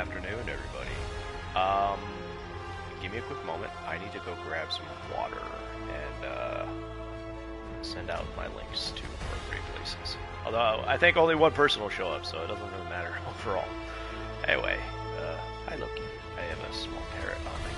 afternoon, everybody. Give me a quick moment. I need to go grab some water and send out my links to appropriate places. Although I think only one person will show up, so it doesn't really matter overall. Anyway, hi Loki. I have a small parrot on my knee.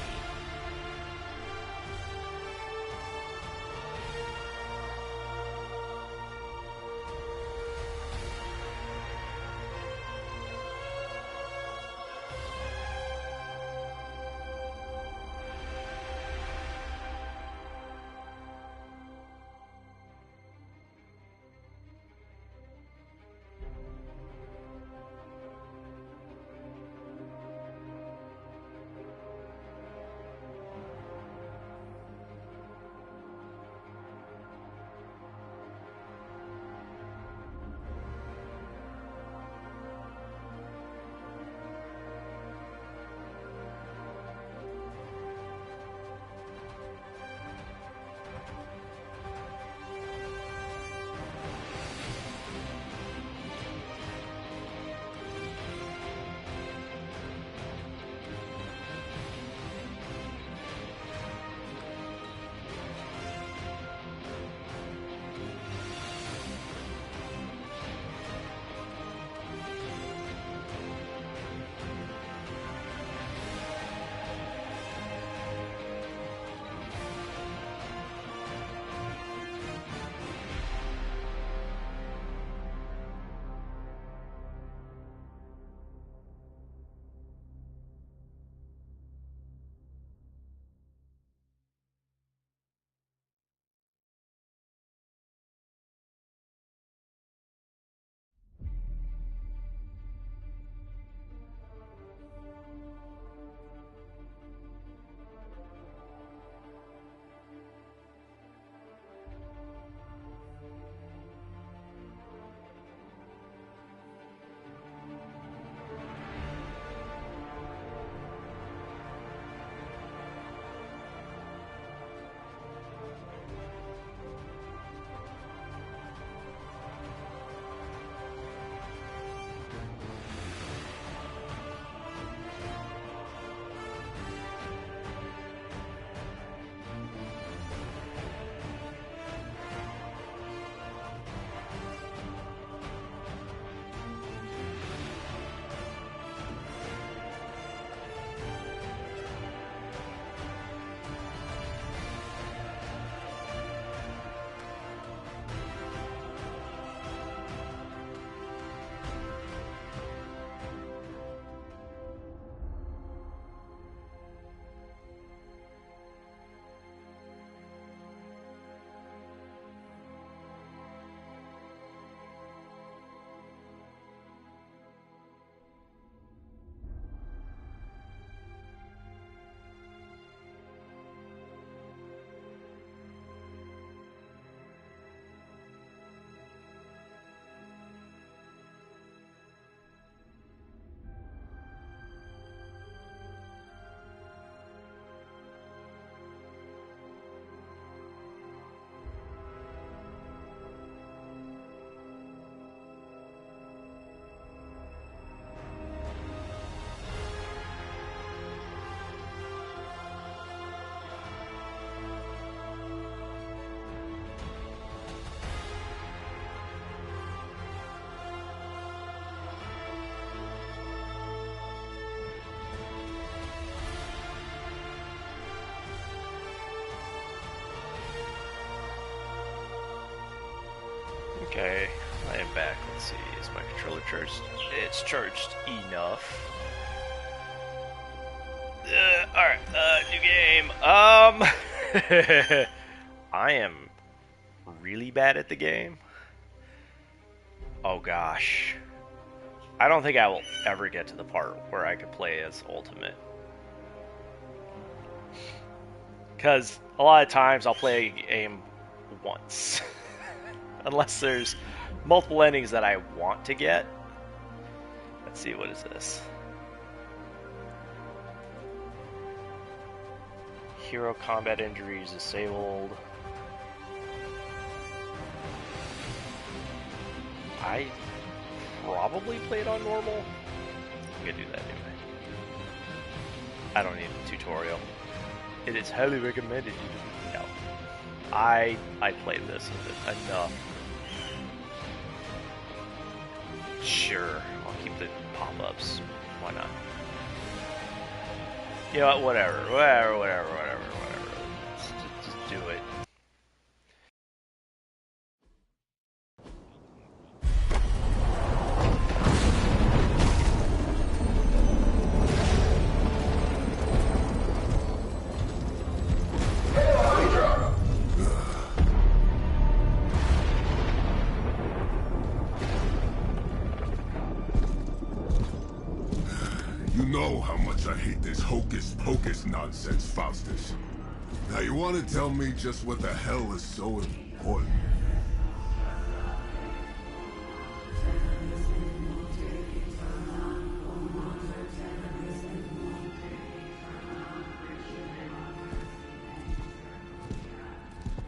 Okay, I am back. Let's see, is my controller charged? It's charged enough. Alright, new game. I am really bad at the game. Oh gosh. I don't think I will ever get to the part where I could play as Ultimate. Because a lot of times I'll play a game once. Unless there's multiple endings that I want to get. Let's see, what is this? Hero combat injuries disabled. I probably played on normal. I'm gonna do that anyway. I don't need a tutorial. It is highly recommended. No. I played this enough. Sure, I'll keep the pop-ups. Why not? You know what? Whatever. Just do it. You know how much I hate this hocus-pocus nonsense, Faustus. Now you want to tell me just what the hell is so important?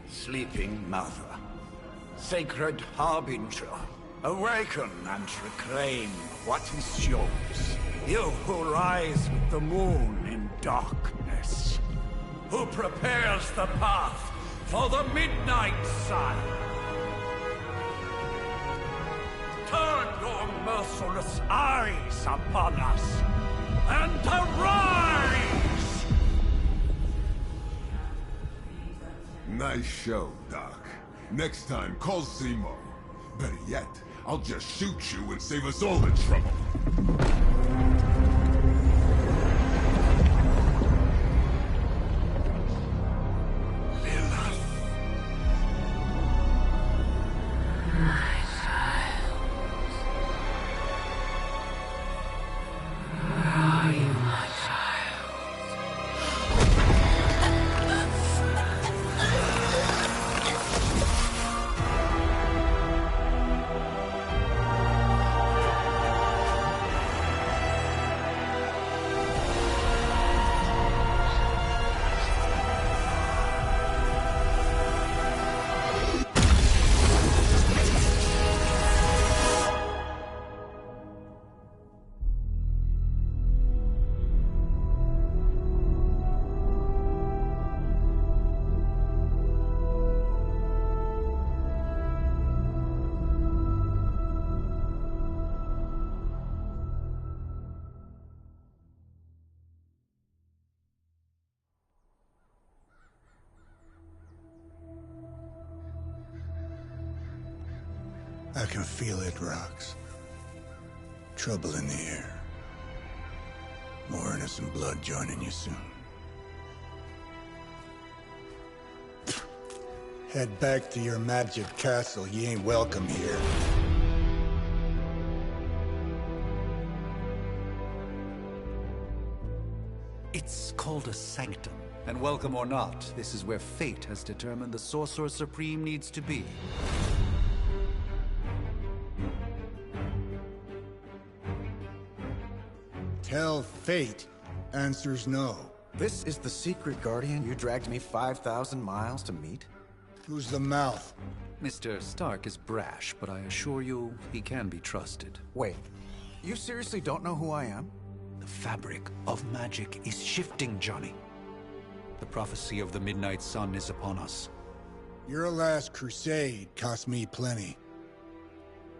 Sleeping Mother, Sacred Harbinger, awaken and reclaim what is yours. You who rise with the moon in darkness, who prepares the path for the midnight sun. Turn your merciless eyes upon us, and arise! Nice show, Doc. Next time, call Zemo. Better yet, I'll just shoot you and save us all the trouble. I can feel it, Rox. Trouble in the air. More innocent blood joining you soon. Head back to your magic castle. You ain't welcome here. It's called a sanctum. And welcome or not, this is where fate has determined the Sorcerer Supreme needs to be. Tell fate. Answers no. This is the secret guardian you dragged me 5,000 miles to meet? Who's the mouth? Mr. Stark is brash, but I assure you, he can be trusted. Wait, you seriously don't know who I am? The fabric of magic is shifting, Johnny. The prophecy of the Midnight Sun is upon us. Your last crusade cost me plenty.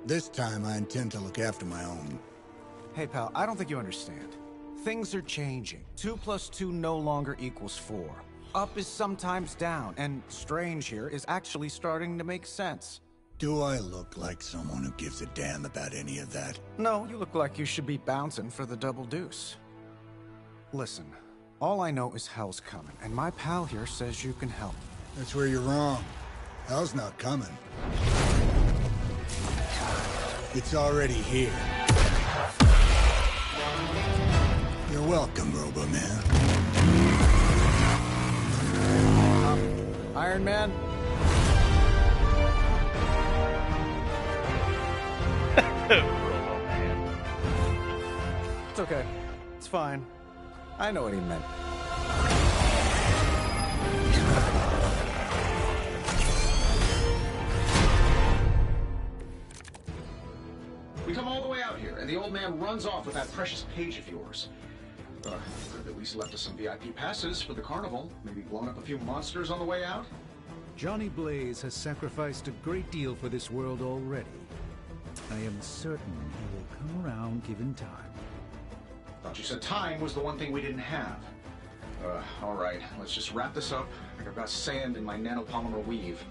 This time I intend to look after my own. Hey pal, I don't think you understand. Things are changing. 2 + 2 no longer equals 4. Up is sometimes down, and strange here is actually starting to make sense. Do I look like someone who gives a damn about any of that? No, you look like you should be bouncing for the double deuce. Listen, all I know is hell's coming, and my pal here says you can help. That's where you're wrong. Hell's not coming. It's already here. You're welcome, Robo-Man. Iron Man? Robo-Man. It's okay. It's fine. I know what he meant. We come all the way out here, and the old man runs off with that precious page of yours. Could have at least left us some VIP passes for the carnival. Maybe blown up a few monsters on the way out. Johnny Blaze has sacrificed a great deal for this world already. I am certain he will come around given time. Thought you said time was the one thing we didn't have. Alright, let's just wrap this up. I think I've got sand in my nanopolymer weave.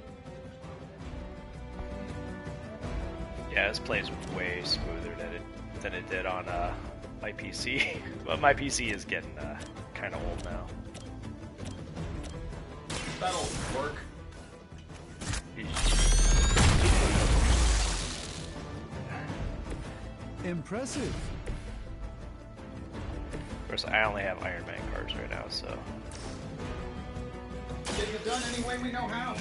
Yeah, this plays way smoother than it did on my PC. But my PC is getting kind of old now. That'll work. Impressive. Of course, I only have Iron Man cards right now, so. Getting it done any way we know how.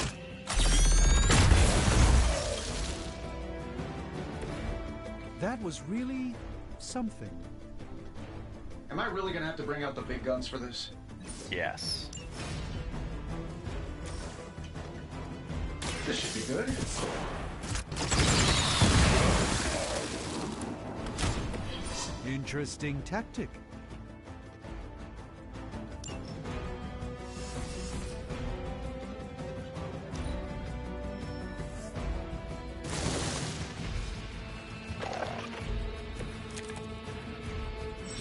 That was really something. Am I really gonna have to bring out the big guns for this? Yes. This should be good. Interesting tactic.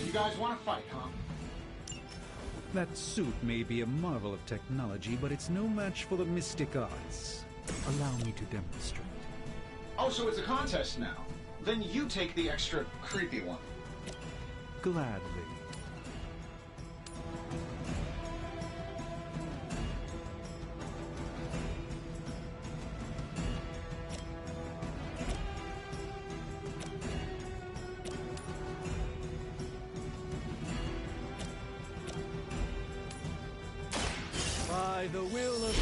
You guys want to fight, huh? That suit may be a marvel of technology, but it's no match for the mystic arts. Allow me to demonstrate. Oh, so it's a contest now. Then you take the extra creepy one. Gladly. By the will of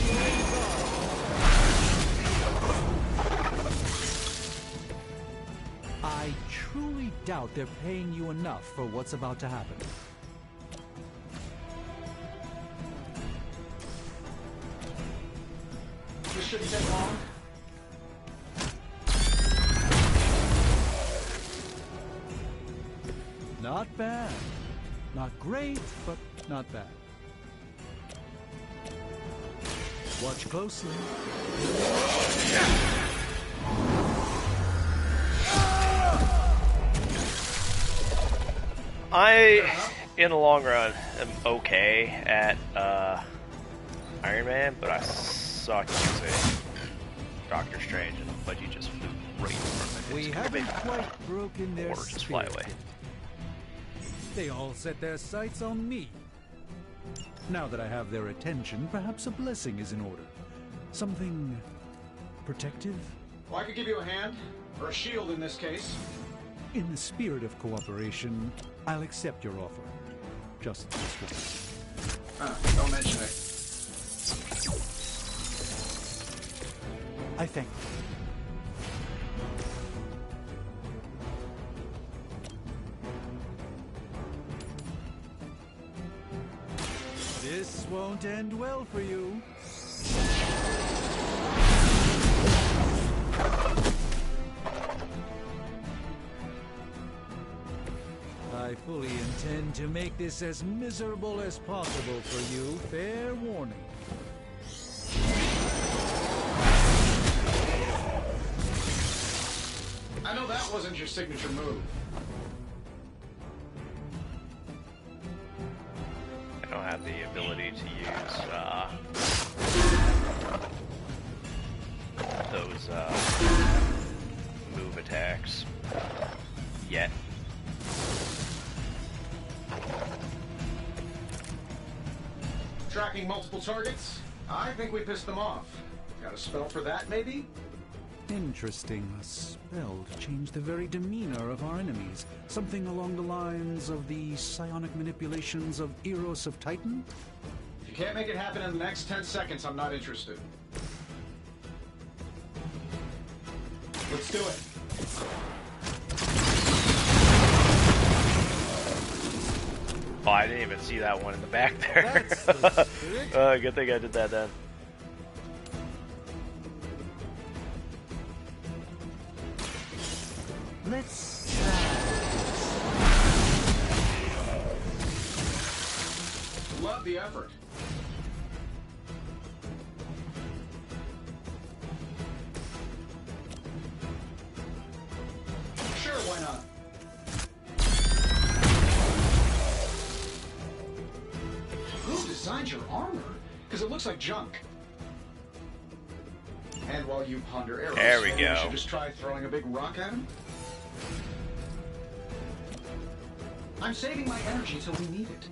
I truly doubt they're paying you enough for what's about to happen. This shouldn't take long. Not bad. Not great, but not bad. Watch closely. I, in the long run, am okay at Iron Man, but I suck using Doctor Strange, and the budgie just flew right in front of it. We haven't quite broken their Or just fly spirit. away. They all set their sights on me. Now that I have their attention, perhaps a blessing is in order. Something protective? Well, I could give you a hand, or a shield in this case. In the spirit of cooperation, I'll accept your offer. Just this once. Don't mention it. I thank you. This won't end well for you. I fully intend to make this as miserable as possible for you. Fair warning. I know that wasn't your signature move. I don't have the ability to use those move attacks yet. Tracking multiple targets? I think we pissed them off. Got a spell for that, maybe? Interesting. A spell to change the very demeanor of our enemies. Something along the lines of the psionic manipulations of Eros of Titan? If you can't make it happen in the next 10 seconds, I'm not interested. Let's do it. Oh, I didn't even see that one in the back there. That's the spirit. Good thing I did that then. Let's try up the effort. Sure, why not? Who designed your armor? Because it looks like junk. And while you ponder arrows, There we maybe go. should just try throwing a big rock at him? I'm saving my energy till we need it.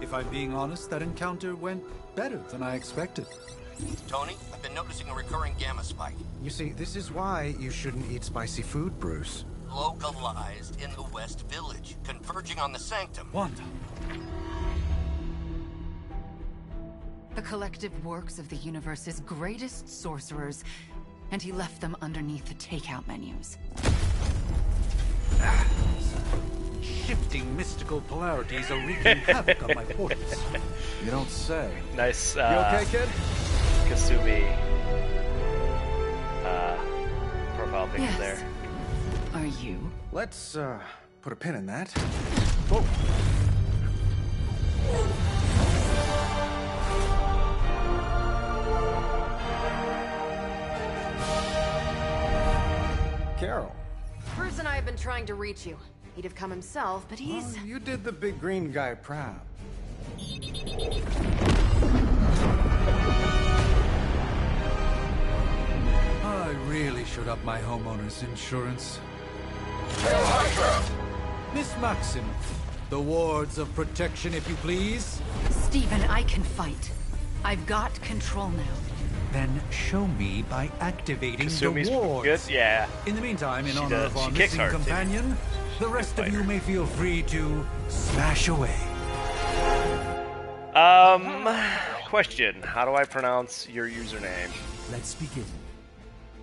If I'm being honest, that encounter went better than I expected. Tony, I've been noticing a recurring gamma spike. You see, this is why you shouldn't eat spicy food, Bruce. Localized in the West Village, converging on the Sanctum. Wanda. The collective works of the universe's greatest sorcerers, and he left them underneath the takeout menus. Shifting mystical polarities are wreaking havoc on my portals. You don't say. Nice. You okay, kid? Kasumi. Profile picture Yes. there. Are you? Let's, put a pin in that. Carol. Bruce and I have been trying to reach you. He'd have come himself, but he's... You did the big green guy proud. I really should up my homeowner's insurance. Miss Maxim, the wards of protection, if you please. Stephen, I can fight. I've got control now. Then show me by activating Kasumi's the wards. good? Yeah. In the meantime, in She honor does. of our She kicks missing hard, too. companion, the rest of you may feel free to smash away. Question. How do I pronounce your username? Let's begin.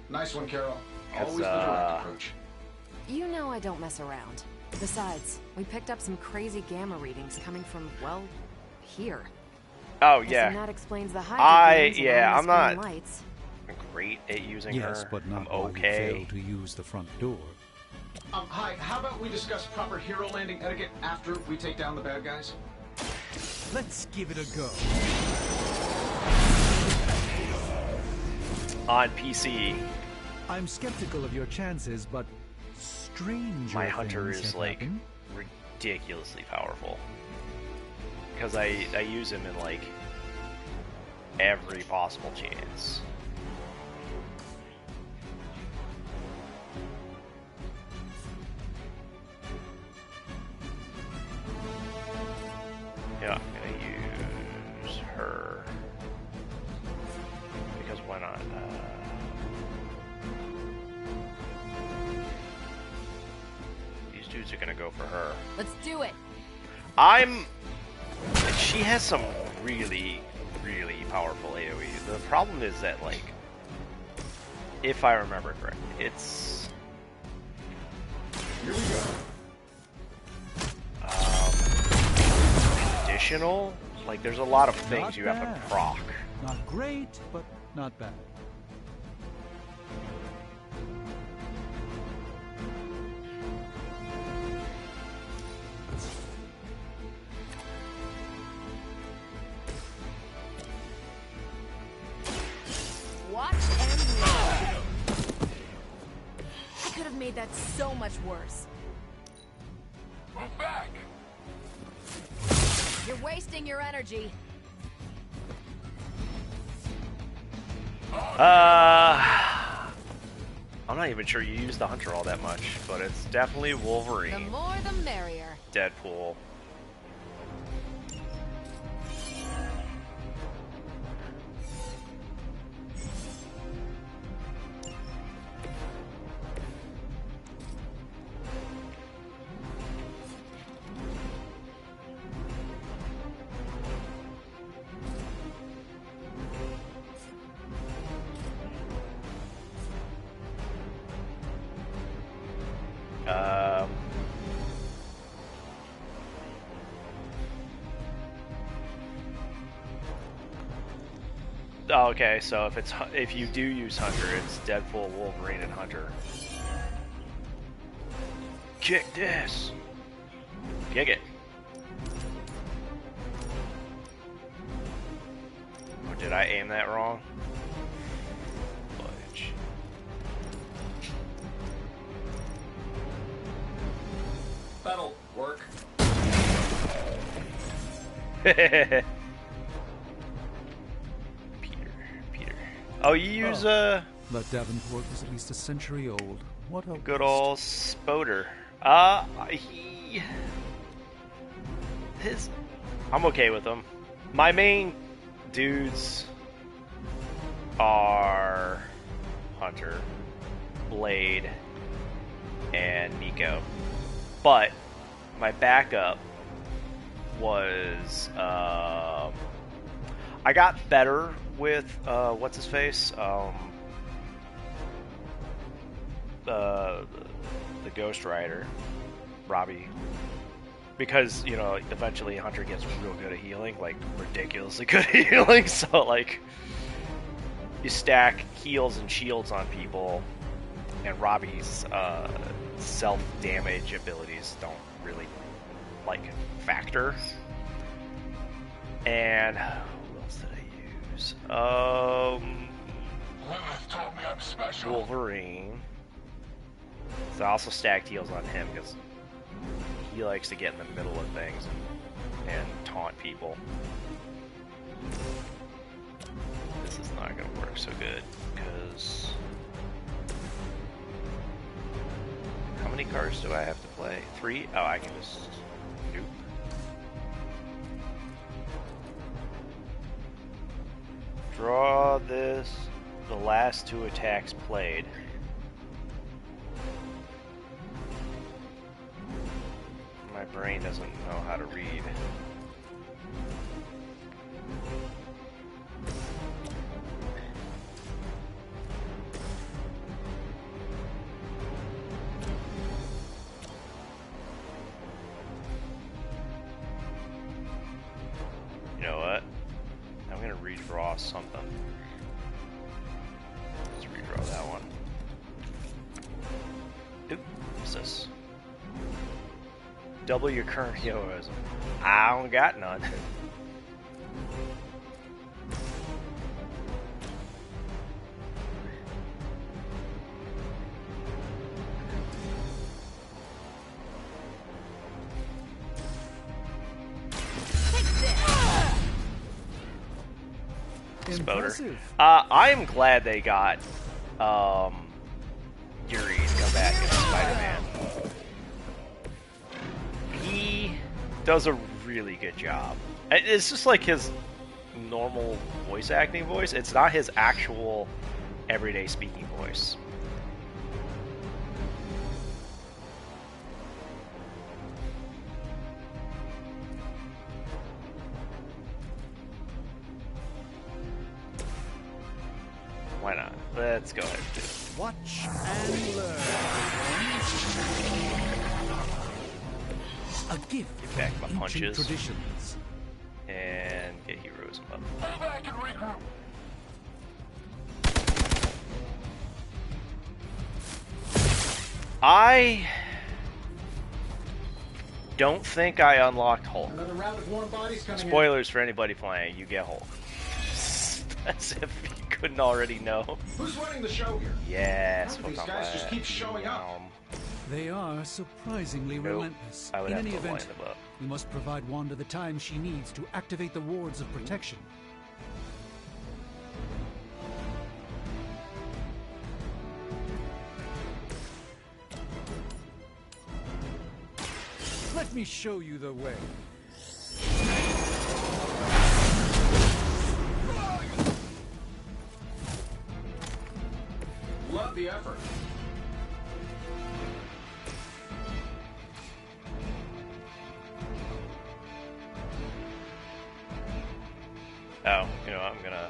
Nice one, Carol. 'Cause, Always the direct approach. You know I don't mess around. Besides, we picked up some crazy gamma readings coming from, well, here. Oh, Guess yeah. that explains the I'm I'm not lights. great at using Yes, her. but not I'm while you okay. fail to use the front door. Hi, how about we discuss proper hero landing etiquette after we take down the bad guys? Let's give it a go. On PC, I'm skeptical of your chances, but stranger my hunter things is have like happened. ridiculously powerful. Because I use him in like every possible chance. Yeah, I'm gonna use her. Because why not? These dudes are gonna go for her. Let's do it. She has some really, really powerful AoE. The problem is that, like, if I remember correctly, it's Here we go. additional. Like, there's a lot of things Not you have bad. to proc. Not great, but not bad. Watch and learn. I could have made that so much worse. Move back! You're wasting your energy. I'm not even sure you use the hunter all that much, but it's definitely The Wolverine, more the merrier. Deadpool. Oh, okay, so if you do use Hunter, it's Deadpool, Wolverine, and Hunter. Kick this! Kick it. Or did I aim that wrong? Fudge. That'll work. Peter. Oh, you use That Davenport was at least a century old. What a good waste. old Spoder. I'm okay with him. My main dudes are Hunter, Blade, and Nico. But my backup was I got better with what's his face? The Ghost Rider, Robbie. Because, you know, eventually Hunter gets real good at healing, like ridiculously good at healing, so like you stack heals and shields on people, and Robbie's self-damage abilities don't really like factor. And who else did I use? Lilith told me I'm special. Wolverine. So I also stacked heals on him because he likes to get in the middle of things and taunt people. This is not going to work so good because how many cards do I have to play? 3? Oh, I can just nope. Draw this. The last 2 attacks played. My brain doesn't know how to read. You know what? I'm gonna redraw something. Let's redraw that one. Oop, what's this? Double your current heroism. I don't got none. Spoder. I am glad they got Yuri to come back as Spider-Man. He does a really good job. It's just like his normal voice acting voice. It's not his actual everyday speaking voice. Why not? Let's go ahead and do it. Watch and learn. A gift Get back my from punches. ancient traditions. And get heroism up. Maybe I can regroup. I don't think I unlocked Hulk. Another round of warm bodies coming Spoilers for anybody playing, you get Hulk. As if you couldn't already know. in. Who's running the show here? Yes, How do these guys just keep showing up? They are surprisingly Nope. relentless. I would In have any to line event, them up. we must provide Wanda the time she needs to activate the wards of protection. Let me show you the way. Love the effort. Oh, you know, I'm gonna...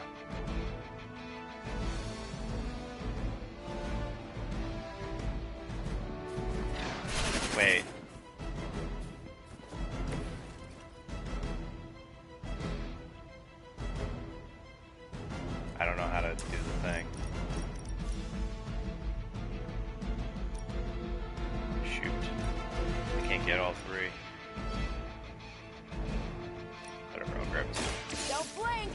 Wait. I don't know how to do the thing. Shoot. I can't get all three. Whatever, I'll grab two. Don't blink!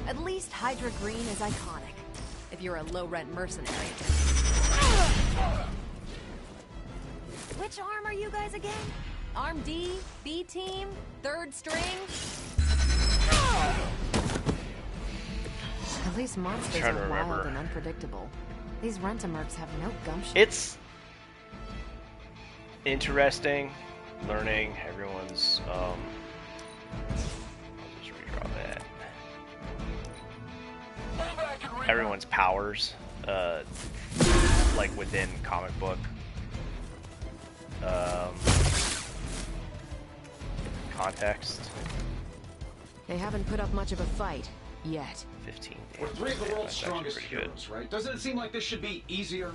At least Hydra Green is iconic, if you're a low-rent mercenary. Which arm are you guys again? Arm D, B team, third string? At least monsters are wild and unpredictable. These Rent-A-Mercs have no gumption. It's interesting learning everyone's I'll just redraw that. Everyone's powers, like within comic book context. They haven't put up much of a fight yet. 15 damage. We're three of the world's That's actually strongest pretty good. heroes, right? Doesn't it seem like this should be easier?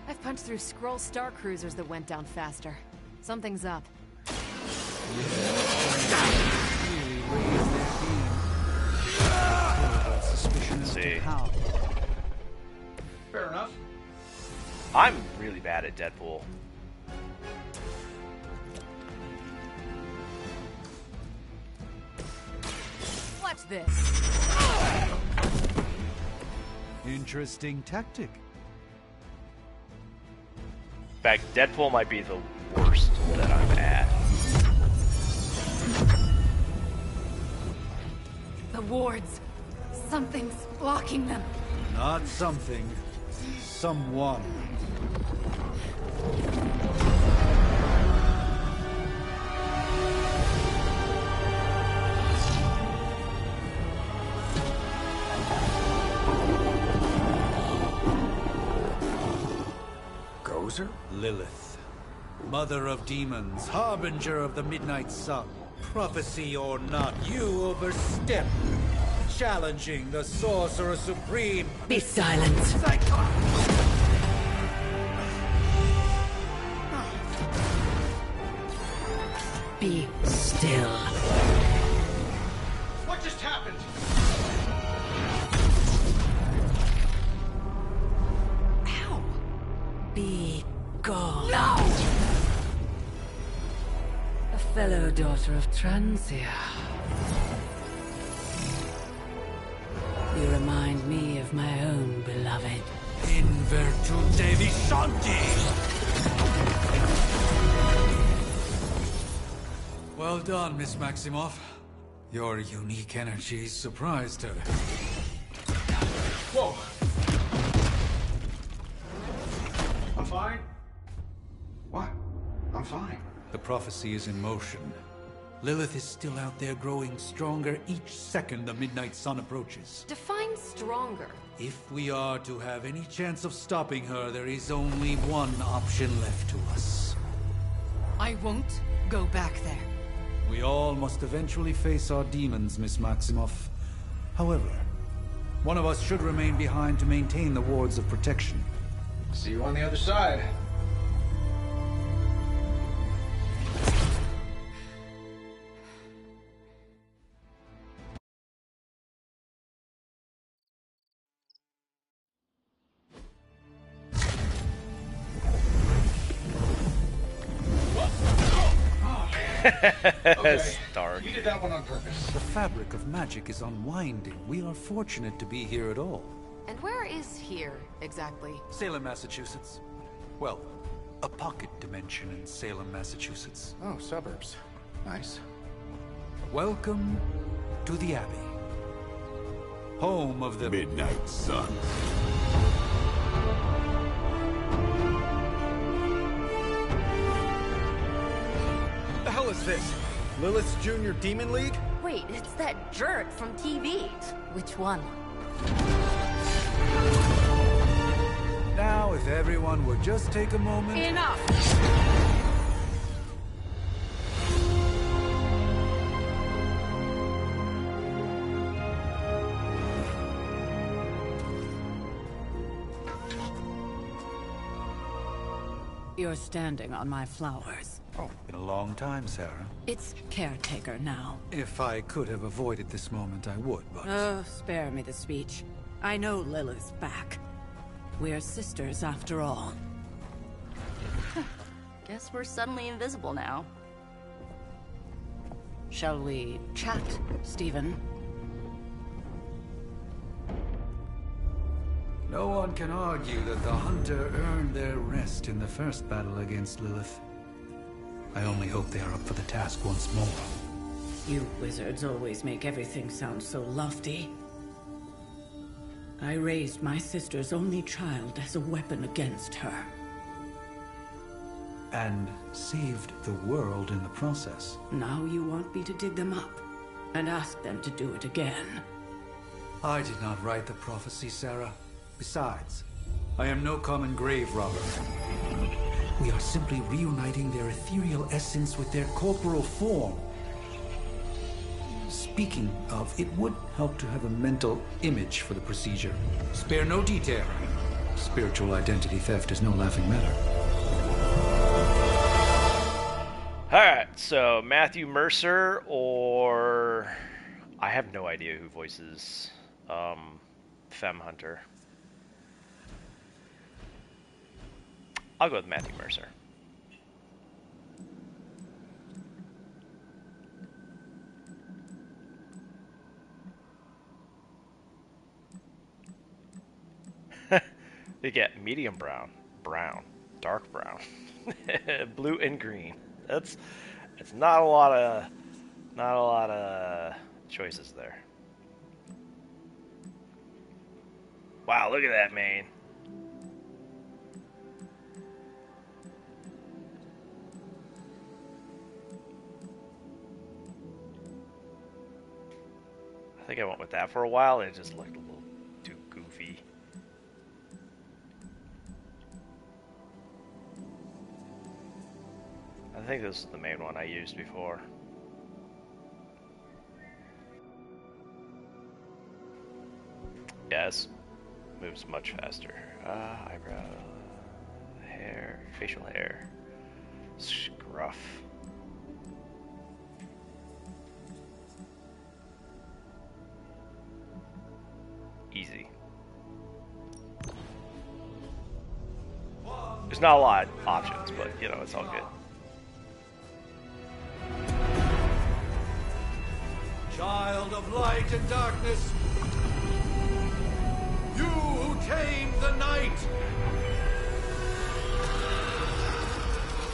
I've punched through Skrull Star Cruisers that went down faster. Something's up. Suspicion as to how. Fair enough. I'm really bad at Deadpool. Watch this. Interesting tactic. In fact, Deadpool might be the worst that I'm at. The wards. Something's blocking them. Not something. Someone. Gozer? Lilith. Mother of demons, harbinger of the midnight sun. Prophecy or not, you overstep. Challenging the Sorcerer Supreme. Be silent. Be still. What just happened? Ow! Be gone. No! A fellow daughter of Transia. You remind me of my own beloved. In virtute vishanti! Well done, Miss Maximoff. Your unique energy surprised her. Whoa. I'm fine. What? I'm fine. The prophecy is in motion. Lilith is still out there growing stronger each second the midnight sun approaches. Define stronger. If we are to have any chance of stopping her, there is only one option left to us. I won't go back there. We all must eventually face our demons, Miss Maximoff. However, one of us should remain behind to maintain the wards of protection. See you on the other side. That's dark. You did that one on purpose. The fabric of magic is unwinding. We are fortunate to be here at all. And where is here, exactly? Salem, Massachusetts. Well, a pocket dimension in Salem, Massachusetts. Oh, suburbs. Nice. Welcome to the Abbey. Home of the Midnight Sun. The hell is this? Lilith's Junior Demon League? Wait, it's that jerk from TV. Which one? Now, if everyone would just take a moment... Enough! You're standing on my flowers. Been a long time, Sarah. It's caretaker now. If I could have avoided this moment, I would, but... Oh, spare me the speech. I know Lilith's back. We're sisters after all. Guess we're suddenly invisible now. Shall we chat, Stephen? No one can argue that the Hunter earned their rest in the first battle against Lilith. I only hope they are up for the task once more. You wizards always make everything sound so lofty. I raised my sister's only child as a weapon against her. And saved the world in the process. Now you want me to dig them up and ask them to do it again. I did not write the prophecy, Sarah. Besides, I am no common grave robber. We are simply reuniting their ethereal essence with their corporal form. Speaking of, it would help to have a mental image for the procedure. Spare no detail. Spiritual identity theft is no laughing matter. Alright, so Matthew Mercer or... I have no idea who voices Femme Hunter. I'll go with Matthew Mercer. You get medium brown, brown, dark brown, blue and green. It's not a lot of choices there. Wow, look at that mane. I think I went with that for a while. It just looked a little too goofy. I think this is the main one I used before. Yes, moves much faster. Eyebrow, hair, facial hair, scruff. Easy. There's not a lot of options, but you know, it's all good. Child of light and darkness, you who tame the night,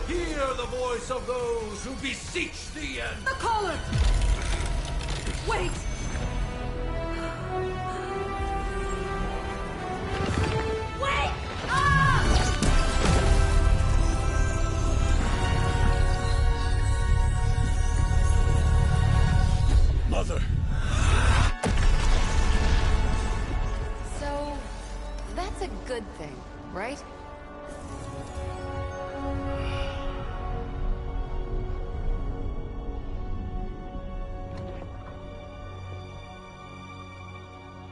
hear the voice of those who beseech thee and... The caller! Wait! Wait! Ah! Mother. So, that's a good thing, right?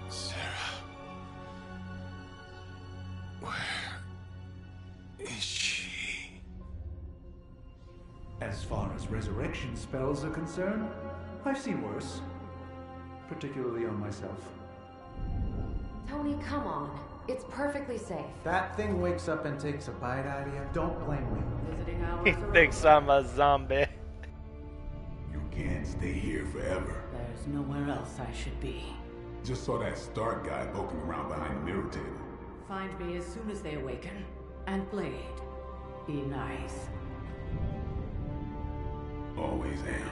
Sarah. Where is she? As far as resurrection spells are concerned, I've seen worse. Particularly on myself. Tony, come on. It's perfectly safe. That thing wakes up and takes a bite out of you. Don't blame me. Visiting hours He are thinks over. I'm a zombie. You can't stay here forever. There's nowhere else I should be. Just saw that Stark guy poking around behind the mirror table. Find me as soon as they awaken. And Blade, be nice. Always am.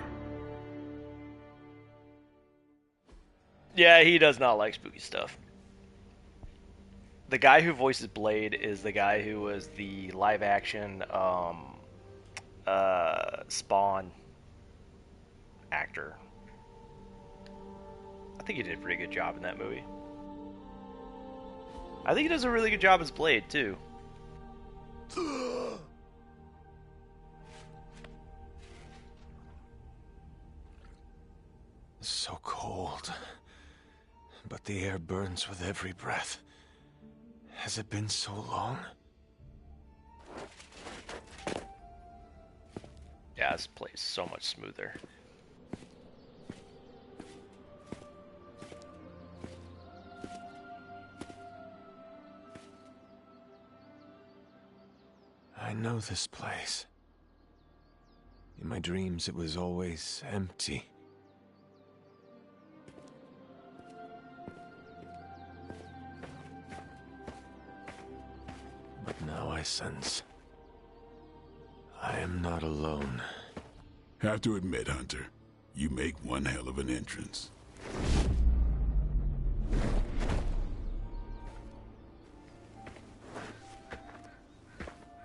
Yeah, he does not like spooky stuff. The guy who voices Blade is the guy who was the live-action Spawn actor. I think he did a pretty good job in that movie. I think he does a really good job as Blade, too. So cold. But the air burns with every breath. Has it been so long? Yeah, this plays so much smoother. I know this place. In my dreams, it was always empty. But now I sense I am not alone. Have to admit, Hunter, you make one hell of an entrance.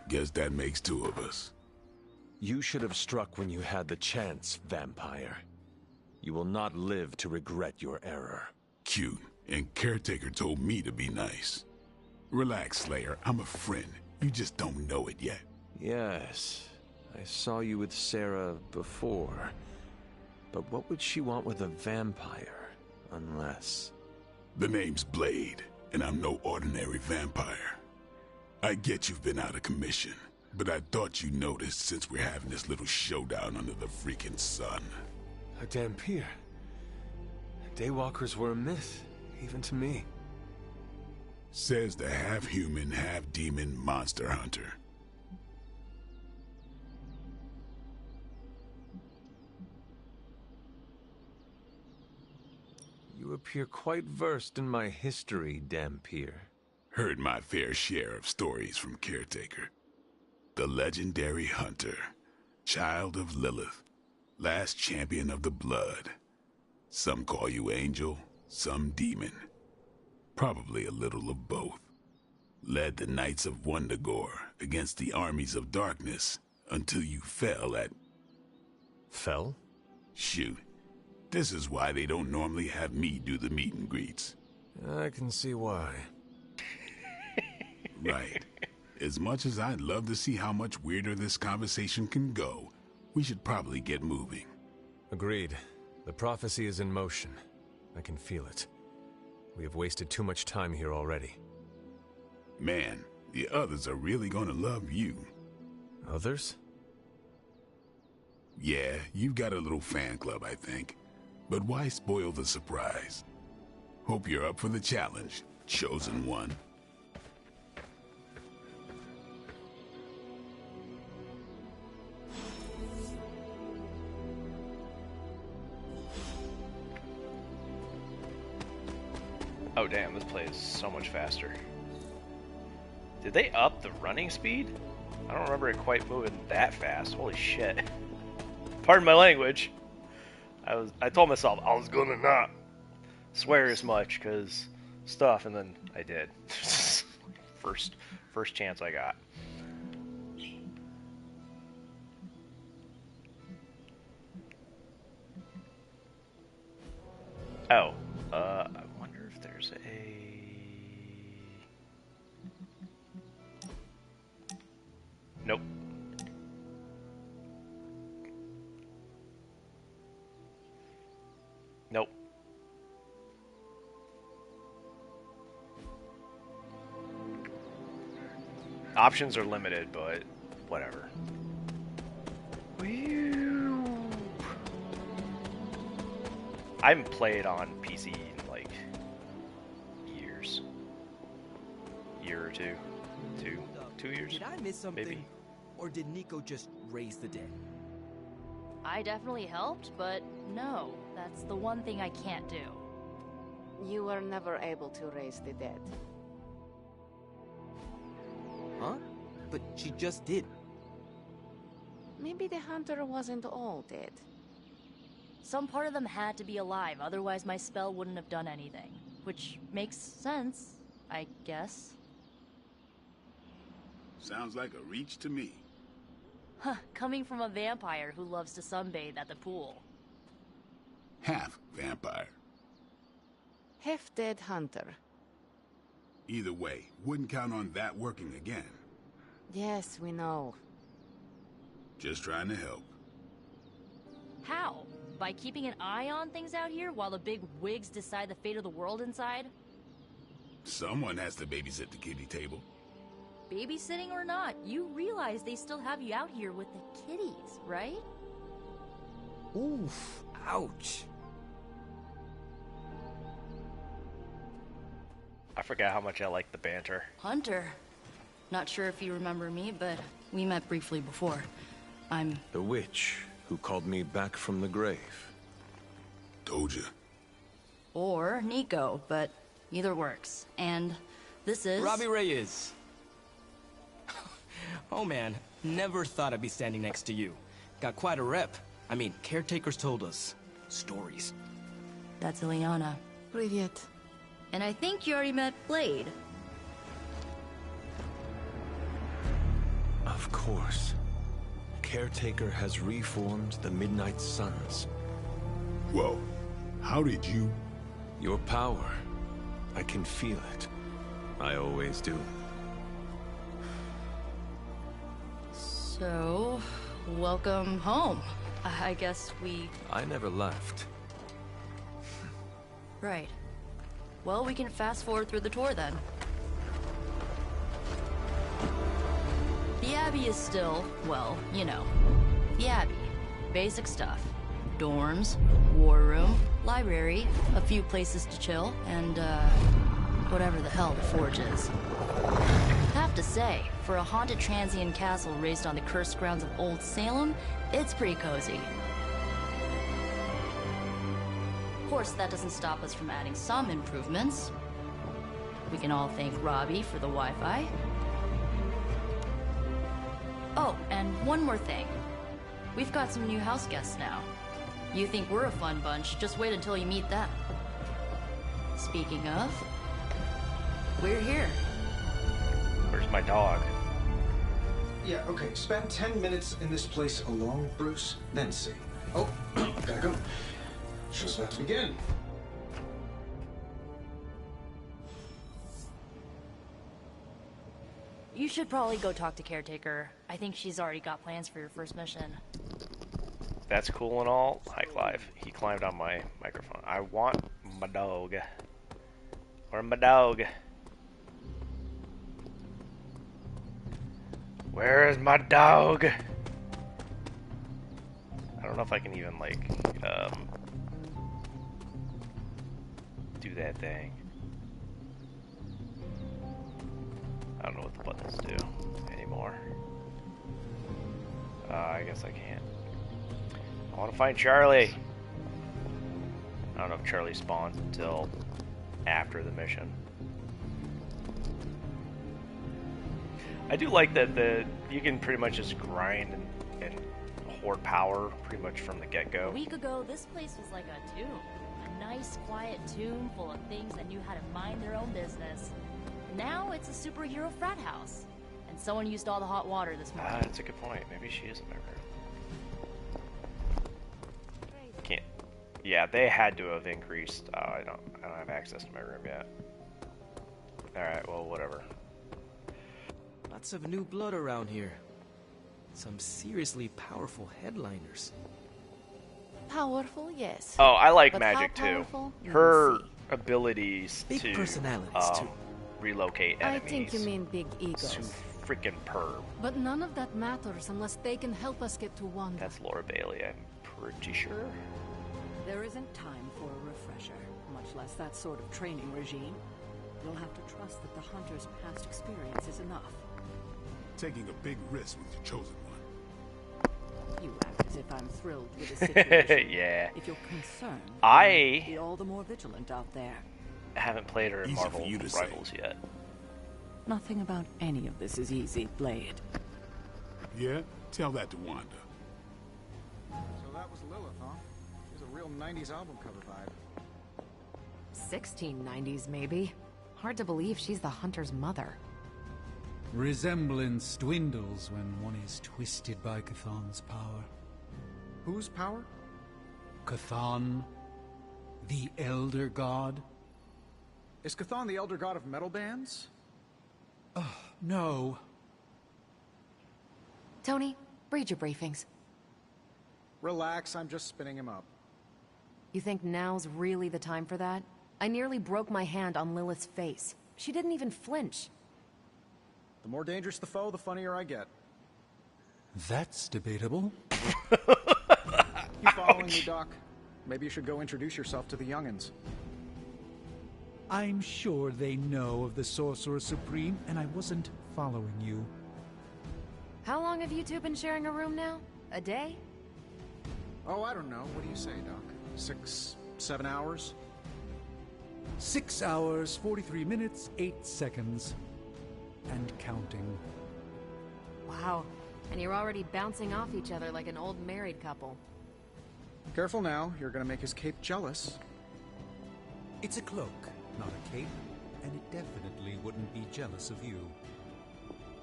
Guess that makes two of us. You should have struck when you had the chance, vampire. You will not live to regret your error. Cute, and Caretaker told me to be nice. Relax, Slayer, I'm a friend. You just don't know it yet. Yes, I saw you with Sarah before. But what would she want with a vampire, unless... The name's Blade, and I'm no ordinary vampire. I get you've been out of commission, but I thought you noticed since we're having this little showdown under the freaking sun. A Dhampir. Daywalkers were a myth, even to me. Says the half-human, half-demon monster hunter. You appear quite versed in my history, Dhampir. Heard my fair share of stories from Caretaker. The legendary hunter, child of Lilith, last champion of the blood. Some call you angel, some demon. Probably a little of both. Led the Knights of Wundagore against the armies of darkness until you fell at... Fell? Shoot. This is why they don't normally have me do the meet and greets. I can see why. Right. As much as I'd love to see how much weirder this conversation can go, we should probably get moving. Agreed. The prophecy is in motion. I can feel it. We have wasted too much time here already. Man, the others are really gonna love you. Others? Yeah, you've got a little fan club, I think. But why spoil the surprise? Hope you're up for the challenge, chosen one. Oh damn, this plays so much faster. Did they up the running speed? I don't remember it quite moving that fast. Holy shit. Pardon my language. I told myself I was gonna not swear as much because stuff, and then I did. first chance I got. Oh, I wonder if there's a... Nope. Nope. Options are limited, but whatever. I haven't played on PC in like years. Year or two. 2 years. Did I miss something? Maybe. Or did Nico just raise the dead? I definitely helped, but no, that's the one thing I can't do. You were never able to raise the dead. Huh? But she just did. Maybe the hunter wasn't all dead. Some part of them had to be alive, otherwise my spell wouldn't have done anything. Which makes sense, I guess. Sounds like a reach to me. Huh, coming from a vampire who loves to sunbathe at the pool. Half vampire. Half-dead hunter. Either way, wouldn't count on that working again. Yes, we know. Just trying to help. How? By keeping an eye on things out here while the big wigs decide the fate of the world inside? Someone has to babysit the kiddie table. babysitting or not, you realize they still have you out here with the kitties, right? Oof. Ouch. I forgot how much I like the banter. Hunter. Not sure if you remember me, but we met briefly before. I'm... The witch who called me back from the grave. Told you. Or Nico, but either works. And this is... Robbie Reyes. Oh man, never thought I'd be standing next to you. Got quite a rep. I mean, caretakers told us stories. That's Ileana. Привет. And I think you already met Blade. Of course. Caretaker has reformed the Midnight Suns. Whoa. How did you... Your power. I can feel it. I always do. So, welcome home. I guess we... I never left. Right. Well, we can fast forward through the tour then. The Abbey is still, well, you know, the Abbey. Basic stuff. Dorms, war room, library, a few places to chill, and, whatever the hell the Forge is. Have to say, for a haunted transient castle raised on the cursed grounds of Old Salem, it's pretty cozy. Of course, that doesn't stop us from adding some improvements. We can all thank Robbie for the Wi-Fi. Oh, and one more thing. We've got some new house guests now. You think we're a fun bunch, just wait until you meet them. Speaking of, we're here. Where's my dog? Yeah, okay. Spend 10 minutes in this place alone, Bruce, then see. Oh, gotta go. Show's about to begin. You should probably go talk to Caretaker. I think she's already got plans for your first mission. That's cool and all. Hi, Clive. He climbed on my microphone. I want my dog. Where's my dog? Where is my dog? I don't know if I can even, like, do that thing. I don't know what the buttons do anymore. I guess I can't. I want to find Charlie. I don't know if Charlie spawns until after the mission. I do like that you can pretty much just grind and hoard power pretty much from the get-go. A week ago, this place was like a tomb. A nice, quiet tomb full of things that knew how to mind their own business. Now it's a superhero frat house. And someone used all the hot water this morning. That's a good point. Maybe she is a member. Can't. Yeah, they had to have increased. I don't have access to my room yet. Alright, well, whatever. Lots of new blood around here. Some seriously powerful headliners. Powerful, yes. Oh, I like But Magic how too. powerful? You Her will see. abilities Big to personalities, too. relocate I enemies. think you mean big egos. To freaking perv. But none of that matters unless they can help us get to Wanda. That's Laura Bailey, I'm pretty sure. There isn't time for a refresher, much less that sort of training regime. You'll have to trust that the Hunter's past experience is enough. Taking a big risk with your chosen one. You act as if I'm thrilled with the situation. Yeah. If you're concerned, I be all the more vigilant out there. haven't played her in Easy for Marvel you to say. Rivals yet. Nothing about any of this is easy, Blade. Yeah? Tell that to Wanda. So that was Lilith, huh? She's a real 90s album cover vibe. 1690s, maybe. Hard to believe she's the Hunter's mother. Resemblance dwindles when one is twisted by Chthon's power. Whose power? Chthon, the Elder God? Is Chthon the elder god of metal bands? No. Tony, read your briefings. Relax, I'm just spinning him up. You think now's really the time for that? I nearly broke my hand on Lilith's face. She didn't even flinch. The more dangerous the foe, the funnier I get. That's debatable. You following me, Doc? Maybe you should go introduce yourself to the youngins. I'm sure they know of the Sorcerer Supreme, and I wasn't following you. How long have you two been sharing a room now? A day? Oh, I don't know. What do you say, Doc? 6, 7 hours? 6 hours, 43 minutes, 8 seconds. And counting. Wow. And you're already bouncing off each other like an old married couple. Careful now. You're gonna make his cape jealous. It's a cloak, not a cape, and it definitely wouldn't be jealous of you.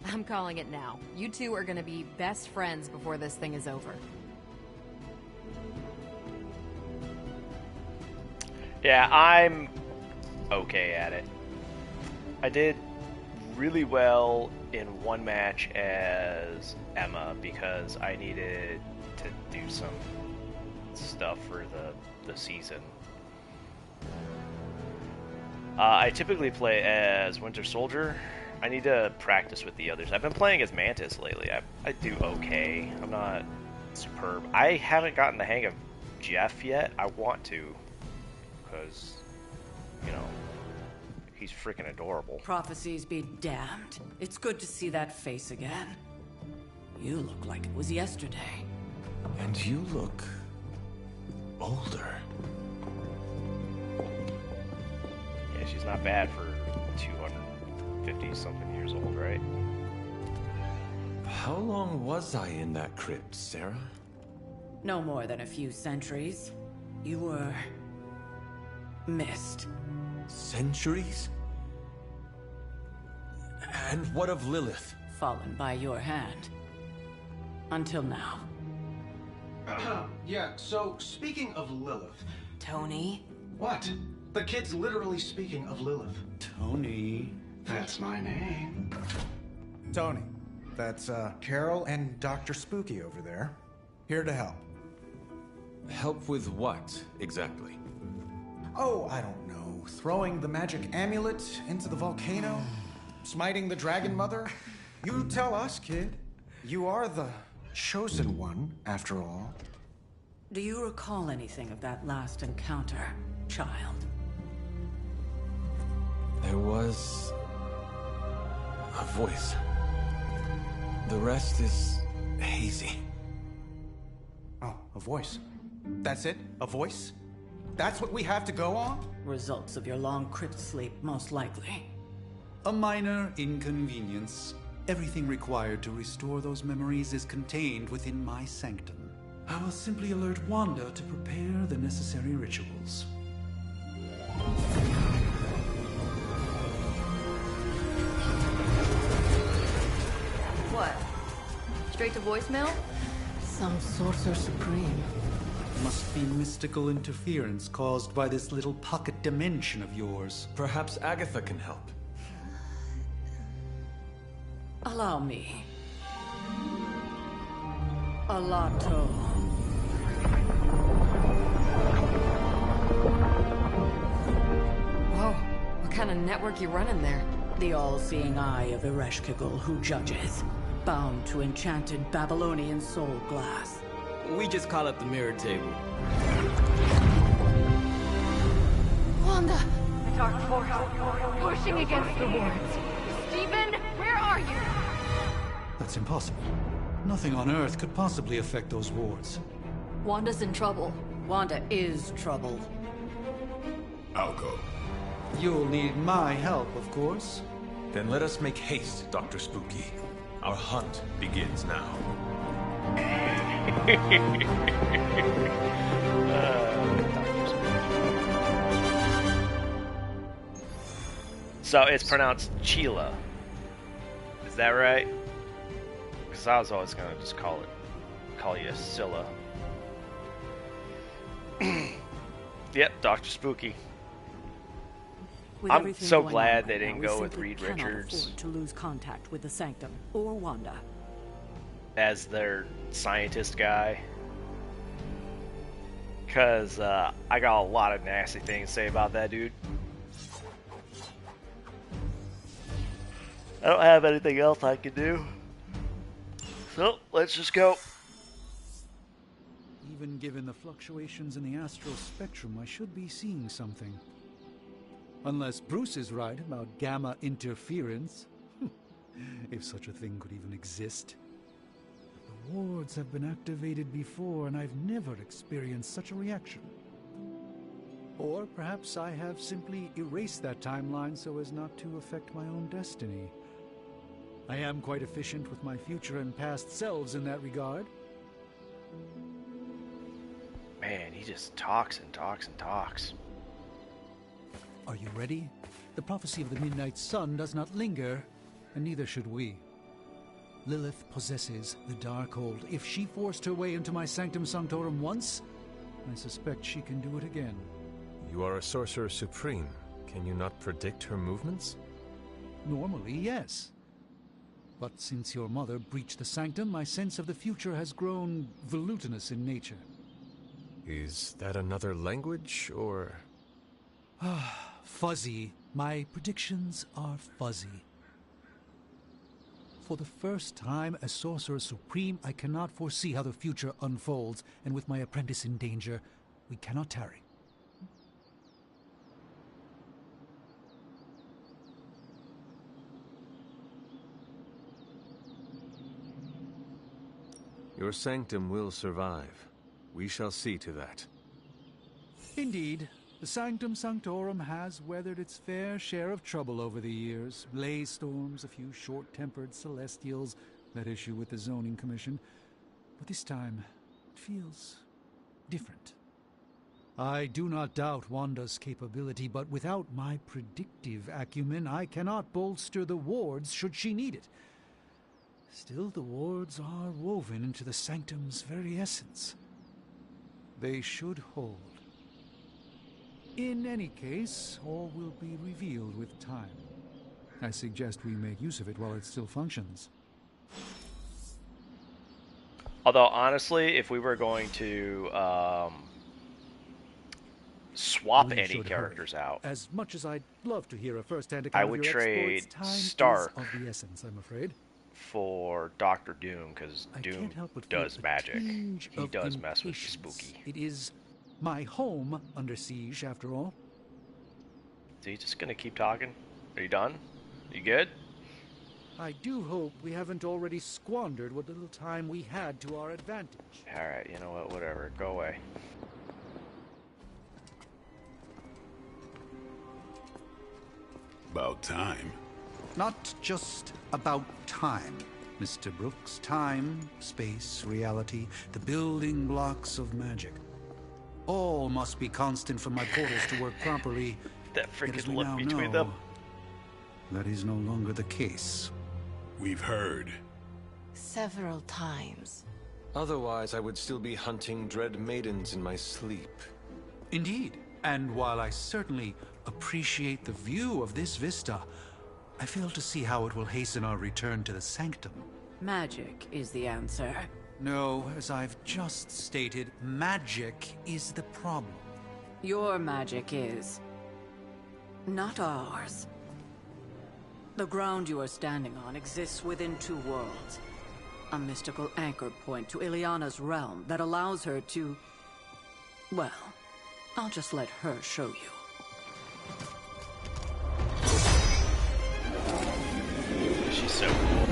I'm calling it now. You two are gonna be best friends before this thing is over. Yeah, I'm okay at it. I did really well in one match as Emma because I needed to do some stuff for the season. I typically play as Winter Soldier. I need to practice with the others. I've been playing as Mantis lately. I do okay. I'm not superb. I haven't gotten the hang of Jeff yet. I want to, because, you know, he's freaking adorable. Prophecies be damned. It's good to see that face again. You look like it was yesterday. And you look older. Yeah, she's not bad for 250-something years old, right? How long was I in that crypt, Sarah? No more than a few centuries. You were... missed. Centuries? And what of Lilith? Fallen by your hand. Until now. Yeah, so speaking of Lilith... Tony? What? The kid's literally speaking of Lilith. Tony. That's my name. Tony. That's, Carol and Dr. Spooky over there. Here to help. Help with what, exactly? Oh, I don't know. Throwing the magic amulet into the volcano? Smiting the Dragon Mother? You tell us, kid. You are the chosen one, after all. Do you recall anything of that last encounter, child? There was... a voice. The rest is hazy. Oh, a voice. That's it? A voice? That's what we have to go on? Results of your long crypt sleep, most likely. A minor inconvenience. Everything required to restore those memories is contained within my sanctum. I will simply alert Wanda to prepare the necessary rituals. What? Straight to voicemail? Some Sorcerer Supreme. Must be mystical interference caused by this little pocket dimension of yours. Perhaps Agatha can help. Allow me. Alato. Whoa, what kind of network you running there? The all-seeing eye of Ereshkigal who judges. Bound to enchanted Babylonian soul glass. We just call it the mirror table. Wanda! The dark force, pushing against the wards. Stephen, where are you? That's impossible. Nothing on Earth could possibly affect those wards. Wanda's in trouble. Wanda is troubled. I'll go. You'll need my help, of course. Then let us make haste, Dr. Spooky. Our hunt begins now. So it's pronounced Chila. Is that right? Because I was always gonna just call you Scylla. Yep, Dr. Spooky. With I'm everything so going glad on they right didn't now, go we with simply Reed cannot Richards afford to lose contact with the Sanctum or Wanda. as their scientist guy. Because I got a lot of nasty things to say about that dude. I don't have anything else I can do. So, let's just go. Even given the fluctuations in the astral spectrum, I should be seeing something. Unless Bruce is right about gamma interference. If such a thing could even exist. The wards have been activated before, and I've never experienced such a reaction. Or perhaps I have simply erased that timeline so as not to affect my own destiny. I am quite efficient with my future and past selves in that regard. Man, he just talks and talks and talks. Are you ready? The prophecy of the Midnight Sun does not linger, and neither should we. Lilith possesses the Darkhold. If she forced her way into my Sanctum Sanctorum once, I suspect she can do it again. You are a Sorcerer Supreme. Can you not predict her movements? Normally, yes. But since your mother breached the Sanctum, my sense of the future has grown volutinous in nature. Is that another language, or...? Fuzzy. My predictions are fuzzy. For the first time as Sorcerer Supreme, I cannot foresee how the future unfolds, and with my apprentice in danger, we cannot tarry. Your sanctum will survive. We shall see to that. Indeed. The Sanctum Sanctorum has weathered its fair share of trouble over the years. Blaze storms, a few short-tempered celestials that issue with the Zoning Commission. But this time, it feels different. I do not doubt Wanda's capability, but without my predictive acumen, I cannot bolster the wards should she need it. Still, the wards are woven into the Sanctum's very essence. They should hold. In any case, all will be revealed with time. I suggest we make use of it while it still functions. Although, honestly, if we were going to swap any characters out, as much as I'd love to hear a first-hand I account would of your trade exploits, time Stark is of the essence, I'm afraid. for Doctor Doom, because Doom can't help but feel does a magic. tinge He of does mess with the impatience. spooky. It is my home under siege, after all. Is he just gonna keep talking? Are you done? You good? I do hope we haven't already squandered what little time we had to our advantage. Alright, you know what, whatever. Go away. About time. Not just about time, Mr. Brooks. Time, space, reality, the building blocks of magic. All must be constant for my portals to work properly. That Yet as freaking we look now between know, them. that is no longer the case. We've heard. Several times. Otherwise, I would still be hunting dread maidens in my sleep. Indeed. And while I certainly appreciate the view of this vista, I fail to see how it will hasten our return to the Sanctum. Magic is the answer. No, as I've just stated, magic is the problem. Your magic is... not ours. The ground you are standing on exists within two worlds. A mystical anchor point to Ileana's realm that allows her to... well, I'll just let her show you. She's so cool.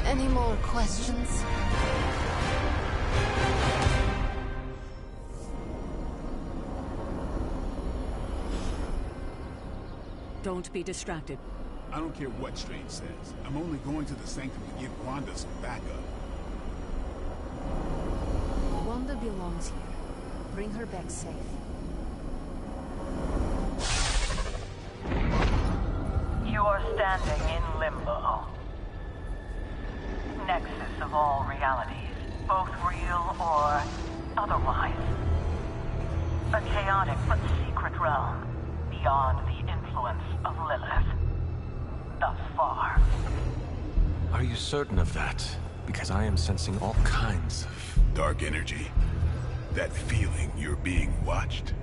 Any more questions? Don't be distracted. I don't care what Strange says. I'm only going to the Sanctum to give Wanda some backup. Wanda belongs here. Bring her back safe. You are standing in limbo. Nexus of all realities, both real or otherwise. A chaotic but secret realm, beyond the influence of Lilith. Thus far. Are you certain of that? Because I am sensing all kinds of... dark energy. That feeling you're being watched.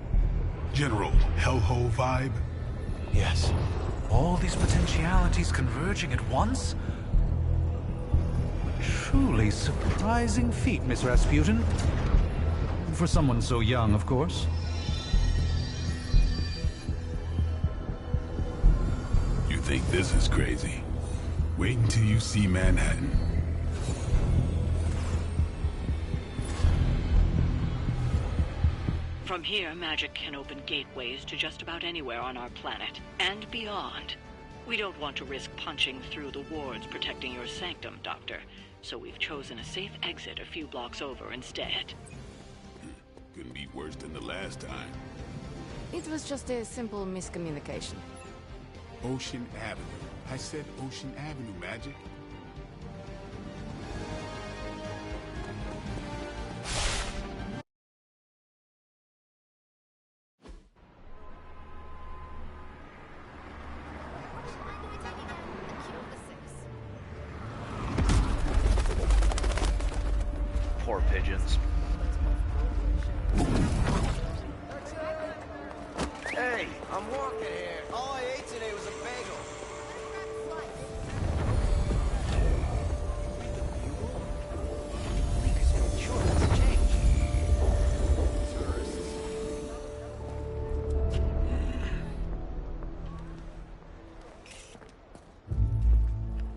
General Hellhole vibe? Yes. All these potentialities converging at once? Truly surprising feat, Miss Rasputin. For someone so young, of course. You think this is crazy? Wait until you see Manhattan. From here, magic can open gateways to just about anywhere on our planet, and beyond. We don't want to risk punching through the wards protecting your sanctum, Doctor, so we've chosen a safe exit a few blocks over instead. Couldn't be worse than the last time. It was just a simple miscommunication. Ocean Avenue. I said Ocean Avenue, Magic. Poor pigeons. Hey, I'm walking here. All I ate today was a bagel.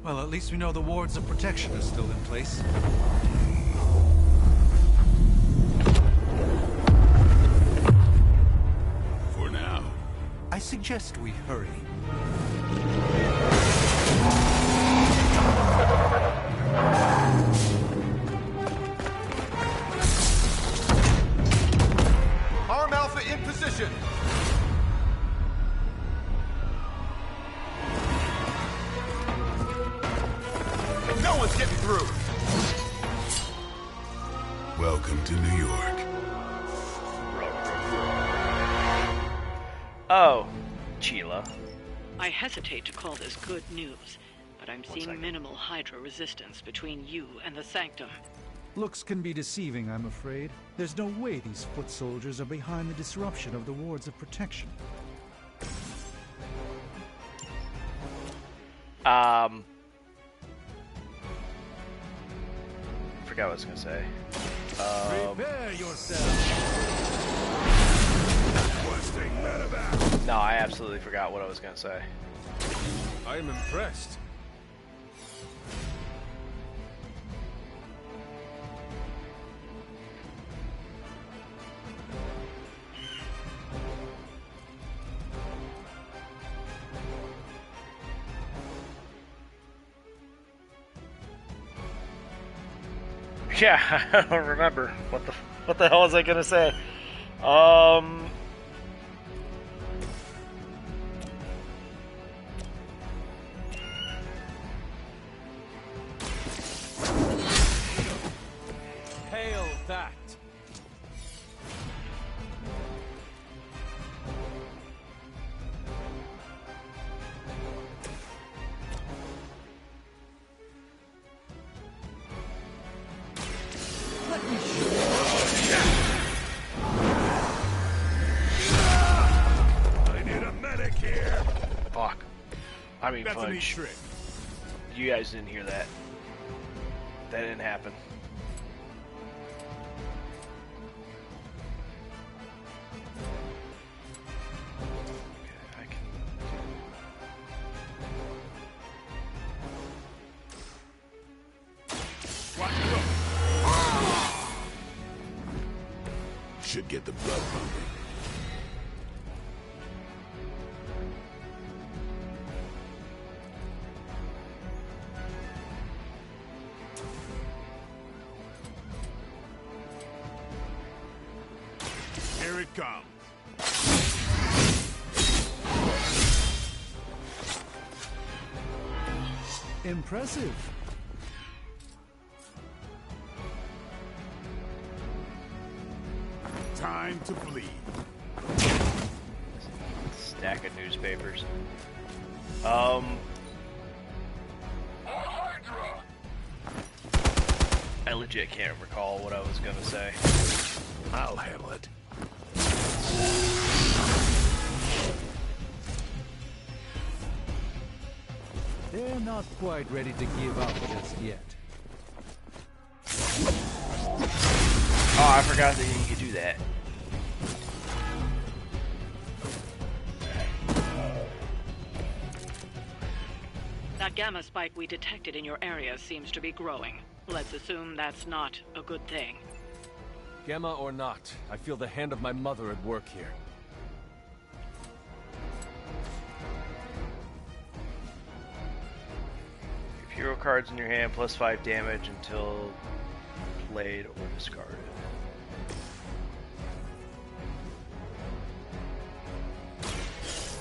Well, at least we know the wards of protection are still in place. For now. I suggest we hurry. Arm Alpha in position. No one's getting through. Welcome to New York. Oh, Sheila. I hesitate to call this good news, but I'm seeing minimal Hydra resistance between you and the Sanctum. Looks can be deceiving, I'm afraid. There's no way these foot soldiers are behind the disruption of the wards of protection. Forgot what I was gonna say. Prepare yourself. No, I absolutely forgot what I was gonna say. I am impressed. Yeah, I don't remember. What the hell was I gonna say? Hail that! I need a medic here. Fuck. I mean, That's a neat fudge. trick. You guys didn't hear that. That didn't happen. Should get the blood pumping. Here it comes. Impressive. Time time to bleed. Stack of newspapers. I legit can't recall what I was gonna say. I'll handle it. They're not quite ready to give up just yet. Oh, I forgot that you could do that. That gamma spike we detected in your area seems to be growing. Let's assume that's not a good thing. Gamma or not, I feel the hand of my mother at work here. If hero cards in your hand, +5 damage until played or discarded.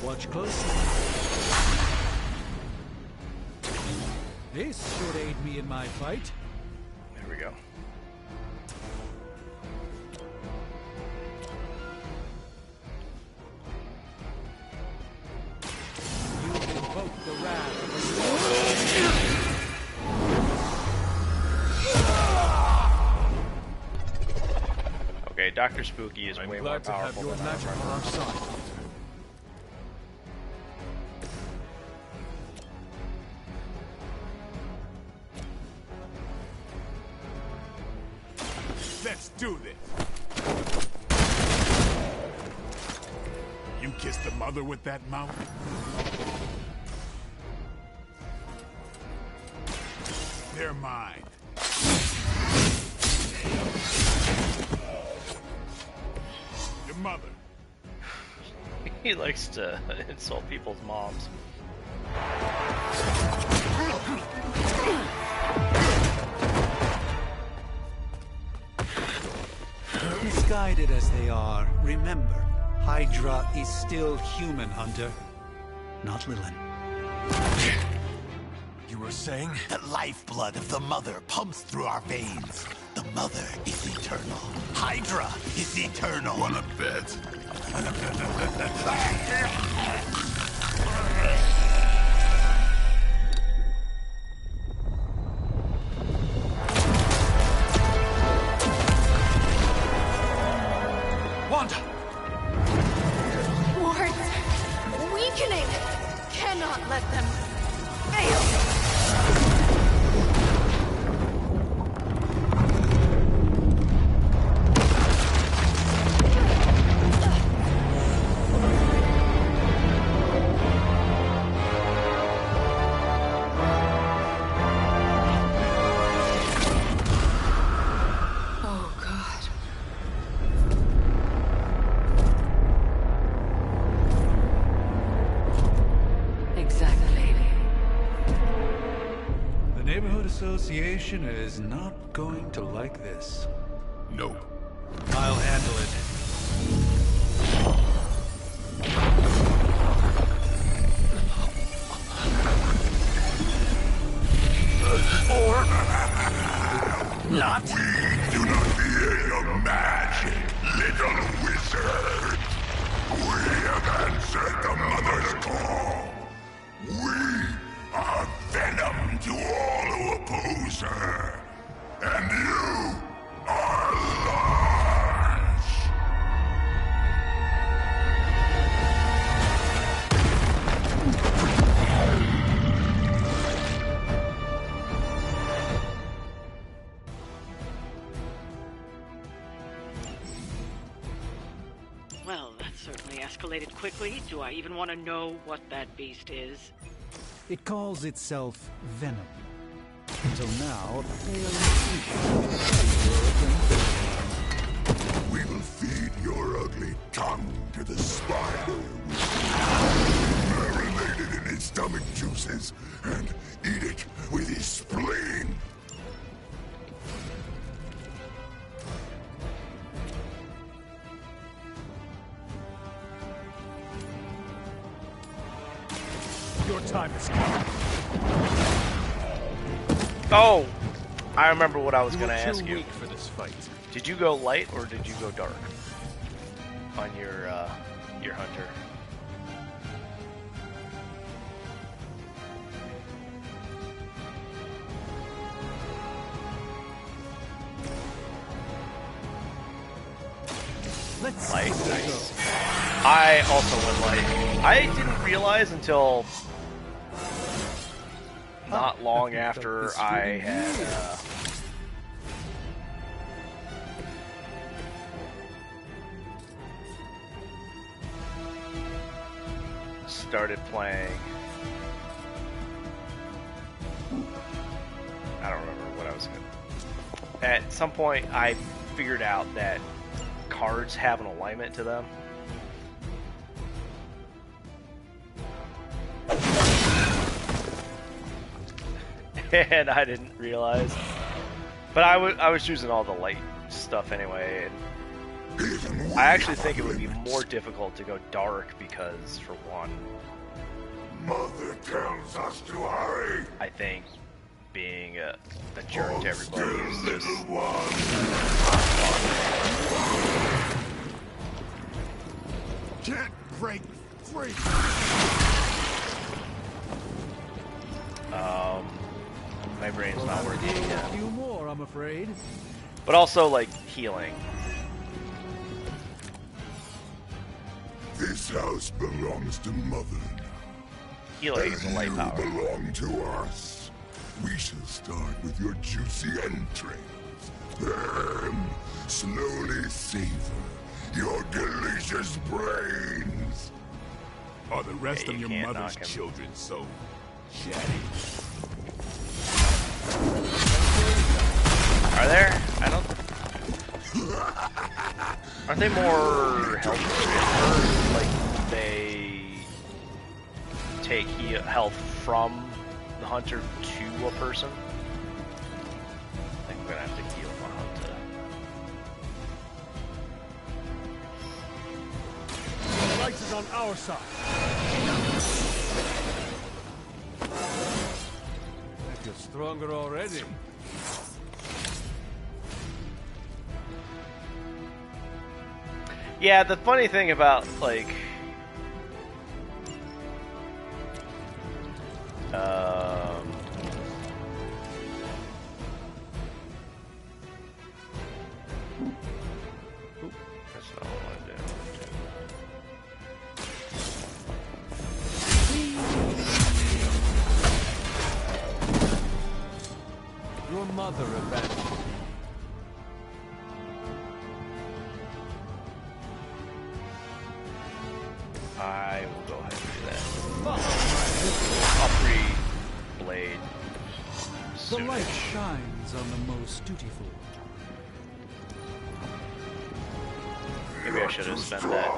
Watch closely. This should aid me in my fight. There we go. You invoke the wrath of the Okay, Dr. Spooky is way more powerful than I remember. Let's do this. You kissed the mother with that mouth? They're mine. Your mother. He likes to insult people's moms. Misguided as they are, remember, Hydra is still human, Hunter. Not Lilin. You were saying? The lifeblood of the mother pumps through our veins. The mother is eternal. Hydra is eternal. Wanna bet? Wanda! Wards! Weakening! Cannot let them fail! Association is not going to like this. Nope. I'll handle it. Or not. We do not fear your magic, little wizard. We have answered the mother's call. We are venom to all who oppose her. And you are large. Well, that certainly escalated quickly. Do I even want to know what that beast is? It calls itself Venom. Until now, We will feed your ugly tongue to the spider. Marinated in his stomach juices and eat it with his spleen. Your time is come. Oh! I remember what I was going to ask you. Weak for this fight. Did you go light or did you go dark? on your hunter. Light, nice. I also went light. I didn't realize until not long after I had started playing. I don't remember what I was going to. At some point, I figured out that cards have an alignment to them. And I didn't realize. But I was choosing all the light stuff anyway. And I actually think it would be more difficult to go dark because, for one, Mother tells us to hurry. I think being a jerk to everybody is just... Can't break free. My brain's not working yet. A few more, I'm afraid. But also, like, healing. This house belongs to Mother. Healing is a light You power. belong to us. We shall start with your juicy entrails. Then, slowly savor your delicious brains. Are the rest Yeah, of you your can't mother's knock him. children so chatty? Are there? I don't... Aren't they more health transfer? Like, they take health from the hunter to a person? I think I'm gonna have to heal my hunter. The light is on our side. I feel stronger already. Yeah, the funny thing about, like, that's not what I want to do. Your mother abandoned you. I will go ahead and do that. I'll blade The soon. light shines on the most dutiful. Maybe I should have spent that.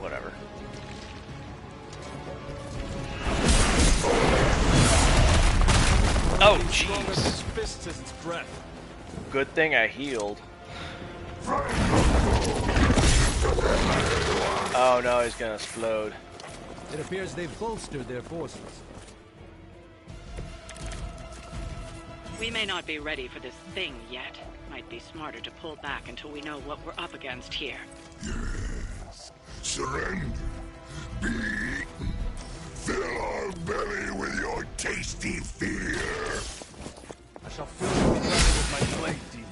Whatever. Oh, jeez. Fist is its breath. Good thing I healed. Oh no, he's gonna explode. It appears they've bolstered their forces. We may not be ready for this thing yet. Might be smarter to pull back until we know what we're up against here. Yes. Surrender. Be eaten. Fill our belly with your tasty fear. I shall fill your belly with my blade, demon.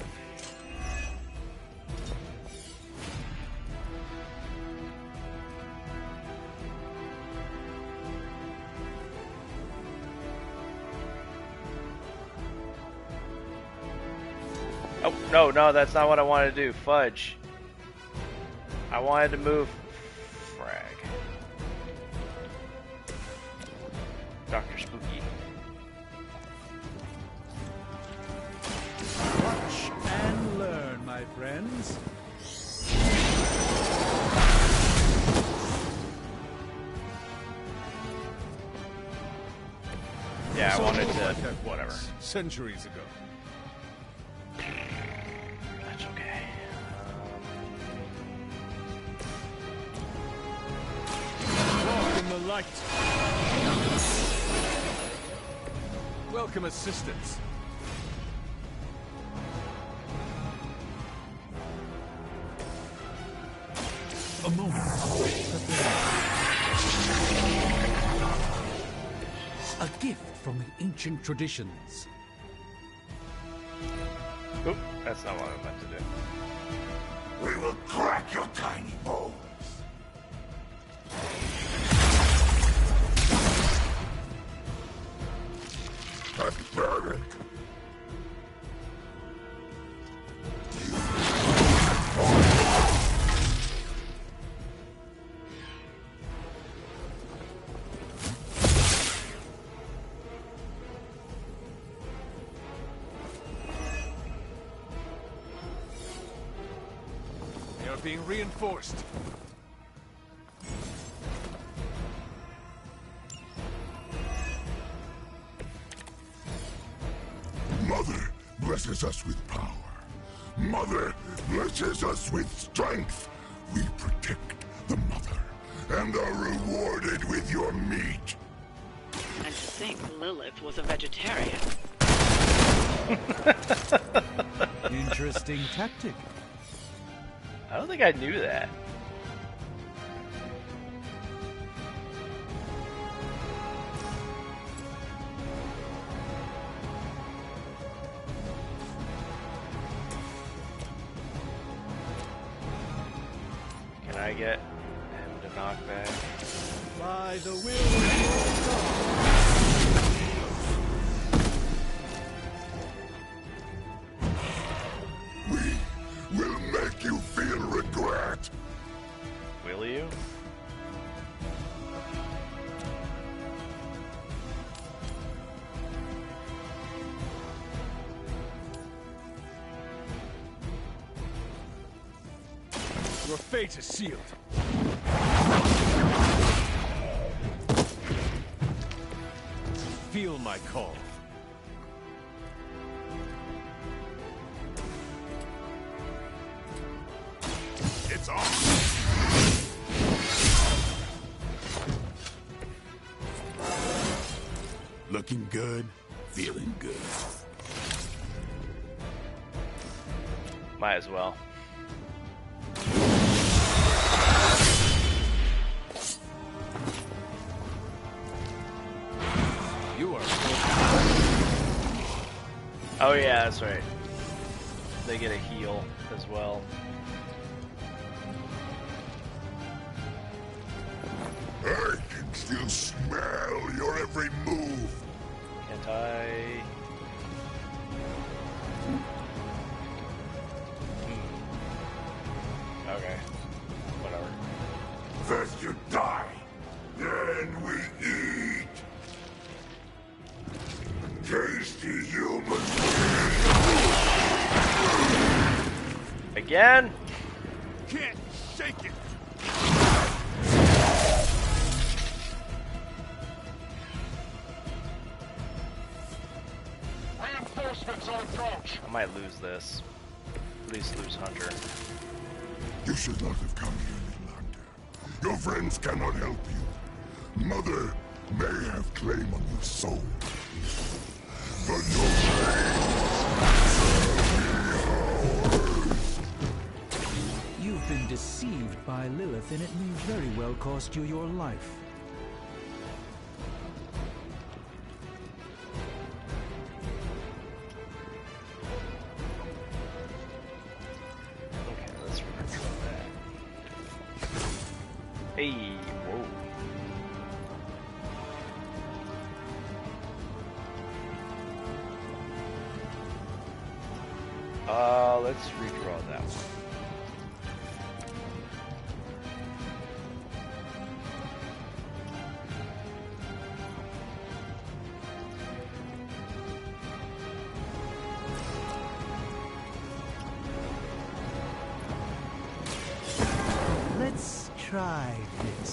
Oh, no, that's not what I wanted to do. Fudge. I wanted to move... Frag. Dr. Spooky. Watch and learn, my friends. Yeah, I wanted Like to... that Whatever. once, centuries ago. That's okay. Walk in the light. Welcome assistance. A moment. A gift from the ancient traditions. Oop, that's not what I meant to do. We will crack your tiny bones. Pathetic. They are being reinforced. Mother blesses us with power. Mother blesses us with strength. We protect the mother and are rewarded with your meat. And to think Lilith was a vegetarian. Interesting tactic. I don't think I knew that. Can I get him to knock back? By the will of God. We will make you feel regret. Will you? Your fate is sealed. Feel my call. It's on. Looking good, feeling good. Might as well. You are. Oh yeah, that's right. They get a heal as well. I can still smell your every move. Can't I? Okay. Whatever. First you die, then we eat. Tasty human. Again? Can't shake it. Reinforcements on approach. I might lose this. At least lose Hunter. You should not have come here, little hunter. Your friends cannot help you. Mother may have claim on your soul. But your You've been deceived by Lilith, and it may very well cost you your life. Okay, let's recontrol that. Hey, whoa. Let's redraw that one. Let's try this.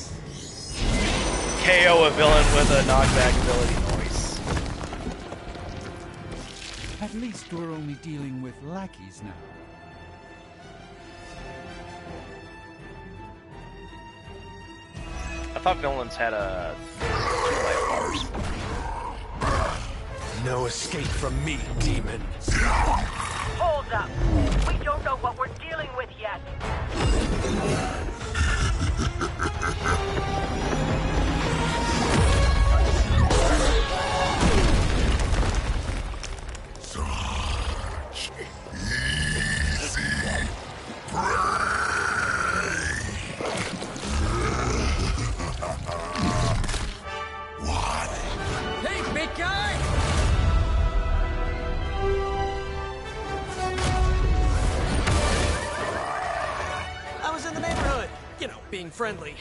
KO a villain with a knockback ability. Nice. At least we're only dealing with lackeys now. I thought villains had a 2 life bars. No escape from me, demon. Hold up. We don't know what we're dealing with yet. guy! I was in the neighborhood. You know, being friendly.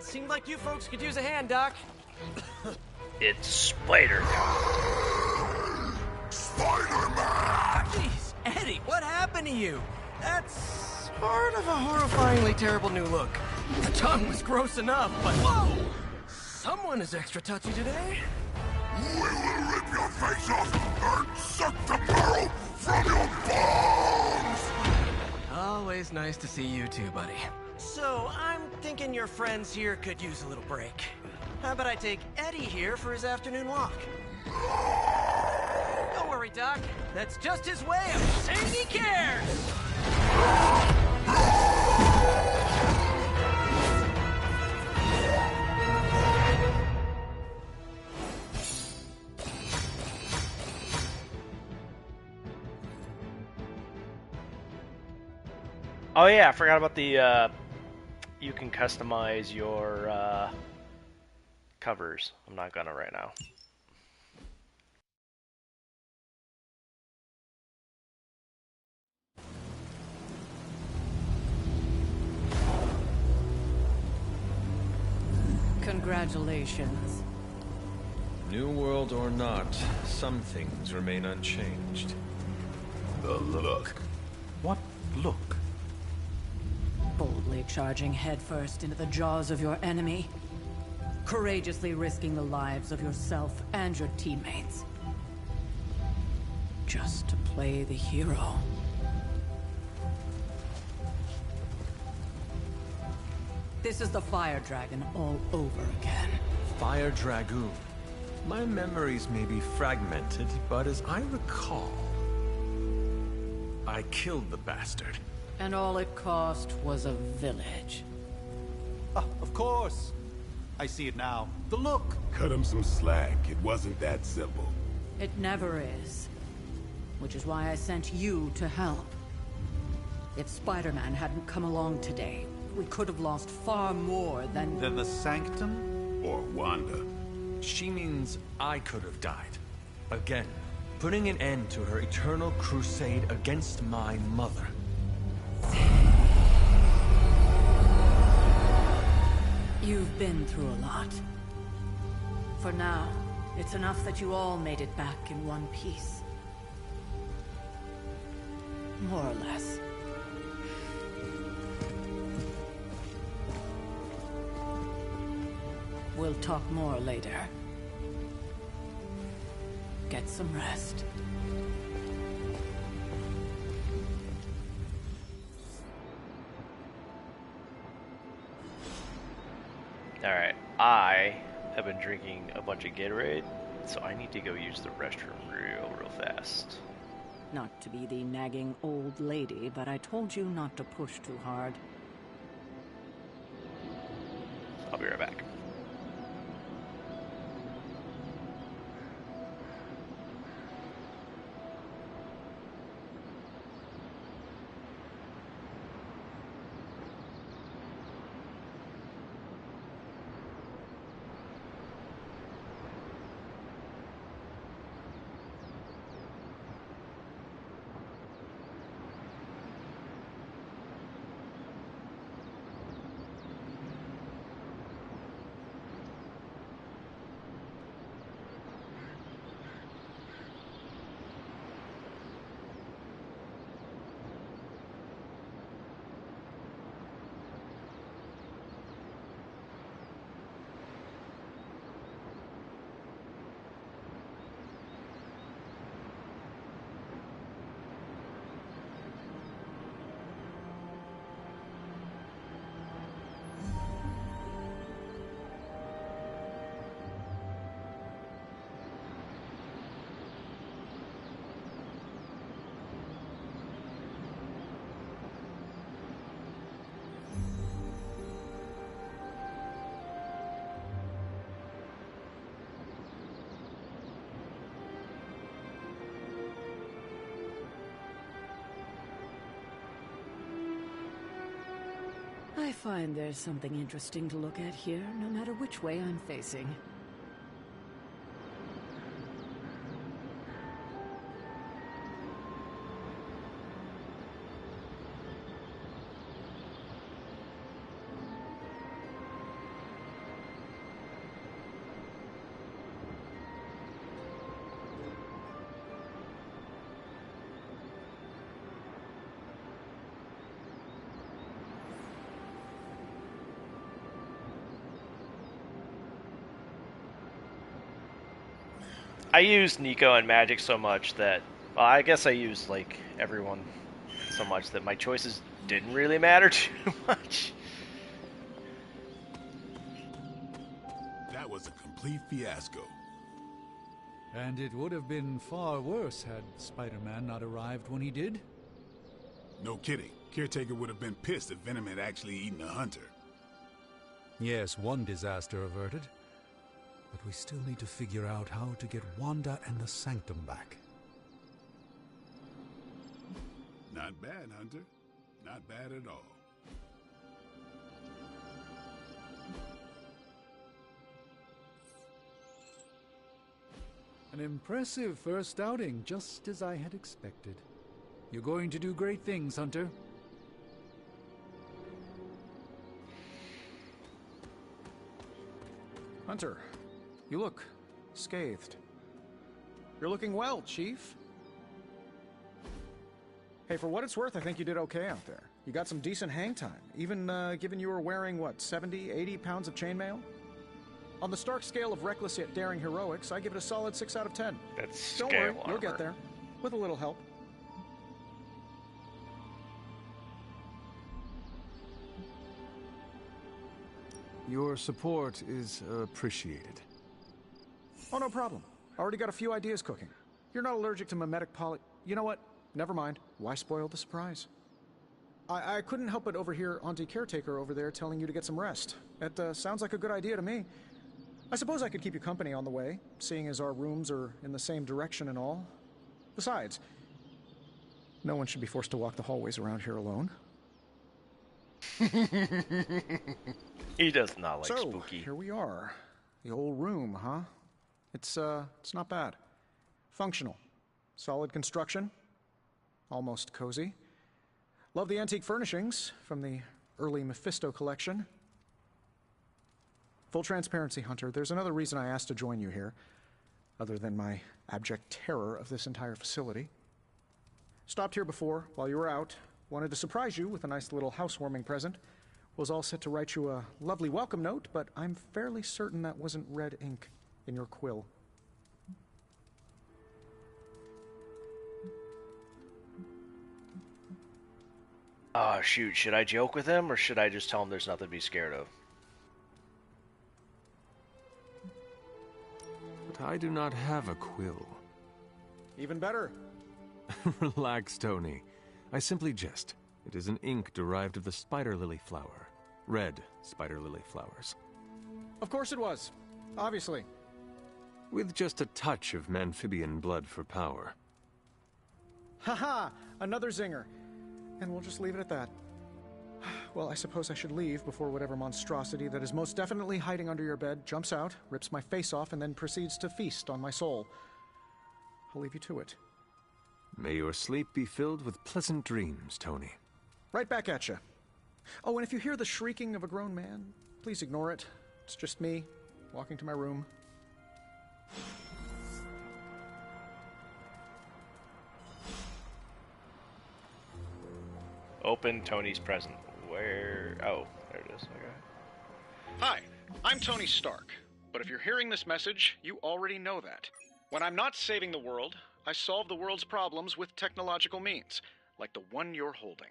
Seemed like you folks could use a hand, Doc. It's Spider-Man. Spider-Man! Jeez, Eddie, what happened to you? That's sort of a horrifyingly terrible new look. The tongue was gross enough, but whoa! Someone is extra touchy today. We will rip your face off and suck the marrow from your bones! Always nice to see you too, buddy. So, I'm thinking your friends here could use a little break. How about I take Eddie here for his afternoon walk? Don't worry, Doc. That's just his way of saying he cares! Oh yeah, I forgot about the, you can customize your, covers. I'm not gonna right now. Congratulations. New world or not, some things remain unchanged. The look. What look? Boldly charging headfirst into the jaws of your enemy. Courageously risking the lives of yourself and your teammates. Just to play the hero. This is the Fire Dragon all over again. Fire Dragoon. My memories may be fragmented, but as I recall, I killed the bastard. And all it cost was a village. Of course. I see it now. The look. Cut him some slack. It wasn't that simple. It never is. Which is why I sent you to help. If Spider-Man hadn't come along today, we could have lost far more than... Than the Sanctum? Or Wanda. She means I could have died. Again, putting an end to her eternal crusade against my mother. You've been through a lot. For now, it's enough that you all made it back in one piece. More or less. We'll talk more later. Get some rest. Alright, I have been drinking a bunch of Gatorade, so I need to go use the restroom real fast. Not to be the nagging old lady, but I told you not to push too hard. I'll be right back. I find there's something interesting to look at here, no matter which way I'm facing. I used Nico and Magic so much that, well, I guess I used like everyone so much that my choices didn't really matter too much. That was a complete fiasco. And it would have been far worse had Spider-Man not arrived when he did. No kidding. Caretaker would have been pissed if Venom had actually eaten a hunter. Yes, one disaster averted. But we still need to figure out how to get Wanda and the Sanctum back. Not bad, Hunter. Not bad at all. An impressive first outing, just as I had expected. You're going to do great things, Hunter. Hunter, you look scathed. You're looking well, Chief. Hey, for what it's worth, I think you did okay out there. You got some decent hang time, even given you were wearing, what, 70, 80 pounds of chainmail? On the Stark scale of reckless yet daring heroics, I give it a solid 6 out of 10. That's Don't worry, you'll get there. With a little help. Your support is appreciated. Oh, no problem. Already got a few ideas cooking. You're not allergic to mimetic poly... You know what? Never mind. Why spoil the surprise? I couldn't help but overhear Auntie Caretaker over there telling you to get some rest. It sounds like a good idea to me. I suppose I could keep you company on the way, seeing as our rooms are in the same direction and all. Besides, no one should be forced to walk the hallways around here alone. He does not like so, spooky. Here we are. The old room, huh? It's not bad. Functional. Solid construction. Almost cozy. Love the antique furnishings from the early Mephisto collection. Full transparency, Hunter, there's another reason I asked to join you here, other than my abject terror of this entire facility. Stopped here before, while you were out. Wanted to surprise you with a nice little housewarming present. Was all set to write you a lovely welcome note, but I'm fairly certain that wasn't red ink in your quill. Oh, shoot. Should I joke with him, or should I just tell him there's nothing to be scared of? But I do not have a quill. Even better. Relax, Tony. I simply jest. It is an ink derived of the spider lily flower. Red spider lily flowers. Of course it was. Obviously. With just a touch of amphibian blood for power. Haha! Another zinger. And we'll just leave it at that. Well, I suppose I should leave before whatever monstrosity that is most definitely hiding under your bed jumps out, rips my face off, and then proceeds to feast on my soul. I'll leave you to it. May your sleep be filled with pleasant dreams, Tony. Right back at you. Oh, and if you hear the shrieking of a grown man, please ignore it. It's just me, walking to my room. Open Tony's present. Where? Oh, there it is. Okay. Hi, I'm Tony Stark. But if you're hearing this message, you already know that. When I'm not saving the world, I solve the world's problems with technological means, like the one you're holding.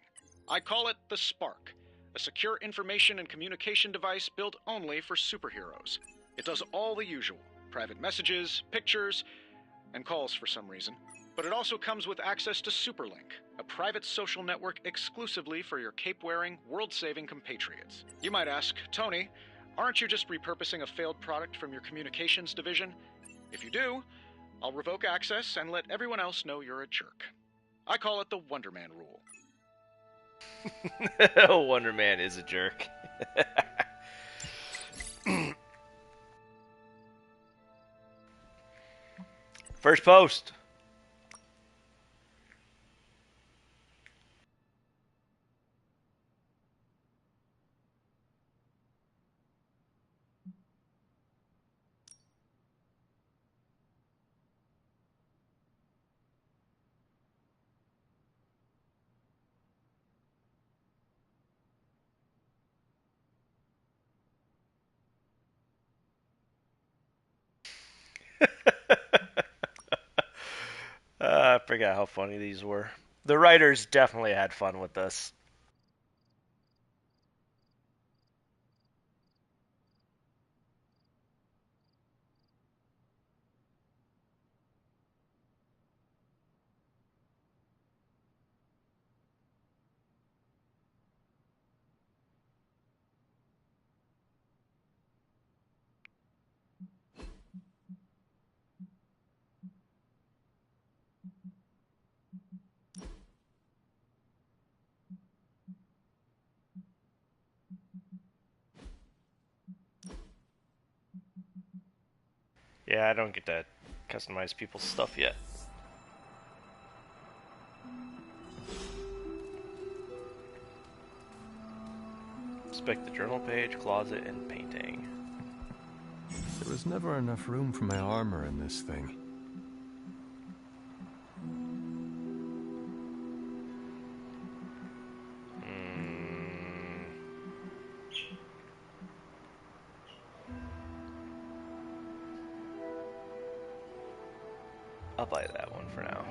I call it the Spark, a secure information and communication device built only for superheroes. It does all the usual, private messages, pictures, and calls for some reason. But it also comes with access to Superlink, a private social network exclusively for your cape-wearing, world-saving compatriots. You might ask, Tony, aren't you just repurposing a failed product from your communications division? If you do, I'll revoke access and let everyone else know you're a jerk. I call it the Wonder Man rule. Wonder Man is a jerk. First post. forgot how funny these were. The writers definitely had fun with this. Yeah, I don't get to customize people's stuff yet. Inspect the journal page, closet, and painting. There was never enough room for my armor in this thing. I'll buy that one for now.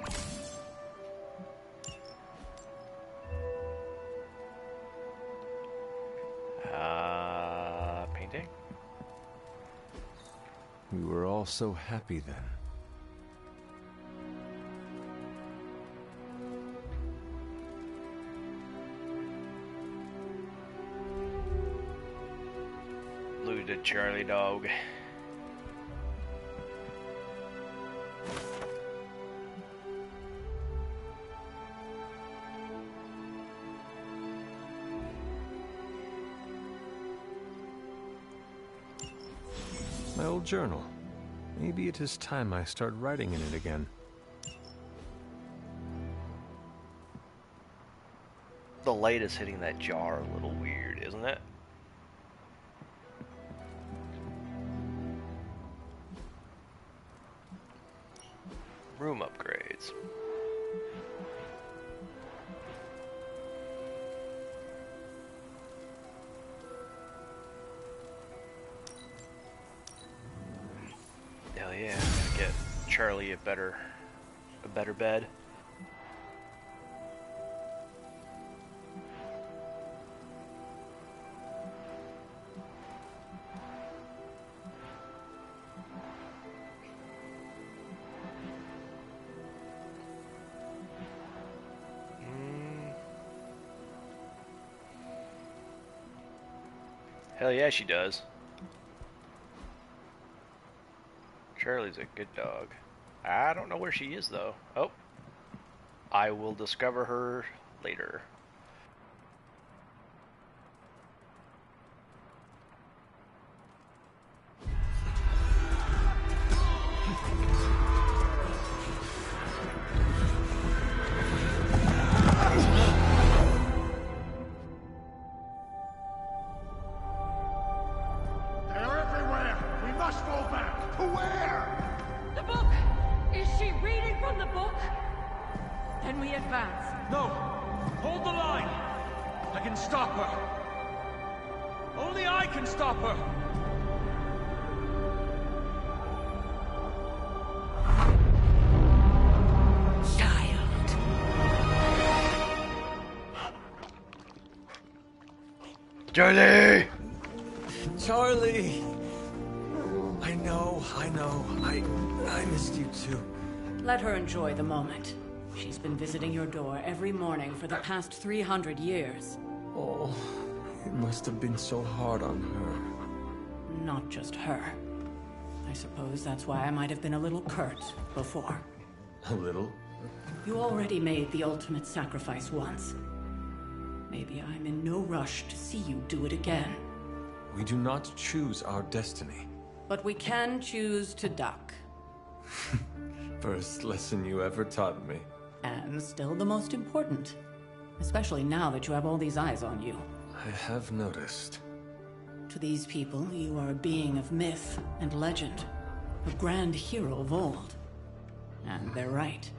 Painting? We were all so happy then. Looted Charlie dog. My old journal. Maybe it is time I start writing in it again. The light is hitting that jar a little weird, isn't it? Room upgrades. Hell yeah, I'm gonna get Charlie a better bed. Hell yeah, she does. Charlie's a good dog. I don't know where she is, though. Oh. I will discover her later. They're everywhere! We must go back! To where? The book! Is she reading from the book? Then we advance. No! Hold the line! I can stop her! Only I can stop her! Charlie! Charlie! I know. I missed you too. Let her enjoy the moment. She's been visiting your door every morning for the past 300 years. Oh, it must have been so hard on her. Not just her. I suppose that's why I might have been a little curt before. A little? You already made the ultimate sacrifice once. Maybe I'm in no rush to see you do it again. We do not choose our destiny. But we can choose to duck. First lesson you ever taught me. And still the most important. Especially now that you have all these eyes on you. I have noticed. To these people, you are a being of myth and legend. A grand hero of old. And they're right.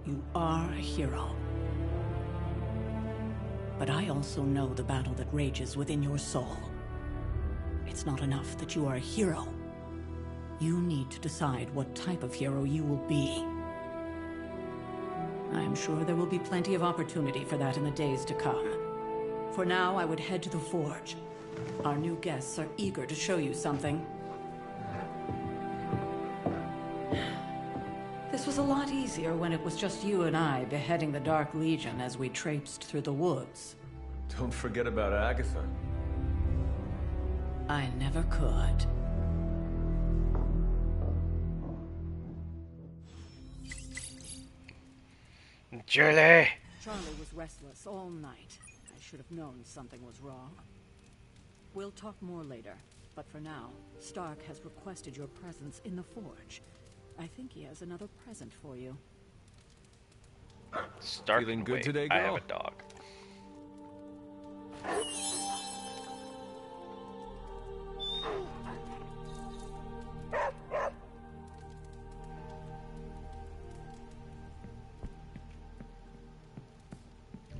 You are a hero. But I also know the battle that rages within your soul. It's not enough that you are a hero. You need to decide what type of hero you will be. I'm sure there will be plenty of opportunity for that in the days to come. For now, I would head to the Forge. Our new guests are eager to show you something. This was a lot easier when it was just you and I beheading the Dark Legion as we traipsed through the woods. Don't forget about Agatha. I never could. Charlie! Charlie was restless all night. I should have known something was wrong. We'll talk more later, but for now, Stark has requested your presence in the Forge. I think he has another present for you. Stark, feeling good today, I girl? have a dog.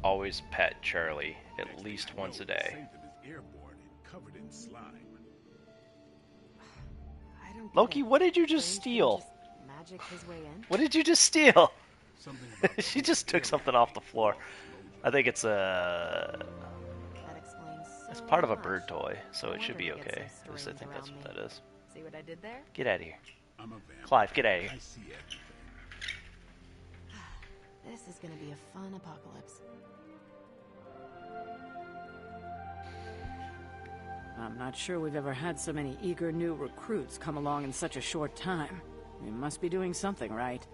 Always pet Charlie at least once a day. Saint is airborne and covered in slime. Loki, what did you just steal? Magic his way in? What did you just steal? She just took something off the floor. I think it's That explains it's part of a bird toy, so it should be okay. At least I think that's what that is. See what I did there? Get out of here. I'm a vampire. Clive, get out of here. I see everything. This is gonna be a fun apocalypse. I'm not sure we've ever had so many eager new recruits come along in such a short time. We must be doing something right.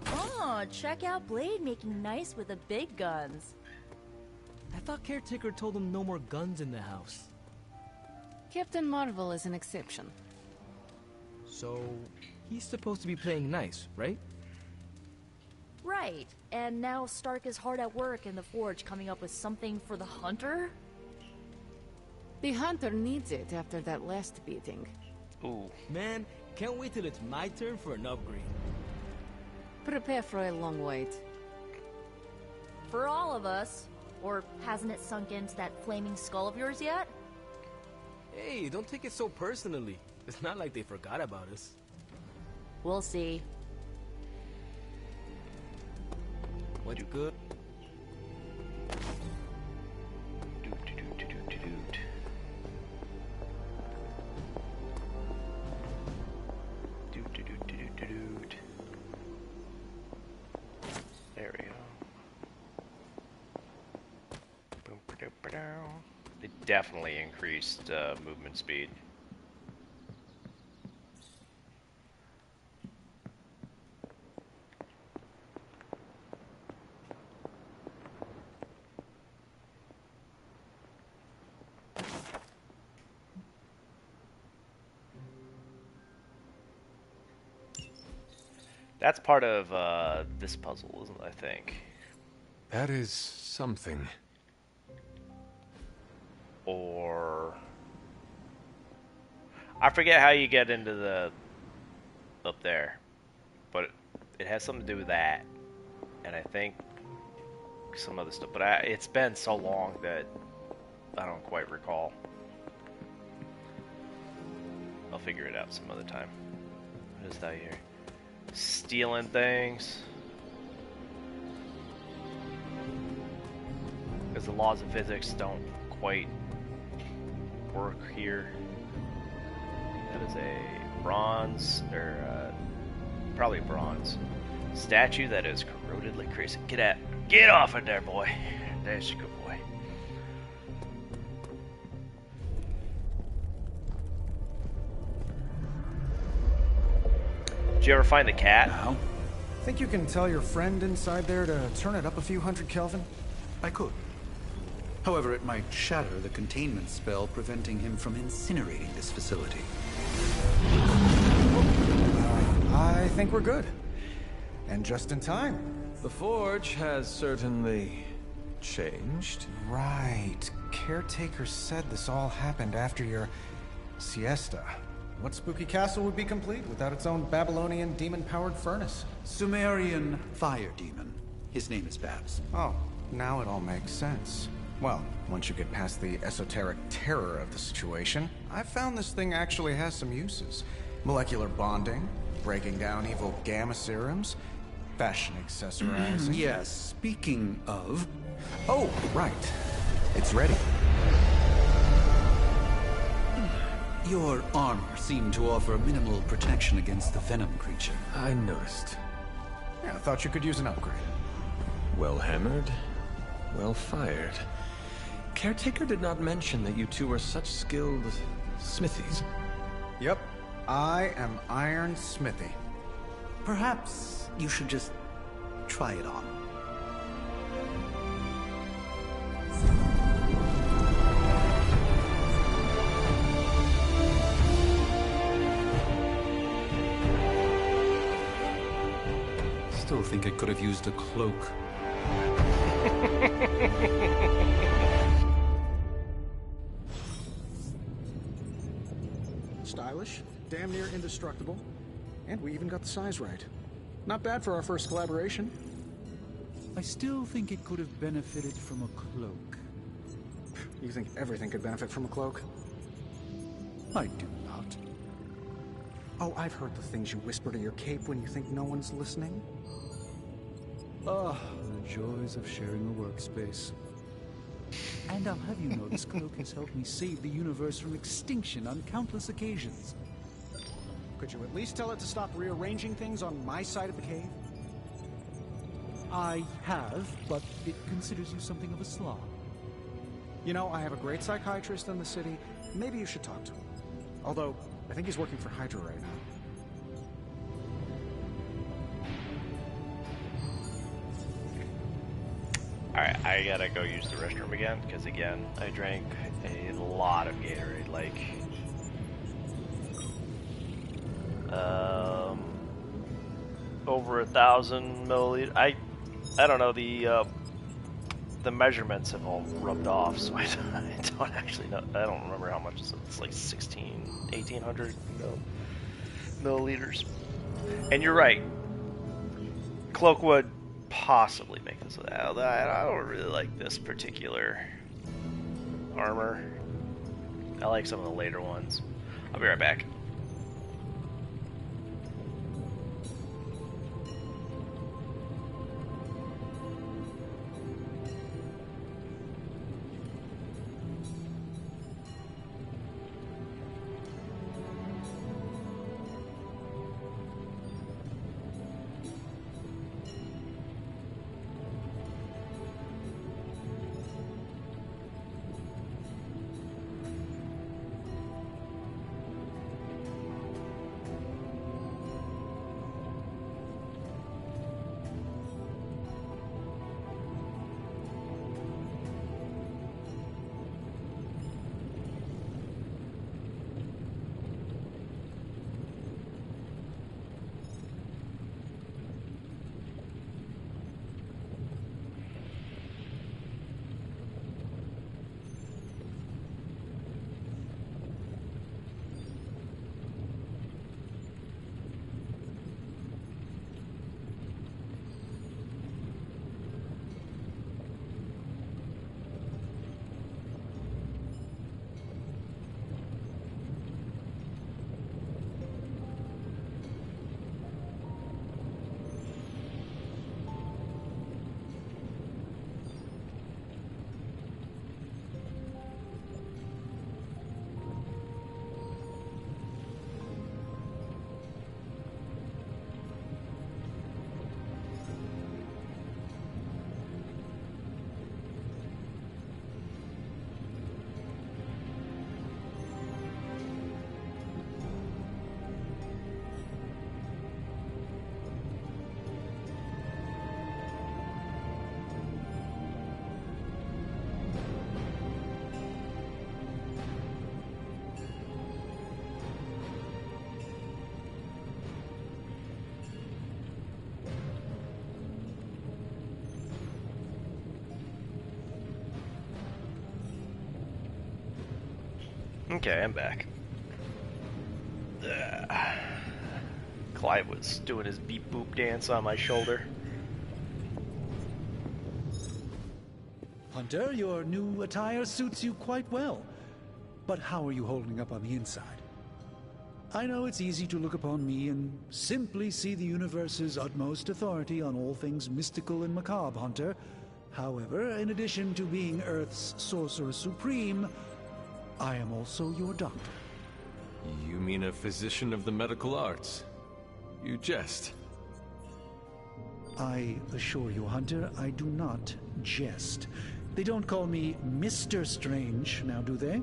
Oh, check out Blade making nice with the big guns. I thought Caretaker told him no more guns in the house. Captain Marvel is an exception. So, he's supposed to be playing nice, right? Right, and now Stark is hard at work in the Forge coming up with something for the Hunter? The Hunter needs it after that last beating. Ooh. Man, can't wait till it's my turn for an upgrade. Prepare for a long wait. For all of us. Or hasn't it sunk into that flaming skull of yours yet? Hey, don't take it so personally. It's not like they forgot about us. We'll see. What's good? There we go. They definitely increased movement speed. That's part of this puzzle, isn't it, I think? That is something. Or... I forget how you get into the... up there. But it has something to do with that. And I think some other stuff. But it's been so long that I don't quite recall. I'll figure it out some other time. What is that here? Stealing things. Because the laws of physics don't quite work here. That is a bronze, or probably bronze statue that is corrodedly crazy. Get off of there, boy. There's a good boy. Did you ever find the cat? No. Think you can tell your friend inside there to turn it up a few hundred Kelvin? I could. However, it might shatter the containment spell preventing him from incinerating this facility. I think we're good. And just in time. The Forge has certainly changed. Right. Caretaker said this all happened after your siesta. What spooky castle would be complete without its own Babylonian demon-powered furnace? Sumerian fire demon. His name is Babs. Oh, now it all makes sense. Well, once you get past the esoteric terror of the situation, I've found this thing actually has some uses. Molecular bonding, breaking down evil gamma serums, fashion accessorizing. Yes, speaking of... Oh, right. It's ready. Your armor seemed to offer minimal protection against the venom creature. I noticed. Yeah, I thought you could use an upgrade. Well hammered, well fired. Caretaker did not mention that you two were such skilled smithies. Yep, I am Iron Smithy. Perhaps you should just try it on. Still think I could have used a cloak. Stylish, damn near indestructible, and we even got the size right. Not bad for our first collaboration. I still think it could have benefited from a cloak. You think everything could benefit from a cloak? I do not. Oh, I've heard the things you whisper to your cape when you think no one's listening. Ah, the joys of sharing a workspace. And I'll have you know this cloak has helped me save the universe from extinction on countless occasions. Could you at least tell it to stop rearranging things on my side of the cave? I have, but it considers you something of a slob. You know, I have a great psychiatrist in the city. Maybe you should talk to him. Although, I think he's working for Hydra right now. Alright, I gotta go use the restroom again, because again, I drank a lot of Gatorade, like... over 1,000 milliliters. I don't know, the measurements have all rubbed off, so I don't actually know. I don't remember how much it's like 1,800 milliliters. And you're right. Cloak would possibly make this. I don't really like this particular armor. I like some of the later ones. I'll be right back. Okay, I'm back. Clive was doing his beep boop dance on my shoulder. Hunter, your new attire suits you quite well. But how are you holding up on the inside? I know it's easy to look upon me and simply see the universe's utmost authority on all things mystical and macabre, Hunter. However, in addition to being Earth's Sorcerer Supreme, I am also your doctor. You mean a physician of the medical arts? You jest. I assure you, Hunter, I do not jest. They don't call me Mr. Strange, now do they?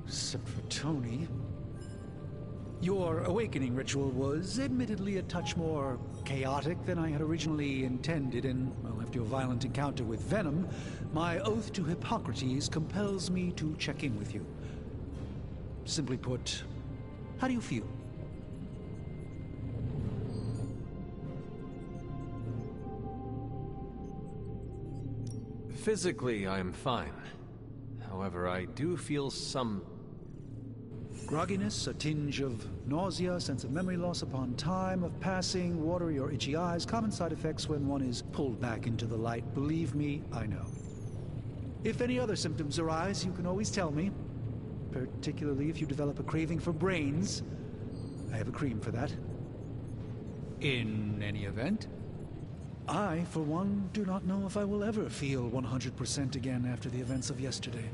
Except for Tony. Your awakening ritual was admittedly a touch more chaotic than I had originally intended, and, well, after a violent encounter with Venom, my oath to Hippocrates compels me to check in with you. Simply put, how do you feel? Physically, I am fine. However, I do feel some grogginess, a tinge of nausea, sense of memory loss upon time of passing, watery or itchy eyes, common side effects when one is pulled back into the light. Believe me, I know. If any other symptoms arise, you can always tell me, particularly if you develop a craving for brains. I have a cream for that. In any event, I, for one, do not know if I will ever feel 100% again after the events of yesterday.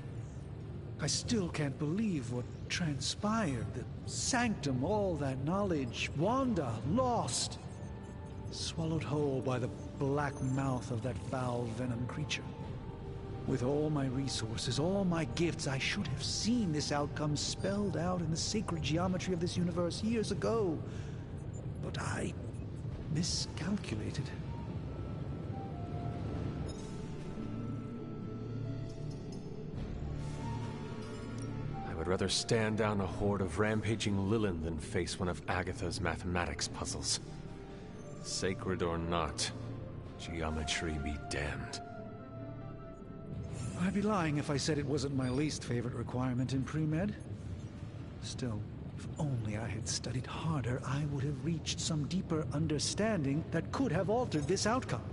I still can't believe what transpired. The sanctum, all that knowledge. Wanda, lost. Swallowed whole by the black mouth of that foul Venom creature. With all my resources, all my gifts, I should have seen this outcome spelled out in the sacred geometry of this universe years ago. But I miscalculated. I'd rather stand down a horde of rampaging Lilin than face one of Agatha's mathematics puzzles. Sacred or not, geometry be damned. I'd be lying if I said it wasn't my least favorite requirement in pre-med. Still, if only I had studied harder, I would have reached some deeper understanding that could have altered this outcome.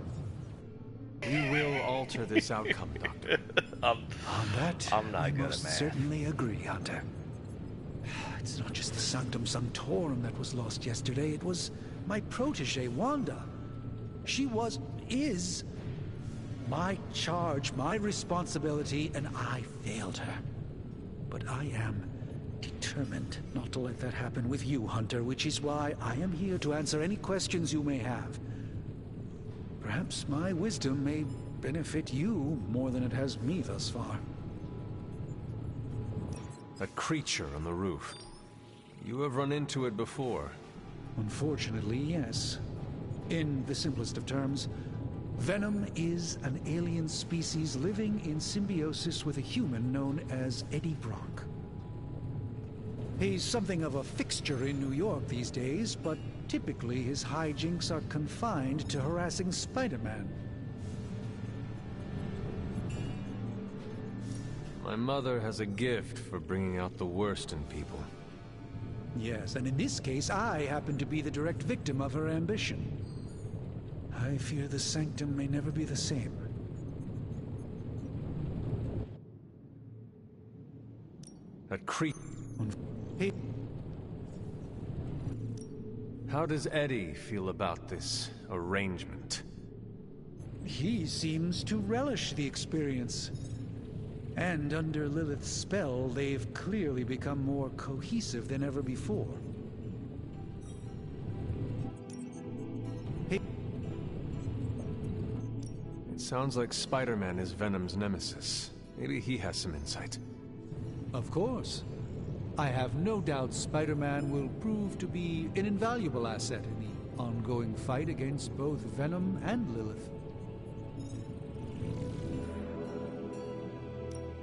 We will alter this outcome, Doctor. On that, I'm not I good at most math. certainly agree, Hunter. It's not just the Sanctum Sanctorum that was lost yesterday. It was my protege, Wanda. She is my charge, my responsibility, and I failed her. But I am determined not to let that happen with you, Hunter, which is why I am here to answer any questions you may have. Perhaps my wisdom may benefit you more than it has me thus far. That creature on the roof. You have run into it before. Unfortunately, yes. In the simplest of terms, Venom is an alien species living in symbiosis with a human known as Eddie Brock. He's something of a fixture in New York these days, but typically his hijinks are confined to harassing Spider-Man. My mother has a gift for bringing out the worst in people. Yes, and in this case, I happen to be the direct victim of her ambition. I fear the Sanctum may never be the same. That creep. How does Eddie feel about this arrangement? He seems to relish the experience. And under Lilith's spell, they've clearly become more cohesive than ever before. It sounds like Spider-Man is Venom's nemesis. Maybe he has some insight. Of course. I have no doubt Spider-Man will prove to be an invaluable asset in the ongoing fight against both Venom and Lilith.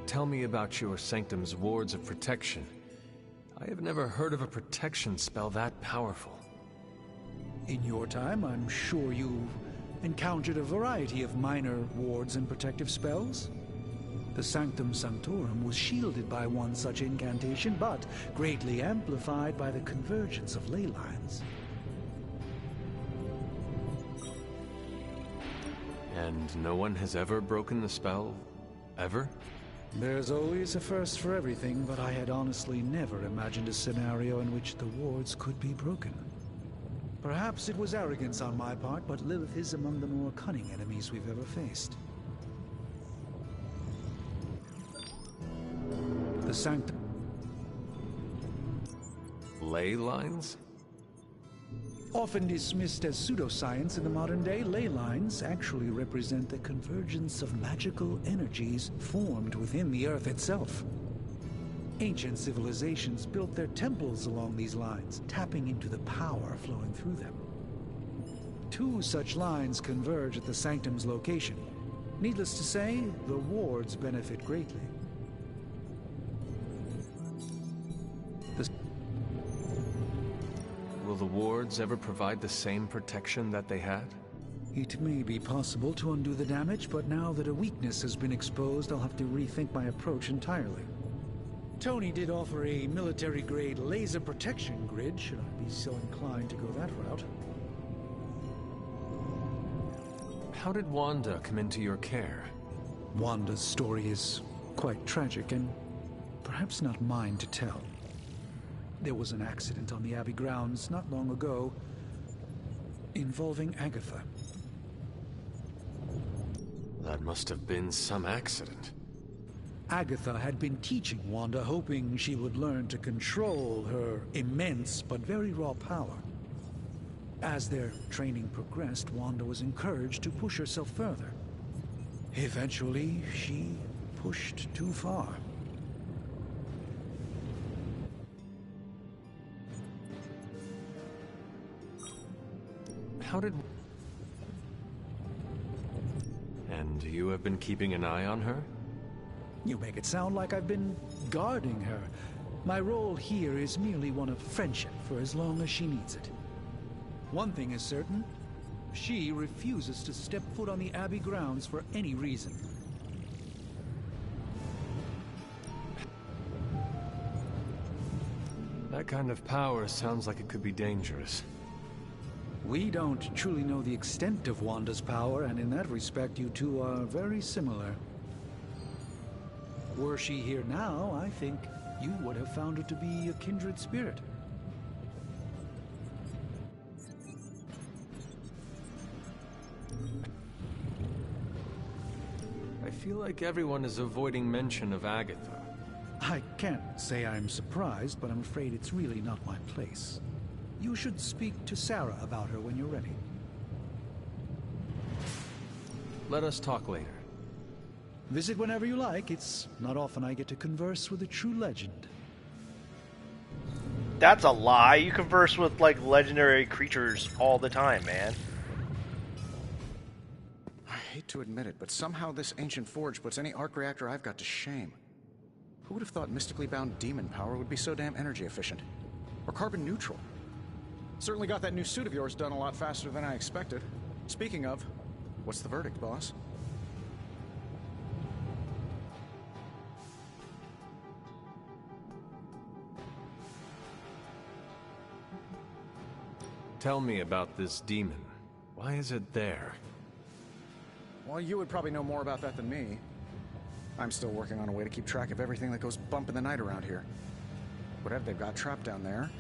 Tell me about your Sanctum's wards of protection. I have never heard of a protection spell that powerful. In your time, I'm sure you've encountered a variety of minor wards and protective spells. The Sanctum Sanctorum was shielded by one such incantation, but greatly amplified by the convergence of ley lines. And no one has ever broken the spell? Ever? There's always a first for everything, but I had honestly never imagined a scenario in which the wards could be broken. Perhaps it was arrogance on my part, but Lilith is among the more cunning enemies we've ever faced. The Sanctum. Ley lines? Often dismissed as pseudoscience in the modern day, ley lines actually represent the convergence of magical energies formed within the Earth itself. Ancient civilizations built their temples along these lines, tapping into the power flowing through them. 2 such lines converge at the Sanctum's location. Needless to say, the wards benefit greatly. Will the wards ever provide the same protection that they had? It may be possible to undo the damage, but now that a weakness has been exposed, I'll have to rethink my approach entirely. Tony did offer a military-grade laser protection grid, should I be so inclined to go that route. How did Wanda come into your care? Wanda's story is quite tragic, and perhaps not mine to tell. There was an accident on the Abbey grounds not long ago, involving Agatha. That must have been some accident. Agatha had been teaching Wanda, hoping she would learn to control her immense but very raw power. As their training progressed, Wanda was encouraged to push herself further. Eventually, she pushed too far. How did... And you have been keeping an eye on her? You make it sound like I've been guarding her. My role here is merely one of friendship for as long as she needs it. One thing is certain, she refuses to step foot on the Abbey grounds for any reason. That kind of power sounds like it could be dangerous. We don't truly know the extent of Wanda's power, and in that respect, you two are very similar. Were she here now, I think you would have found her to be a kindred spirit. I feel like everyone is avoiding mention of Agatha. I can't say I'm surprised, but I'm afraid it's really not my place. You should speak to Sarah about her when you're ready. Let us talk later. Visit whenever you like. It's not often I get to converse with a true legend. That's a lie. You converse with, like, legendary creatures all the time, man. I hate to admit it, but somehow this ancient forge puts any arc reactor I've got to shame. Who would have thought mystically bound demon power would be so damn energy efficient? Or carbon neutral? Certainly got that new suit of yours done a lot faster than I expected. Speaking of, what's the verdict, boss? Tell me about this demon. Why is it there? Well, you would probably know more about that than me. I'm still working on a way to keep track of everything that goes bump in the night around here. Whatever they've got trapped down there,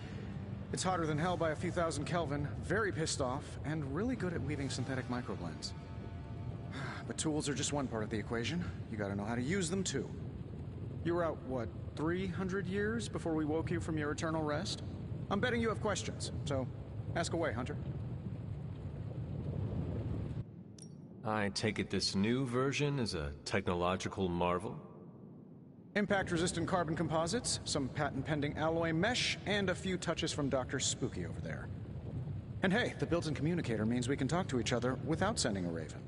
it's hotter than hell by a few thousand Kelvin, very pissed off, and really good at weaving synthetic microblends. But tools are just one part of the equation. You gotta know how to use them, too. You were out, what, 300 years before we woke you from your eternal rest? I'm betting you have questions, so ask away, Hunter. I take it this new version is a technological marvel? Impact-resistant carbon composites, some patent-pending alloy mesh, and a few touches from Dr. Spooky over there. And hey, the built-in communicator means we can talk to each other without sending a raven.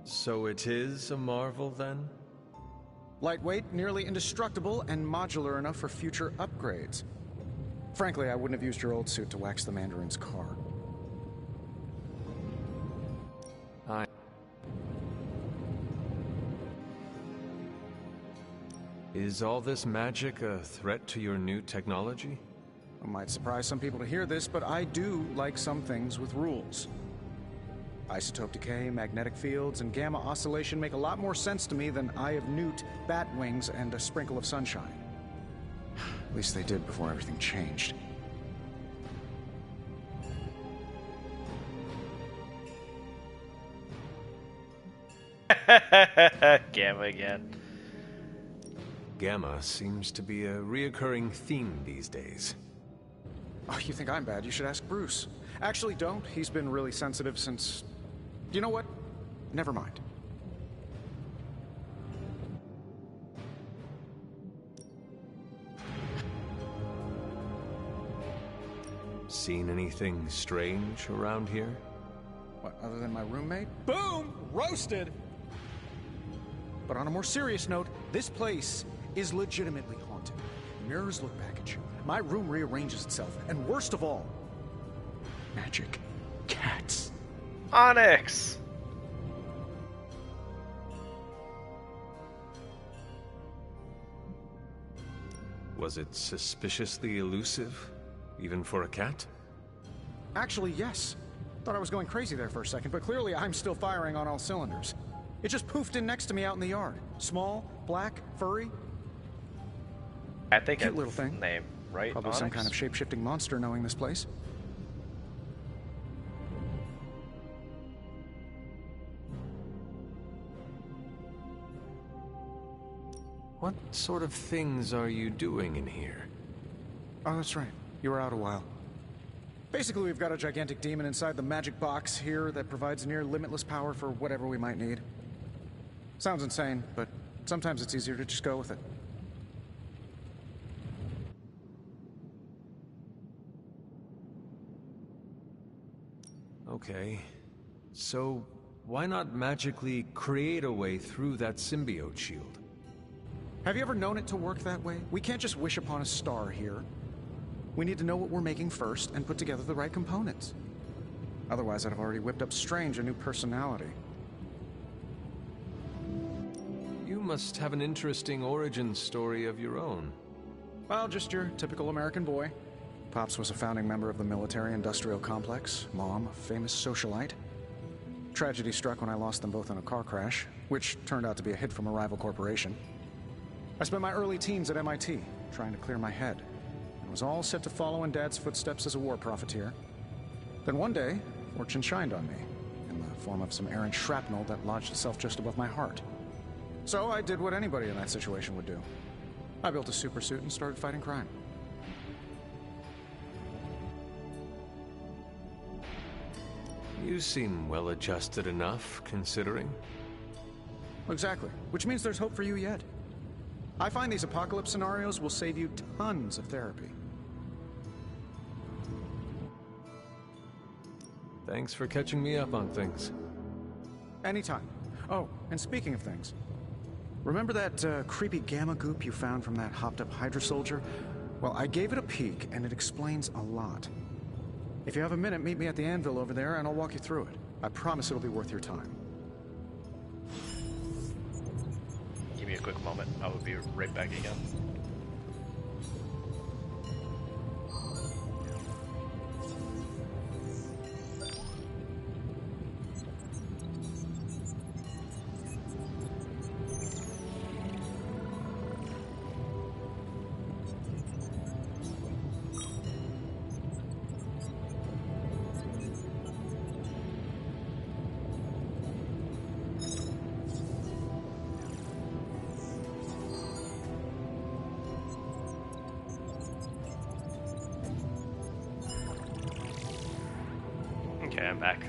So it is a marvel, then? Lightweight, nearly indestructible, and modular enough for future upgrades. Frankly, I wouldn't have used your old suit to wax the Mandarin's car. Is all this magic a threat to your new technology? It might surprise some people to hear this, but I do like some things with rules. Isotope decay, magnetic fields, and gamma oscillation make a lot more sense to me than Eye of Newt, bat wings, and a sprinkle of sunshine. At least they did before everything changed. Gamma again. Gamma seems to be a reoccurring theme these days. Oh, you think I'm bad? You should ask Bruce. Actually, don't. He's been really sensitive since... You know what? Never mind. Seen anything strange around here? What, other than my roommate? Boom! Roasted! But on a more serious note, this place is legitimately haunted. Mirrors look back at you. My room rearranges itself. And worst of all, magic cats. Onyx! Was it suspiciously elusive, even for a cat? Actually, yes. Thought I was going crazy there for a second, but clearly I'm still firing on all cylinders. It just poofed in next to me out in the yard. Small, black, furry. I think cute little thing. Name, right? Probably Onyx? some kind of shape-shifting monster knowing this place. What sort of things are you doing in here? Oh, that's right. You were out a while. Basically, we've got a gigantic demon inside the magic box here that provides near limitless power for whatever we might need. Sounds insane, but sometimes it's easier to just go with it. Okay. So, why not magically create a way through that symbiote shield? Have you ever known it to work that way? We can't just wish upon a star here. We need to know what we're making first and put together the right components. Otherwise, I'd have already whipped up Strange a new personality. You must have an interesting origin story of your own. Well, just your typical American boy. Pops was a founding member of the military-industrial complex. Mom, a famous socialite. Tragedy struck when I lost them both in a car crash, which turned out to be a hit from a rival corporation. I spent my early teens at MIT, trying to clear my head, and was all set to follow in Dad's footsteps as a war profiteer. Then one day, fortune shined on me, in the form of some errant shrapnel that lodged itself just above my heart. So I did what anybody in that situation would do. I built a supersuit and started fighting crime. You seem well-adjusted enough, considering. Exactly, which means there's hope for you yet. I find these apocalypse scenarios will save you tons of therapy. Thanks for catching me up on things. Anytime. Oh, and speaking of things, remember that creepy gamma goop you found from that hopped-up Hydra soldier? Well, I gave it a peek, and it explains a lot. If you have a minute, meet me at the anvil over there, and I'll walk you through it. I promise it'll be worth your time. Give me a quick moment. I will be right back again. Okay, I'm back.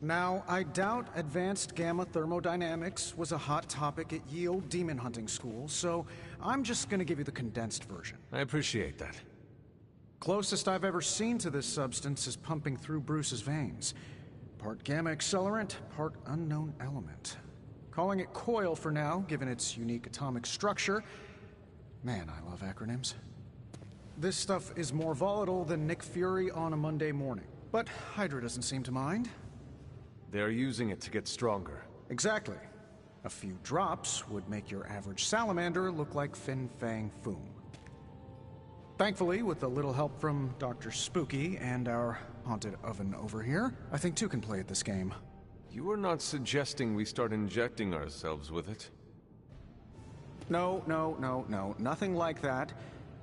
Now, I doubt advanced gamma thermodynamics was a hot topic at ye old demon hunting school, so I'm just gonna give you the condensed version. I appreciate that. Closest I've ever seen to this substance is pumping through Bruce's veins. Part gamma accelerant, part unknown element. Calling it Coil for now, given its unique atomic structure. Man, I love acronyms. This stuff is more volatile than Nick Fury on a Monday morning. But Hydra doesn't seem to mind. They're using it to get stronger. Exactly. A few drops would make your average salamander look like Fin Fang Foom. Thankfully, with a little help from Dr. Spooky and our haunted oven over here, I think two can play at this game. You are not suggesting we start injecting ourselves with it? No, nothing like that.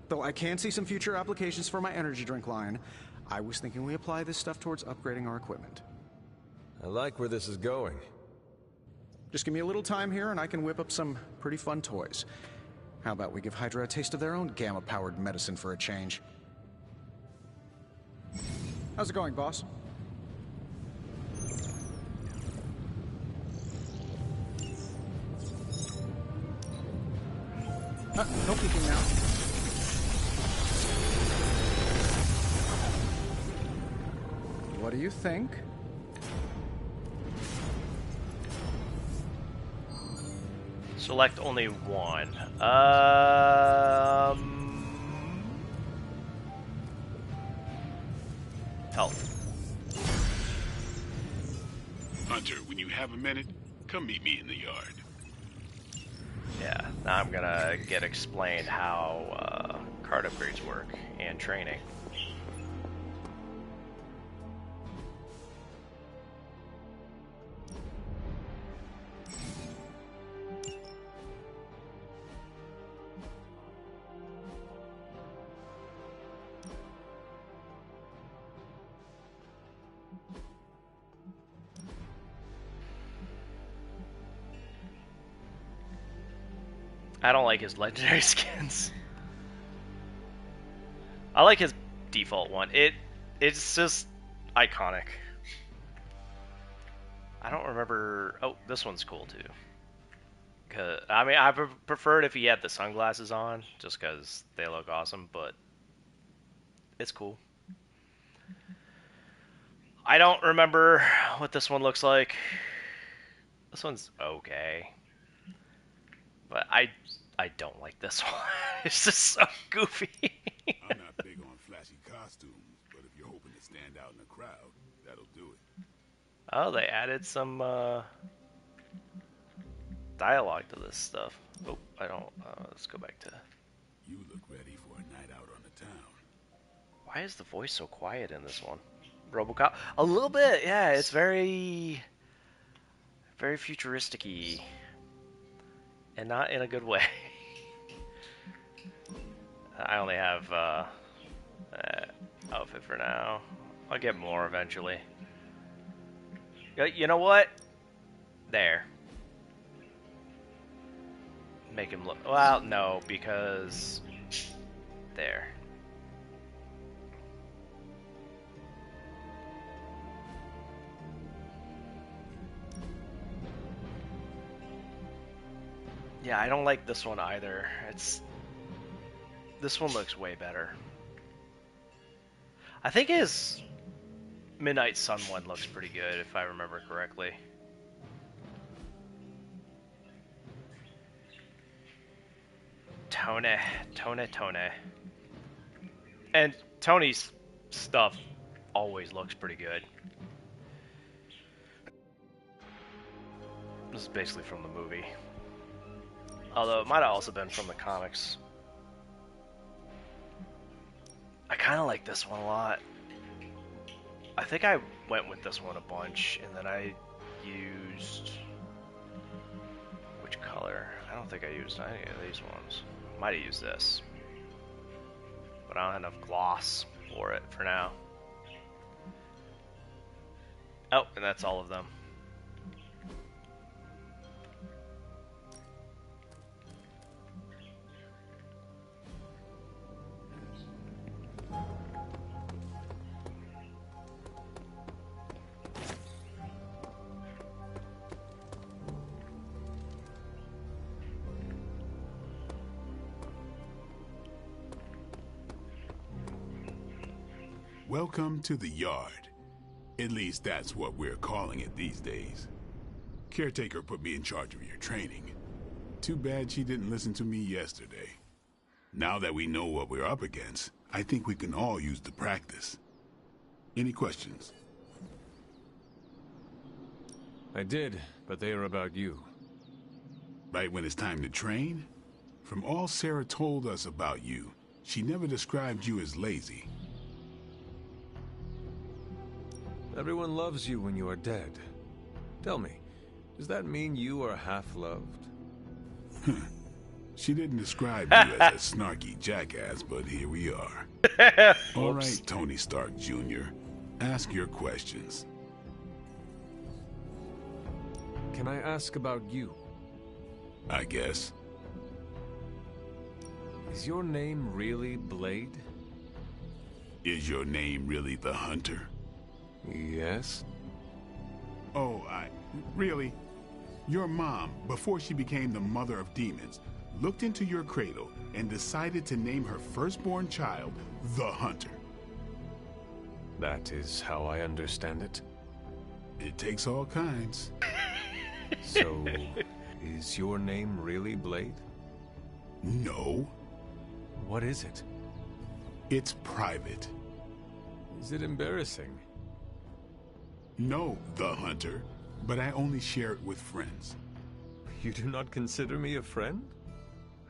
Though I can see some future applications for my energy drink line. I was thinking we apply this stuff towards upgrading our equipment. I like where this is going. Just give me a little time here and I can whip up some pretty fun toys. How about we give Hydra a taste of their own gamma-powered medicine for a change? How's it going, boss? No peeking now. What do you think? Select only one. Health. Hunter, when you have a minute, come meet me in the yard. Yeah, now I'm gonna get explained how card upgrades work and training. I don't like his legendary skins. I like his default one. It's just iconic. I don't remember. Oh, this one's cool too. Cause I mean, I preferred if he had the sunglasses on, just because they look awesome. But it's cool. I don't remember what this one looks like. This one's okay. But I don't like this one. It's just so goofy. I'm not big on flashy costumes, but if you're hoping to stand out in the crowd, that'll do it. Oh, they added some dialogue to this stuff. Oh, I don't. Let's go back to. You look ready for a night out on the town. Why is the voice so quiet in this one? RoboCop. A little bit, yeah. It's very futuristic-y. And not in a good way. I only have outfit for now. I'll get more eventually. You know what? There. Make him look... Well, no, because... There. Yeah, I don't like this one either. This one looks way better. I think his Midnight Sun one looks pretty good, if I remember correctly. Tone. And Tony's stuff always looks pretty good. This is basically from the movie. Although it might have also been from the comics. I kind of like this one a lot. I think I went with this one a bunch, and then I used... Which color? I don't think I used any of these ones. Might have used this. But I don't have enough gloss for it for now. Oh, and that's all of them. Welcome to the yard. At least that's what we're calling it these days. Caretaker put me in charge of your training. Too bad she didn't listen to me yesterday. Now that we know what we're up against, I think we can all use the practice. Any questions? I did, but they are about you. Right when it's time to train? From all Sarah told us about you, she never described you as lazy. Everyone loves you when you are dead. Tell me, does that mean you are half-loved? She didn't describe you as a snarky jackass, but here we are. All right, Tony Stark Jr., ask your questions. Can I ask about you? I guess. Is your name really Blade? Is your name really the Hunter? Yes. Oh, really? Your mom, before she became the mother of demons, looked into your cradle and decided to name her firstborn child the Hunter. That is how I understand it. It takes all kinds. So, is your name really Blade? No. What is it? It's private. Is it embarrassing? No, the Hunter, but I only share it with friends. You do not consider me a friend?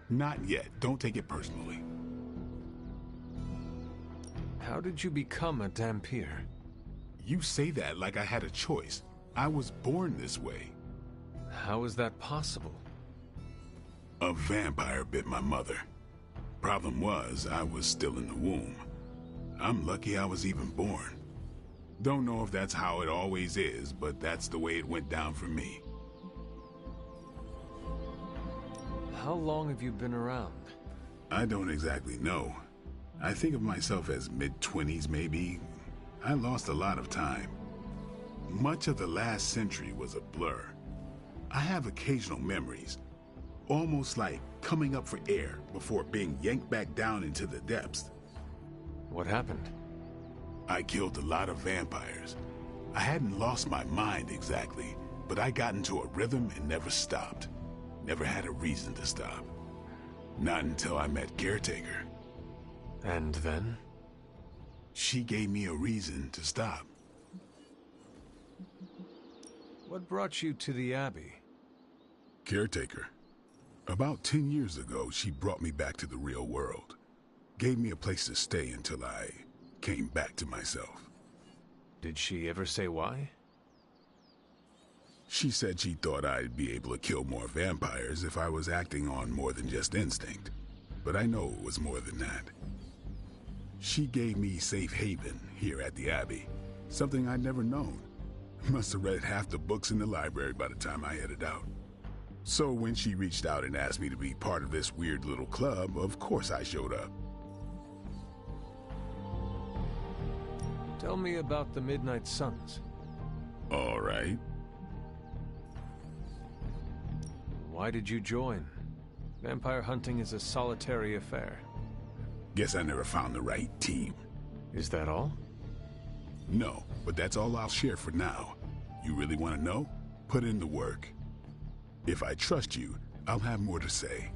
Not yet. Don't take it personally. How did you become a Dhampir? You say that like I had a choice. I was born this way. How is that possible? A vampire bit my mother. Problem was, I was still in the womb. I'm lucky I was even born. Don't know if that's how it always is, but that's the way it went down for me. How long have you been around? I don't exactly know. I think of myself as mid-20s, maybe. I lost a lot of time. Much of the last century was a blur. I have occasional memories, almost like coming up for air before being yanked back down into the depths. What happened? I killed a lot of vampires. I hadn't lost my mind exactly, but I got into a rhythm and never stopped. Never had a reason to stop. Not until I met Caretaker. And then? She gave me a reason to stop. What brought you to the Abbey? Caretaker. About 10 years ago, she brought me back to the real world. Gave me a place to stay until I came back to myself. Did she ever say why? She said she thought I'd be able to kill more vampires if I was acting on more than just instinct. But I know it was more than that. She gave me safe haven here at the Abbey. Something I'd never known. Must have read half the books in the library by the time I headed out. So when she reached out and asked me to be part of this weird little club, of course I showed up. Tell me about the Midnight Suns. All right. Why did you join? Vampire hunting is a solitary affair. Guess I never found the right team. Is that all? No, but that's all I'll share for now. You really want to know? Put in the work. If I trust you, I'll have more to say.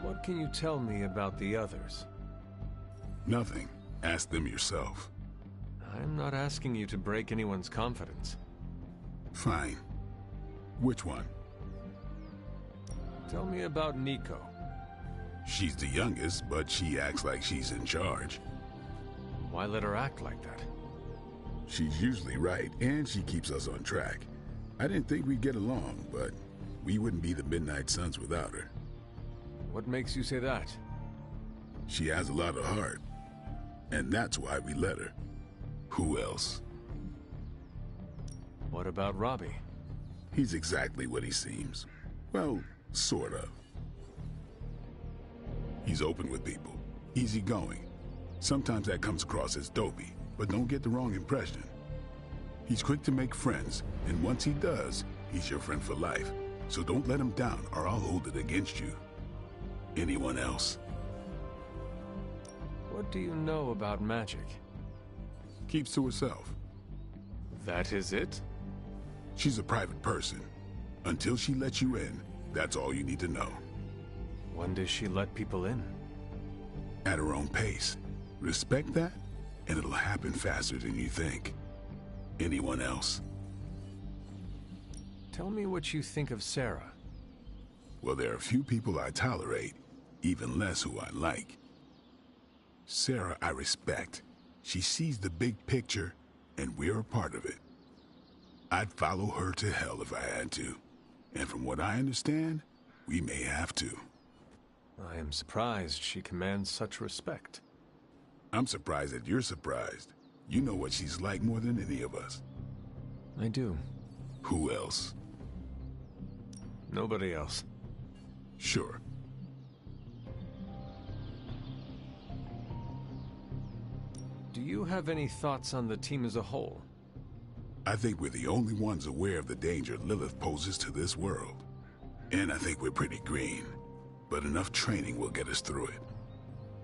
What can you tell me about the others? Nothing. Ask them yourself. I'm not asking you to break anyone's confidence. Fine. Which one? Tell me about Nico. She's the youngest, but she acts like she's in charge. Why let her act like that? She's usually right, and she keeps us on track. I didn't think we'd get along, but we wouldn't be the Midnight Suns without her. What makes you say that? She has a lot of heart, and that's why we let her. Who else? What about Robbie? He's exactly what he seems. Well, sort of. He's open with people, easygoing. Sometimes that comes across as dopey, but don't get the wrong impression. He's quick to make friends, and once he does, he's your friend for life. So don't let him down, or I'll hold it against you. Anyone else? What do you know about magic? Keeps to herself. That is it? She's a private person. Until she lets you in, that's all you need to know. When does she let people in? At her own pace. Respect that, and it'll happen faster than you think. anyone else. Tell me what you think of Sarah. Well, there are a few people I tolerate, even less who I like. Sarah I respect. She sees the big picture, and we're a part of it. I'd follow her to hell if I had to. And from what I understand, we may have to. I am surprised she commands such respect. I'm surprised that you're surprised. You know what she's like more than any of us. I do. Who else? Nobody else. Sure. Do you have any thoughts on the team as a whole? I think we're the only ones aware of the danger Lilith poses to this world. And I think we're pretty green. But enough training will get us through it.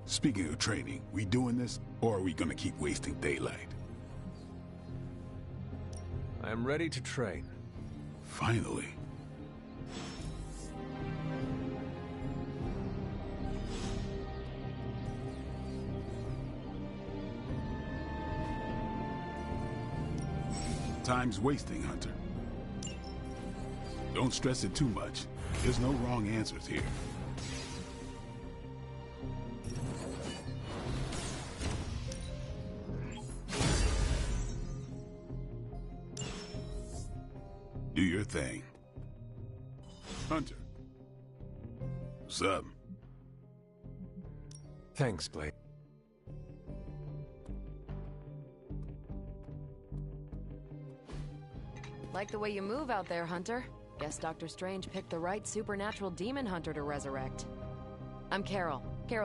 Speaking of training, we doing this, or are we gonna keep wasting daylight? I am ready to train. Finally. Time's wasting, Hunter. Don't stress it too much. There's no wrong answers here. Do your thing. Hunter. What's up? Thanks, Blade. Like the way you move out there, Hunter. Guess Dr. Strange picked the right supernatural demon hunter to resurrect. I'm Carol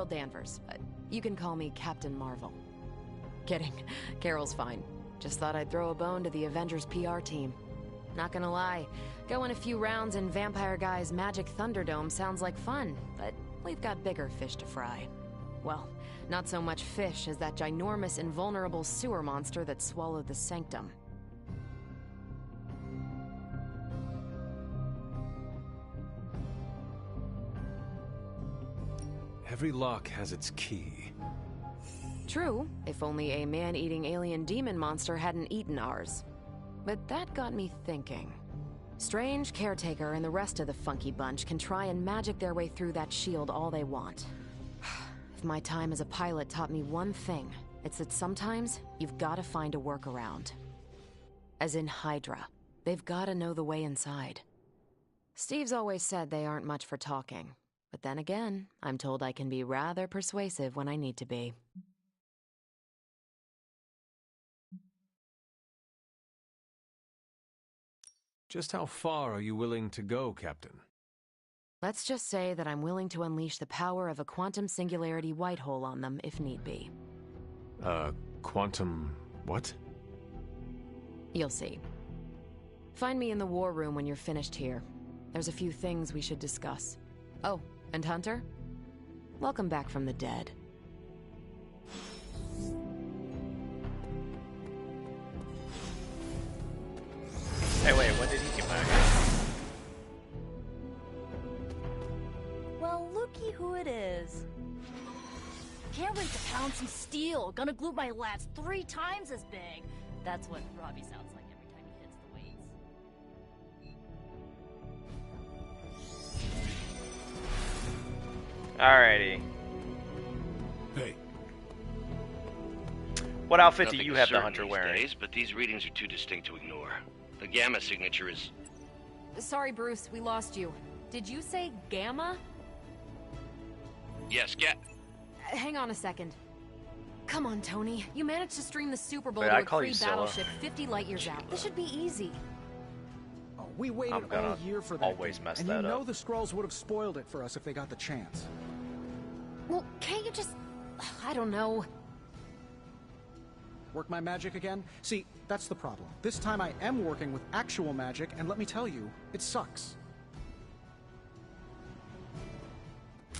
Danvers, but you can call me Captain Marvel. Kidding, Carol's fine. Just thought I'd throw a bone to the Avengers PR team. Not gonna lie, going a few rounds in Vampire Guy's Magic Thunderdome sounds like fun, but we've got bigger fish to fry. Well, not so much fish as that ginormous invulnerable sewer monster that swallowed the Sanctum. Every lock has its key. True, if only a man-eating alien demon monster hadn't eaten ours. But that got me thinking. Strange, Caretaker, and the rest of the funky bunch can try and magic their way through that shield all they want. If my time as a pilot taught me one thing, it's that sometimes you've gotta find a workaround. As in Hydra. They've gotta know the way inside. Steve's always said they aren't much for talking. But then again, I'm told I can be rather persuasive when I need to be. Just how far are you willing to go, Captain? Let's just say that I'm willing to unleash the power of a quantum singularity white hole on them if need be. Quantum... what? You'll see. Find me in the war room when you're finished here. There's a few things we should discuss. Oh, and Hunter? Welcome back from the dead. Hey, wait, when did he get back? Well, looky who it is. Can't wait to pound some steel. Gonna glue my lats 3 times as big. That's what Robbie sounds like every time he hits the weights. Alrighty. Hey. What outfit do Nothing you is have the certain Hunter these wearing? days, but these readings are too distinct to ignore. The Gamma signature is... Sorry, Bruce, we lost you. Did you say Gamma? Yes, Hang on a second. Come on, Tony. You managed to stream the Super Bowl Wait, to I a call you Kree Zilla. battleship 50 light years out. This should be easy. Oh, we waited I'm gonna all year for that always game, mess and that you know up. the Skrulls would have spoiled it for us if they got the chance. Well, can't you just... I don't know. Work my magic again? See, that's the problem. This time I am working with actual magic, and let me tell you, it sucks.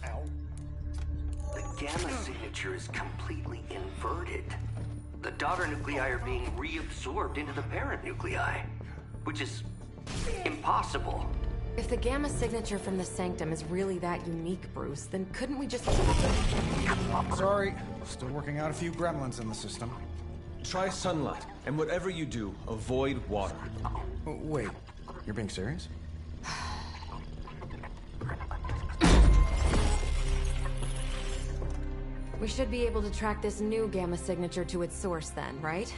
Ow. The Gamma signature is completely inverted. The daughter nuclei are being reabsorbed into the parent nuclei, which is impossible. If the Gamma signature from the Sanctum is really that unique, Bruce, then couldn't we just... Sorry, still working out a few gremlins in the system. Try sunlight, and whatever you do, avoid water. Wait, you're being serious? We should be able to track this new gamma signature to its source then, right?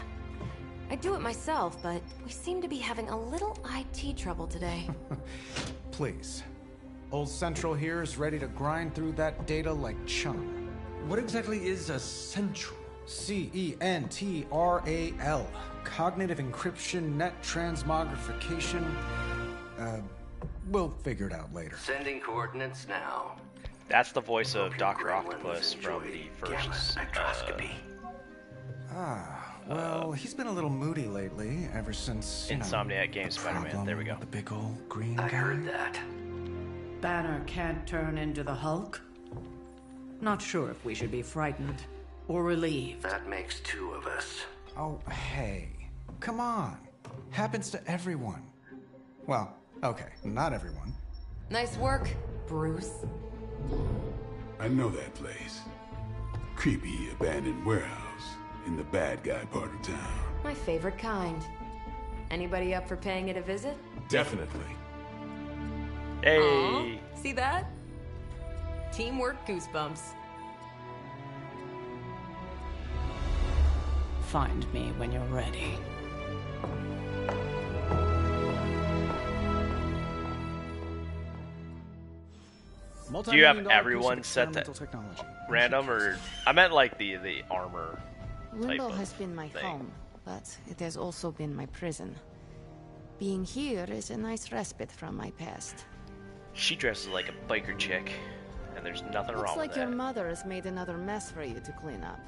I'd do it myself, but we seem to be having a little IT trouble today. Please. Old Central here is ready to grind through that data like chum. What exactly is a Central? CENTRAL. Cognitive Encryption Net Transmogrification. We'll figure it out later. Sending coordinates now. That's the voice of Dr. Octopus from the first spectroscopy. Well, he's been a little moody lately, ever since Insomniac Games Spider-Man. There we go. The big old green guy. I heard that. Banner can't turn into the Hulk? Not sure if we should be frightened or relieved. That makes two of us. Oh, hey. Come on. Happens to everyone. Well, okay, not everyone. Nice work, Bruce. I know that place. Creepy abandoned warehouse in the bad guy part of town. My favorite kind. Anybody up for paying it a visit? Definitely. Hey! Aww, see that? Teamwork goosebumps. Find me when you're ready. Do you have everyone set to random, or I meant like the armor type Limbo of has been my thing. home, but it has also been my prison. Being here is a nice respite from my past. She dresses like a biker chick, and there's nothing Looks wrong like with your that. mother has made another mess for you to clean up.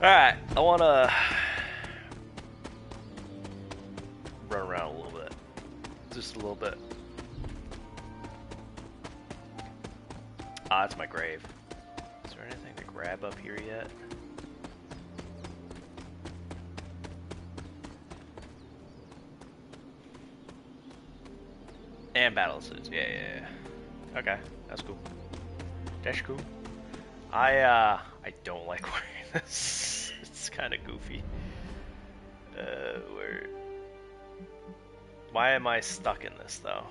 Alright, I wanna run around a little bit. Just a little bit. Ah, it's my grave. Is there anything to grab up here yet? And battle suits. Yeah. Okay, that's cool. That's cool. I don't like wearing this. It's kind of goofy. Why am I stuck in this though?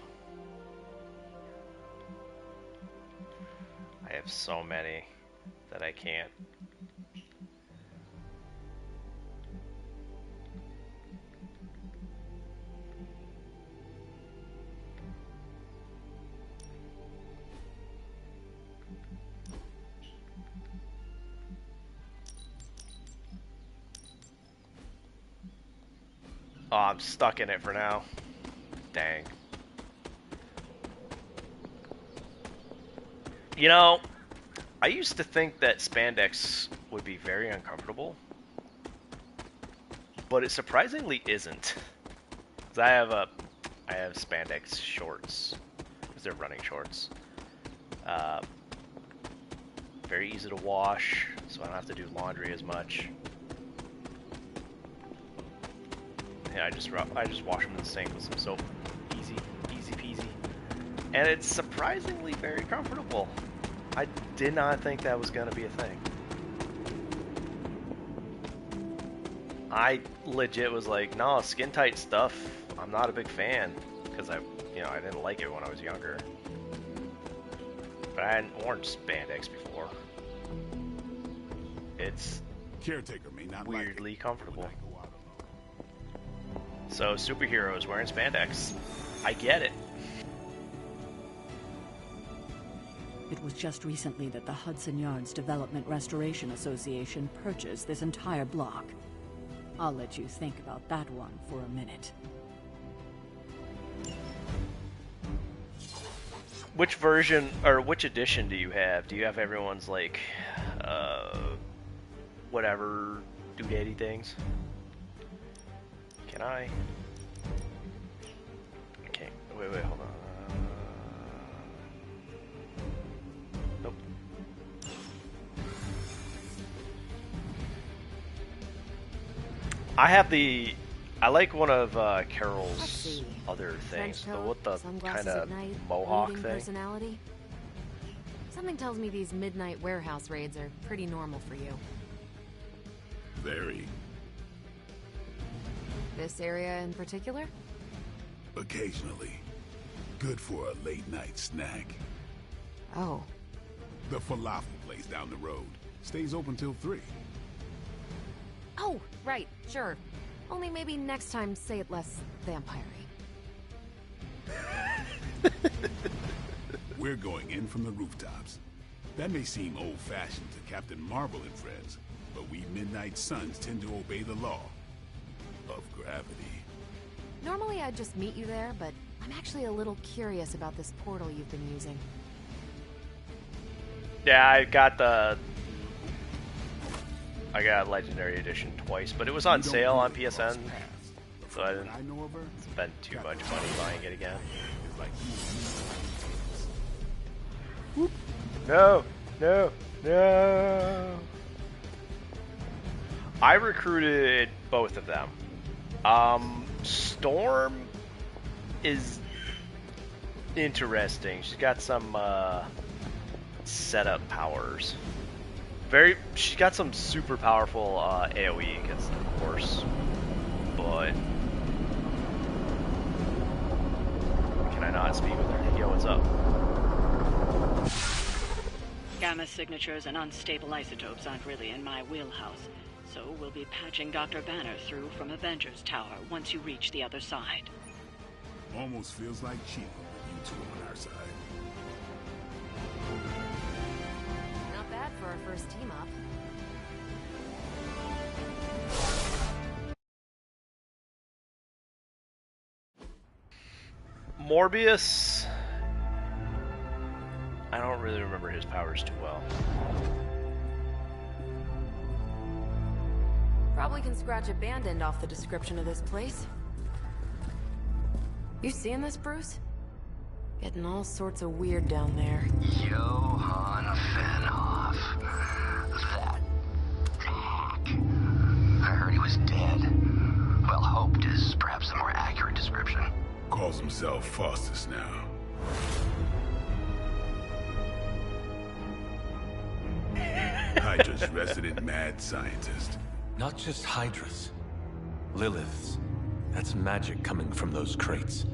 I have so many that I can't. Oh, I'm stuck in it for now. Dang. You know, I used to think that spandex would be very uncomfortable, but it surprisingly isn't. 'Cause I have spandex shorts, because they're running shorts. Very easy to wash, so I don't have to do laundry as much. Yeah, I just wash them in the sink with some soap. Easy peasy. And it's surprisingly very comfortable. I did not think that was gonna be a thing. I legit was like, no, skin tight stuff, I'm not a big fan, because I didn't like it when I was younger. But I hadn't worn spandex before. It's Caretaker may not weirdly comfortable. So superheroes wearing spandex. I get it. It was just recently that the Hudson Yards Development Restoration Association purchased this entire block. I'll let you think about that one for a minute. Which version, or which edition do you have? Do you have everyone's, like, whatever doodaddy things? Can I? Okay, wait, hold on. Nope. I like one of Carol's other things, with the kind of mohawk thing. Something tells me these midnight warehouse raids are pretty normal for you. Very. This area in particular? Occasionally. Good for a late-night snack. Oh. The falafel place down the road. Stays open till 3. Oh, right, sure. Only maybe next time say it less vampire-y. We're going in from the rooftops. That may seem old-fashioned to Captain Marvel and friends, but we Midnight Suns tend to obey the law of gravity. Normally I'd just meet you there, but I'm actually a little curious about this portal you've been using. Yeah, I got Legendary Edition twice, but it was on sale on PSN, so I didn't spend too much money buying it again. No, no, no. I recruited both of them. Storm is interesting. She's got some setup powers. She's got some super powerful AoE against them, of course. But can I not speak with her? Yo, what's up? Gamma signatures and unstable isotopes aren't really in my wheelhouse, so we'll be patching Dr. Banner through from Avengers Tower once you reach the other side. Almost feels like cheating with you two on our side. Not bad for our first team up. Morbius, I don't really remember his powers too well. Probably can scratch a band end off the description of this place. You seeing this, Bruce? Getting all sorts of weird down there. Johann Fenhoff. That hack. I heard he was dead. Well, hoped is perhaps a more accurate description. Calls himself Faustus now. Hydra's resident mad scientist. Not just Hydra's. Lilith's. That's magic coming from those crates.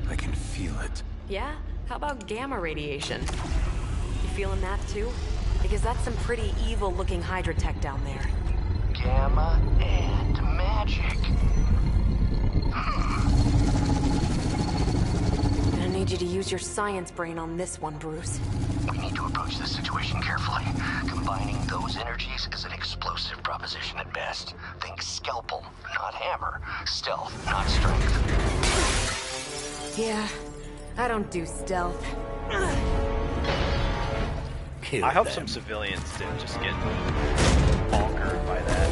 I can feel it. Yeah? How about gamma radiation? You feeling that too? Because that's some pretty evil-looking Hydra tech down there. Gamma and magic. I need you to use your science brain on this one, Bruce. We need to approach this situation carefully. Combining those energies is an explosive proposition at best. Think scalpel, not hammer. Stealth, not strength. Yeah, I don't do stealth. I hope some civilians didn't just get bonkered by that.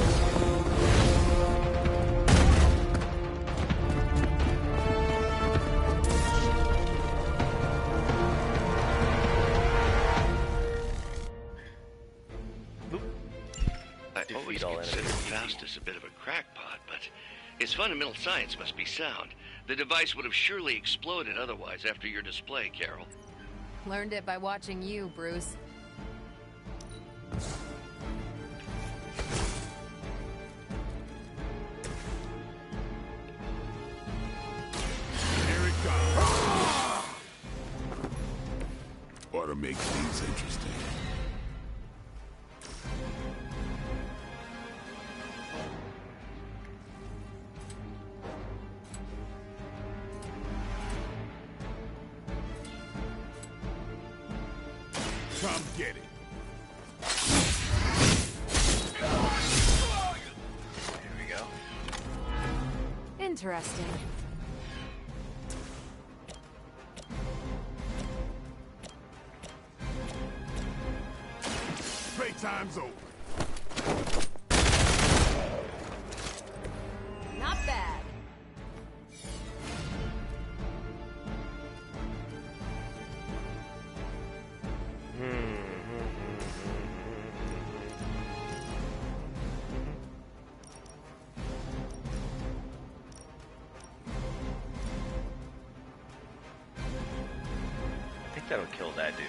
I always considered Faustus a bit of a crackpot, but his fundamental science must be sound. The device would have surely exploded otherwise after your display, Carol. Learned it by watching you, Bruce. Here it comes. Ought to make things interesting. Come get it. Here we go. Interesting. Playtime's over. Not bad. I think that'll kill that dude.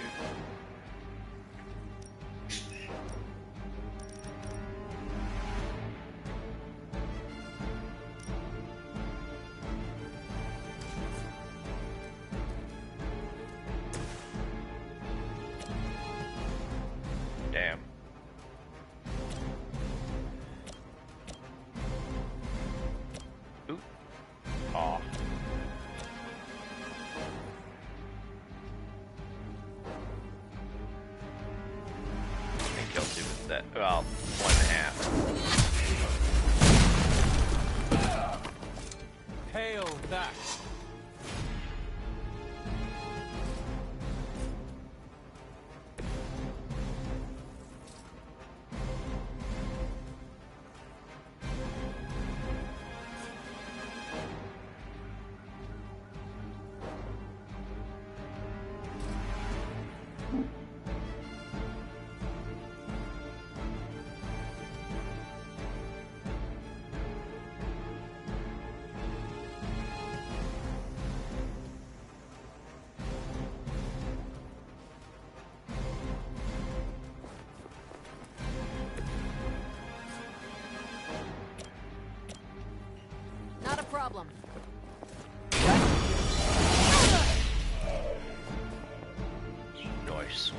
that. Well, 1.5. Hail that! Not a problem. Nice.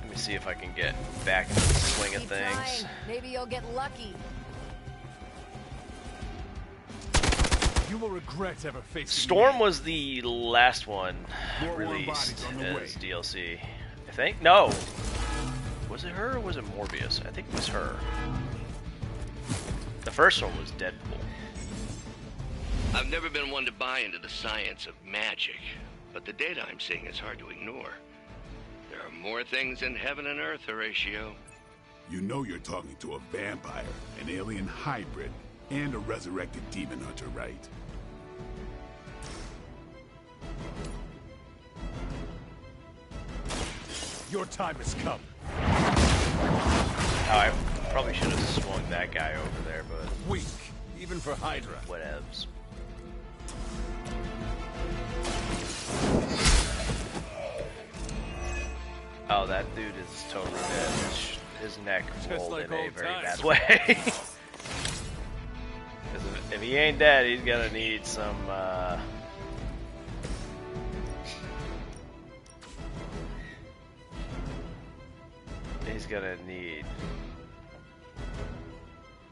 Let me see if I can get back into the swing of Keep things. trying. Maybe you'll get lucky. You will regret ever facing Storm was the last one released as DLC. I think? No! Was it her or was it Morbius? I think it was her. The first one was Deadpool. I've never been one to buy into the science of magic, but the data I'm seeing is hard to ignore. There are more things in heaven and earth, Horatio. You know you're talking to a vampire, an alien hybrid, and a resurrected demon hunter, right? Your time has come. Oh, I probably should have swung that guy over there, but... Weak, even for Hydra. Whatevs. Oh, that dude is totally dead. His neck rolled like in a old very times. bad way. Because if he ain't dead, he's gonna need some, he's gonna need...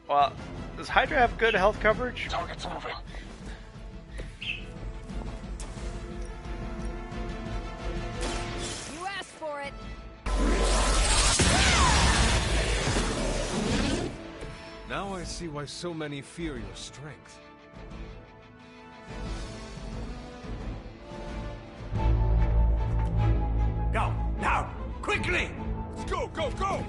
Well, does Hydra have good health coverage? Target's moving. You asked for it. Now I see why so many fear your strength. Go, now, quickly! Let's go, go, go!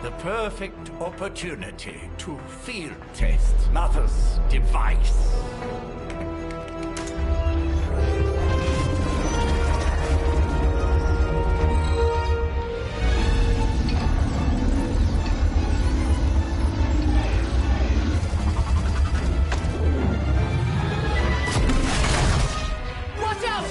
The perfect opportunity to field test Mother's device. Watch out!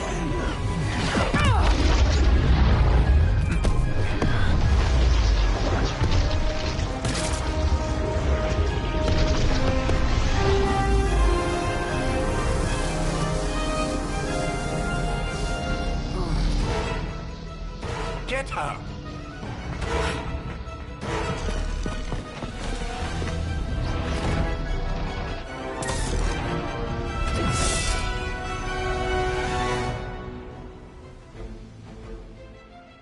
Get her!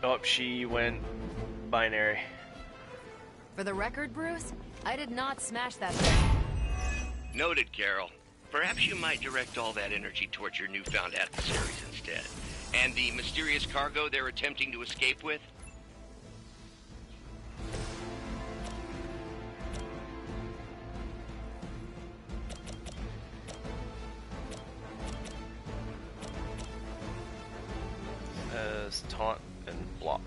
Oh, she went binary. For the record, Bruce, I did not smash that thing. Noted, Carol. Perhaps you might direct all that energy towards your newfound adversaries instead. And the mysterious cargo they're attempting to escape with? As taunt and block.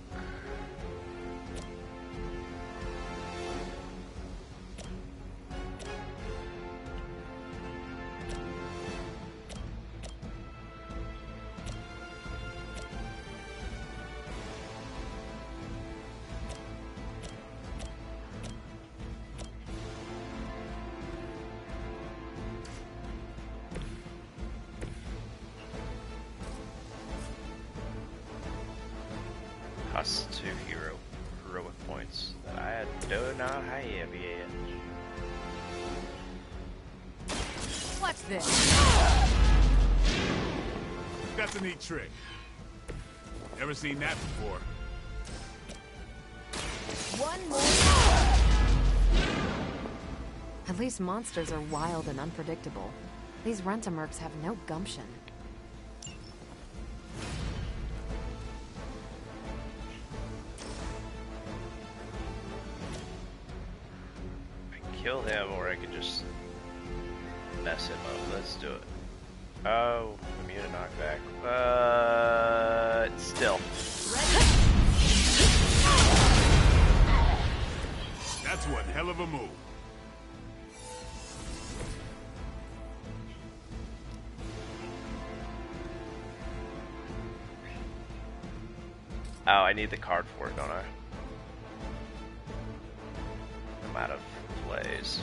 2 heroic points that I do not have yet. What's this? That's a neat trick. Never seen that before. One more. At least monsters are wild and unpredictable. These Rent-A-Mercs have no gumption. I can kill him, or I can just mess him up. Let's do it. Oh, immune to knockback. Still. That's one hell of a move. Oh, I need the card for it, don't I? I'm out of plays.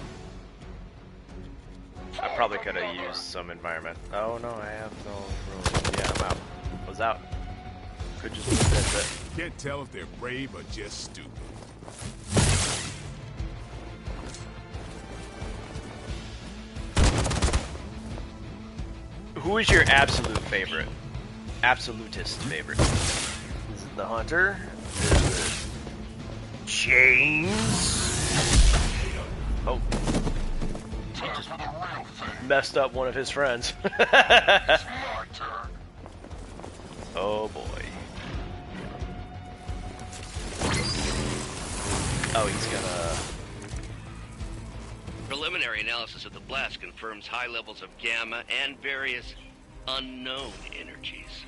I probably could have used some environment. Oh no, I have no room. Yeah, I'm out. I was out. Could just move that bit. Can't tell if they're brave or just stupid. Who is your absolute favorite? Absolutist favorite? Is it the Hunter? Is it James? Oh. He just messed up one of his friends. Oh boy. Oh, he's gonna... Preliminary analysis of the blast confirms high levels of gamma and various unknown energies.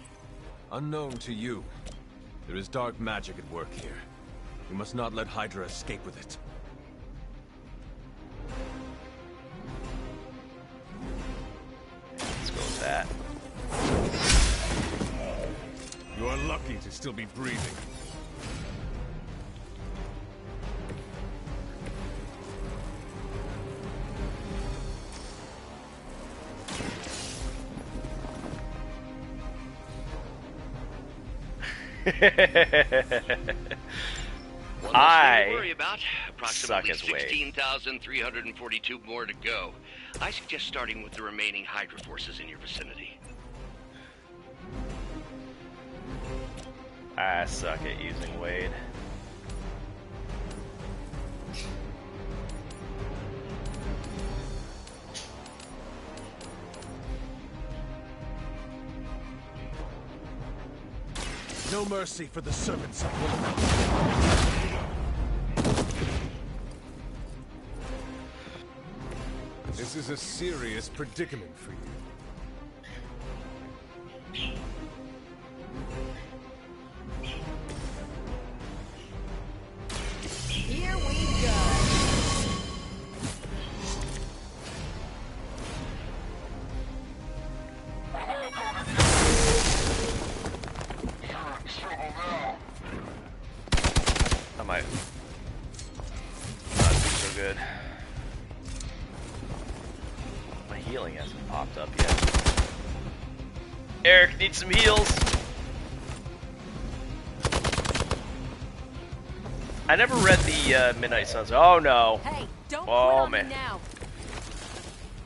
Unknown to you. There is dark magic at work here. We must not let Hydra escape with it. Let's go with that. You are lucky to still be breathing. I worry about approximately suck as Wade. 16,342 more to go. I suggest starting with the remaining Hydra forces in your vicinity. I suck at using Wade. No mercy for the servants of Lilith. This is a serious predicament for you. Here we go. I might not be so good. My healing hasn't popped up yet. Eric needs some heals. I never read the Midnight Suns. Oh no. Hey, don't oh quit on man. me now.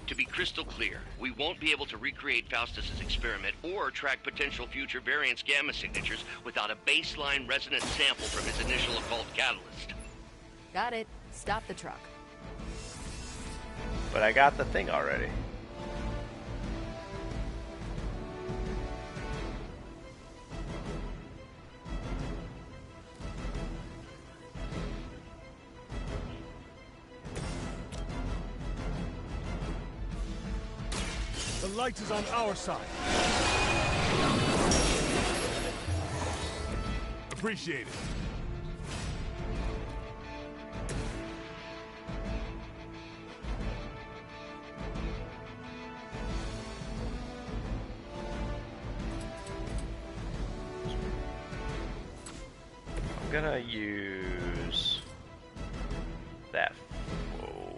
To be crystal clear, we won't be able to recreate Faustus's experiment or track potential future variants' gamma signatures without a baseline resonance sample from his initial occult catalyst. Got it. Stop the truck. But I got the thing already. The light is on our side. Appreciate it. I'm gonna use that. Oh,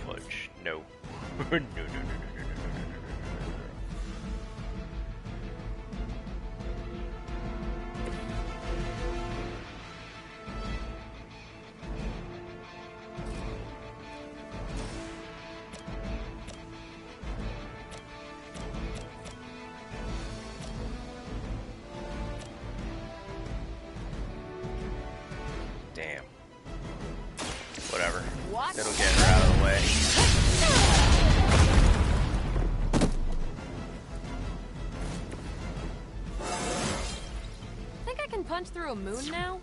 fudge. No. No, no, no, no, no, no, no, no, no, no. punch through a moon now?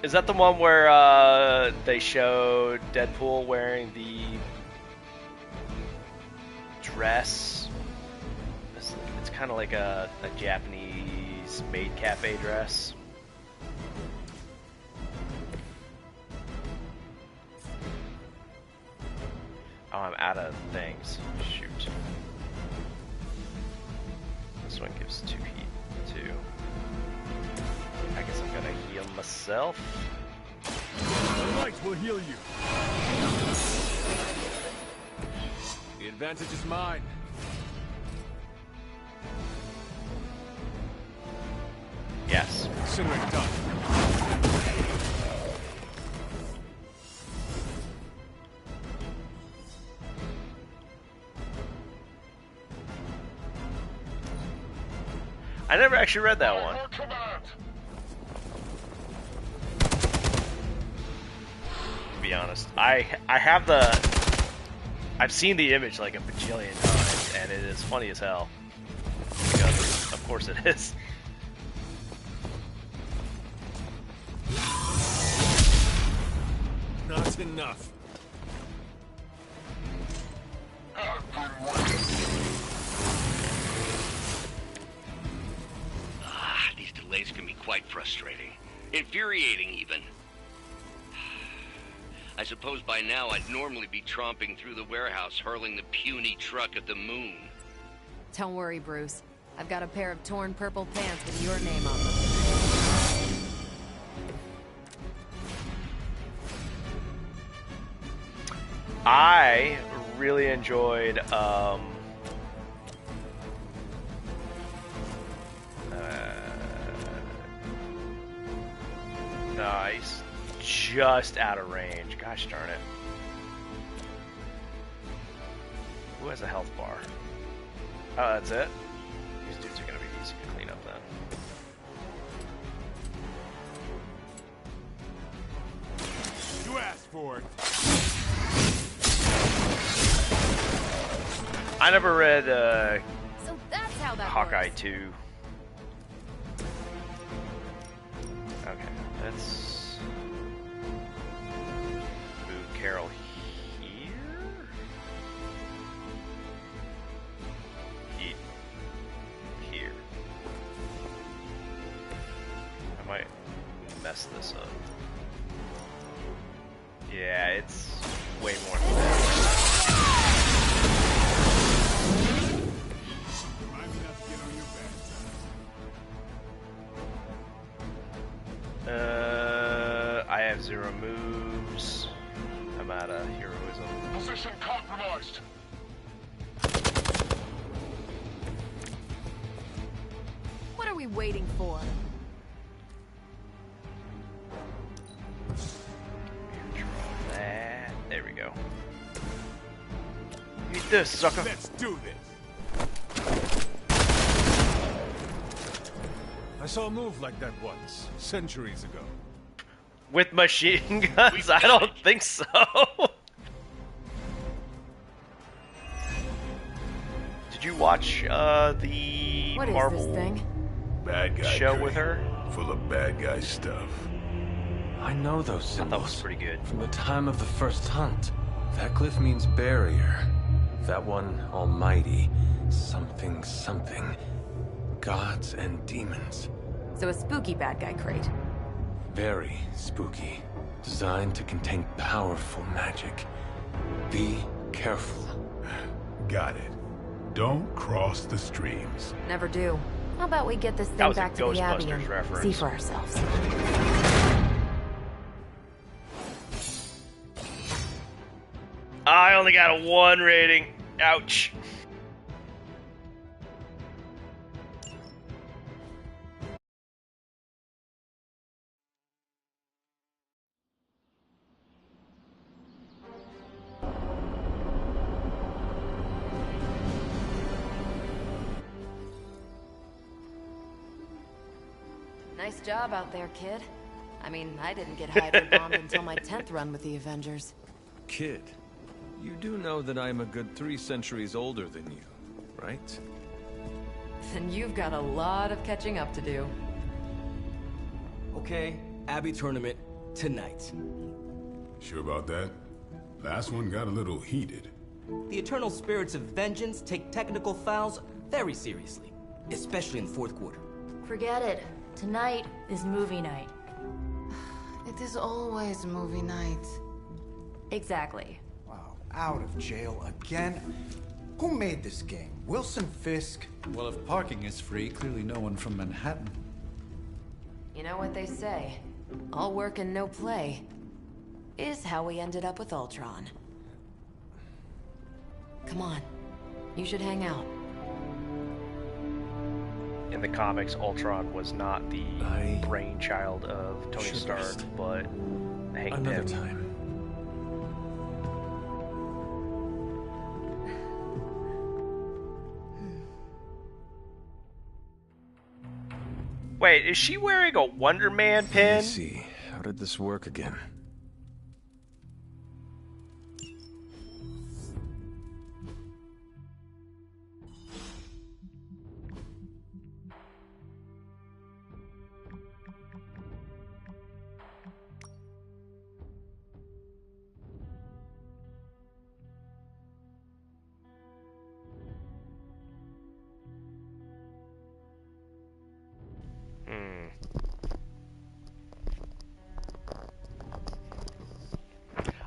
Is that the one where they showed Deadpool wearing the dress? It's kind of like a Japanese maid cafe dress. Oh, I'm out of things. Shoot. This one gives 2 heat, too. I guess I'm gonna heal myself. The light will heal you. The advantage is mine. Yes. Incinerate done. I never actually read that one. To be honest, I have the. I've seen the image like a bajillion times, and it is funny as hell. Because of course it is. Not enough. These delays can be quite frustrating. Infuriating, even. I suppose by now I'd normally be tromping through the warehouse, hurling the puny truck at the moon. Don't worry, Bruce. I've got a pair of torn purple pants with your name on them. I really enjoyed nice. Just out of range. Gosh darn it. Who has a health bar? Oh, that's it? These dudes are gonna be easy to clean up then. You asked for it. I never read So that's how that Hawkeye works. 2. Okay, let's move Carol here. Here. I might mess this up. Yeah, it's way more than that. I have 0 moves. I'm out of heroism. Position compromised. What are we waiting for? That. There we go. Eat this, sucker. Let's do this. I saw a move like that once, centuries ago. With machine guns? I don't think so. Did you watch the What is Marvel this thing? Bad guy show crate, with her? full of bad guy stuff. I know those symbols. That was pretty good. From the time of the first hunt. That glyph means barrier. That one, almighty. Something, something. Gods and demons. So a spooky bad guy crate. Very spooky. Designed to contain powerful magic. Be careful. Got it. Don't cross the streams. Never do. How about we get this That thing was a back to the Abbey Ghostbusters and reference. see for ourselves. I only got a 1 rating. Ouch. Nice job out there, kid. I mean, I didn't get Hydra bombed until my 10th run with the Avengers. Kid, you do know that I am a good 3 centuries older than you. right? Then you've got a lot of catching up to do. Okay, Abbey tournament tonight. Sure about that? Last one got a little heated. The Eternal Spirits of Vengeance take technical fouls very seriously, especially in the fourth quarter. Forget it. Tonight is movie night. It is always movie night. Exactly. Wow, out of jail again? Who made this game? Wilson Fisk? Well, if parking is free, clearly no one from Manhattan. You know what they say? All work and no play is how we ended up with Ultron. Come on. You should hang out. In the comics, Ultron was not the brainchild of Tony Stark, but Hank Another Pym. time. Wait, is she wearing a Wonder Man Let pin? me see. How did this work again?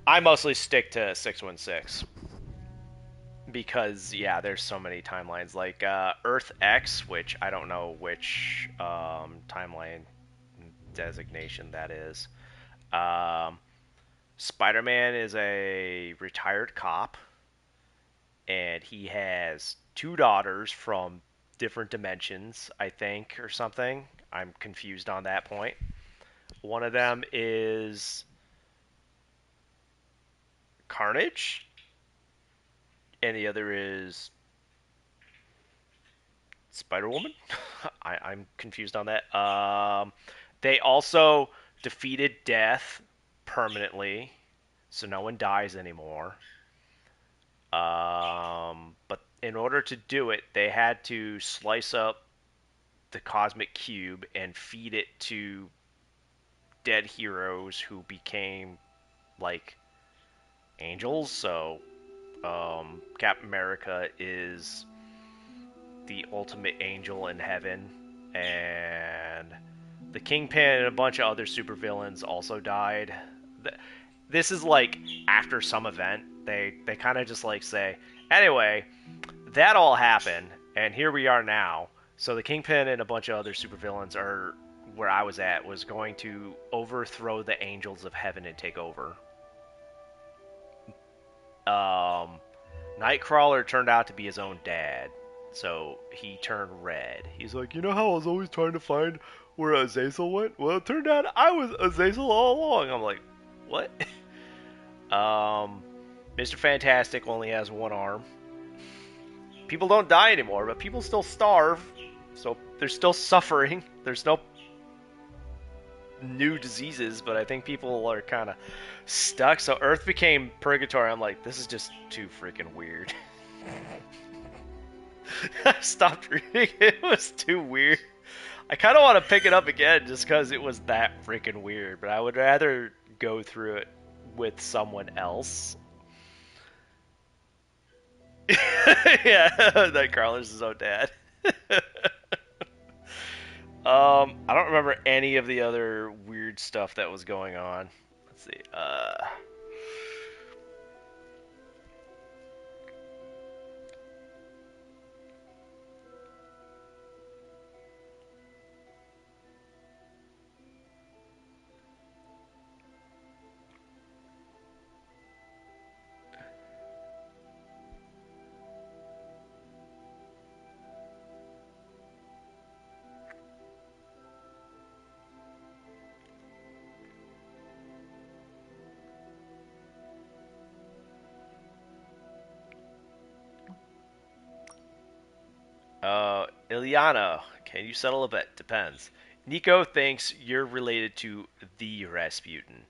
I mostly stick to 616 because there's so many timelines like Earth X, which I don't know which timeline designation that is. Spider-Man is a retired cop, and he has two daughters from different dimensions, I think, or something. I'm confused on that point. One of them is Carnage, and the other is Spider-Woman. I'm confused on that. They also defeated death permanently, so no one dies anymore. But in order to do it, they had to slice up the cosmic cube and feed it to dead heroes who became like angels. So Captain America is the ultimate angel in heaven, and the Kingpin and a bunch of other supervillains also died. This is like after some event. They kind of just like say, anyway, that all happened, and here we are now. So the Kingpin and a bunch of other supervillains are where I was at, was going to overthrow the angels of heaven and take over. Nightcrawler turned out to be his own dad, so he turned red. He's like, you know how I was always trying to find where Azazel went? Well, it turned out I was Azazel all along. I'm like, what? Mr. Fantastic only has one arm. People don't die anymore, but people still starve, so there's still suffering. There's no new diseases, but I think people are kind of stuck. So Earth became purgatory. I'm like, this is just too freaking weird. I stopped reading it. It was too weird. I kind of want to pick it up again just because it was that freaking weird, but I would rather go through it with someone else. Yeah, Nightcrawler's his own dad. I don't remember any of the other weird stuff that was going on. Let's see. Ilyana, can you settle a bet? Depends. Nico thinks you're related to the Rasputin.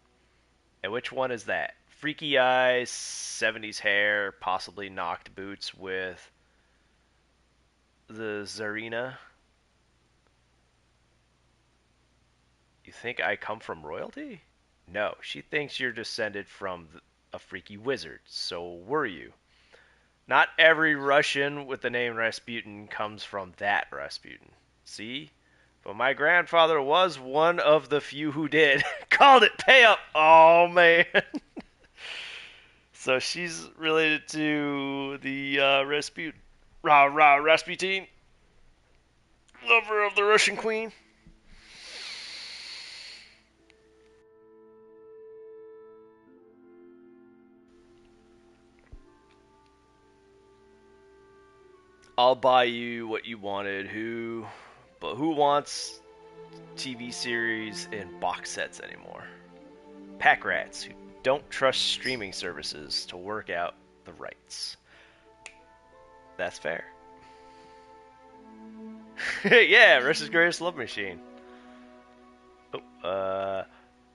And which one is that? Freaky eyes, 70s hair, possibly knocked boots with the Tsarina. You think I come from royalty? No, she thinks you're descended from a freaky wizard, so were you. Not every Russian with the name Rasputin comes from that Rasputin. See? But my grandfather was one of the few who did. Called it pay up. Oh, man. So she's related to the Rasputin. Rasputin. Lover of the Russian queen. I'll buy you what you wanted. But who wants TV series in box sets anymore? Pack rats who don't trust streaming services to work out the rights. That's fair. Yeah, Russia's greatest love machine.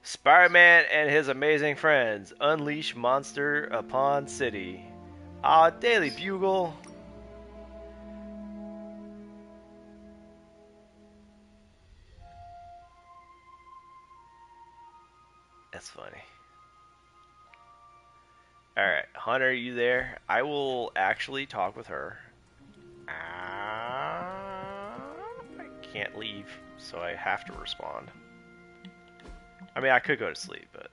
Spider-Man and his amazing friends unleash monster upon city. Daily Bugle. That's funny. Alright, Hunter, you there? I will actually talk with her. I can't leave, so I have to respond. I mean, I could go to sleep, but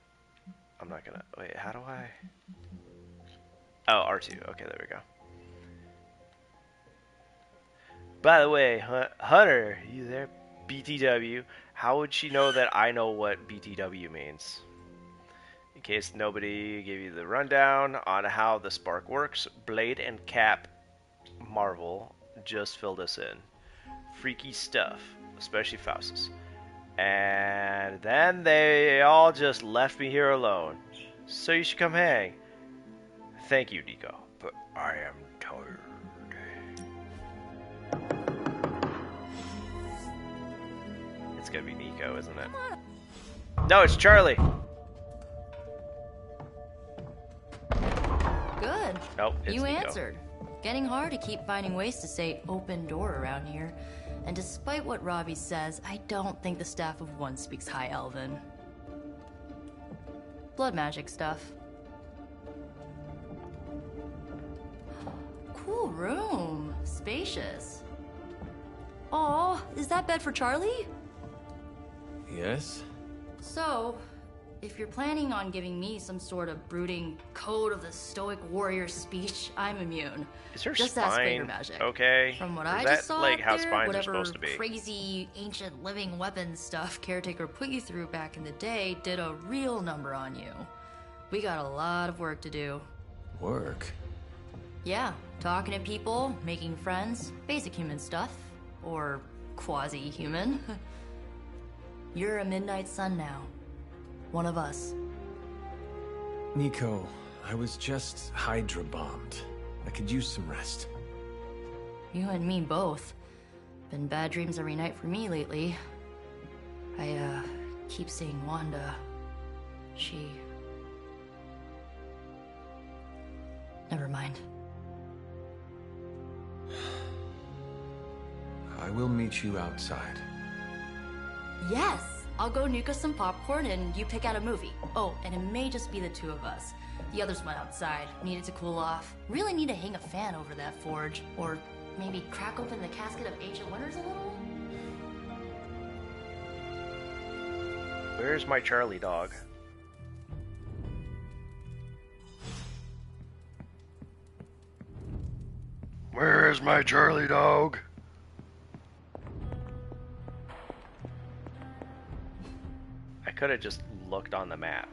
I'm not gonna... Wait, how do I... Oh, R2. Okay, there we go. By the way, Hunter, you there? BTW. How would she know that I know what BTW means? In case nobody gave you the rundown on how the spark works, Blade and Cap Marvel just filled us in. Freaky stuff, especially Faustus. And then they all just left me here alone. So you should come hang. Thank you, Nico, but I am tired. It's gonna be Nico, isn't it? No, it's Charlie. Good. Nope, it's you Nico. answered. Getting hard to keep finding ways to say open door around here. And despite what Robbie says, I don't think the staff of one speaks High Elven. Blood magic stuff. Cool room. Spacious. Aw, is that bed for Charlie? Yes? So, if you're planning on giving me some sort of brooding code of the stoic warrior speech, I'm immune. Is her just ask spine Vader magic. okay? From what Is I that just saw like out how there, spines are whatever supposed to be? crazy ancient living weapons stuff Caretaker put you through back in the day did a real number on you. We got a lot of work to do. Work? Yeah, talking to people, making friends, basic human stuff. Or quasi-human. You're a Midnight Sun now. One of us. Nico, I was just Hydra bombed. I could use some rest. You and me both. Been bad dreams every night for me lately. I, keep seeing Wanda. She... Never mind. I will meet you outside. Yes! I'll go nuke us some popcorn and you pick out a movie. Oh, and it may just be the two of us. The others went outside, needed to cool off. Really need to hang a fan over that forge. Or maybe crack open the casket of ancient wonders a little? Where's my Charlie dog? Where's my Charlie dog? I could have just looked on the map.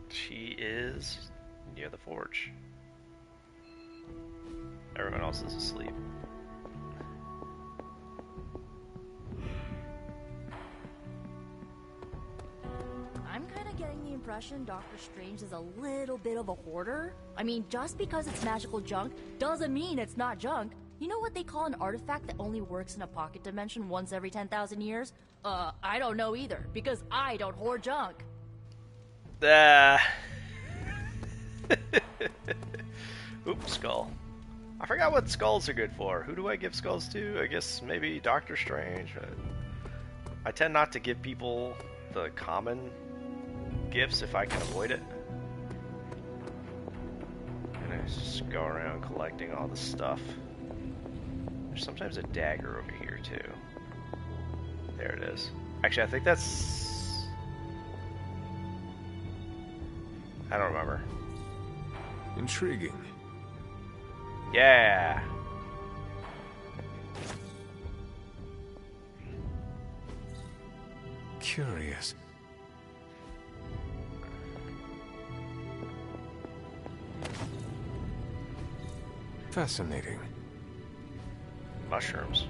She is near the forge. Everyone else is asleep. I'm kind of getting the impression Doctor Strange is a little bit of a hoarder. I mean, just because it's magical junk doesn't mean it's not junk. You know what they call an artifact that only works in a pocket dimension once every 10,000 years? I don't know either, because I don't hoard junk. Oops, skull. I forgot what skulls are good for. Who do I give skulls to? I guess maybe Doctor Strange. I tend not to give people the common gifts if I can avoid it. And I just go around collecting all the stuff. There's sometimes a dagger over here too. There it is. Actually, I think that's... I don't remember. Intriguing. Yeah. Curious. Fascinating. Mushrooms.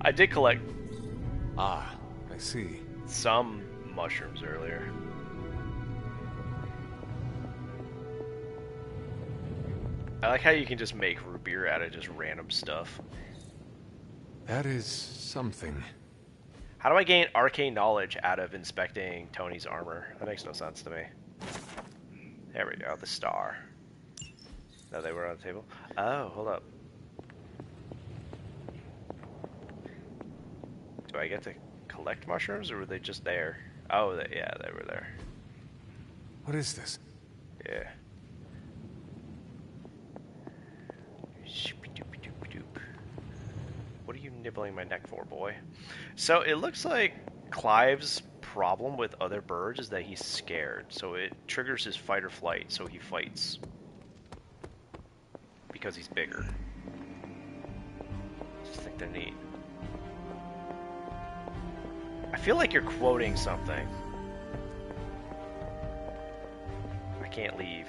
I did collect... Ah, I see. Some mushrooms earlier. I like how you can just make root beer out of just random stuff. That is something. How do I gain arcane knowledge out of inspecting Tony's armor? That makes no sense to me. There we go, the star. No, they were on the table. Oh, hold up. Do I get to collect mushrooms, or were they just there? Oh, yeah, they were there. What is this? Yeah. What are you nibbling my neck for, boy? So it looks like Clive's problem with other birds is that he's scared. So it triggers his fight or flight, so he fights. Because he's bigger. I just think they're neat. I feel like you're quoting something. I can't leave.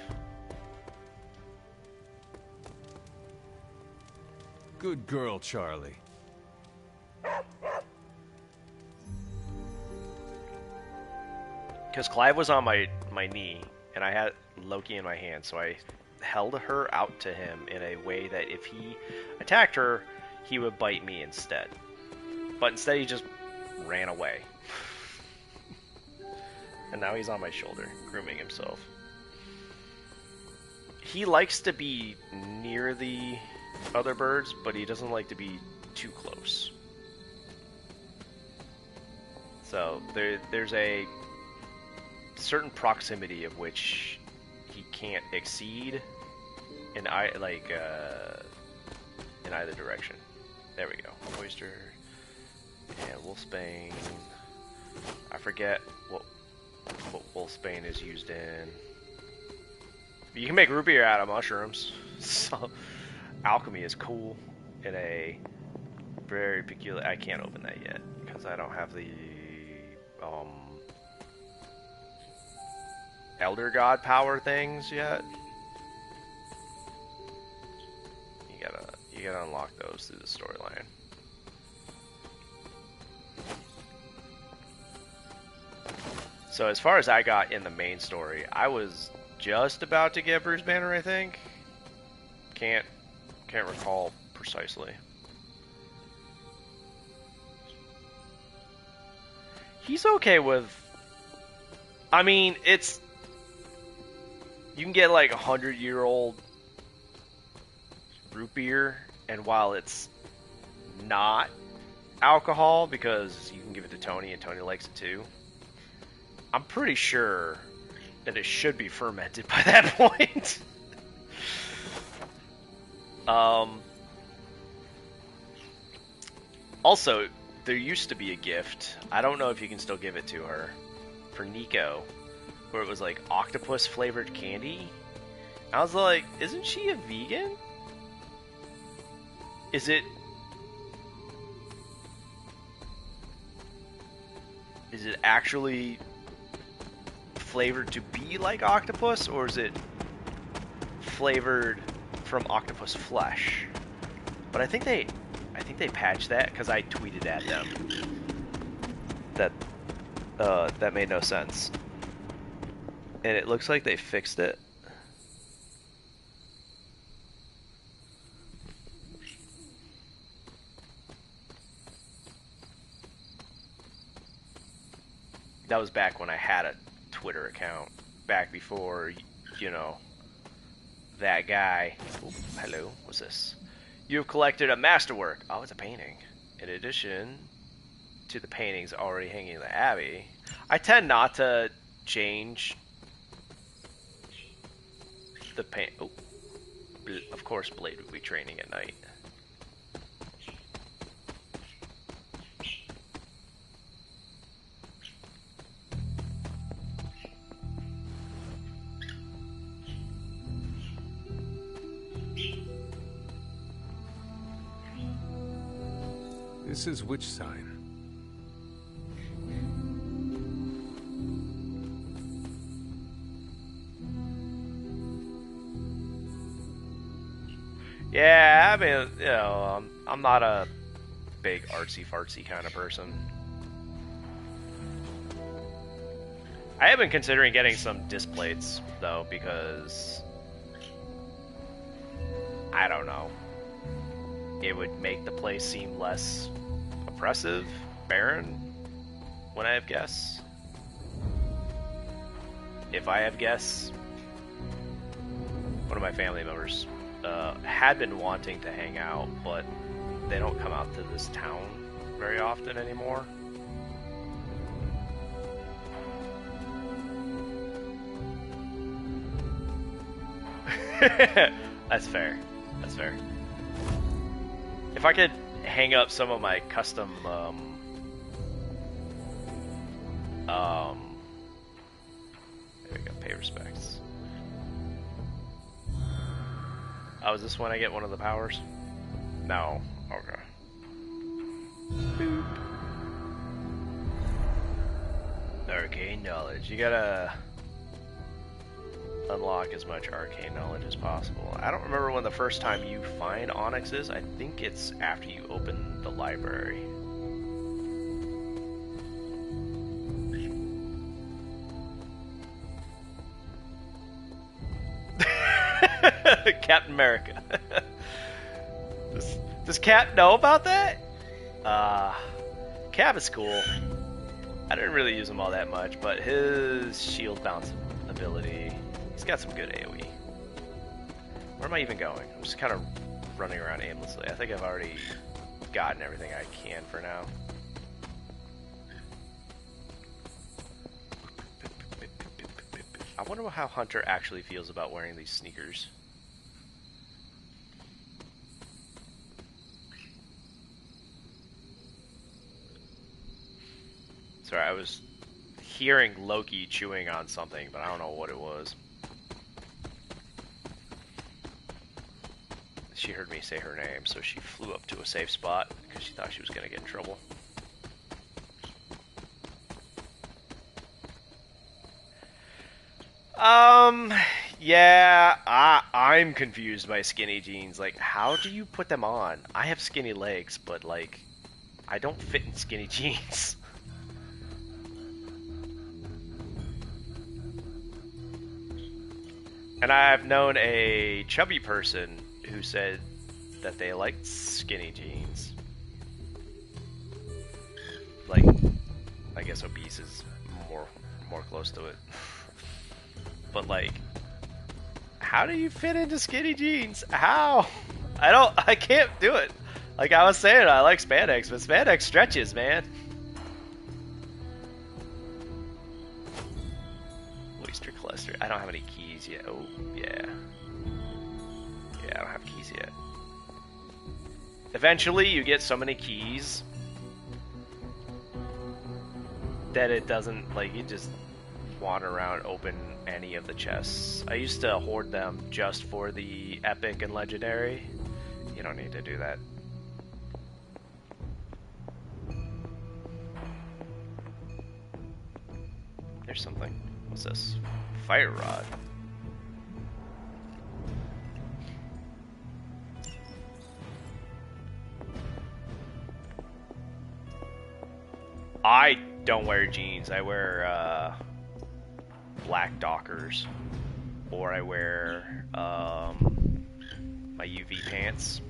Good girl, Charlie. Because Clive was on my knee, and I had Loki in my hand, so I held her out to him in a way that if he attacked her, he would bite me instead. But instead he just ran away. And now he's on my shoulder, grooming himself. He likes to be near the other birds, but he doesn't like to be too close. So there's a certain proximity of which he can't exceed in either direction. There we go. Oyster and Wolfsbane. I forget what Wolfsbane is used in. You can make root beer out of mushrooms. So alchemy is cool in a very peculiar... I can't open that yet because I don't have the Elder God power things yet. You gotta unlock those through the storyline. So as far as I got in the main story, I was just about to get Bruce Banner, I think. Can't recall precisely. He's okay with... I mean, it's... You can get like 100-year-old root beer, and while it's not alcohol, because you can give it to Tony, and Tony likes it too, I'm pretty sure that it should be fermented by that point. Also, there used to be a gift. I don't know if you can still give it to her. For Nico. Where it was like octopus flavored candy. I was like, isn't she a vegan? Is it actually flavored to be like octopus, or is it flavored from octopus flesh? But I think they patched that because I tweeted at them that made no sense, and it looks like they fixed it. That was back when I had a Twitter account, back before, you know, that guy. Ooh, hello, what's this? You've collected a masterwork. Oh, it's a painting. In addition to the paintings already hanging in the Abbey, I tend not to change the paint. Oh, of course, Blade would be training at night. This is which sign? Yeah, I mean, you know, I'm not a big artsy-fartsy kind of person. I have been considering getting some disc plates, though, because I don't know. It would make the place seem less oppressive, barren, when I have guests. If I have guests, one of my family members had been wanting to hang out, but they don't come out to this town very often anymore. That's fair. That's fair. If I could hang up some of my custom there we go, pay respects. Oh, is this when I get one of the powers? No. Okay. Boop. Arcane knowledge. You gotta unlock as much arcane knowledge as possible. I don't remember when the first time you find Onyx is. I think it's after you open the library. Captain America. Does Cap know about that? Cap is cool. I didn't really use him all that much, but his shield bounce ability, he's got some good AoE. Where am I even going? I'm just kind of running around aimlessly. I think I've already gotten everything I can for now. I wonder how Hunter actually feels about wearing these sneakers. Sorry, I was hearing Loki chewing on something, but I don't know what it was. She heard me say her name, so she flew up to a safe spot because she thought she was going to get in trouble. Yeah, I'm confused by skinny jeans. Like, how do you put them on? I have skinny legs, but, like, I don't fit in skinny jeans. And I've known a chubby person who said that they liked skinny jeans. Like, I guess obese is more close to it. But like, how do you fit into skinny jeans? How? I can't do it. Like I was saying, I like spandex, but spandex stretches, man. Oyster cluster. I don't have any keys yet. Oh, yeah. Yeah, I don't have keys yet. Eventually, you get so many keys that it doesn't, like, you just wander around, open any of the chests. I used to hoard them just for the epic and legendary. You don't need to do that. There's something. What's this? Fire rod. I don't wear jeans. I wear black Dockers, or I wear my UV pants.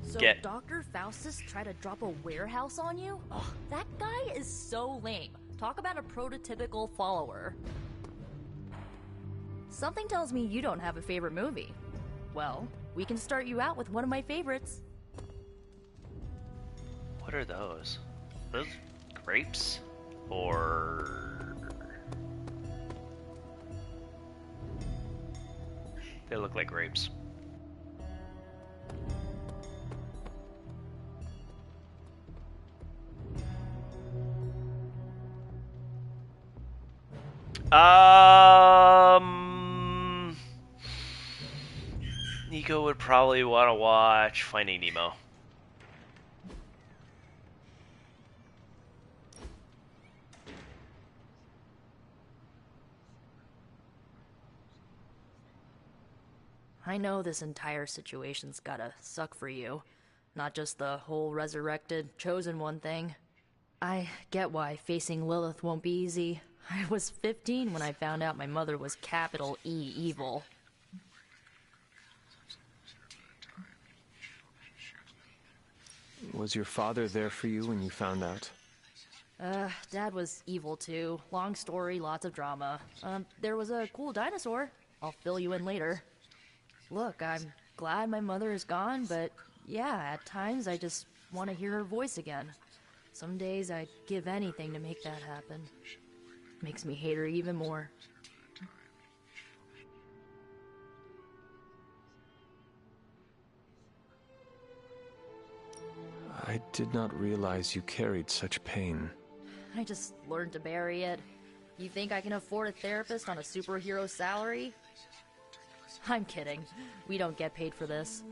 So Dr. Faustus tried to drop a warehouse on you? Ugh, that guy is so lame. Talk about a prototypical follower. Something tells me you don't have a favorite movie. Well, we can start you out with one of my favorites. What are those? Those grapes? Or... They look like grapes. Nico would probably want to watch Finding Nemo. I know this entire situation's gotta suck for you. Not just the whole resurrected, chosen one thing. I get why facing Lilith won't be easy. I was 15 when I found out my mother was capital E evil. Was your father there for you when you found out? Dad was evil too. Long story, lots of drama. There was a cool dinosaur. I'll fill you in later. Look, I'm glad my mother is gone, but yeah, at times I just want to hear her voice again. Some days I'd give anything to make that happen. Makes me hate her even more. I did not realize you carried such pain. I just learned to bury it. You think I can afford a therapist on a superhero salary? I'm kidding. We don't get paid for this.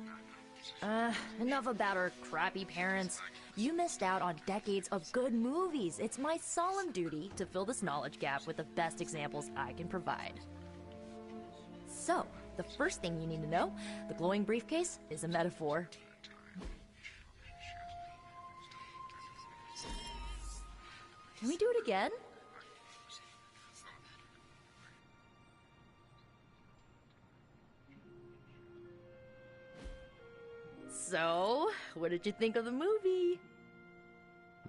Enough about our crappy parents. You missed out on decades of good movies. It's my solemn duty to fill this knowledge gap with the best examples I can provide. So, the first thing you need to know, the glowing briefcase is a metaphor. Can we do it again? So, what did you think of the movie?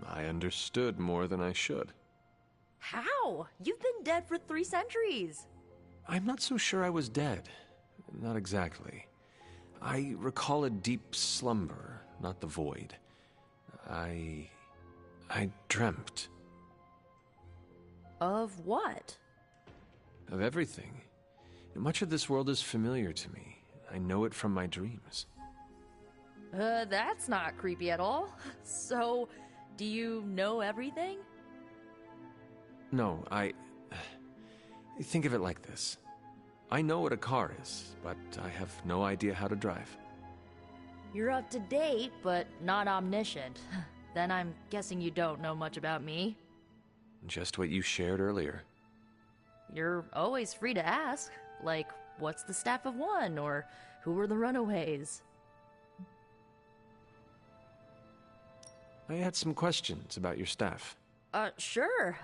I understood more than I should. How? You've been dead for 3 centuries. I'm not so sure I was dead. Not exactly. I recall a deep slumber, not the void. I dreamt. Of what? Of everything. Much of this world is familiar to me. I know it from my dreams. That's not creepy at all. So, do you know everything? No, think of it like this. I know what a car is, but I have no idea how to drive. You're up to date, but not omniscient. Then I'm guessing you don't know much about me. Just what you shared earlier. You're always free to ask. Like, what's the Staff of One? Or who were the Runaways? I had some questions about your staff. Sure.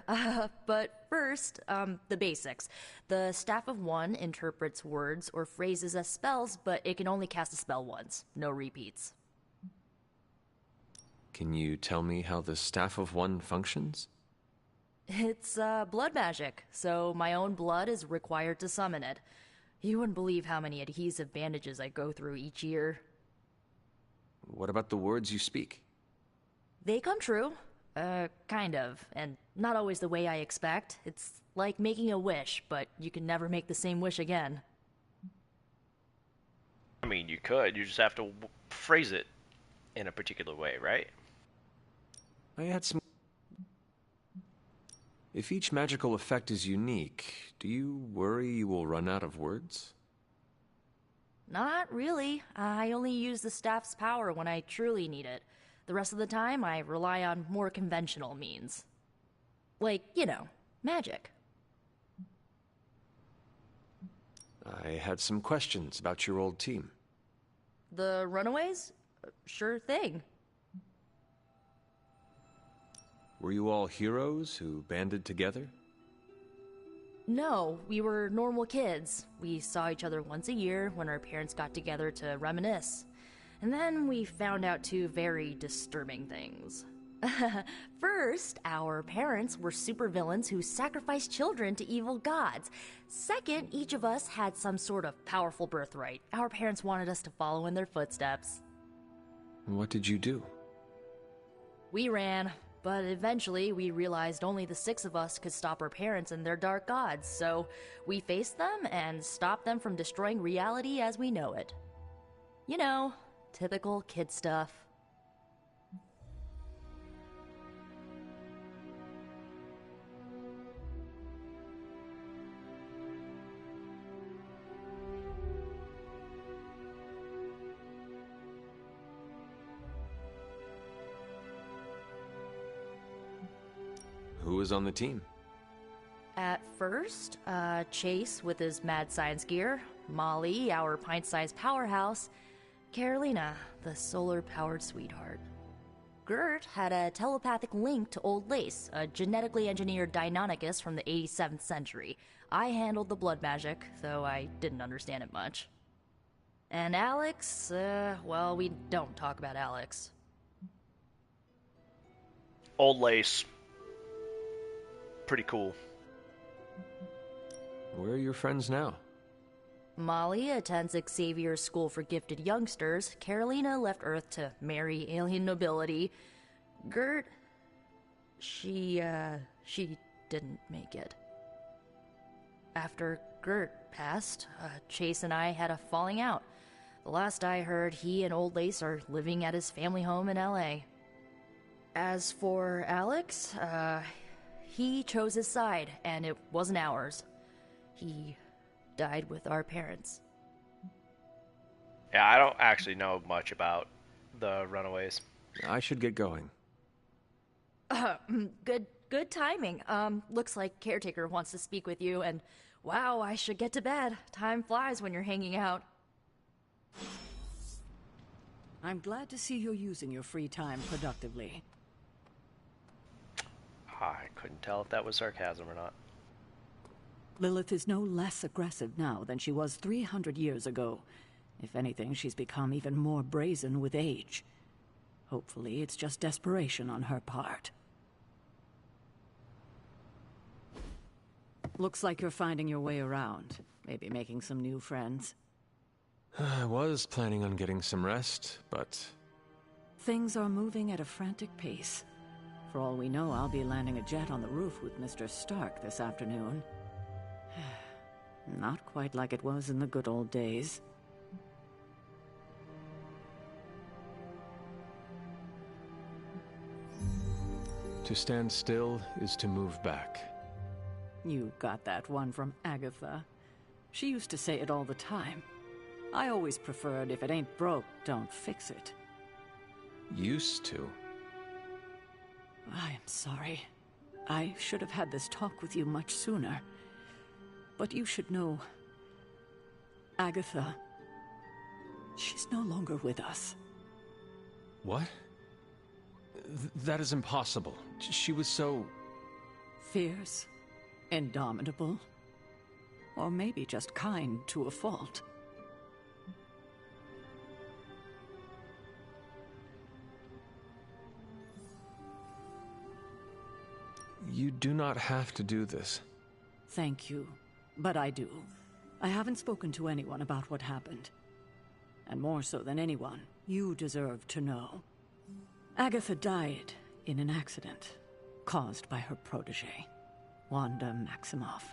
But first, the basics. The Staff of One interprets words or phrases as spells, but it can only cast a spell once. No repeats. Can you tell me how the Staff of One functions? It's, blood magic, so my own blood is required to summon it. You wouldn't believe how many adhesive bandages I go through each year. What about the words you speak? They come true. Kind of. And not always the way I expect. It's like making a wish, but you can never make the same wish again. I mean, you could. You just have to phrase it in a particular way, right? I had some... If each magical effect is unique, do you worry you will run out of words? Not really. I only use the staff's power when I truly need it. The rest of the time, I rely on more conventional means. Like, you know, magic. I had some questions about your old team. The Runaways? Sure thing. Were you all heroes who banded together? No, we were normal kids. We saw each other once a year when our parents got together to reminisce. And then we found out 2 very disturbing things. First, our parents were supervillains who sacrificed children to evil gods. Second, each of us had some sort of powerful birthright. Our parents wanted us to follow in their footsteps. What did you do? We ran, but eventually we realized only the 6 of us could stop our parents and their dark gods, so we faced them and stopped them from destroying reality as we know it. You know, typical kid stuff. Who was on the team? At first, Chase with his mad science gear, Molly, our pint-sized powerhouse, Carolina, the solar-powered sweetheart. Gert had a telepathic link to Old Lace, a genetically engineered Deinonychus from the 87th century. I handled the blood magic, though I didn't understand it much. And Alex, well, we don't talk about Alex. Old Lace. Pretty cool. Where are your friends now? Molly attends Xavier's School for Gifted Youngsters. Carolina left Earth to marry alien nobility. Gert... She didn't make it. After Gert passed, Chase and I had a falling out. The last I heard, he and Old Lace are living at his family home in L.A. As for Alex, he chose his side, and it wasn't ours. He died with our parents. Yeah, I don't actually know much about the Runaways. I should get going. Good timing. Looks like Caretaker wants to speak with you, and wow, I should get to bed. Time flies when you're hanging out. I'm glad to see you're using your free time productively. I couldn't tell if that was sarcasm or not. Lilith is no less aggressive now than she was 300 years ago. If anything, she's become even more brazen with age. Hopefully, it's just desperation on her part. Looks like you're finding your way around. Maybe making some new friends. I was planning on getting some rest, but... Things are moving at a frantic pace. For all we know, I'll be landing a jet on the roof with Mr. Stark this afternoon. Not quite like it was in the good old days. To stand still is to move back. You got that one from Agatha. She used to say it all the time. I always preferred, if it ain't broke, don't fix it. Used to? I am sorry. I should have had this talk with you much sooner. But you should know... Agatha... she's no longer with us. What? That is impossible. She was so... Fierce, indomitable, or maybe just kind to a fault. You do not have to do this. Thank you, but I do. I haven't spoken to anyone about what happened. And more so than anyone, you deserve to know. Agatha died in an accident caused by her protege, Wanda Maximoff,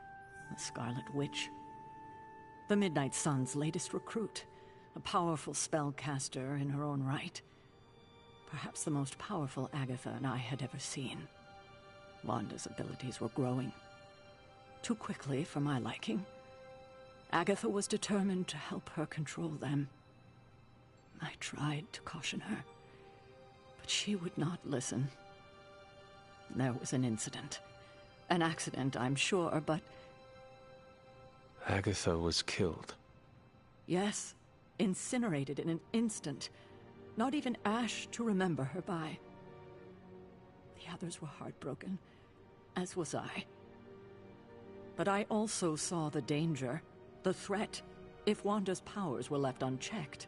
the Scarlet Witch. The Midnight Sun's latest recruit, a powerful spellcaster in her own right. Perhaps the most powerful Agatha and I had ever seen. Wanda's abilities were growing. Too quickly for my liking. Agatha was determined to help her control them. I tried to caution her, but she would not listen. There was an incident. An accident, I'm sure, but... Agatha was killed. Yes, incinerated in an instant. Not even ash to remember her by. The others were heartbroken, as was I. But I also saw the danger, the threat, if Wanda's powers were left unchecked.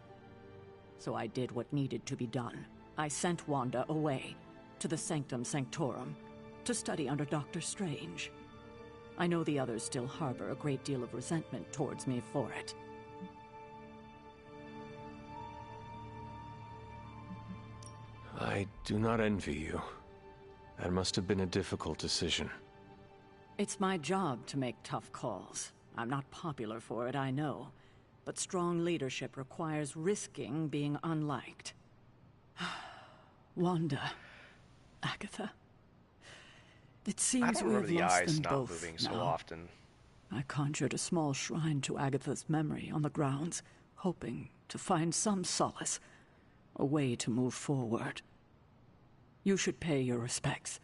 So I did what needed to be done. I sent Wanda away, to the Sanctum Sanctorum, to study under Doctor Strange. I know the others still harbor a great deal of resentment towards me for it. I do not envy you. That must have been a difficult decision. It's my job to make tough calls. I'm not popular for it, I know. But strong leadership requires risking being unliked. Wanda, Agatha. It seems I don't we remember have the lost eyes them not both moving so now. often. I conjured a small shrine to Agatha's memory on the grounds, hoping to find some solace, a way to move forward. You should pay your respects.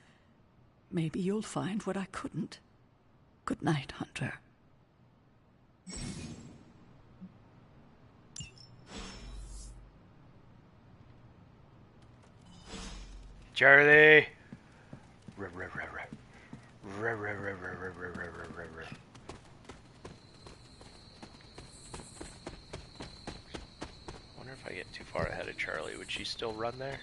Maybe you'll find what I couldn't. Good night, Hunter. Charlie! Wonder if I get too far ahead of Charlie, would she still run there?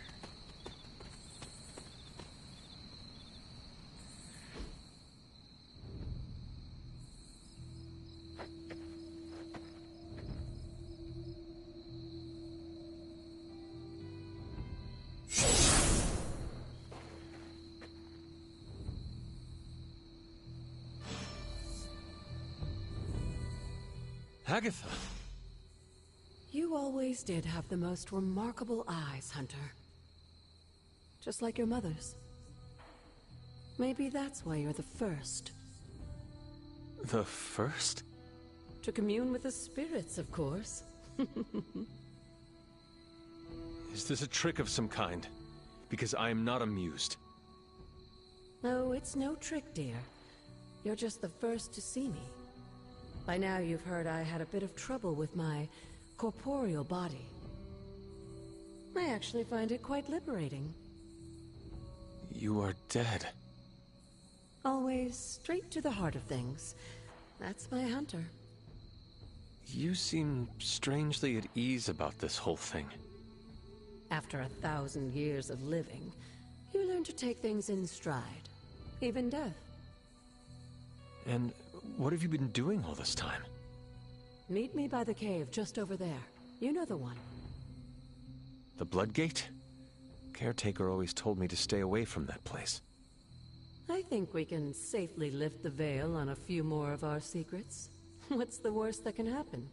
Agatha! You always did have the most remarkable eyes, Hunter. Just like your mother's. Maybe that's why you're the first. The first? To commune with the spirits, of course. Is this a trick of some kind? Because I am not amused. No, it's no trick, dear. You're just the first to see me. By now you've heard I had a bit of trouble with my corporeal body. I actually find it quite liberating. You are dead. Always straight to the heart of things. That's my Hunter. You seem strangely at ease about this whole thing. After 1,000 years of living, you learn to take things in stride. Even death. And what have you been doing all this time? Meet me by the cave just over there. You know the one. The Bloodgate? Caretaker always told me to stay away from that place. I think we can safely lift the veil on a few more of our secrets. What's the worst that can happen?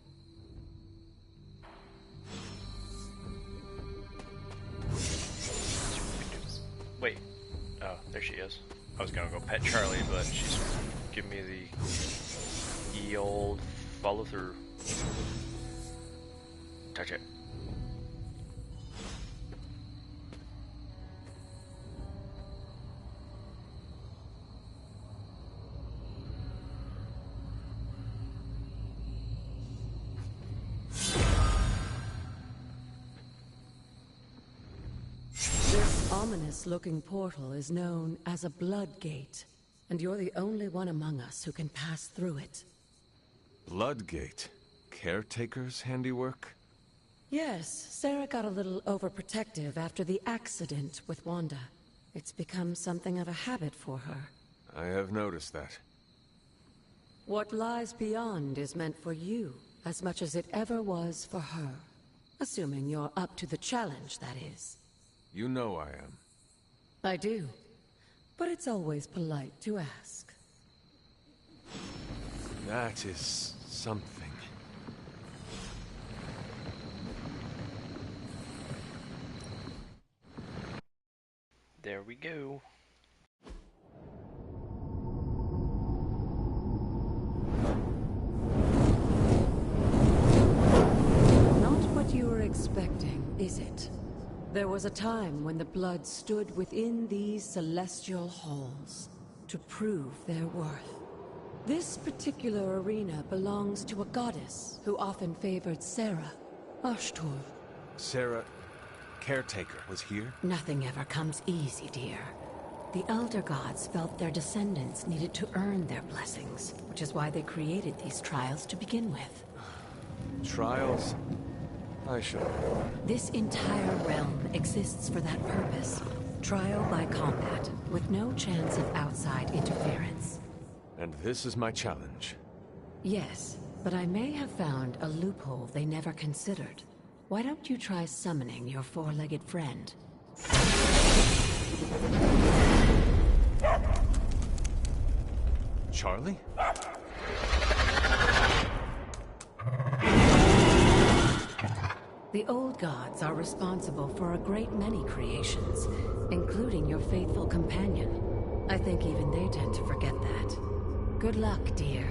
Wait. Oh, there she is. I was gonna go pet Charlie, but she's giving me the old follow through. Touch it. This ominous-looking portal is known as a Bloodgate, and you're the only one among us who can pass through it. Bloodgate? Caretaker's handiwork? Yes, Sarah got a little overprotective after the accident with Wanda. It's become something of a habit for her. I have noticed that. What lies beyond is meant for you, as much as it ever was for her. Assuming you're up to the challenge, that is. You know I am. I do. But it's always polite to ask. That is something. There we go. Not what you were expecting, is it? There was a time when the blood stood within these celestial halls to prove their worth. This particular arena belongs to a goddess who often favored Sarah, Ashtur. Sarah, Caretaker, was here? Nothing ever comes easy, dear. The Elder Gods felt their descendants needed to earn their blessings, which is why they created these trials to begin with. Trials? I should have known. This entire realm exists for that purpose, Trial by combat, with no chance of outside interference. And this is my challenge. Yes, but I may have found a loophole they never considered. Why don't you try summoning your four-legged friend? Charlie? The old gods are responsible for a great many creations, including your faithful companion. I think even they tend to forget that. Good luck, dear.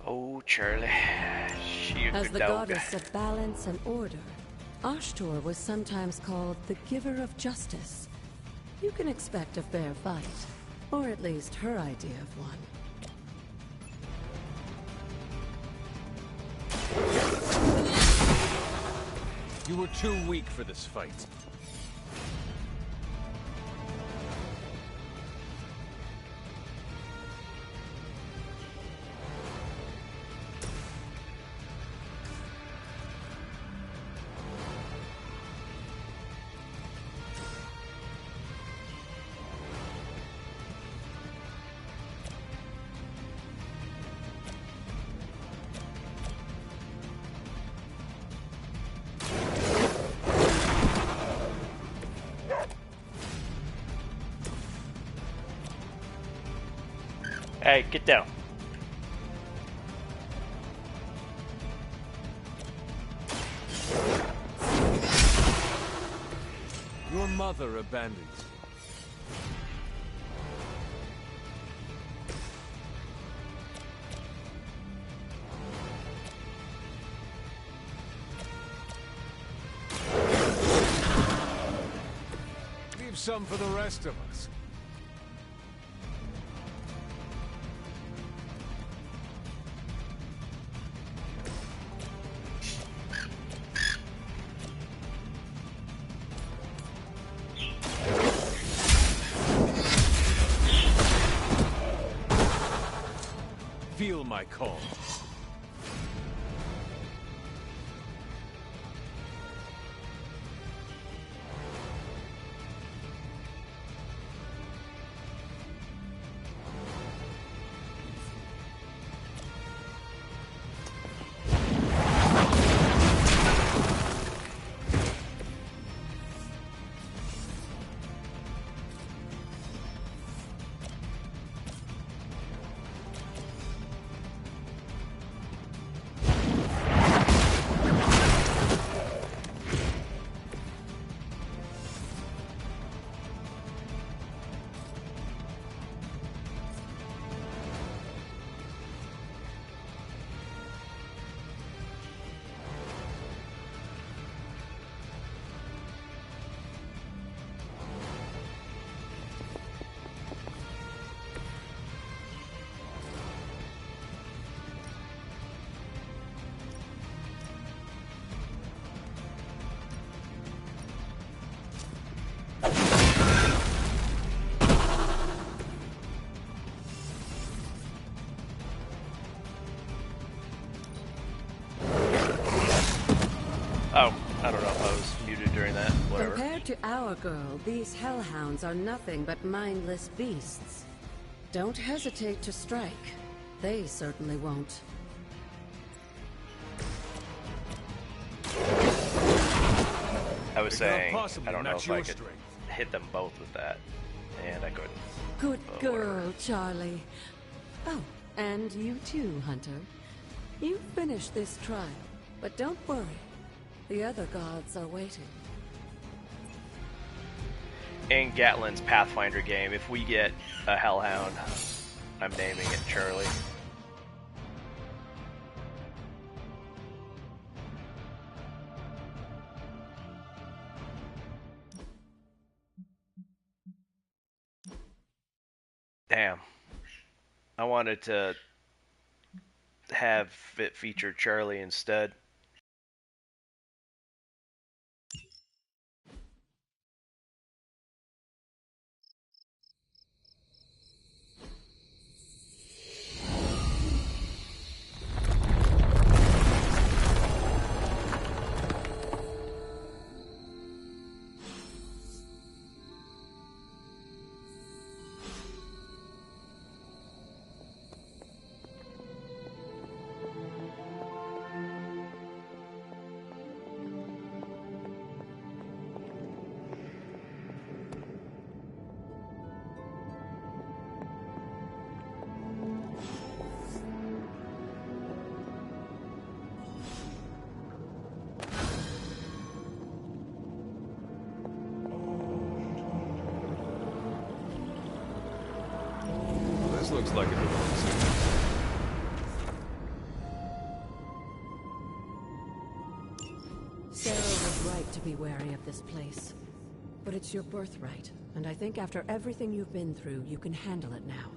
Oh, Charlie. She a As good the dog. goddess of balance and order, Ashtor was sometimes called the giver of justice. You can expect a fair fight, or at least her idea of one. You were too weak for this fight. Hey, get down. Your mother abandoned you. Leave some for the rest of us. Feel my call. Oh, I don't know if I was muted during that. Whatever. Compared to our girl, these hellhounds are nothing but mindless beasts. Don't hesitate to strike. They certainly won't. I was saying, possibly I don't know match if I your could strength. hit them both with that, and I couldn't. Good But girl, whatever. Charlie. Oh, and you too, Hunter. You finished this trial, but don't worry. The other gods are waiting. In Gatlin's Pathfinder game, if we get a Hellhound, I'm naming it Charlie. Damn. I wanted to have it feature Charlie instead. Looks like it belongs here. Sarah was right to be wary of this place. But it's your birthright, and I think after everything you've been through, you can handle it now.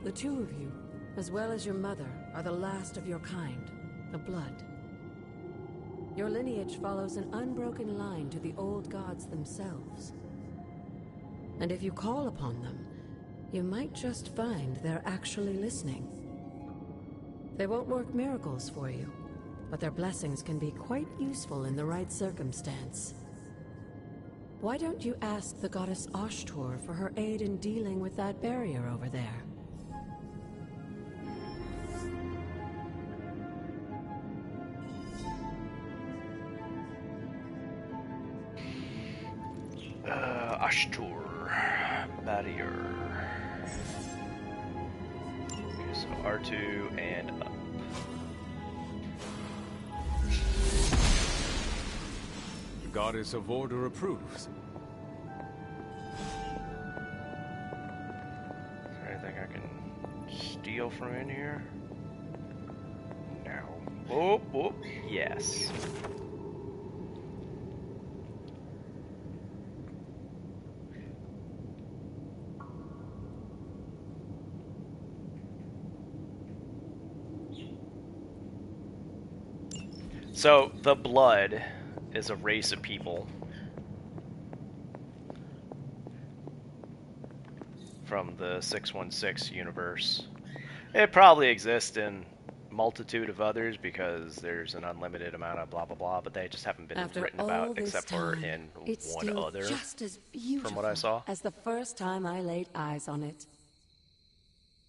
The two of you, as well as your mother, are the last of your kind, the Blood. Your lineage follows an unbroken line to the old gods themselves. And if you call upon them, you might just find they're actually listening. They won't work miracles for you, but their blessings can be quite useful in the right circumstance. Why don't you ask the goddess Ashtor for her aid in dealing with that barrier over there? Ashtor barrier. Okay, so R2 and up. The Goddess of Order approves. Is there anything I can steal from in here? No. Oh, oh, yes. So, the Blood is a race of people from the 616 universe. It probably exists in a multitude of others because there's an unlimited amount of blah blah blah, but they just haven't been written about except for in it's one still other just as beautiful from what I saw. as the first time I laid eyes on it.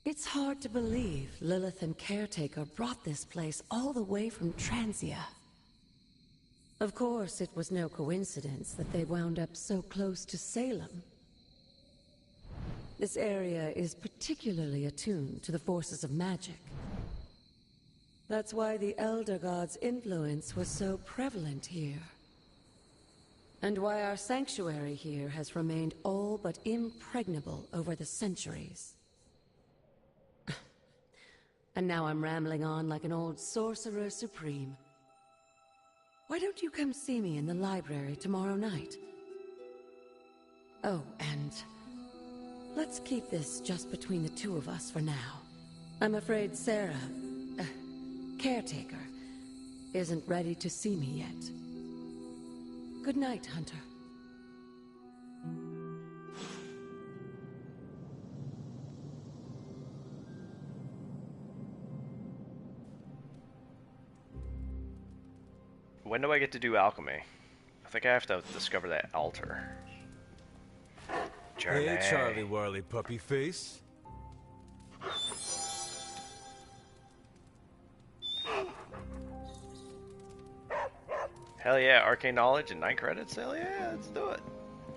It's hard to believe Lilith and Caretaker brought this place all the way from Transia. Of course, it was no coincidence that they wound up so close to Salem. This area is particularly attuned to the forces of magic. That's why the Elder God's influence was so prevalent here. And why our sanctuary here has remained all but impregnable over the centuries. And now I'm rambling on like an old sorcerer supreme. Why don't you come see me in the library tomorrow night? Oh, and let's keep this just between the two of us for now. I'm afraid Sarah, Caretaker, isn't ready to see me yet. Good night, Hunter. When do I get to do alchemy? I think I have to discover that altar. Journey. Hey, Charlie Whirly Puppy Face. Hell yeah, arcane knowledge and 9 credits. Hell yeah, let's do it.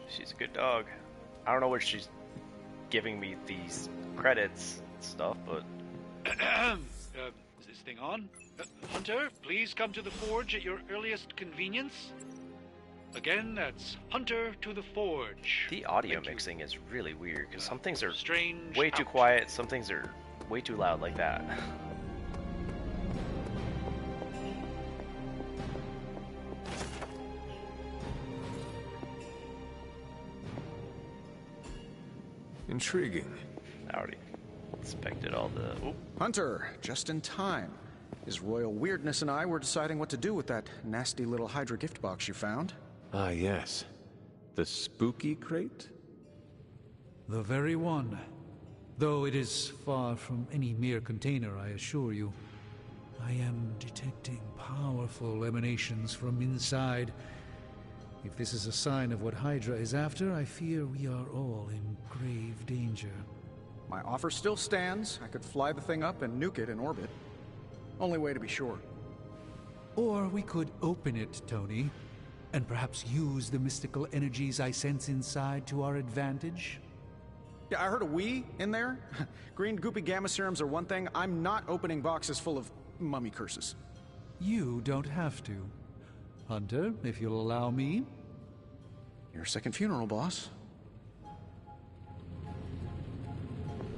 She's a good dog. I don't know where she's giving me these credits and stuff, but Is this thing on? Hunter, please come to the forge at your earliest convenience. Again, that's Hunter to the forge. the audio mixing is really weird because some things are Strange way too out. quiet, some things are way too loud like that. Intriguing. I already inspected all the... Oop. Hunter, just in time. His royal weirdness and I were deciding what to do with that nasty little Hydra gift box you found. Ah, yes. The spooky crate? The very one. Though it is far from any mere container, I assure you. I am detecting powerful emanations from inside. If this is a sign of what Hydra is after, I fear we are all in grave danger. My offer still stands. I could fly the thing up and nuke it in orbit. Only way to be sure. Or we could open it, Tony, and perhaps use the mystical energies I sense inside to our advantage. Yeah, I heard a "we" in there. Green goopy gamma serums are one thing. I'm not opening boxes full of mummy curses. You don't have to. Hunter, if you'll allow me. Your second funeral, boss.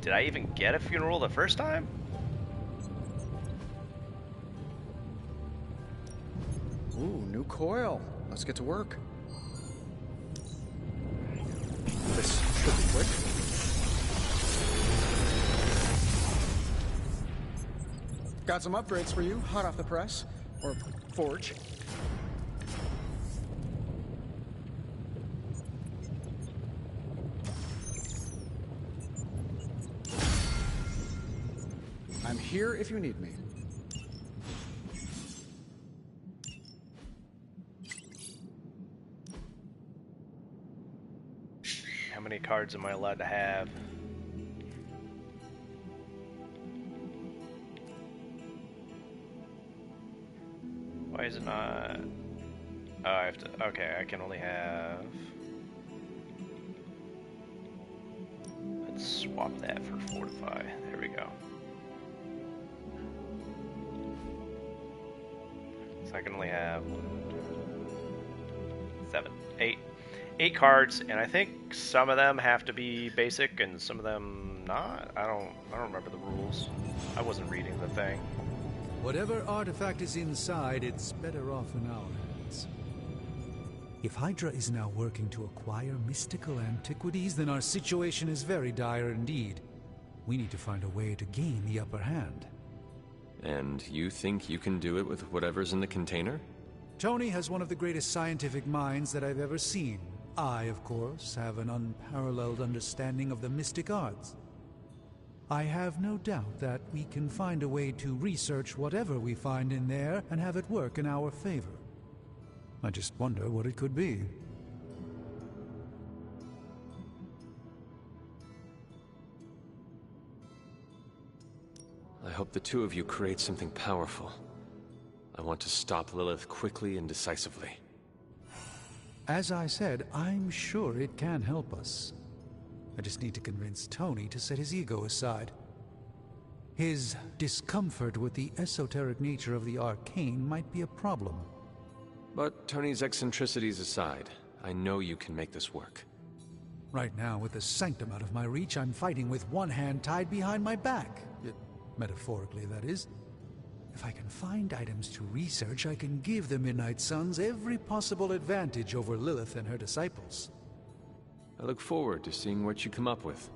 Did I even get a funeral the first time? Ooh, new coil. Let's get to work. This should be quick. Got some upgrades for you, hot off the press. Or forge. I'm here if you need me. How many cards am I allowed to have? Why is it not? Oh, I have to. Okay, I can only have. Let's swap that for Fortify. There we go. So I can only have 8 cards, and I think some of them have to be basic, and some of them not. I don't remember the rules. I wasn't reading the thing. Whatever artifact is inside, it's better off in our hands. If Hydra is now working to acquire mystical antiquities, then our situation is very dire indeed. We need to find a way to gain the upper hand. And you think you can do it with whatever's in the container? Tony has one of the greatest scientific minds that I've ever seen. I, of course, have an unparalleled understanding of the mystic arts. I have no doubt that we can find a way to research whatever we find in there and have it work in our favor. I just wonder what it could be. I hope the two of you create something powerful. I want to stop Lilith quickly and decisively. As I said, I'm sure it can help us. I just need to convince Tony to set his ego aside. His discomfort with the esoteric nature of the arcane might be a problem. But Tony's eccentricities aside, I know you can make this work. Right now, with the sanctum out of my reach, I'm fighting with one hand tied behind my back. Metaphorically, that is. If I can find items to research, I can give the Midnight Suns every possible advantage over Lilith and her disciples. I look forward to seeing what you come up with.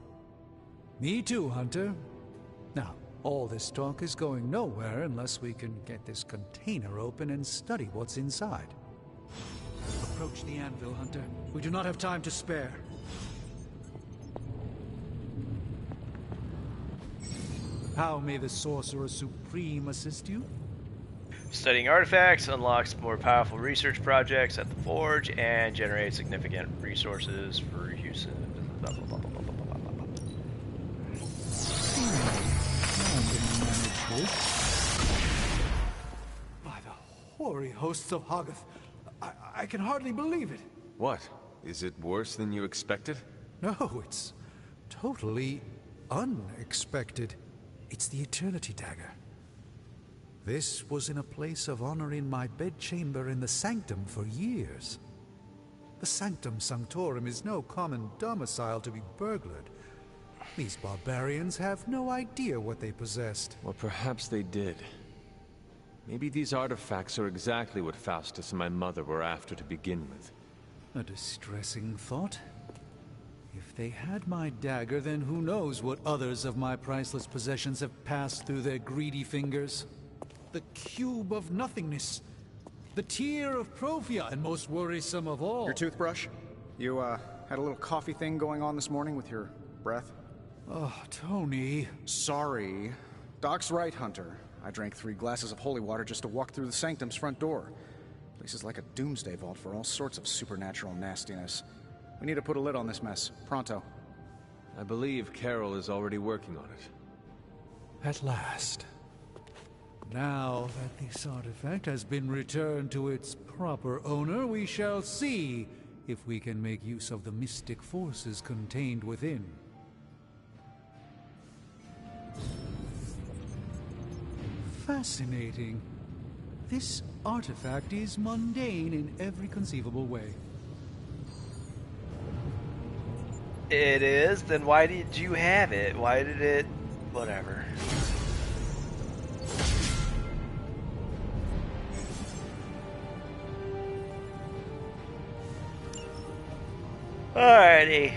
Me too, Hunter. Now, all this talk is going nowhere unless we can get this container open and study what's inside. Approach the anvil, Hunter. We do not have time to spare. How may the Sorcerer Supreme assist you? Studying artifacts unlocks more powerful research projects at the Forge and generates significant resources for use in blah, blah, blah, blah, blah, blah, blah, blah. By the hoary hosts of Hoggoth, I can hardly believe it. What? Is it worse than you expected? No, it's totally unexpected. It's the Eternity Dagger. This was in a place of honor in my bedchamber in the Sanctum for years. The Sanctum Sanctorum is no common domicile to be burglared. These barbarians have no idea what they possessed. Well, perhaps they did. Maybe these artifacts are exactly what Faustus and my mother were after to begin with. A distressing thought. If they had my dagger, then who knows what others of my priceless possessions have passed through their greedy fingers. The Cube of Nothingness. The Tear of Profia, and most worrisome of all. Your toothbrush? You, had a little coffee thing going on this morning with your breath? Oh, Tony. Sorry. Doc's right, Hunter. I drank 3 glasses of holy water just to walk through the Sanctum's front door. Place is like a doomsday vault for all sorts of supernatural nastiness. We need to put a lid on this mess. Pronto. I believe Carol is already working on it. At last. Now that this artifact has been returned to its proper owner, we shall see if we can make use of the mystic forces contained within. Fascinating. This artifact is mundane in every conceivable way. It is? Then why did you have it? Why did it... Whatever. Alrighty.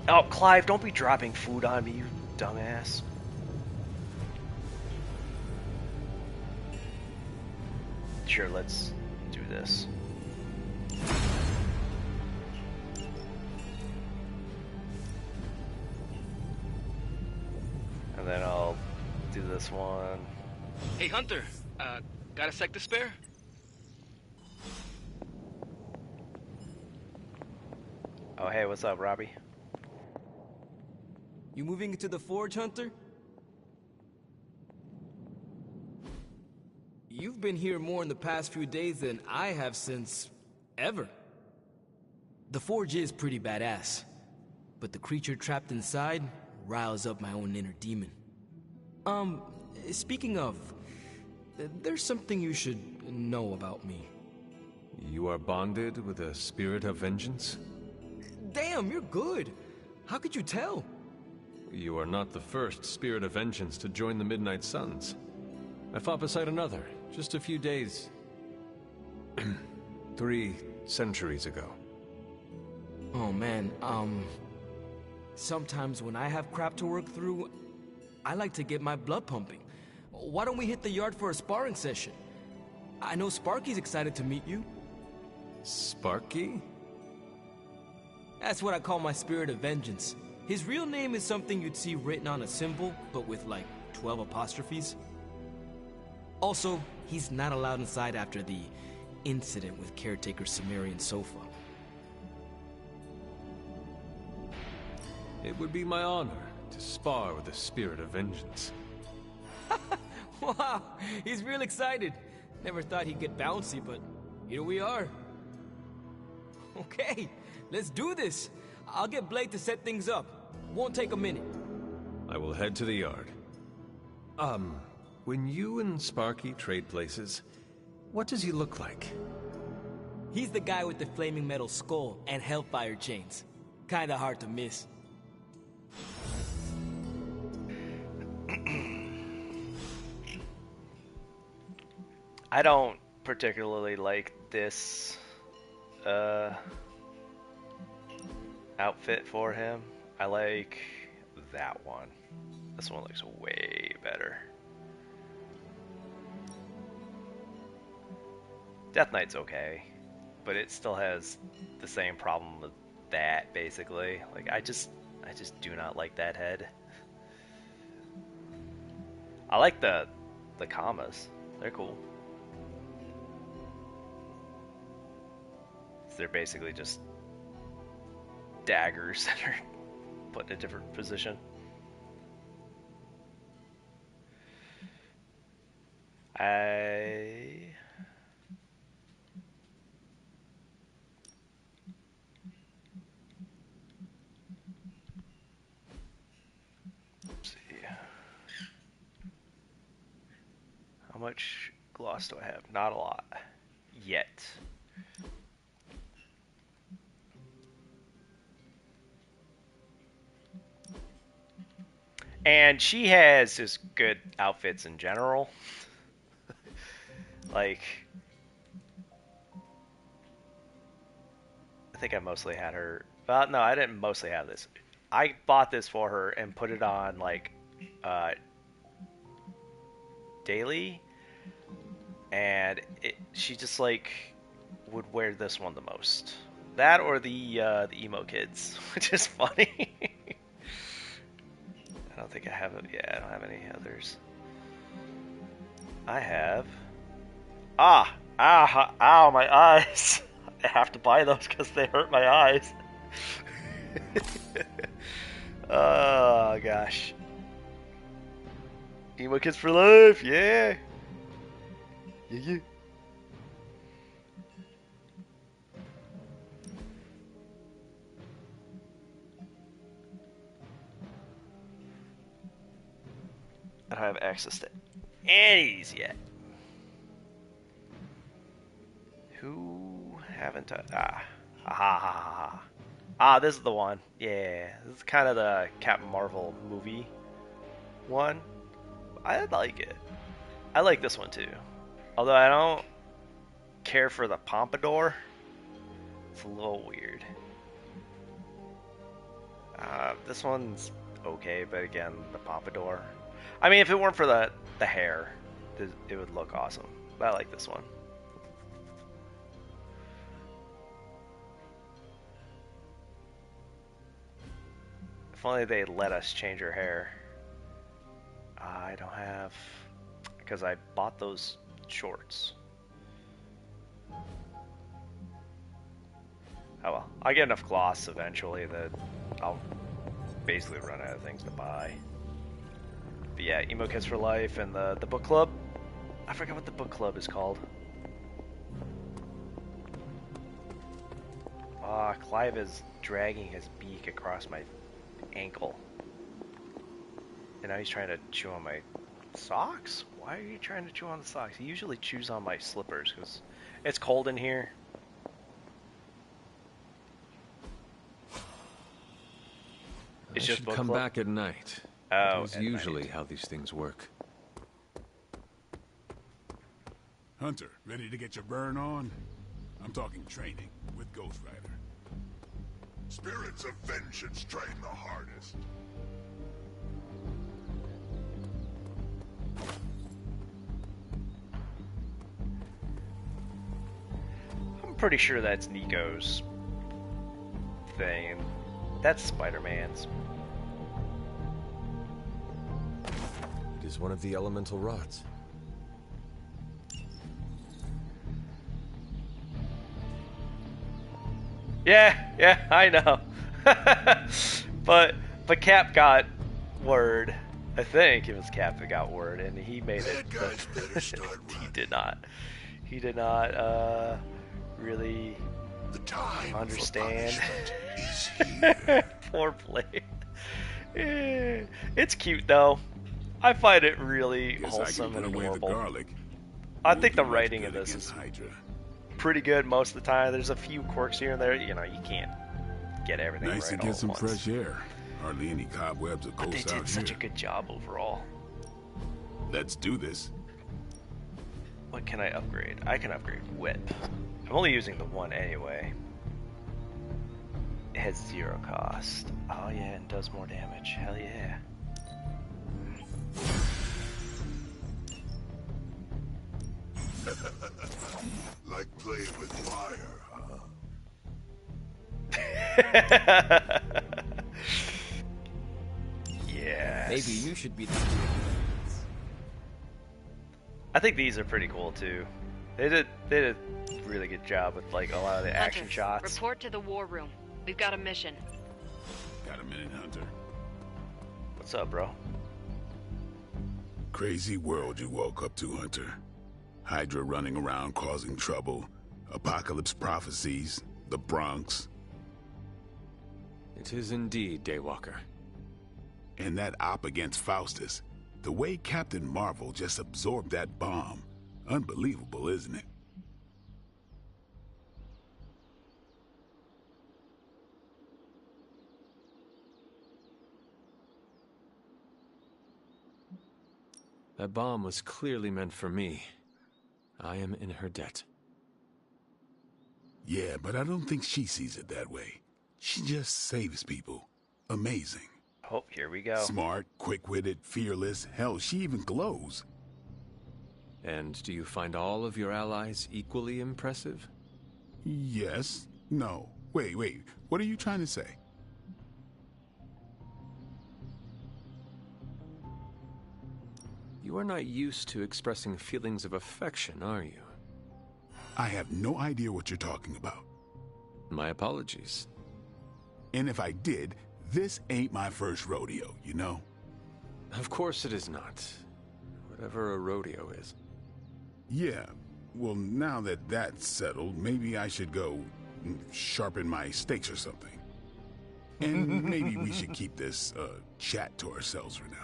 Oh, Clive, don't be dropping food on me, you dumbass. Sure, let's do this. And then I'll do this one. Hey, Hunter. Got a sec to spare? Oh, hey, what's up, Robbie? You moving into the Forge, Hunter? You've been here more in the past few days than I have since... ever. The Forge is pretty badass, but the creature trapped inside riles up my own inner demon. Speaking of, there's something you should know about me. You are bonded with a spirit of vengeance? Damn, you're good. How could you tell? You are not the first spirit of vengeance to join the Midnight Suns. I fought beside another, just a few days... 3 centuries ago. Oh man, sometimes when I have crap to work through, I like to get my blood pumping. Why don't we hit the yard for a sparring session? I know Sparky's excited to meet you. Sparky? That's what I call my spirit of vengeance. His real name is something you'd see written on a symbol, but with like 12 apostrophes. Also, he's not allowed inside after the incident with Caretaker Sumerian Sofa. It would be my honor to spar with the spirit of vengeance. Wow, he's real excited. Never thought he'd get bouncy, but here we are. Okay, let's do this. I'll get Blade to set things up. Won't take a minute. I will head to the yard. When you and Sparky trade places, what does he look like? He's the guy with the flaming metal skull and hellfire chains. Kinda hard to miss. I don't particularly like this outfit for him. I like that one. This one looks way better. Death Knight's okay, but it still has the same problem with that, basically. Like, I just do not like that head. I like the commas. They're cool. They're basically just daggers that are put in a different position. Let's see. How much gloss do I have? Not a lot. Yet. And she has just good outfits in general. Like, I think I mostly had her. Well, no, I didn't mostly have this. I bought this for her and put it on, like, daily. And she just, like, would wear this one the most. That or the emo kids, which is funny. I don't think I have it. Yeah, I don't have any others. I have. Ow, my eyes. I have to buy those because they hurt my eyes. Oh, gosh. Emo kids for life, yeah. Yeah. I don't have access to any's yet. Who haven't I? Ah, this is the one. Yeah, this is kind of the Captain Marvel movie one. I like it. I like this one too. Although I don't care for the pompadour. It's a little weird. This one's okay, but again, the pompadour. I mean, if it weren't for the hair, it would look awesome. But I like this one. If only they let us change our hair. I don't have, because I bought those shorts. Oh well, I get enough gloss eventually that I'll basically run out of things to buy. But yeah, Emo Kids for Life and the book club. I forget what the book club is called. Clive is dragging his beak across my ankle. And now he's trying to chew on my socks? Why are you trying to chew on the socks? He usually chews on my slippers because it's cold in here. It's I just should book come club? back at night. Oh, That's usually how these things work. Hunter, ready to get your burn on? I'm talking training with Ghost Rider. Spirits of vengeance train the hardest. I'm pretty sure that's Nico's thing, and that's Spider-Man's. It is one of the elemental rods. Yeah, I know. but Cap got word. I think it was Cap that got word, and he made it. He did not. He did not really understand. Poor Blade. It's cute though. I find it really wholesome and adorable. I think the writing of this is pretty good most of the time. There's a few quirks here and there. You know, you can't get everything Nice right to all get at some once. fresh air. Hardly any cobwebs or But they ghosts did out such a here. good job overall. Let's do this. What can I upgrade? I can upgrade Whip. I'm only using the one anyway. It has 0 cost. Oh yeah, and does more damage. Hell yeah. Like playing with fire, huh? Yes. Maybe you should be the I think these are pretty cool too. They did a really good job with like a lot of the action shots. Report to the war room. We've got a mission. Got a minute, Hunter? What's up, bro? Crazy world you woke up to, Hunter. Hydra running around causing trouble. Apocalypse prophecies. The Bronx. It is indeed, Daywalker. And that op against Faustus. The way Captain Marvel just absorbed that bomb. Unbelievable, isn't it? That bomb was clearly meant for me. I am in her debt. Yeah, but I don't think she sees it that way. She just saves people. Amazing. Oh, here we go. Smart, quick-witted, fearless. Hell, she even glows. And do you find all of your allies equally impressive? Yes. No. Wait. What are you trying to say? You are not used to expressing feelings of affection, are you? I have no idea what you're talking about. My apologies. And if I did, this ain't my first rodeo, you know? Of course it is not. Whatever a rodeo is. Yeah. Well, now that that's settled, maybe I should go sharpen my stakes or something. And maybe we should keep this chat to ourselves for now.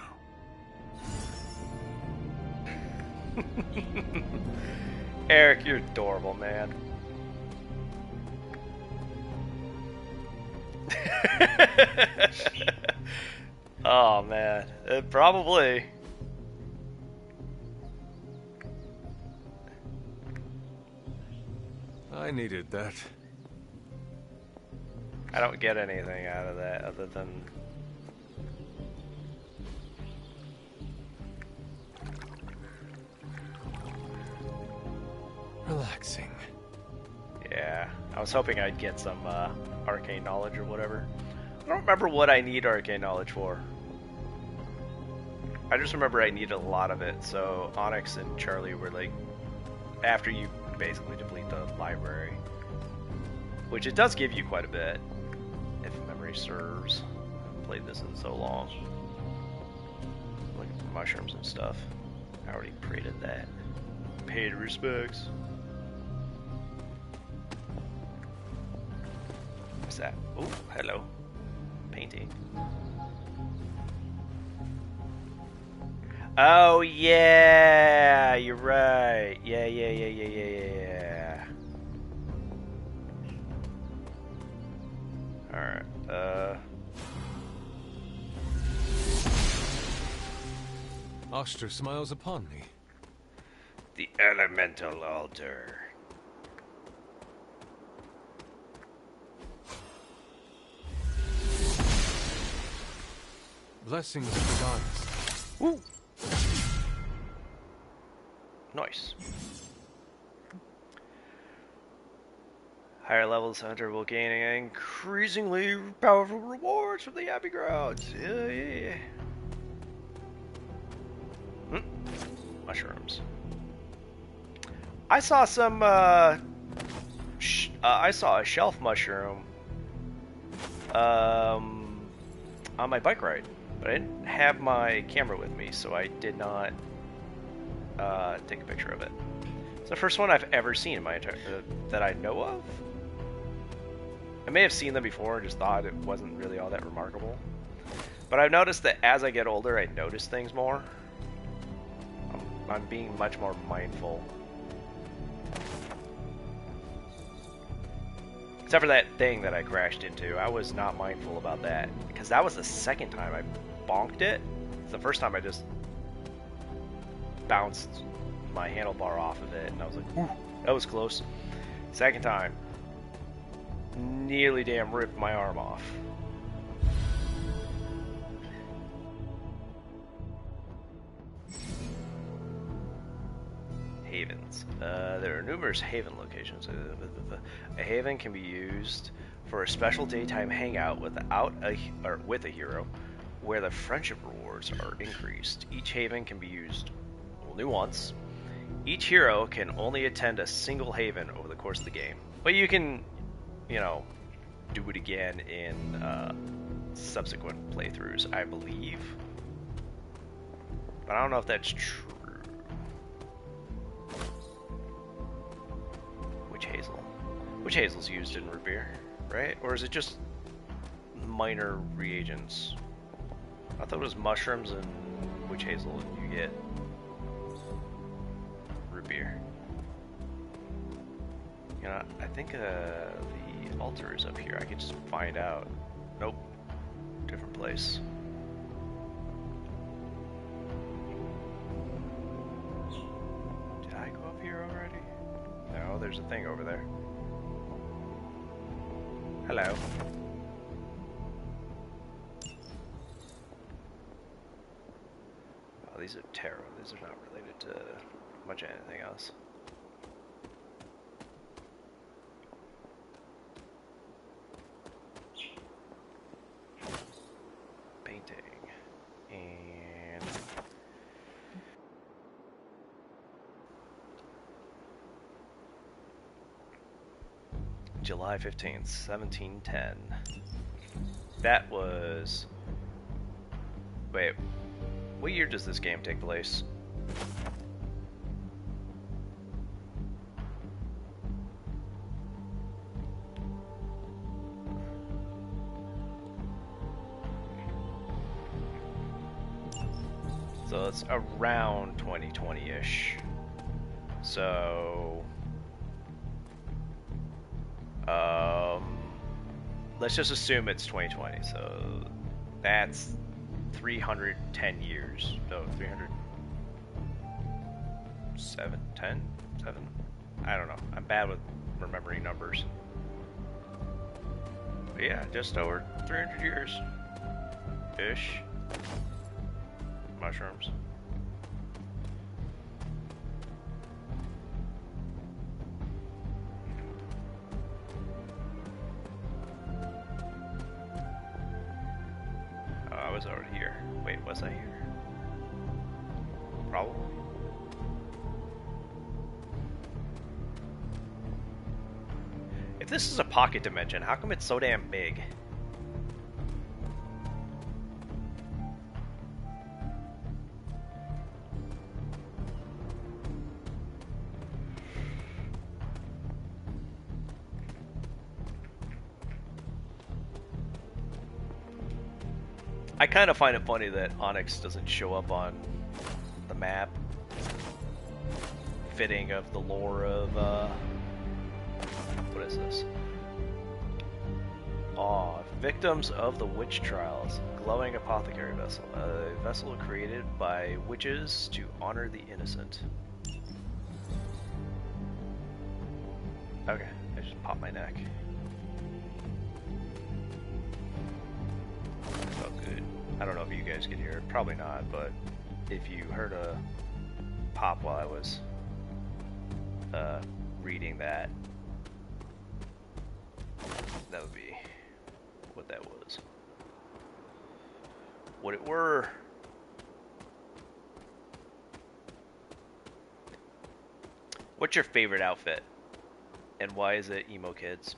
Eric, you're adorable, man. Oh man, probably. I needed that. I don't get anything out of that other than... Relaxing. Yeah, I was hoping I'd get some arcane knowledge or whatever. I don't remember what I need arcane knowledge for. I just remember I needed a lot of it, so Onyx and Charlie were like, after you basically deplete the library, which it does give you quite a bit, if memory serves. I haven't played this in so long. Looking for mushrooms and stuff. I already created that. Paid respects. What's that? Oh, hello. Painting. Oh yeah, you're right. Yeah. Alright, Oster smiles upon me. The elemental altar. Blessings of the gods. Woo! Nice. Higher levels, Hunter will gain increasingly powerful rewards from the Abbey Grounds. Yeah. Mushrooms. I saw some, I saw a shelf mushroom, on my bike ride, but I didn't have my camera with me, so I did not, take a picture of it. It's the first one I've ever seen in my entire, that I know of. I may have seen them before and just thought it wasn't really all that remarkable. But I've noticed that as I get older, I notice things more. I'm being much more mindful. Except for that thing that I crashed into. I was not mindful about that. Because that was the second time I bonked it. It's the first time I just bounced my handlebar off of it. And I was like, whew, that was close. Second time. Nearly damn ripped my arm off. Havens. There are numerous haven locations. A haven can be used for a special daytime hangout with a hero, where the friendship rewards are increased. Each haven can be used only once. Each hero can only attend a single haven over the course of the game, but you can, you know, do it again in subsequent playthroughs, I believe. But I don't know if that's true. Witch hazel's used in root beer, right? Or is it just minor reagents? I thought it was mushrooms and witch hazel and you get root beer. You know, I think the altar is up here. I can just find out. Nope. Different place. Did I go up here already? No, there's a thing over there. Hello. Oh, these are tarot. These are not related to much of anything else. Painting. And... July 15th, 1710. That was... Wait, what year does this game take place? So it's around 2020-ish. So... let's just assume it's 2020. So that's 310 years. No, 307, 10, 7. I don't know. I'm bad with remembering numbers. But yeah, just over 300 years ish. Mushrooms. Oh, I was already here. Wait, was I here? Probably. If this is a pocket dimension, how come it's so damn big? I kind of find it funny that Onyx doesn't show up on the map, fitting of the lore of, what is this? Aw, victims of the witch trials, glowing apothecary vessel, a vessel created by witches to honor the innocent. Okay, I just popped my neck. Felt good. I don't know if you guys could hear it, probably not, but if you heard a pop while I was reading that, that would be what that was. What it were. What's your favorite outfit? And why is it emo kids?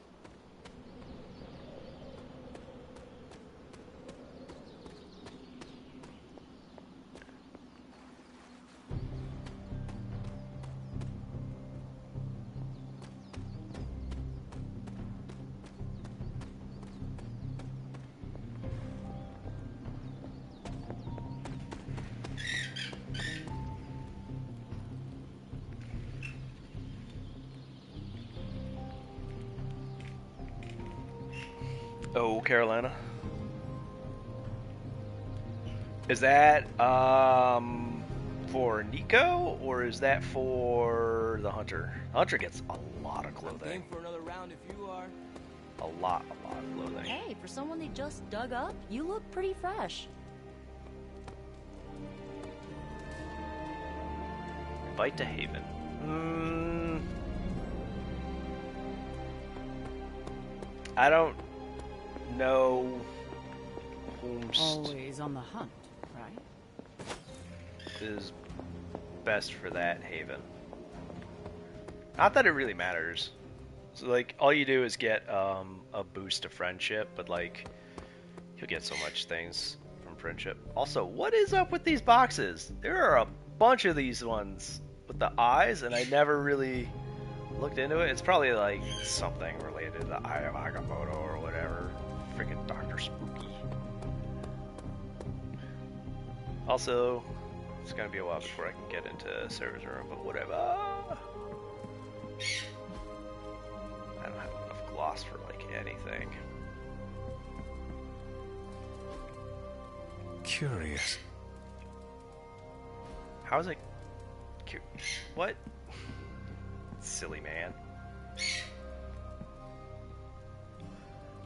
Oh, Carolina. Is that for Nico or is that for the Hunter? Hunter gets a lot of clothing. Game for another round if you are. A lot of clothing. Hey, for someone they just dug up, you look pretty fresh. Invite to Haven. I don't know whom's Always on the hunt, right? is best for that Haven. Not that it really matters. So like all you do is get a boost to friendship, but like you'll get so much things from friendship. Also, what is up with these boxes? There are a bunch of these ones with the eyes, and I never really looked into it. It's probably like something related to the Eye of Agamotto or whatever. Freaking Dr. Spooky. Also, it's gonna be a while before I can get into Sarah's room, but whatever. I don't have enough gloss for like anything. Curious. How's it? What? Silly man.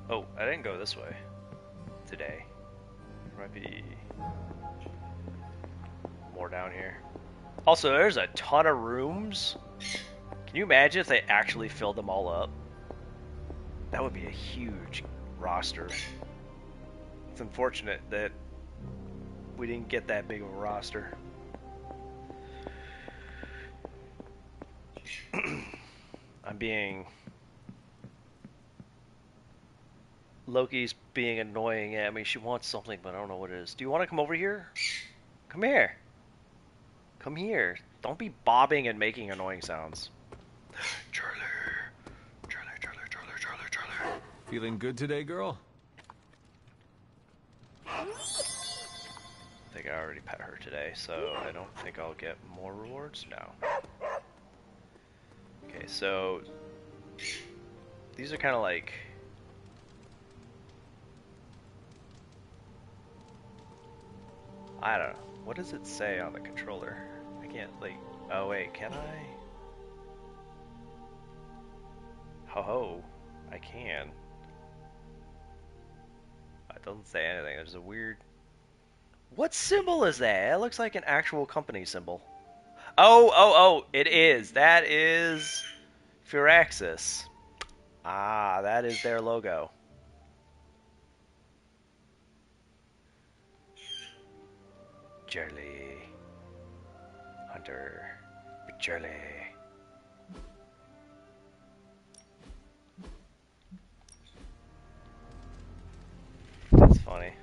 Oh, I didn't go this way today. There might be more down here. Also, there's a ton of rooms. Can you imagine if they actually filled them all up? That would be a huge roster. It's unfortunate that we didn't get that big of a roster. I'm being... Loki's being annoying at me. She wants something, but I don't know what it is. Do you want to come over here? Come here. Come here. Don't be bobbing and making annoying sounds. Charlie. Feeling good today, girl? I think I already pet her today, so I don't think I'll get more rewards now. Okay, so these are kind of like I don't know. What does it say on the controller? I can't, like... Oh, wait, can I? Ho-ho. I can. It doesn't say anything. There's a weird... What symbol is that? It looks like an actual company symbol. Oh, it is. That is Firaxis. Ah, that is their logo. Jurley. Hunter. Jurley. That's funny.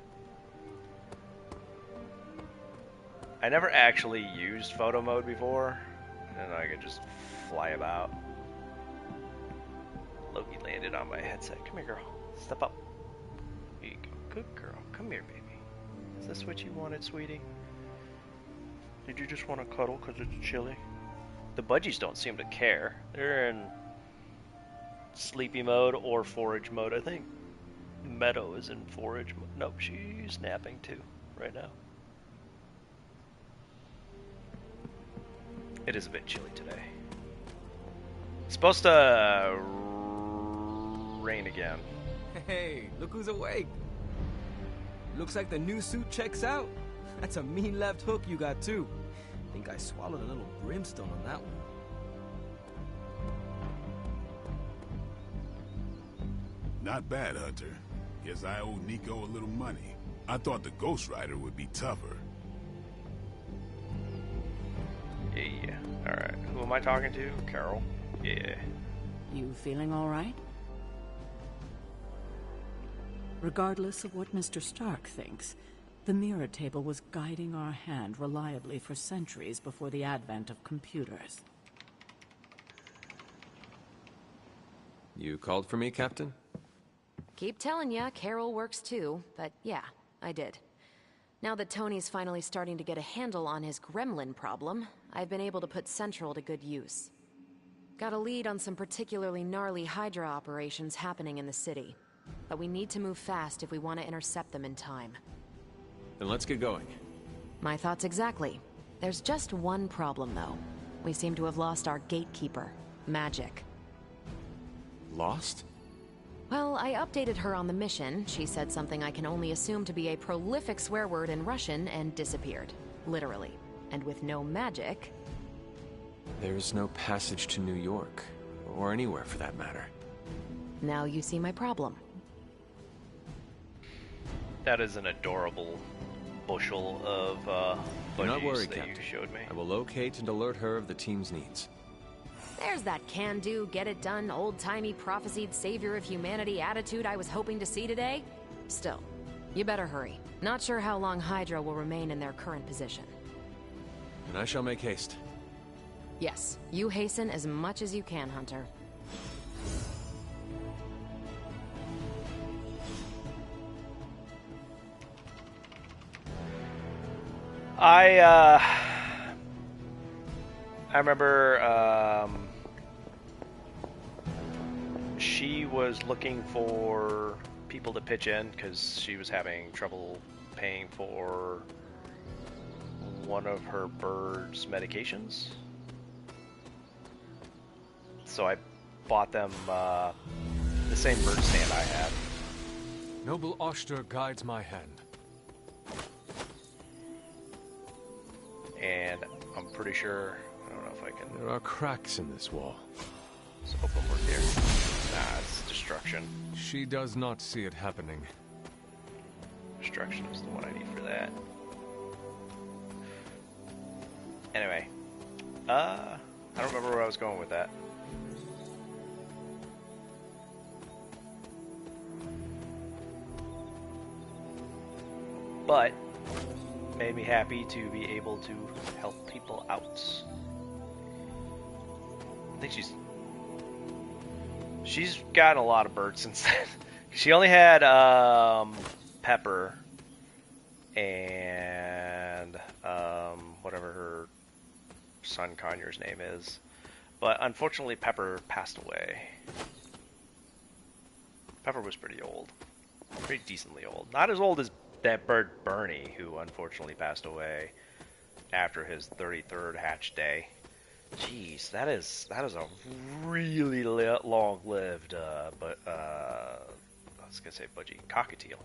I never actually used photo mode before, and I could just fly about. Loki landed on my headset. Come here, girl. Step up. Here you go. Good girl. Come here, baby. Is this what you wanted, sweetie? Did you just want to cuddle because it's chilly? The budgies don't seem to care. They're in sleepy mode or forage mode. I think Meadow is in forage mode. Nope, she's napping too right now. It is a bit chilly today. It's supposed to rain again. Hey, look who's awake. Looks like the new suit checks out. That's a mean left hook you got too. Think I swallowed a little brimstone on that one. Not bad, Hunter. Guess I owe Nico a little money. I thought the Ghost Rider would be tougher. Yeah. Alright. Who am I talking to? Carol? Yeah. You feeling all right? Regardless of what Mr. Stark thinks, the mirror table was guiding our hand reliably for centuries before the advent of computers. You called for me, Captain? Keep telling ya, Carol works too, but yeah, I did. Now that Tony's finally starting to get a handle on his gremlin problem, I've been able to put Central to good use. Got a lead on some particularly gnarly Hydra operations happening in the city. But we need to move fast if we want to intercept them in time. Then let's get going. My thoughts exactly. There's just one problem, though. We seem to have lost our gatekeeper, Magic. Lost? Well, I updated her on the mission. She said something I can only assume to be a prolific swear word in Russian and disappeared. Literally. And with no magic... There's no passage to New York. Or anywhere, for that matter. Now you see my problem. That is an adorable bushel of Do not worry, that Captain. you showed me. I will locate and alert her of the team's needs. There's that can-do, get-it-done, old-timey, prophesied savior of humanity attitude I was hoping to see today. Still, you better hurry. Not sure how long Hydra will remain in their current position. And I shall make haste. Yes, you hasten as much as you can, Hunter. I remember she was looking for people to pitch in because she was having trouble paying for one of her bird's medications. So I bought them the same bird stand I had. Noble Oster guides my hand. And I'm pretty sure, I don't know if I can... There are cracks in this wall. Let's open work here. Nah, it's destruction. She does not see it happening. Destruction is the one I need for that. Anyway. I don't remember where I was going with that. But made me happy to be able to help people out. I think she's gotten a lot of birds since then. She only had Pepper and whatever her son Conyers name is. But unfortunately Pepper passed away. Pepper was pretty old. Pretty decently old. Not as old as that bird Bernie, who unfortunately passed away after his 33rd hatch day. Jeez, that is a really long-lived, but I was gonna say budgie cockatiel.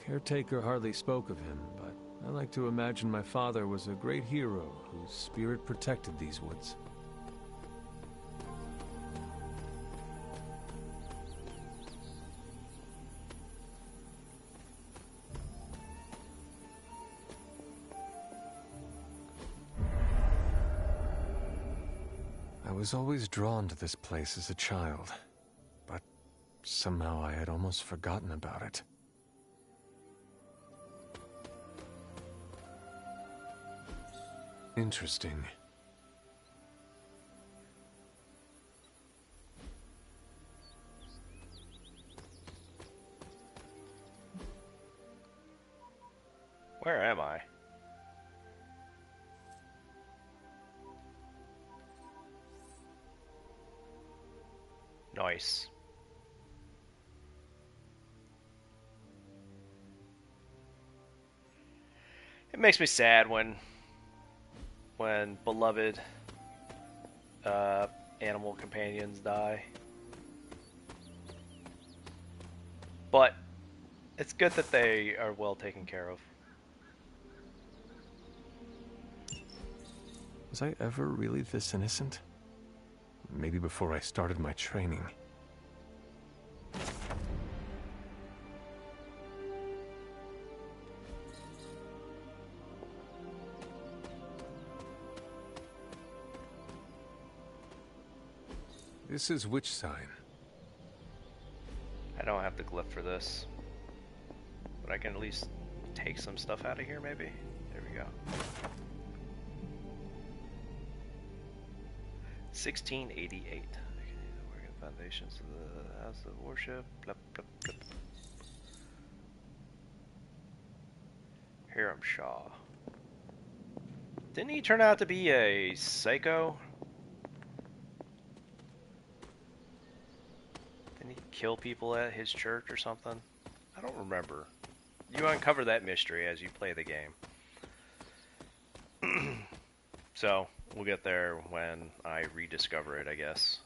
Caretaker hardly spoke of him, but I like to imagine my father was a great hero whose spirit protected these woods. I was always drawn to this place as a child, but somehow I had almost forgotten about it. Interesting. Where am I? Nice. It makes me sad when beloved animal companions die. But it's good that they are well taken care of. Was I ever really this innocent? Maybe before I started my training. This is which sign? I don't have the glyph for this, but I can at least take some stuff out of here, maybe? There we go. 1688. Working foundations of the House of Worship. Blah, blah, blah. Hiram Shaw. Didn't he turn out to be a psycho? Didn't he kill people at his church or something? I don't remember. You uncover that mystery as you play the game. So, we'll get there when I rediscover it, I guess.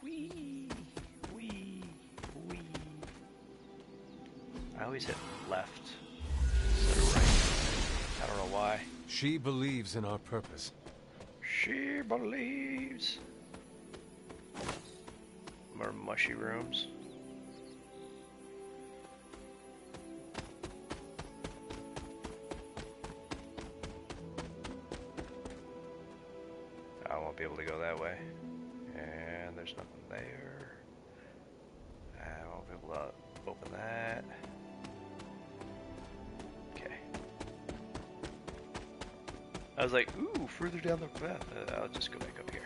Wee, wee, wee. I always hit left instead of right. I don't know why. She believes in our purpose. She believes. More mushy rooms. I won't be able to go that way. And there's nothing there. I won't be able to open that. Okay. I was like, ooh, further down the path. I'll just go back up here.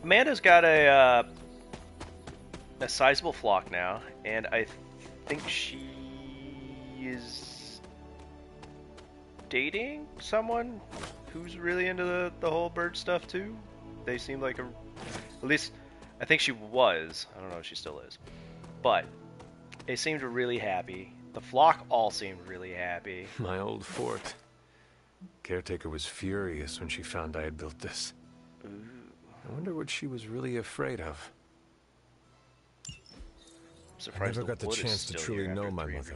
Amanda's got a sizable flock now, and I think she is dating someone who's really into the whole bird stuff too. They seem like at least I think she was. I don't know if she still is, but they seemed really happy. The flock all seemed really happy. My old fort. Caretaker was furious when she found I had built this. Ooh. I wonder what she was really afraid of. I never got the chance to truly know my mother.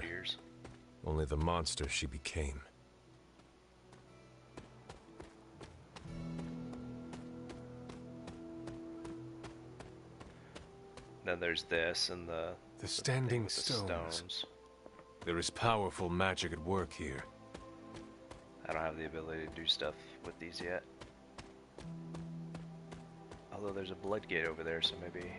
Only the monster she became. Then there's this and the standing stones. There is powerful magic at work here. I don't have the ability to do stuff with these yet. Although there's a blood gate over there, so maybe.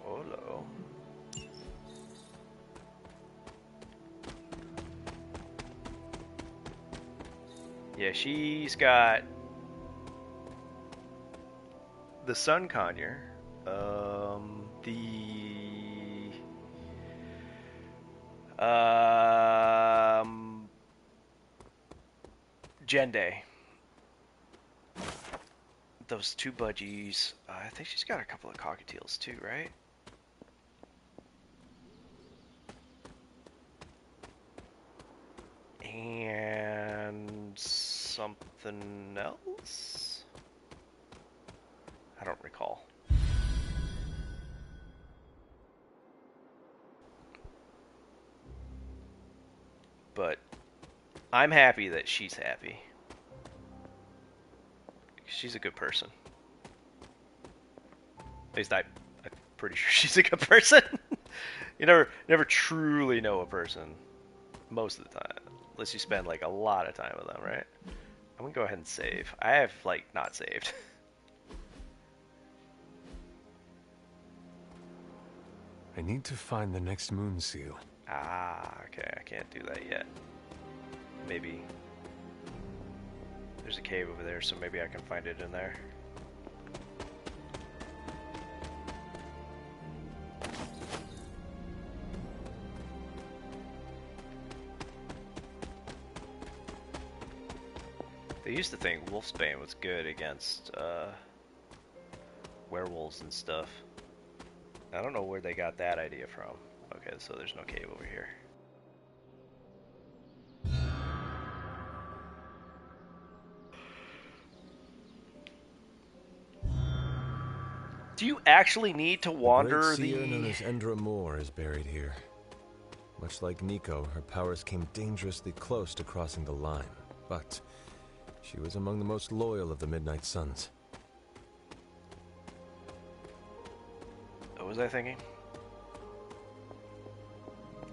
Hello. Yeah, she's got the Sun Conure, the Jende. Those two budgies. I think she's got a couple of cockatiels too, right? And something else? I don't recall. But I'm happy that she's happy. She's a good person. At least I'm pretty sure she's a good person. You never truly know a person most of the time, unless you spend like a lot of time with them, right? I'm gonna go ahead and save. I have like not saved. I need to find the next moon seal. Ah, okay, I can't do that yet. Maybe there's a cave over there, so maybe I can find it in there. They used to think Wolfsbane was good against werewolves and stuff. I don't know where they got that idea from. Okay, so there's no cave over here. Do you actually need to wander the great seer known as Endra Moore is buried here. Much like Nico, her powers came dangerously close to crossing the line, but she was among the most loyal of the Midnight Suns. What was I thinking?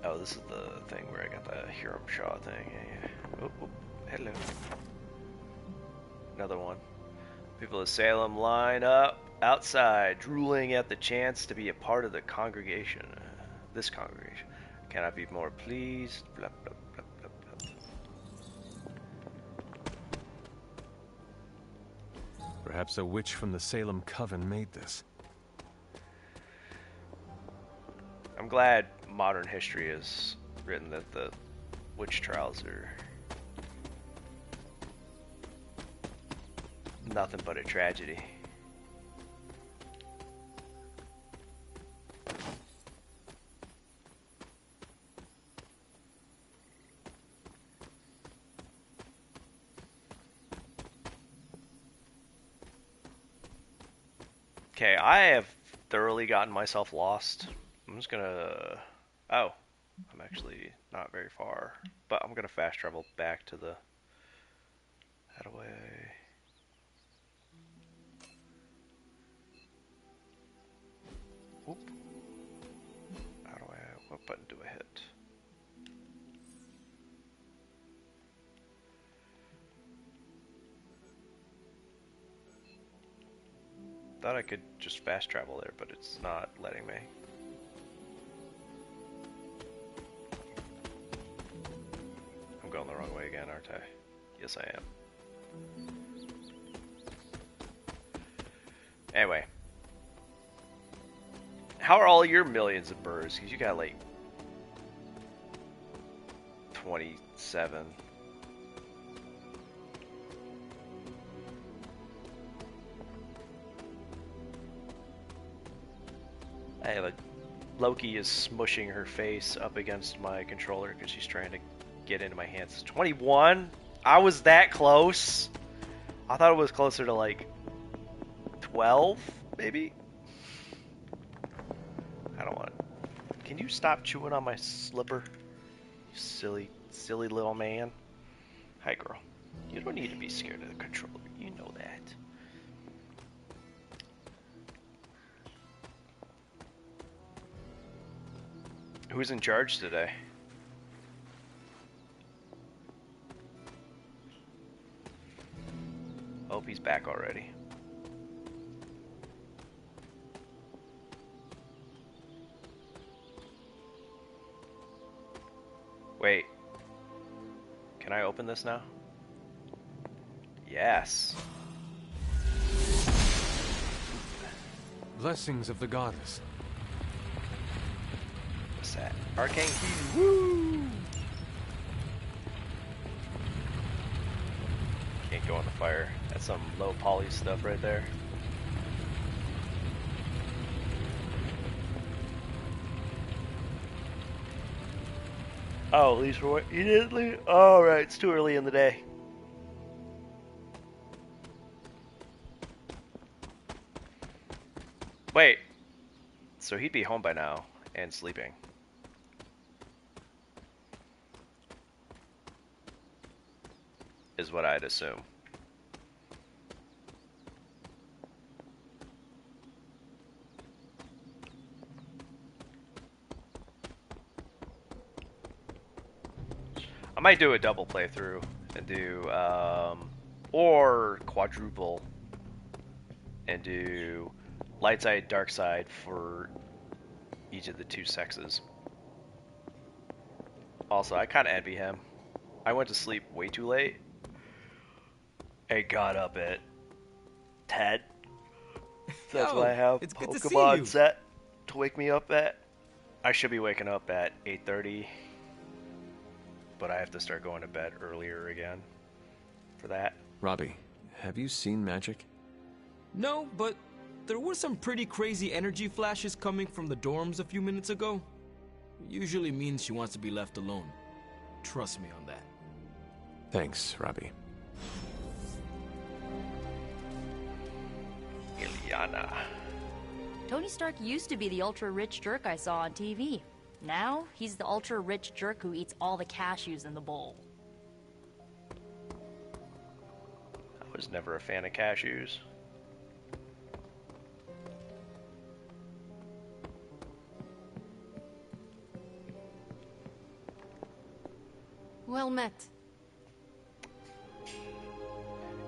Oh, this is the thing where I got the Hiram Shaw thing. Yeah. Oh, hello. Another one. People of Salem line up outside, drooling at the chance to be a part of the congregation. This congregation. Cannot be more pleased. Blah, blah, blah, blah, blah. Perhaps a witch from the Salem Coven made this. I'm glad modern history has written that the witch trials are nothing but a tragedy. Okay, I have thoroughly gotten myself lost. I'm just gonna... Oh, I'm actually not very far. But I'm gonna fast travel back to the... How do I... Whoop. How do I... What button do I hit? Thought I could just fast travel there, but it's not letting me. I'm going the wrong way again, aren't I? Yes, I am. Anyway. How are all your millions of birds? Because you got like 27. I have a... Loki is smushing her face up against my controller because she's trying to get into my hands. 21? I was that close? I thought it was closer to like 12, maybe? I don't want it. Can you stop chewing on my slipper? You silly little man. Hi, girl. You don't need to be scared of the controller. You know that. Who's in charge today? Hope he's back already. Wait. Can I open this now? Yes. Blessings of the goddess. What's that? Arcane key. Woo! Can't go in the fire. That's some low poly stuff right there. Oh, Leroy, you didn't leave? Oh, right, it's too early in the day. Wait, so he'd be home by now and sleeping. Is what I'd assume. I might do a double playthrough and do, or quadruple and do light side, dark side for each of the two sexes. Also, I kind of envy him. I went to sleep way too late. I got up at 10. That's what I have it's good to Pokemon see you. set to wake me up at. I should be waking up at 8:30. But I have to start going to bed earlier again for that. Robbie, have you seen magic? No, but there were some pretty crazy energy flashes coming from the dorms a few minutes ago. Usually means she wants to be left alone. Trust me on that. Thanks, Robbie. Illyana. Tony Stark used to be the ultra-rich jerk I saw on TV. Now, he's the ultra-rich jerk who eats all the cashews in the bowl. I was never a fan of cashews. Well met.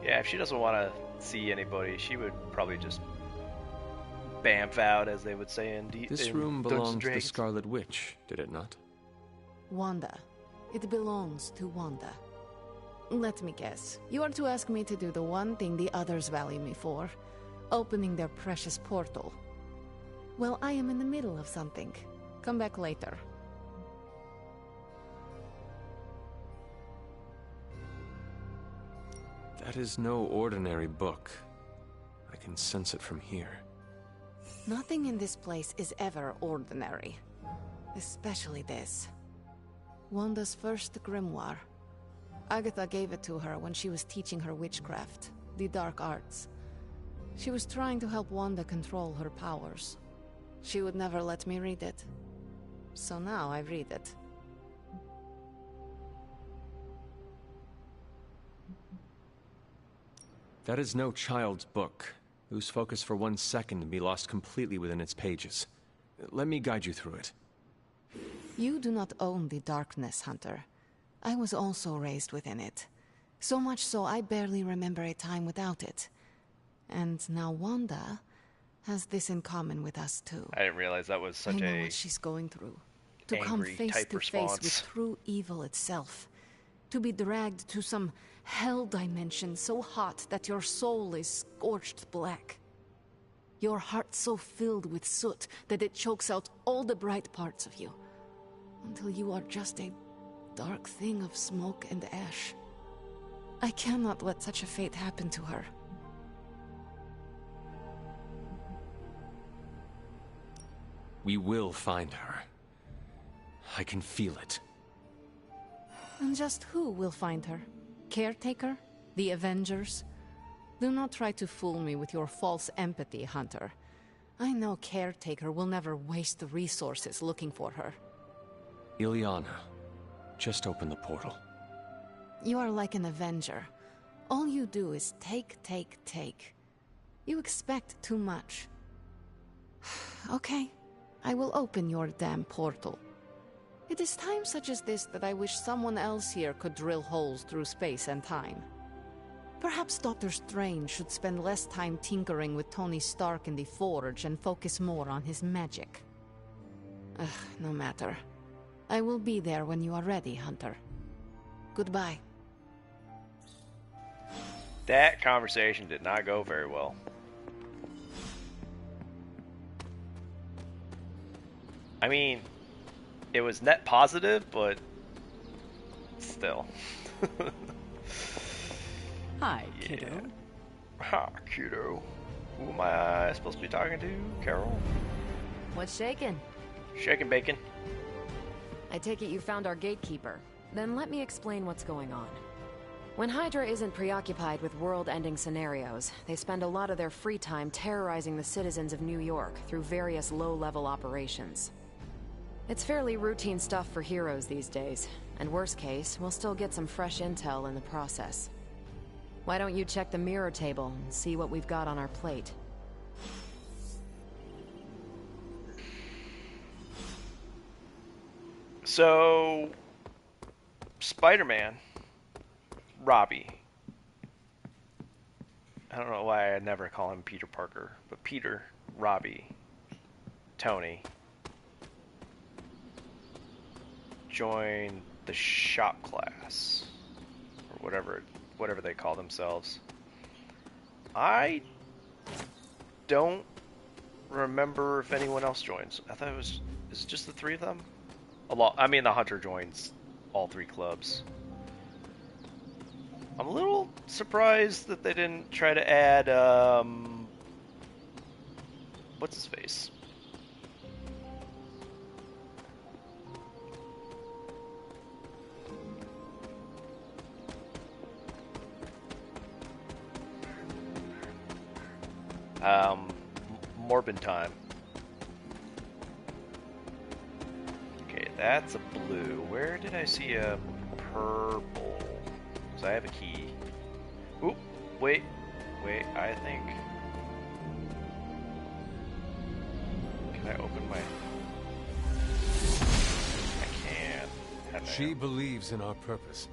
Yeah, if she doesn't want to see anybody, she would probably just bamf out, as they would say in This room belonged to the Scarlet Witch, did it not? Wanda. It belongs to Wanda. Let me guess. You are to ask me to do the one thing the others value me for. Opening their precious portal. Well, I am in the middle of something. Come back later. That is no ordinary book. I can sense it from here. Nothing in this place is ever ordinary. Especially this. Wanda's first grimoire. Agatha gave it to her when she was teaching her witchcraft, the dark arts. She was trying to help Wanda control her powers. She would never let me read it. So now I read it. That is no child's book. Lose focus for 1 second and be lost completely within its pages. Let me guide you through it. You do not own the darkness, Hunter. I was also raised within it. So much so I barely remember a time without it. And now Wanda has this in common with us too. I didn't realize that was such I know a what she's going through. To come angry face type to response. face with true evil itself. To be dragged to some hell dimension so hot that your soul is scorched black. Your heart so filled with soot that it chokes out all the bright parts of you. Until you are just a dark thing of smoke and ash. I cannot let such a fate happen to her. We will find her. I can feel it. And just who will find her? Caretaker? The Avengers? Do not try to fool me with your false empathy, Hunter. I know Caretaker will never waste the resources looking for her. Illyana, just open the portal. You are like an Avenger. All you do is take, take, take. You expect too much. Okay, I will open your damn portal. It is times such as this that I wish someone else here could drill holes through space and time. Perhaps Doctor Strange should spend less time tinkering with Tony Stark in the Forge and focus more on his magic. No matter. I will be there when you are ready, Hunter. Goodbye. That conversation did not go very well. I mean, it was net positive, but still. Hi, kiddo. Ha, kiddo. Who am I supposed to be talking to? Carol? What's shaking? Shaking bacon. I take it you found our gatekeeper. Then let me explain what's going on. When Hydra isn't preoccupied with world-ending scenarios, they spend a lot of their free time terrorizing the citizens of New York through various low-level operations. It's fairly routine stuff for heroes these days, and worst case, we'll still get some fresh intel in the process. Why don't you check the mirror table and see what we've got on our plate? So, Spider-Man, Robbie. I don't know why I never call him Peter Parker, but Peter, Robbie, Tony join the shop class, or whatever they call themselves. I don't remember if anyone else joins. I thought is it just the three of them? I mean, the Hunter joins all three clubs. I'm a little surprised that they didn't try to add, what's his face? Morbin Time. Okay, that's a blue. Where did I see a purple? So I have a key. Oop, wait, I think... Can I open my... I can't. She believes in our purpose.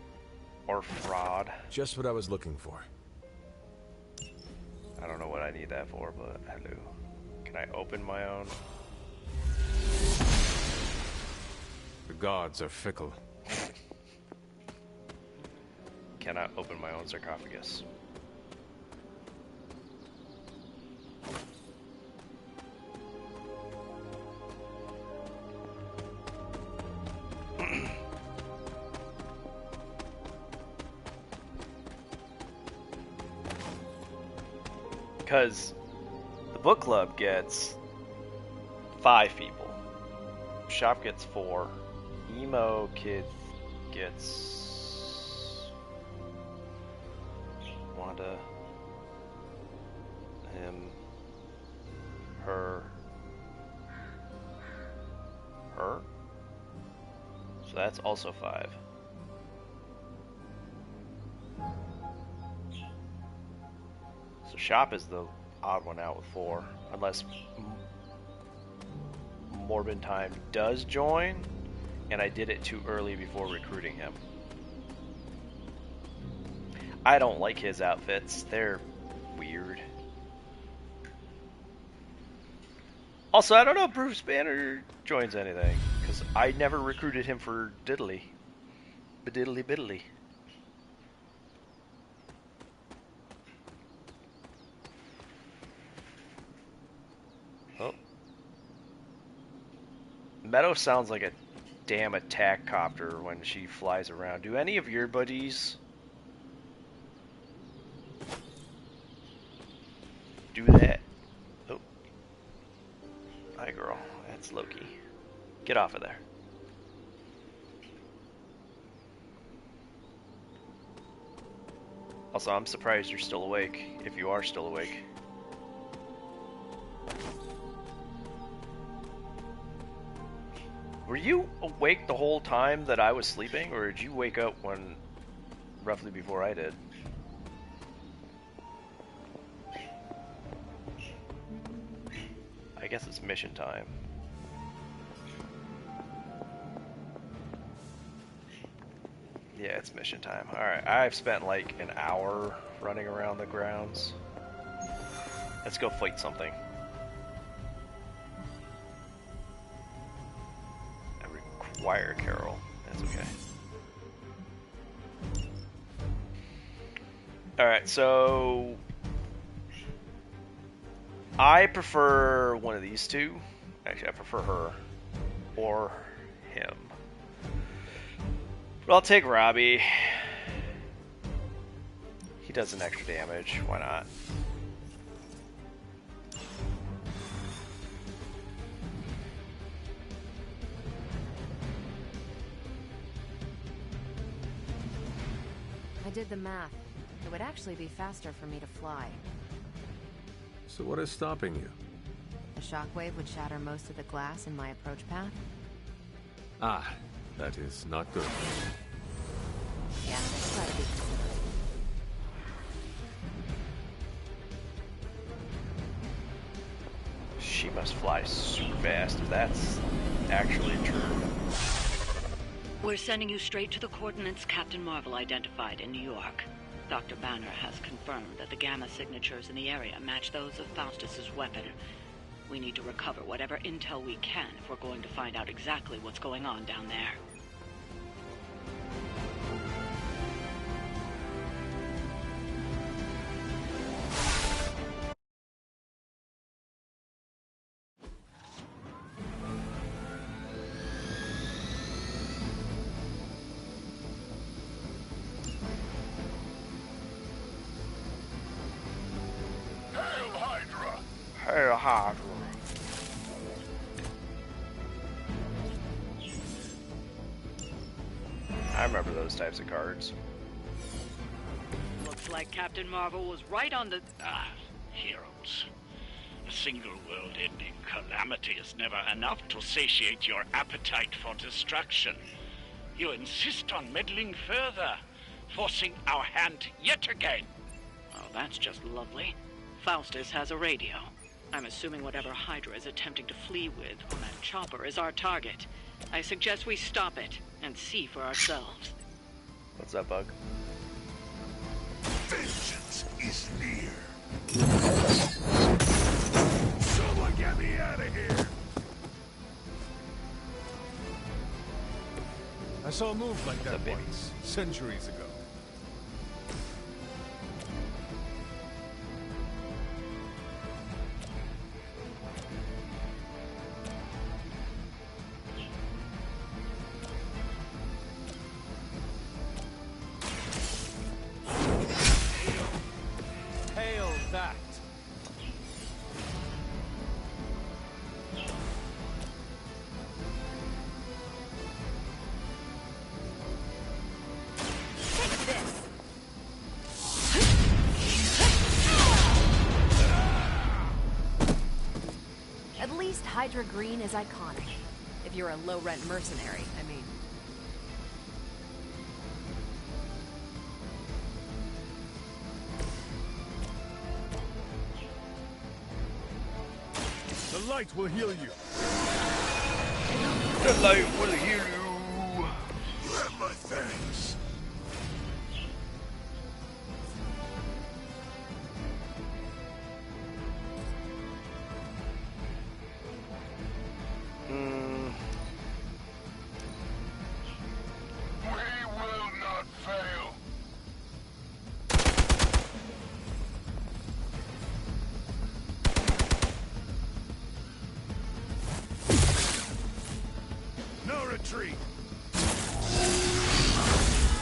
Or fraud. Just what I was looking for. I don't know what I need that for, but hello. Can I open my own? The gods are fickle. Cannot open my own sarcophagus. Because the book club gets 5 people. Shop gets 4. Emo kid gets Wanda, him, her. So that's also 5. So Shop is the odd one out with 4, unless Morbin Time does join, and I did it too early before recruiting him. I don't like his outfits. They're weird. Also, I don't know if Bruce Banner joins anything, because I never recruited him for diddly. Bediddly biddly. Oh. Meadow sounds like a damn attack copter when she flies around. Do any of your buddies do that? Oh. Hi, girl. That's Loki. Get off of there. Also, I'm surprised you're still awake, if you are still awake. Were you awake the whole time that I was sleeping, or did you wake up when roughly before I did? I guess it's mission time. Yeah, it's mission time. Alright, I've spent like an hour running around the grounds. Let's go fight something. I require Carol. That's okay. Alright, so I prefer one of these two. Actually, I prefer her or him. But I'll take Robbie. He does an extra damage. Why not? I did the math. It would actually be faster for me to fly. So what is stopping you? The shockwave would shatter most of the glass in my approach path. Ah, that is not good. Yeah, that's gotta be considered. She must fly super fast if that's actually true. We're sending you straight to the coordinates Captain Marvel identified in New York. Dr. Banner has confirmed that the gamma signatures in the area match those of Faustus's weapon. We need to recover whatever intel we can if we're going to find out exactly what's going on down there. Hail Hydra. I remember those types of cards. Looks like Captain Marvel was right on the... Heroes. A single world-ending calamity is never enough to satiate your appetite for destruction. You insist on meddling further, forcing our hand yet again. Oh, that's just lovely. Faustus has a radio. I'm assuming whatever Hydra is attempting to flee with on that chopper is our target. I suggest we stop it and see for ourselves. What's up, Bug? Vengeance is near. Someone get me out of here! I saw a move like that once, centuries ago. Hail that! At least Hydra Green is iconic. If you're a low-rent mercenary, I mean. The light will heal you. The light will heal you. You have my thanks. We will not fail. No retreat.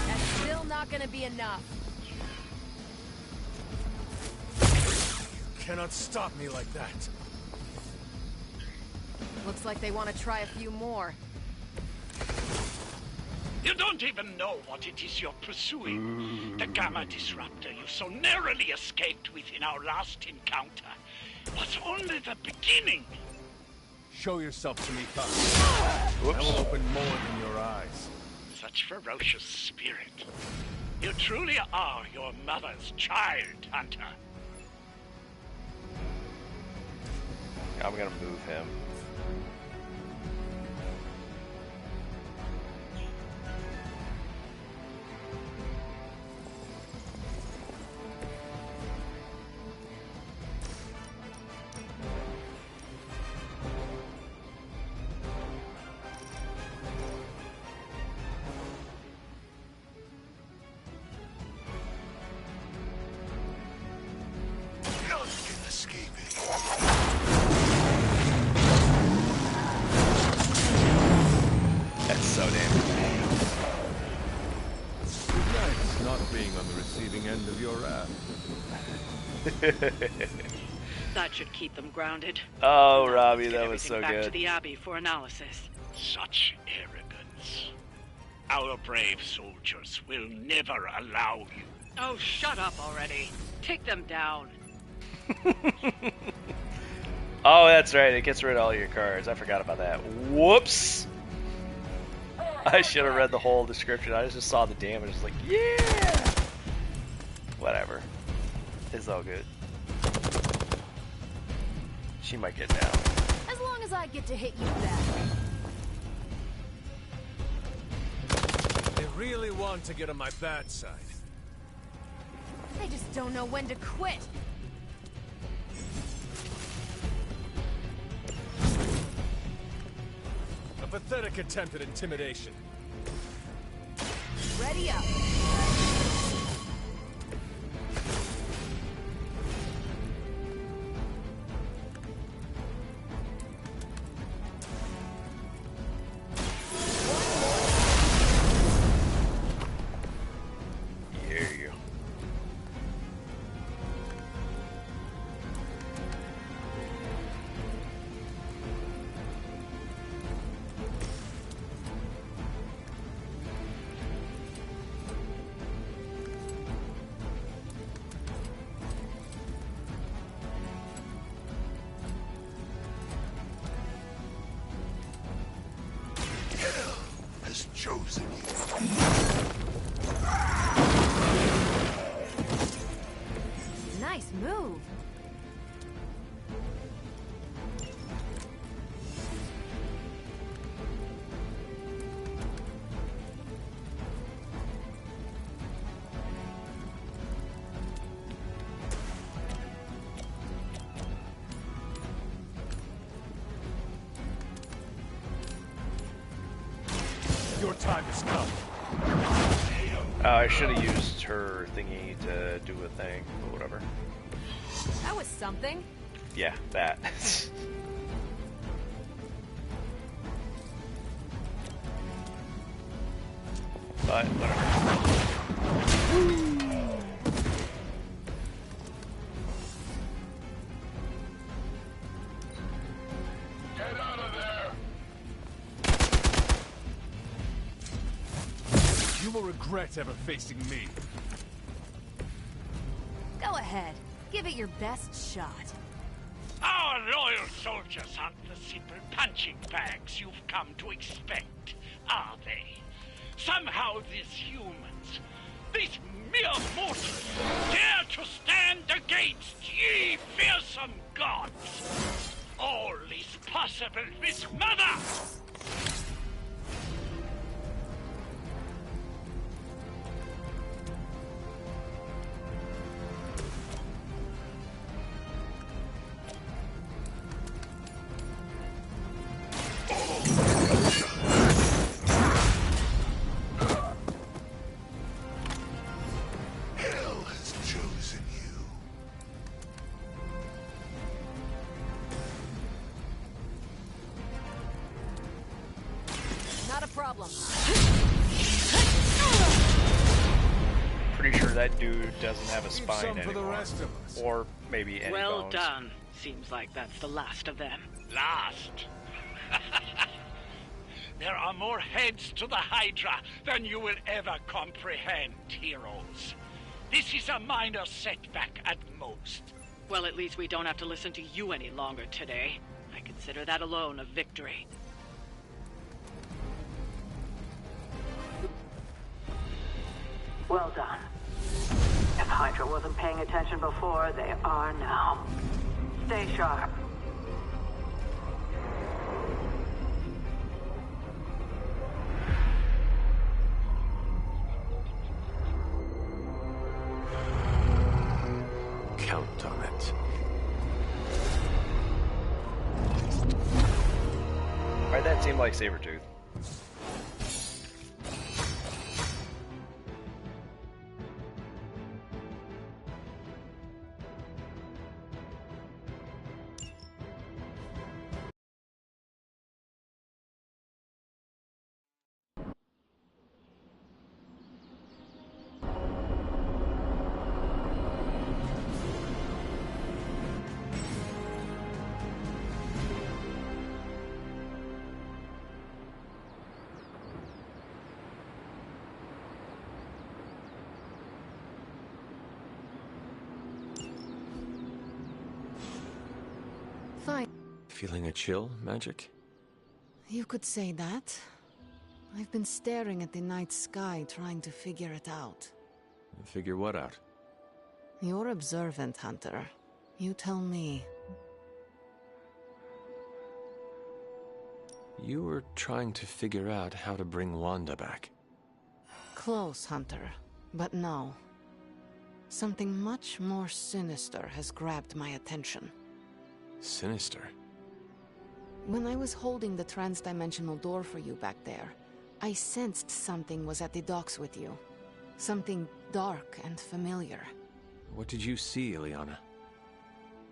That's still not gonna be enough. You cannot stop me like that. Looks like they want to try a few more. You don't even know what it is you're pursuing. The Gamma Disruptor you so narrowly escaped with in our last encounter was only the beginning. Show yourself to me, Thug. I will open more than your eyes. Such ferocious spirit. You truly are your mother's child, Hunter. I'm gonna move him. None can escape it. being on the receiving end of your wrath. That should keep them grounded. Oh, Now Robbie, let's get that was so everything back to good. the Abbey for analysis. Such arrogance. Our brave soldiers will never allow you. Oh, shut up already. Take them down. Oh, that's right. It gets rid of all your cards. I forgot about that. Whoops. I should have read the whole description. I just saw the damage. It's like, yeah. Whatever. It's all good. She might get down. As long as I get to hit you back. They really want to get on my bad side. They just don't know when to quit. A pathetic attempt at intimidation. Ready up. Yeah. Hell has chosen you. Nice move. Your time has come. I should have used her thingy to do a thing, but whatever. That was something. Yeah, that. But whatever. Get out of there! You will regret ever facing me. Go ahead. Give it your best shot. Our loyal soldiers aren't the simple punching bags you've come to expect, are they? Somehow these humans, these mere mortals, dare to stand against ye fearsome gods. All is possible with Mother! Hell has chosen you. Not a problem. Pretty sure that dude doesn't have a spine some for the anymore. rest of us. Or maybe any Well bones. done. Seems like that's the last of them. Last. There are more heads to the Hydra than you will ever comprehend, heroes. This is a minor setback at most. Well, at least we don't have to listen to you any longer today. I consider that alone a victory. Well done. If Hydra wasn't paying attention before, they are now. Stay sharp. Count on it. Why'd that seem like Sabretooth? fine. Feeling a chill, Magic? You could say that. I've been staring at the night sky trying to figure it out. Figure what out? You're observant, Hunter. You tell me. You were trying to figure out how to bring Wanda back. Close, Hunter. But no. Something much more sinister has grabbed my attention. Sinister? When I was holding the trans-dimensional door for you back there, I sensed something was at the docks with you. Something dark and familiar. What did you see, Illyana?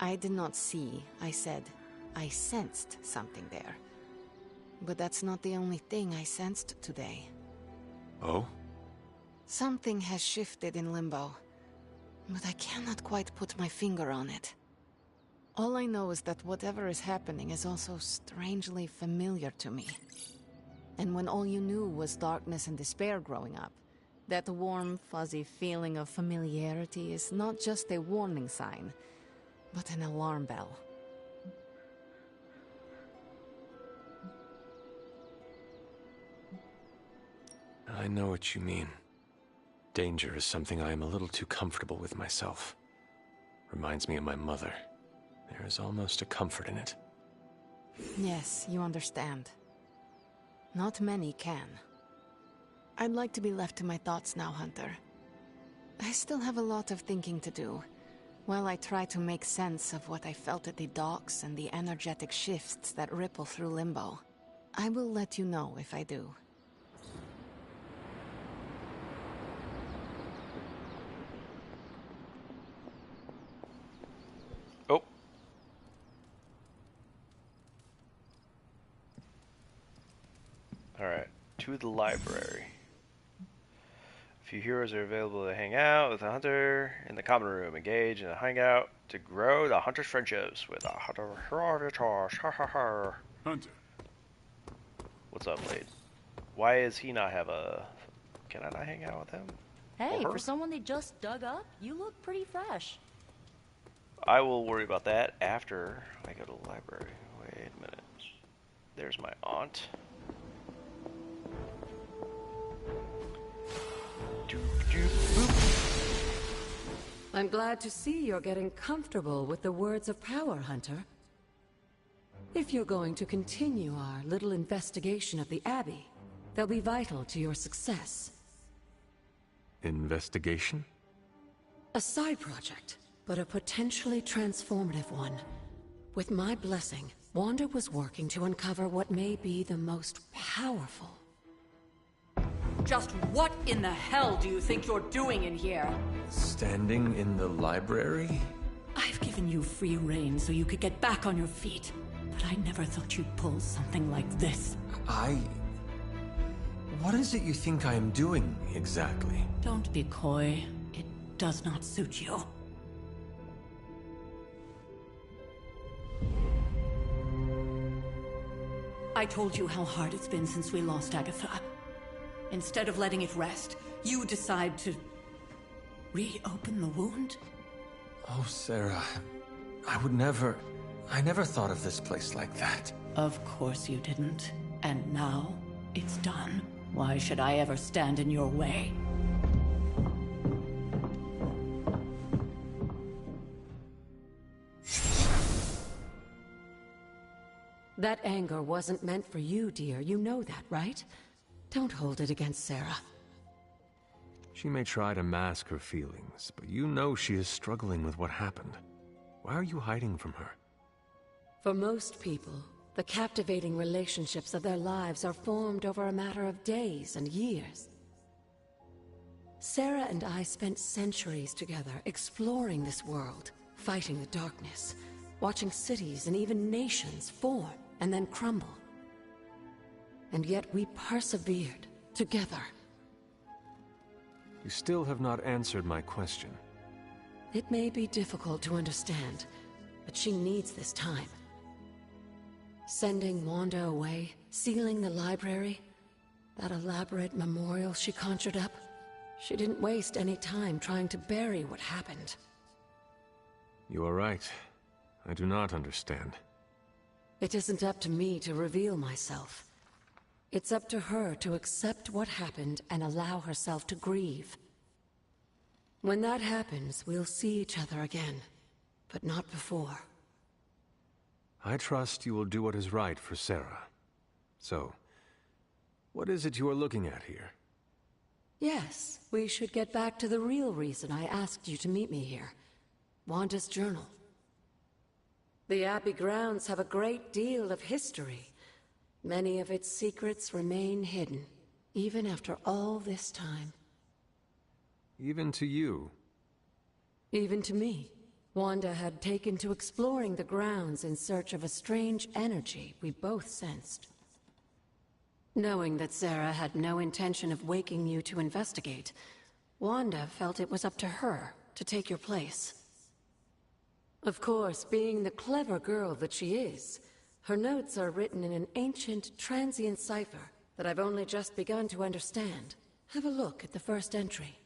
I did not see, I said. I sensed something there. But that's not the only thing I sensed today. Oh? Something has shifted in Limbo, but I cannot quite put my finger on it. All I know is that whatever is happening is also strangely familiar to me. And when all you knew was darkness and despair growing up, that warm, fuzzy feeling of familiarity is not just a warning sign, but an alarm bell. I know what you mean. Danger is something I am a little too comfortable with myself. Reminds me of my mother. There is almost a comfort in it. Yes, you understand. Not many can. I'd like to be left to my thoughts now, Hunter. I still have a lot of thinking to do, while I try to make sense of what I felt at the docks and the energetic shifts that ripple through Limbo. I will let you know if I do. Oh. Alright, to the library. A few heroes are available to hang out with the hunter in the common room. Engage in a hangout to grow the hunter's friendships with a hunter. Hunter. What's up, Blade? Why does he not have a... Can I not hang out with him? Hey, Or her? for someone they just dug up, you look pretty fresh. I will worry about that after I go to the library. Wait a minute. There's my aunt. I'm glad to see you're getting comfortable with the words of power, Hunter. If you're going to continue our little investigation of the Abbey, they'll be vital to your success. Investigation? A side project, but a potentially transformative one. With my blessing, Wanda was working to uncover what may be the most powerful. Just what in the hell do you think you're doing in here? Standing in the library? I've given you free rein so you could get back on your feet. But I never thought you'd pull something like this. What is it you think I am doing, exactly? Don't be coy. It does not suit you. I told you how hard it's been since we lost Agatha. Instead of letting it rest, you decide to... reopen the wound? Oh, Sarah. I never thought of this place like that. Of course you didn't. And now, it's done. Why should I ever stand in your way? That anger wasn't meant for you, dear. You know that, right? Don't hold it against Sarah. She may try to mask her feelings, but you know she is struggling with what happened. Why are you hiding from her? For most people, the captivating relationships of their lives are formed over a matter of days and years. Sarah and I spent centuries together exploring this world, fighting the darkness, watching cities and even nations form and then crumble. And yet we persevered together. You still have not answered my question. It may be difficult to understand, but she needs this time. Sending Wanda away, sealing the library, that elaborate memorial she conjured up, she didn't waste any time trying to bury what happened. You are right. I do not understand. It isn't up to me to reveal myself. It's up to her to accept what happened and allow herself to grieve. When that happens, we'll see each other again, but not before. I trust you will do what is right for Sarah. So, what is it you are looking at here? Yes, we should get back to the real reason I asked you to meet me here. Wanda's journal. The Abbey grounds have a great deal of history. Many of its secrets remain hidden, even after all this time. Even to you? Even to me. Wanda had taken to exploring the grounds in search of a strange energy we both sensed. Knowing that Sarah had no intention of waking you to investigate, Wanda felt it was up to her to take your place. Of course, being the clever girl that she is, her notes are written in an ancient, transient cipher that I've only just begun to understand. Have a look at the first entry.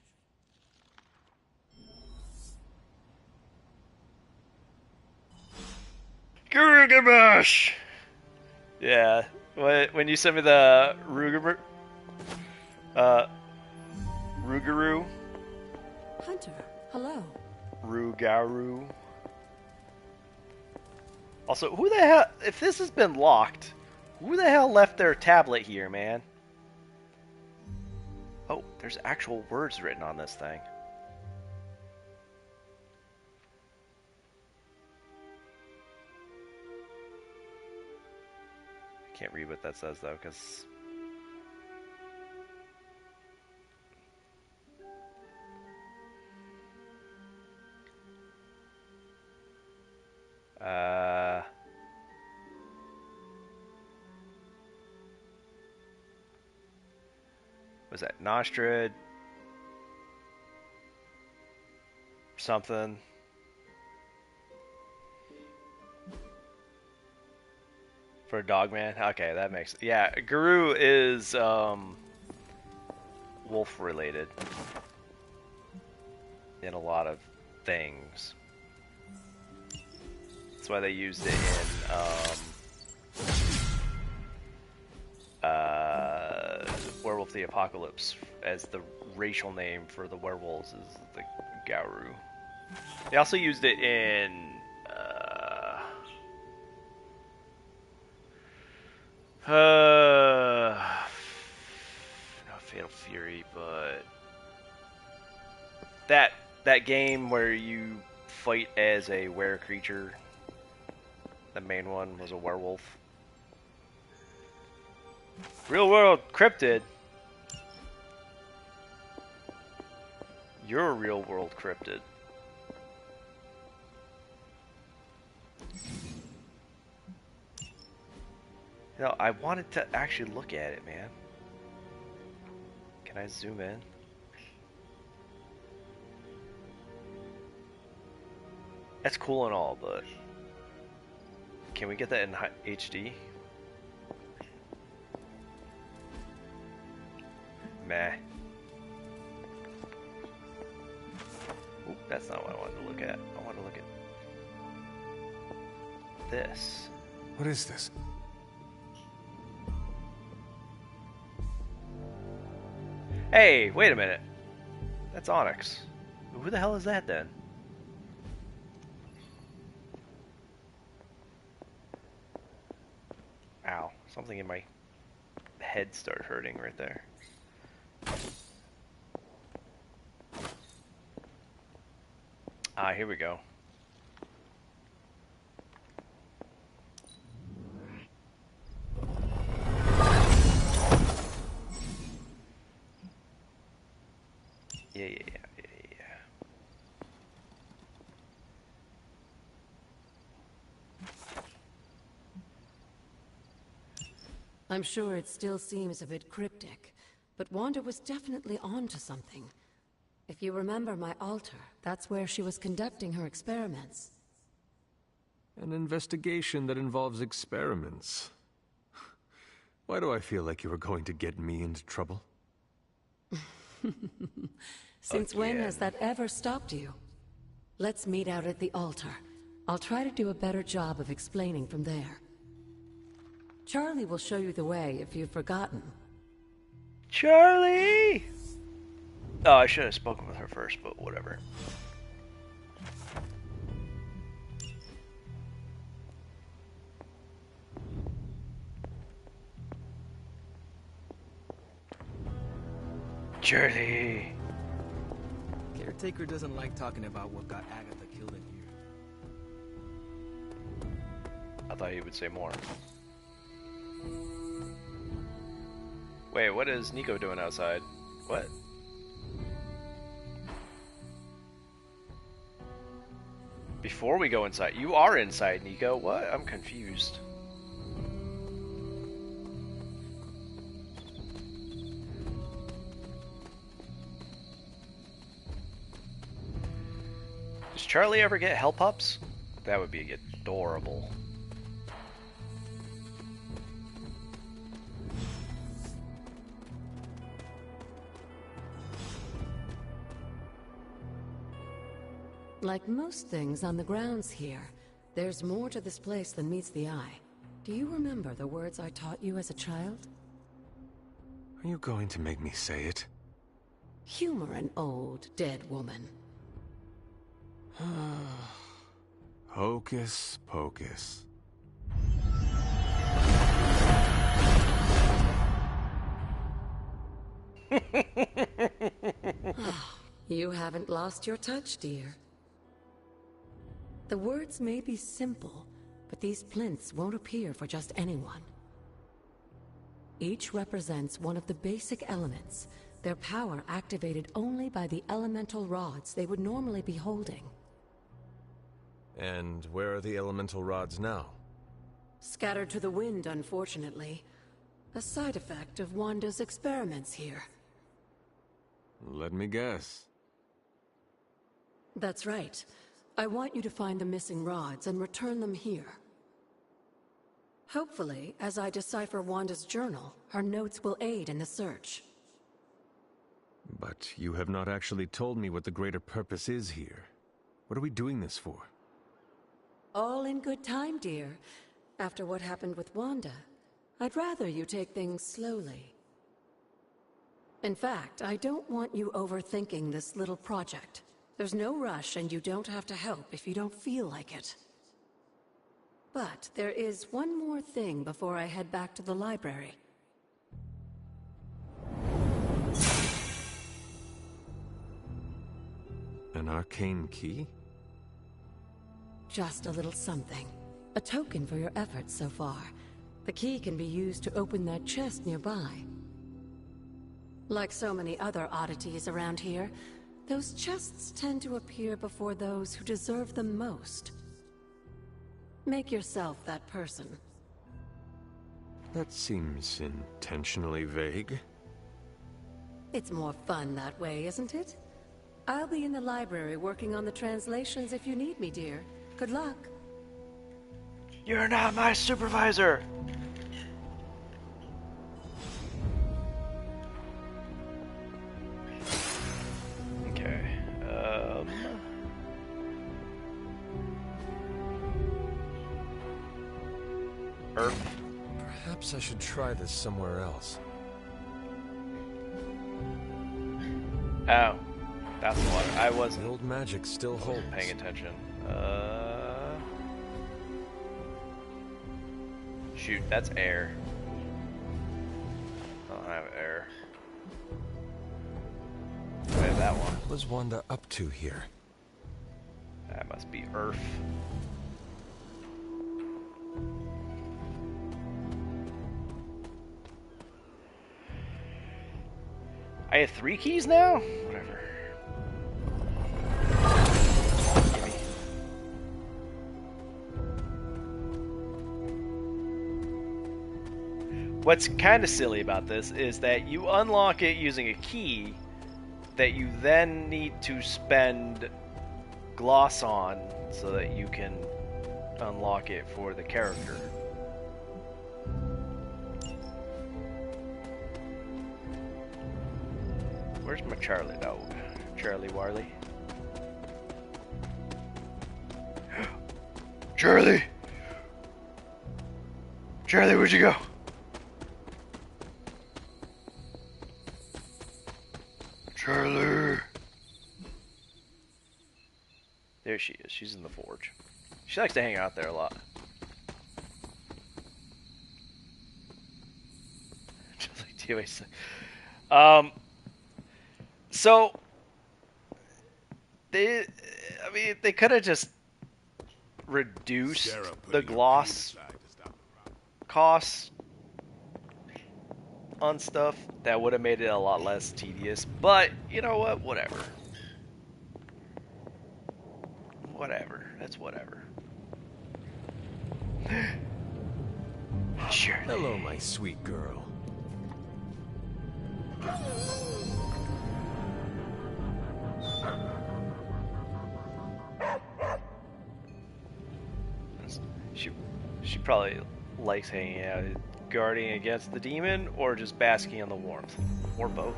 Gurugamash! Yeah, when you sent me the Rougarou? Hunter, hello. Rougarou. Also, who the hell, if this has been locked, who the hell left their tablet here, man? Oh, there's actual words written on this thing. I can't read what that says though, because was that Nostrad? Something. For a dogman? Okay, that makes... Yeah, Guru is, wolf related. In a lot of things. That's why they used it in, Werewolf the Apocalypse as the racial name for the werewolves is the Garou. They also used it in, not Fatal Fury, but that game where you fight as a were-creature. The main one was a werewolf. Real world cryptid. You're a real world cryptid. You know, I wanted to actually look at it, man. Can I zoom in? That's cool and all, but can we get that in HD? Meh. Oop, that's not what I wanted to look at. I want to look at this. What is this? Hey, wait a minute. That's Onyx. Who the hell is that then? Ow. Something in my head started hurting right there. Ah, here we go. Yeah. I'm sure it still seems a bit cryptic, but Wanda was definitely onto something. If you remember my altar, that's where she was conducting her experiments. An investigation that involves experiments. Why do I feel like you were going to get me into trouble? Since when has that ever stopped you? Let's meet out at the altar. I'll try to do a better job of explaining from there. Charlie will show you the way if you've forgotten. Charlie! Oh, I should have spoken with her first, but whatever. Charlie! Caretaker doesn't like talking about what got Agatha killed in here. I thought he would say more. Wait, what is Nico doing outside? What? Before we go inside, you are inside, Nico. What? I'm confused. Does Charlie ever get help ups? That would be adorable. Like most things on the grounds here, there's more to this place than meets the eye. Do you remember the words I taught you as a child? Are you going to make me say it? Humor an old, dead woman. Hocus pocus. You haven't lost your touch, dear. The words may be simple, but these plinths won't appear for just anyone. Each represents one of the basic elements, their power activated only by the elemental rods they would normally be holding. And where are the elemental rods now? Scattered to the wind, unfortunately. A side effect of Wanda's experiments here. Let me guess. That's right. I want you to find the missing rods and return them here. Hopefully, as I decipher Wanda's journal, her notes will aid in the search. But you have not actually told me what the greater purpose is here. What are we doing this for? All in good time, dear. After what happened with Wanda, I'd rather you take things slowly. In fact, I don't want you overthinking this little project. There's no rush, and you don't have to help if you don't feel like it. But there is one more thing before I head back to the library. An arcane key? Just a little something. A token for your efforts so far. The key can be used to open that chest nearby. Like so many other oddities around here, those chests tend to appear before those who deserve them most. Make yourself that person. That seems intentionally vague. It's more fun that way, isn't it? I'll be in the library working on the translations if you need me, dear. Good luck. You're not my supervisor! Okay, Earth. Perhaps I should try this somewhere else. Oh, that's what I wasn't. The old magic still holds. Paying attention. Shoot, that's air. I don't have air. I have that one. What was Wanda up to here? That must be Earth. I have 3 keys now? Whatever. Gimme. What's kind of silly about this is that you unlock it using a key that you then need to spend gloss on so that you can unlock it for the character. Where's my Charlie dog? Charlie Warley. Charlie! Charlie, where'd you go? Charlie. There she is. She's in the forge. She likes to hang out there a lot. Just like DOA said. So they could have just reduced the gloss costs on stuff. That would have made it a lot less tedious. But you know what? Whatever. Whatever. That's whatever. Sure. Hello, my sweet girl. She probably likes hanging out, guarding against the demon, or just basking in the warmth, or both.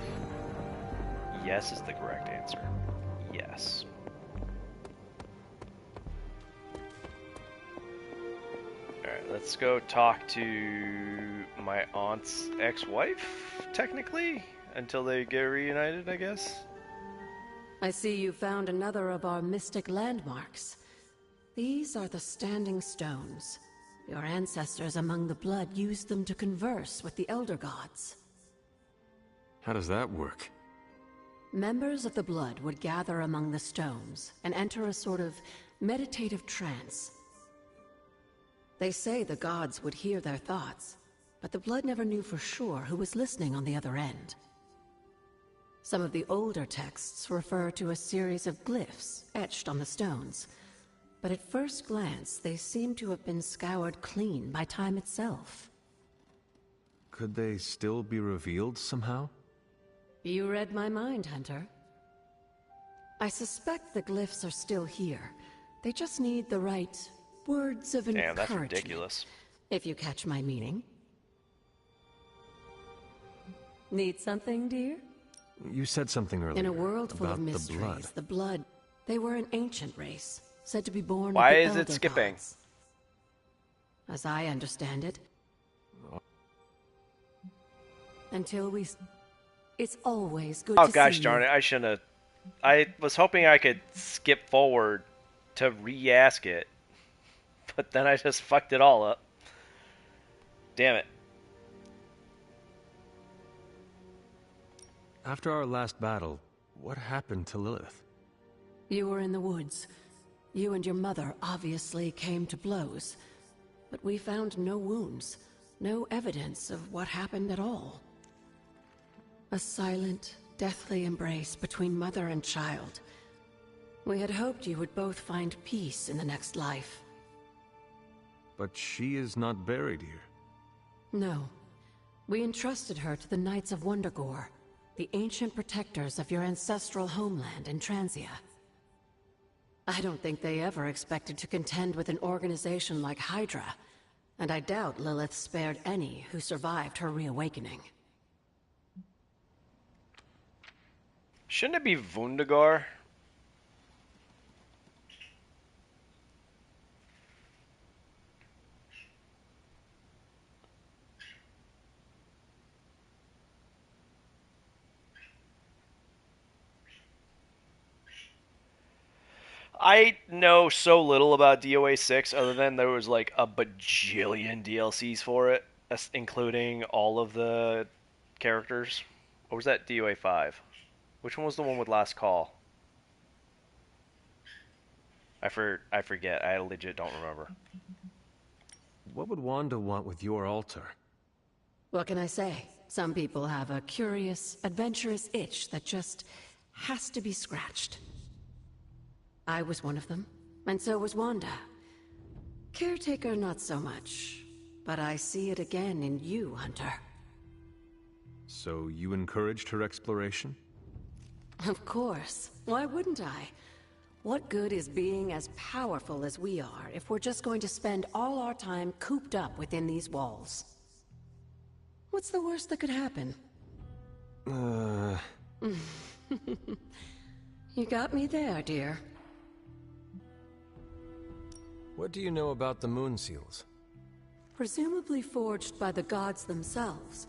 Yes is the correct answer. Yes. Alright, let's go talk to my aunt's ex-wife, technically, until they get reunited, I guess. I see you found another of our mystic landmarks. These are the Standing Stones. Your ancestors among the Blood used them to converse with the Elder Gods. How does that work? Members of the Blood would gather among the stones and enter a sort of meditative trance. They say the gods would hear their thoughts, but the Blood never knew for sure who was listening on the other end. Some of the older texts refer to a series of glyphs etched on the stones, but at first glance they seem to have been scoured clean by time itself. Could they still be revealed somehow? You read my mind, Hunter. I suspect the glyphs are still here. They just need the right words of encouragement. Damn, that's ridiculous. If you catch my meaning. Need something, dear? You said something earlier. In a world full about of mysteries, the blood. the Blood, they were an ancient race, said to be born Why of the is it Elder skipping? Gods. As I understand it, until we... It's always good to see Oh gosh you. darn it, I shouldn't have... I was hoping I could skip forward to re-ask it, but then I just fucked it all up. Damn it. After our last battle, what happened to Lilith? You were in the woods. You and your mother obviously came to blows. But we found no wounds, no evidence of what happened at all. A silent, deathly embrace between mother and child. We had hoped you would both find peace in the next life. But she is not buried here. No. We entrusted her to the Knights of Wundagore, the ancient protectors of your ancestral homeland in Transia. I don't think they ever expected to contend with an organization like Hydra, and I doubt Lilith spared any who survived her reawakening. Shouldn't it be Wundagore? I know so little about DOA 6 other than there was like a bajillion DLCs for it, including all of the characters. Or was that DOA 5? Which one was the one with Last Call? I forget. I legit don't remember. What would Wanda want with your altar? What can I say? Some people have a curious, adventurous itch that just has to be scratched. I was one of them, and so was Wanda. Caretaker, not so much. But I see it again in you, Hunter. So you encouraged her exploration? Of course. Why wouldn't I? What good is being as powerful as we are if we're just going to spend all our time cooped up within these walls? What's the worst that could happen? You got me there, dear. What do you know about the Moon Seals? Presumably forged by the gods themselves,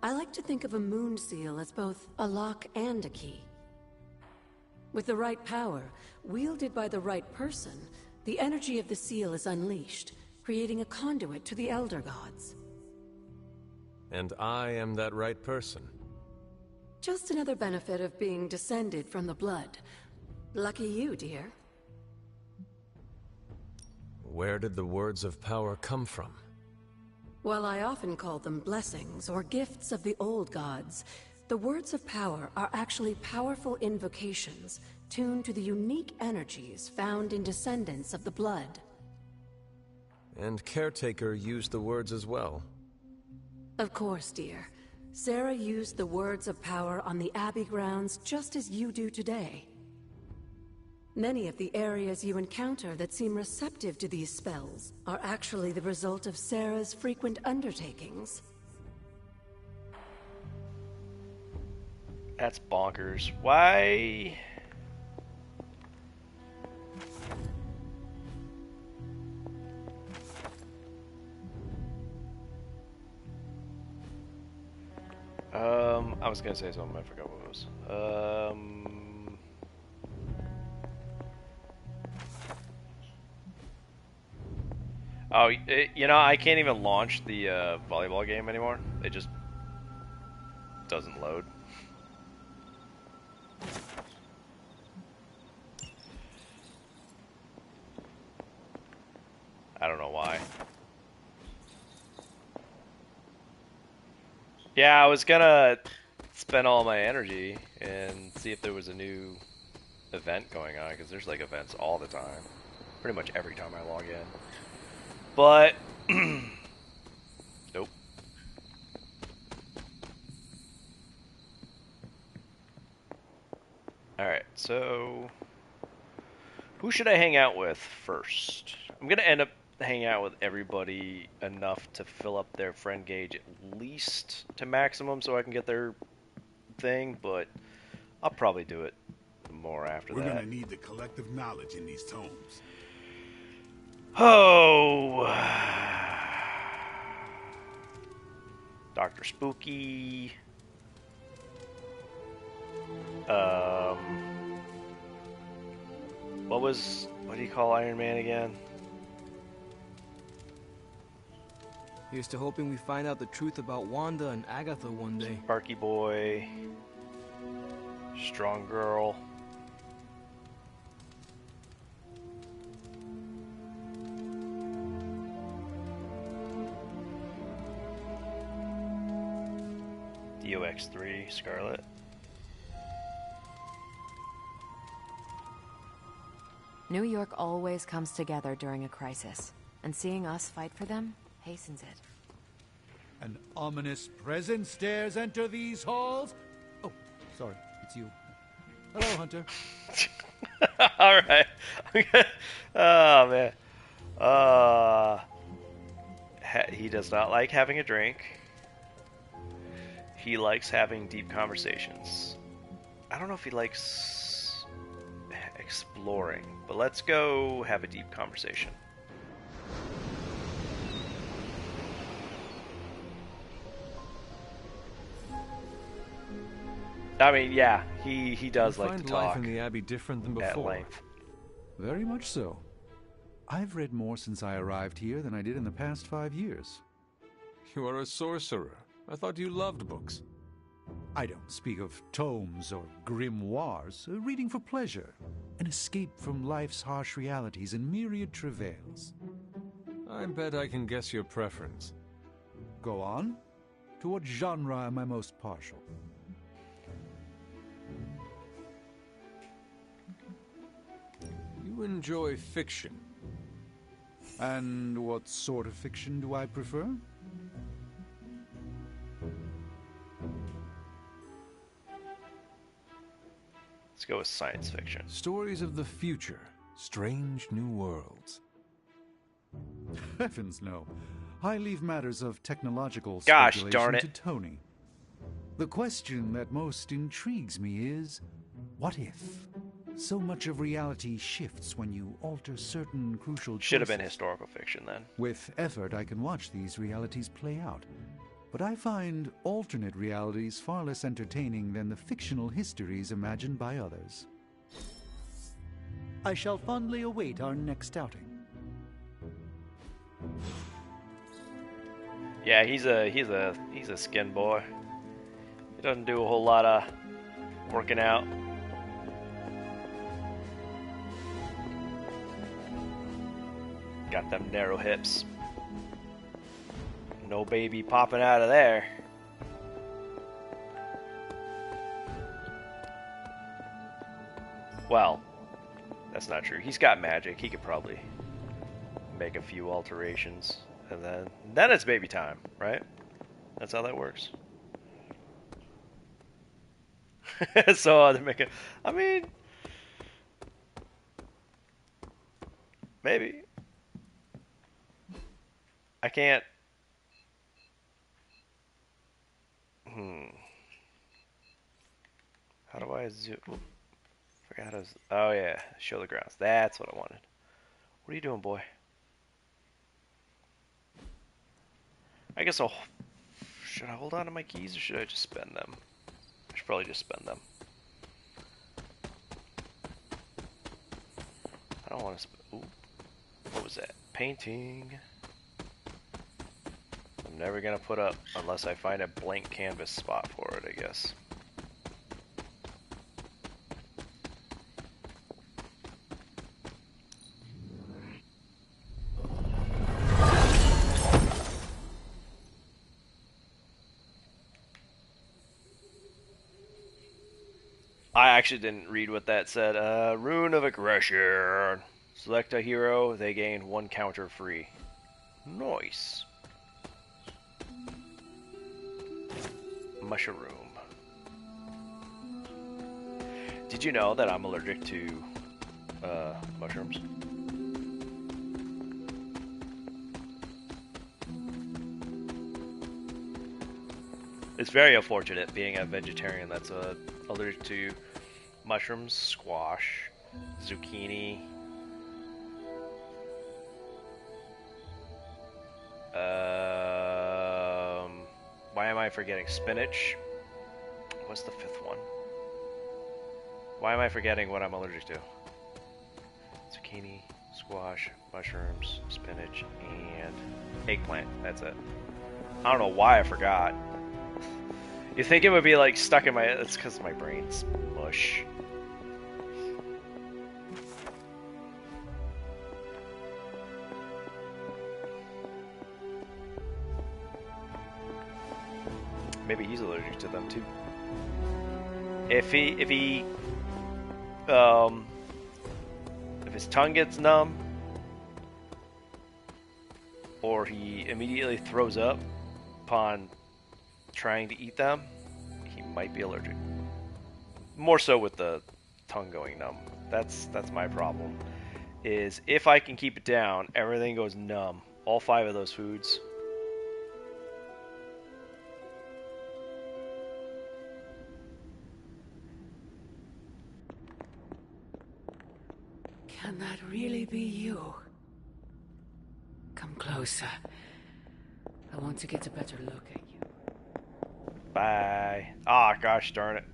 I like to think of a moon seal as both a lock and a key. With the right power, wielded by the right person, the energy of the seal is unleashed, creating a conduit to the Elder Gods. And I am that right person. Just another benefit of being descended from the blood. Lucky you, dear. Where did the words of power come from? While I often call them blessings or gifts of the old gods, the words of power are actually powerful invocations tuned to the unique energies found in descendants of the blood. And Caretaker used the words as well. Of course, dear. Sarah used the words of power on the Abbey grounds just as you do today. Many of the areas you encounter that seem receptive to these spells are actually the result of Sarah's frequent undertakings. That's bonkers. Why? I was gonna say something, I forgot what it was. Oh, you know, I can't even launch the volleyball game anymore. It just doesn't load. I don't know why. Yeah, I was gonna spend all my energy and see if there was a new event going on, because there's like events all the time. Pretty much every time I log in. But, nope. Alright, so who should I hang out with first? I'm gonna end up hanging out with everybody enough to fill up their friend gauge at least to maximum so I can get their thing, but I'll probably do it more after that. We're gonna need the collective knowledge in these tomes. Oh, Dr. Spooky. What do you call Iron Man again? Here's to hoping we find out the truth about Wanda and Agatha one day. Sparky Boy. Strong Girl. DOX3, Scarlet. New York always comes together during a crisis, and seeing us fight for them hastens it. An ominous presence dares enter these halls? Oh, sorry, it's you. Hello, Hunter. Alright. Oh, man. He does not like having a drink. He likes having deep conversations. I don't know if he likes exploring, but let's go have a deep conversation. I mean, yeah, he does like to talk. Life in the Abbey different than before. At length. Very much so. I've read more since I arrived here than I did in the past 5 years. You are a sorcerer. I thought you loved books. I don't speak of tomes or grimoires, reading for pleasure, an escape from life's harsh realities and myriad travails. I bet I can guess your preference. Go on. To what genre am I most partial? You enjoy fiction. And what sort of fiction do I prefer? Let's go with science fiction. Stories of the future. Strange new worlds. Heavens no. I leave matters of technological Gosh speculation darn it. to Tony. The question that most intrigues me is, what if? So much of reality shifts when you alter certain crucial choices. Should have been historical fiction then. With effort, I can watch these realities play out. But I find alternate realities far less entertaining than the fictional histories imagined by others. I shall fondly await our next outing. Yeah, he's a skin boy. He doesn't do a whole lot of working out. Got them narrow hips. No baby popping out of there. Well, that's not true. He's got magic. He could probably make a few alterations. And then it's baby time, right? That's how that works. So they're making... I mean... Maybe. I can't... How do I zoom? Forgot how to... Oh yeah, show the grounds. That's what I wanted. What are you doing, boy? I guess I'll... Should I hold on to my keys or should I just spend them? I should probably just spend them. I don't want to Ooh. What was that? Painting. I'm never gonna put up unless I find a blank canvas spot for it, I guess. I actually didn't read what that said. Rune of Aggression. Select a hero, they gain 1 counter free. Nice. Mushroom. Did you know that I'm allergic to mushrooms? It's very unfortunate being a vegetarian that's allergic to mushrooms, squash, zucchini, why am I forgetting spinach? What's the 5th one? Why am I forgetting what I'm allergic to? Zucchini, squash, mushrooms, spinach, and eggplant. That's it. I don't know why I forgot. You think it would be like stuck in my... It's because my brain's mush. Maybe he's allergic to them too. If his tongue gets numb, or he immediately throws up upon trying to eat them, he might be allergic. More so with the tongue going numb. That's my problem. Is if I can keep it down, everything goes numb. All 5 of those foods. Can that really be you? Come closer. I want to get a better look at you. Bye. Ah, gosh darn it.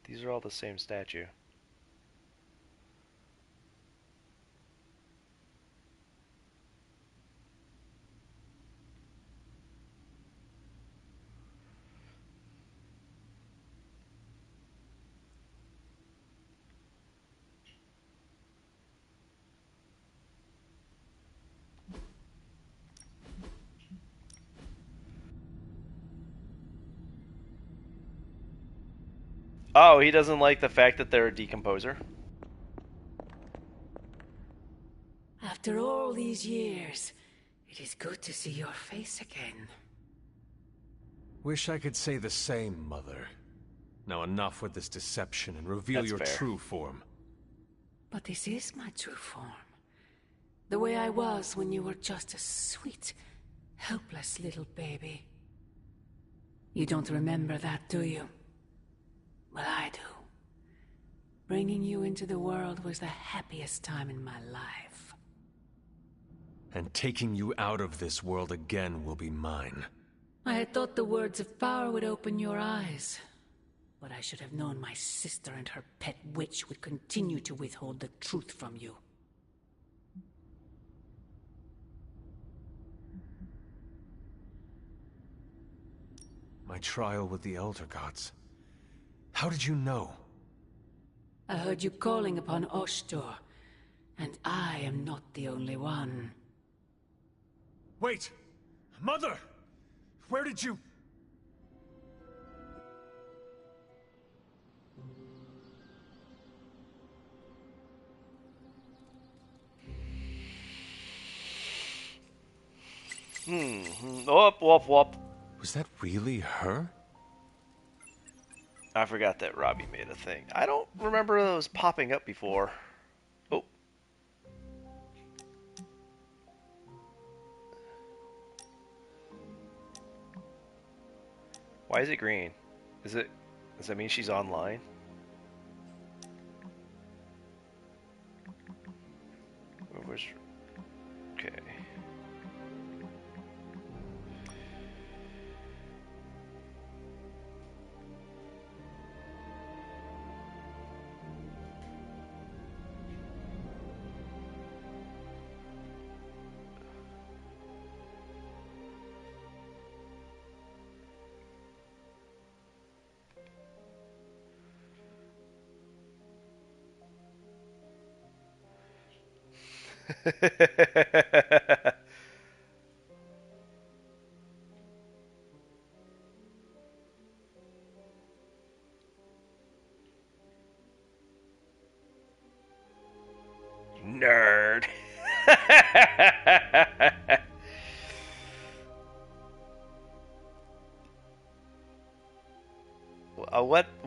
These are all the same statue. Oh, he doesn't like the fact that they're a decomposer? After all these years, it is good to see your face again. Wish I could say the same, Mother. Now enough with this deception and reveal That's your fair. true form. But this is my true form. The way I was when you were just a sweet, helpless little baby. You don't remember that, do you? Well, I do. Bringing you into the world was the happiest time in my life. And taking you out of this world again will be mine. I had thought the words of power would open your eyes. But I should have known my sister and her pet witch would continue to withhold the truth from you. My trial with the Elder Gods. How did you know? I heard you calling upon Oshtur, and I am not the only one. Wait! Mother! Where did you... Whoop, whoop, whoop. Was that really her? I forgot that Robbie made a thing. I don't remember those popping up before. Oh. Why is it green? Does that mean she's online? Where's... Okay. Nerd.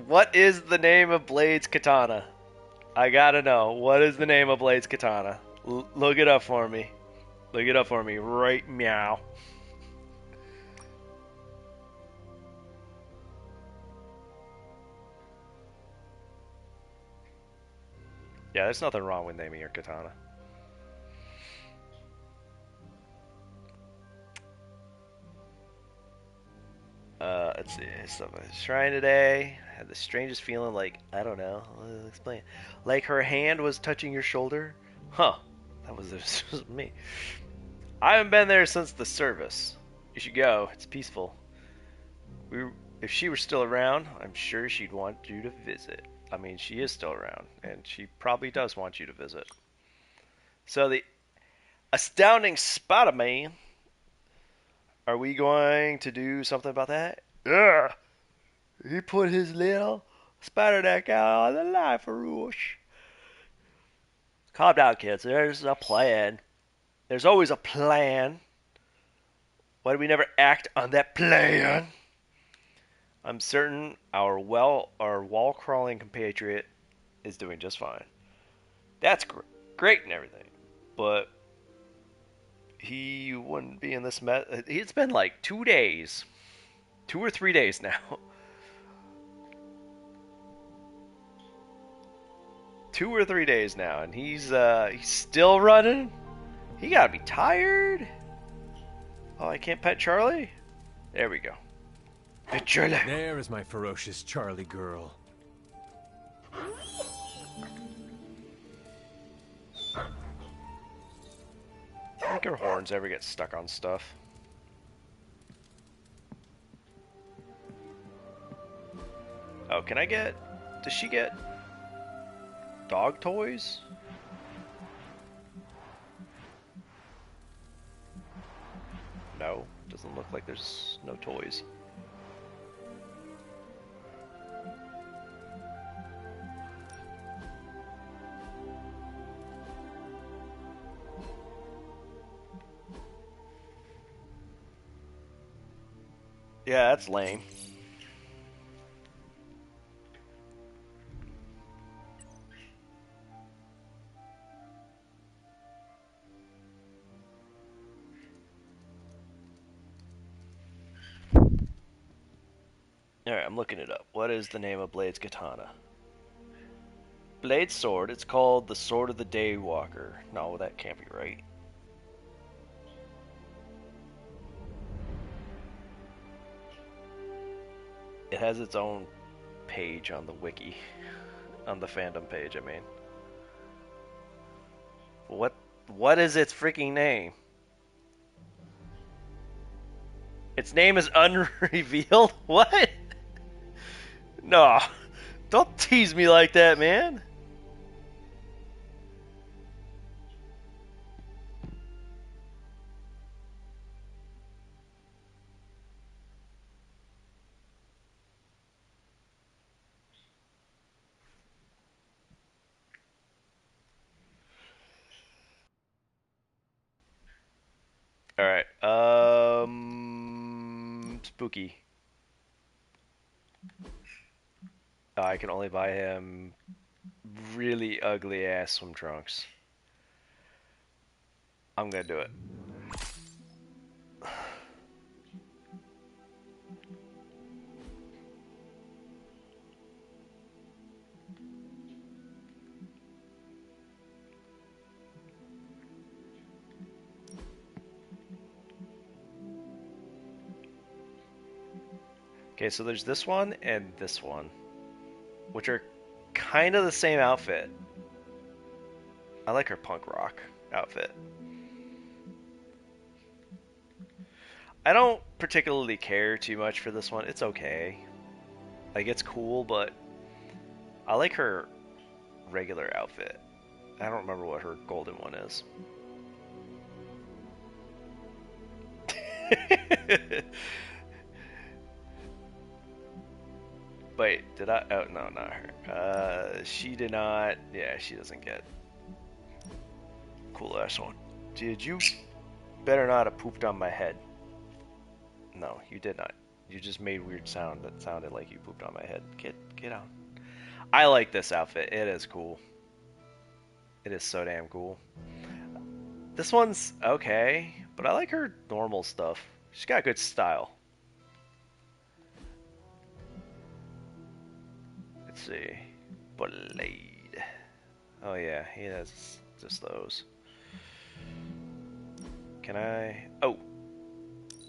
What is the name of Blade's katana? I gotta know. What is the name of Blade's katana? Look it up for me. Look it up for me right meow. Yeah, there's nothing wrong with naming your katana. Let's see. Stuff at the shrine today. I had the strangest feeling, like, I don't know. I'll explain. Like her hand was touching your shoulder. Huh. That was me. I haven't been there since the service. You should go. It's peaceful. If she were still around, I'm sure she'd want you to visit. I mean, she is still around, and she probably does want you to visit. So the astounding Spider-Man. Are we going to do something about that? Yeah. He put his little spider neck out on the line for Roosh. Calm down, kids. There's a plan. There's always a plan. Why do we never act on that plan? I'm certain our wall-crawling compatriot is doing just fine. That's great and everything, but he wouldn't be in this mess. It's been like 2 days. 2 or 3 days now. 2 or 3 days now, and he's still running. He gotta be tired. Oh, I can't pet Charlie? There we go. Pet Charlie. There is my ferocious Charlie girl. I think her horns ever get stuck on stuff. Oh, can I get... Does she get... dog toys? No, doesn't look like there's no toys. Yeah, that's lame. Alright, I'm looking it up. What is the name of Blade's katana? Blade's sword. It's called the Sword of the Daywalker. No, that can't be right. It has its own page on the wiki. On the fandom page, I mean. What is its freaking name? Its name is unrevealed? What? No. Don't tease me like that, man. Alright, Spooky. I can only buy him really ugly ass swim trunks. I'm gonna do it. Okay, so there's this one and this one, which are kind of the same outfit. I like her punk rock outfit. I don't particularly care too much for this one. It's okay. Like, it's cool, but I like her regular outfit. I don't remember what her golden one is. Wait, did I? Oh, no, not her. She did not. Yeah, she doesn't get. Cool ass one. Did you? Better not have pooped on my head. No, you did not. You just made weird sound that sounded like you pooped on my head. Get out. I like this outfit. It is cool. It is so damn cool. This one's okay, but I like her normal stuff. She's got good style. Let's see. Blade. Oh yeah, he has just those. Can I? Oh.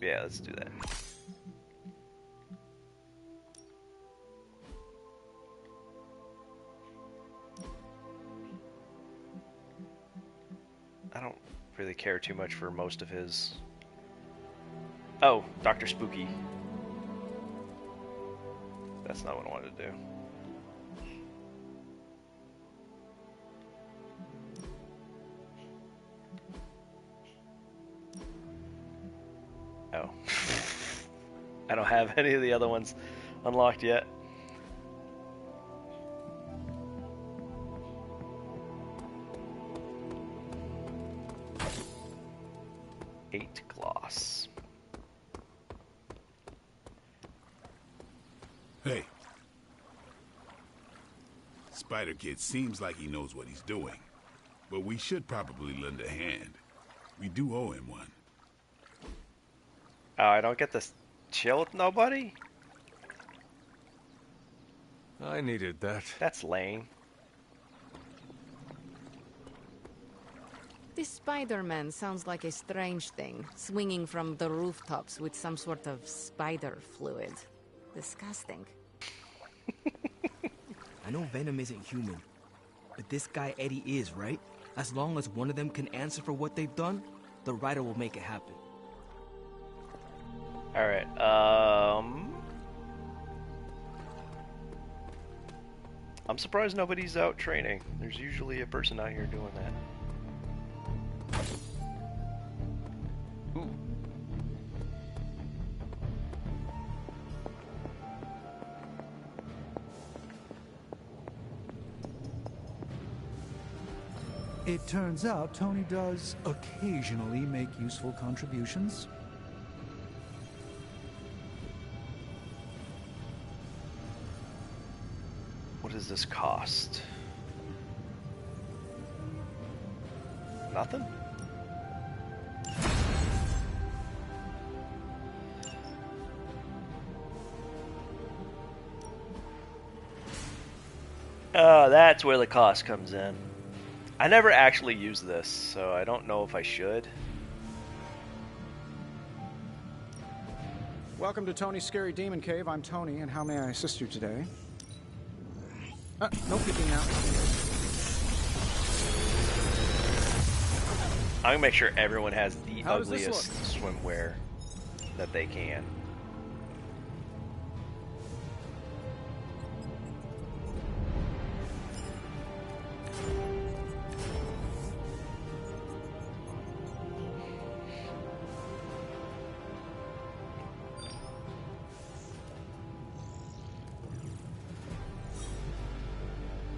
Yeah, let's do that. I don't really care too much for most of his... Oh, Dr. Spooky. That's not what I wanted to do. Oh. I don't have any of the other ones unlocked yet. Eight gloss. Hey. Spider Kid seems like he knows what he's doing, but we should probably lend a hand. We do owe him one. Oh, I don't get to chill with nobody? I needed that. That's lame. This Spider-Man sounds like a strange thing, swinging from the rooftops with some sort of spider fluid. Disgusting. I know Venom isn't human, but this guy Eddie is, right? As long as one of them can answer for what they've done, the writer will make it happen. Alright, I'm surprised nobody's out training. There's usually a person out here doing that. Ooh. It turns out Tony does occasionally make useful contributions. What does this cost? Nothing? Oh, that's where the cost comes in. I never actually use this, so I don't know if I should. Welcome to Tony's Scary Demon Cave. I'm Tony, and how may I assist you today? No peeking now. I'm gonna make sure everyone has the How does this ugliest swimwear that they can.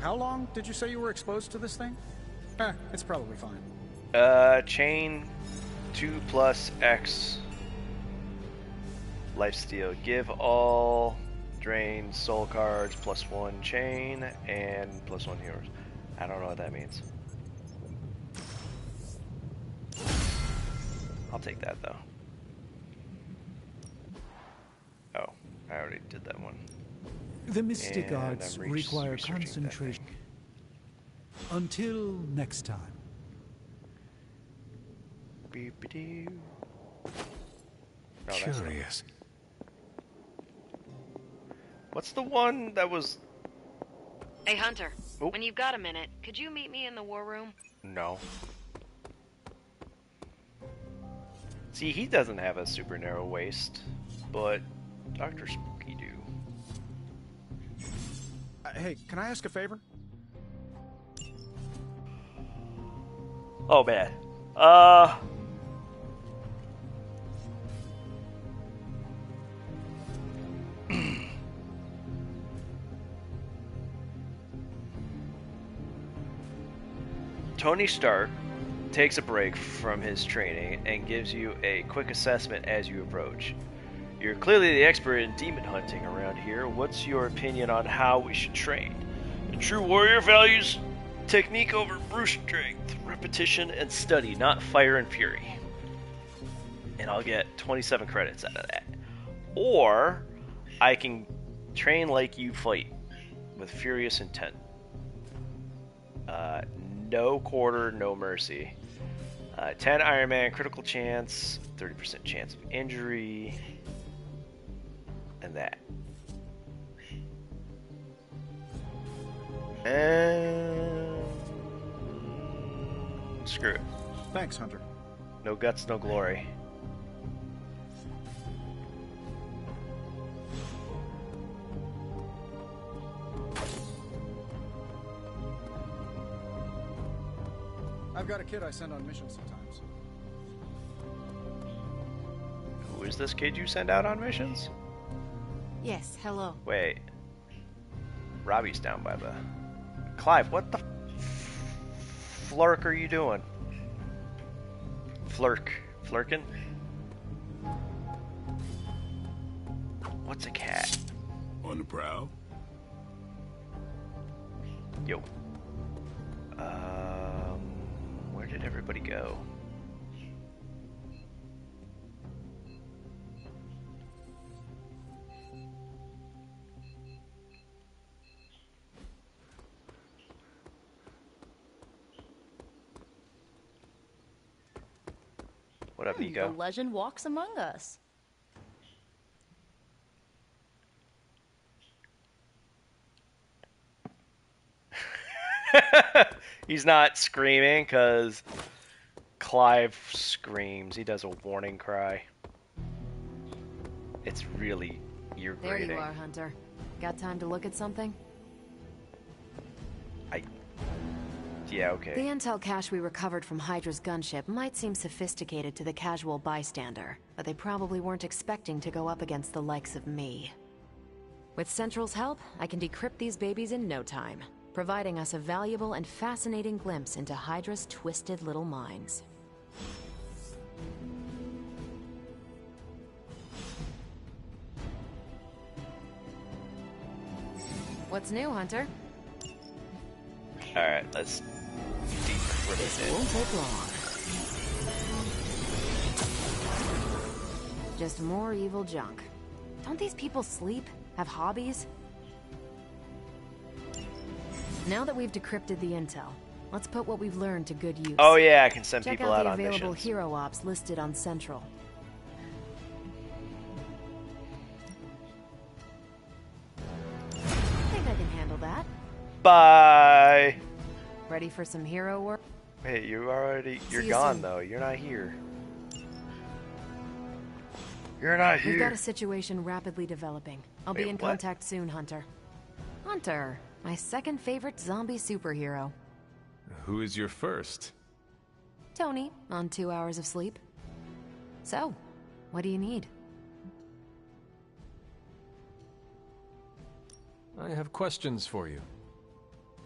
How long did you say you were exposed to this thing? It's probably fine. Chain 2 plus X lifesteal. Give all drain soul cards +1 chain and +1 heroes. I don't know what that means. I'll take that though. Oh, I already did that one. The mystic And arts I'm require researching that concentration. Until next time. Beep-a-doo. No, that's not- Curious. What's the one that was... Hey, Hunter. Oh. When you've got a minute, could you meet me in the war room? No. See, he doesn't have a super narrow waist, but Dr. Spooky do. Hey, can I ask a favor? Oh, man. Tony Stark takes a break from his training and gives you a quick assessment as you approach. You're clearly the expert in demon hunting around here. What's your opinion on how we should train? A true warrior values technique over brute strength, repetition, and study, not fire and fury. And I'll get 27 credits out of that. Or I can train like you fight, with furious intent. No quarter, no mercy. 10 Iron Man, critical chance, 30% chance of injury, and that. And screw it. Thanks, Hunter. No guts, no glory. I've got a kid I send on missions sometimes. Who is this kid you send out on missions? Yes, hello. Wait. Robbie's down by the... Clive, what the flurk are you doing? Flurkin? What's a cat? On the prowl? Yo. Where did everybody go? What up, The Ego? legend walks among us. He's not screaming because Clive screams. He does a warning cry. It's really ear There grating. you are, Hunter. Got time to look at something? Yeah, okay. The intel cache we recovered from Hydra's gunship might seem sophisticated to the casual bystander, but they probably weren't expecting to go up against the likes of me. With Central's help, I can decrypt these babies in no time, providing us a valuable and fascinating glimpse into Hydra's twisted little minds. What's new, Hunter? Alright, let's decrypt This it. won't take long. Just more evil junk. Don't these people sleep? Have hobbies? Now that we've decrypted the intel, let's put what we've learned to good use. Oh yeah, I can send Check people out out the on available missions. hero ops listed on Central. I think I can handle that. Bye! Ready for some hero work? Hey, you're See you gone soon. though. You're not here. You're not We've got here. a situation rapidly developing. I'll Wait, be in what? contact soon, Hunter. Hunter, my second favorite zombie superhero. Who is your first? Tony, on 2 hours of sleep. So, what do you need? I have questions for you.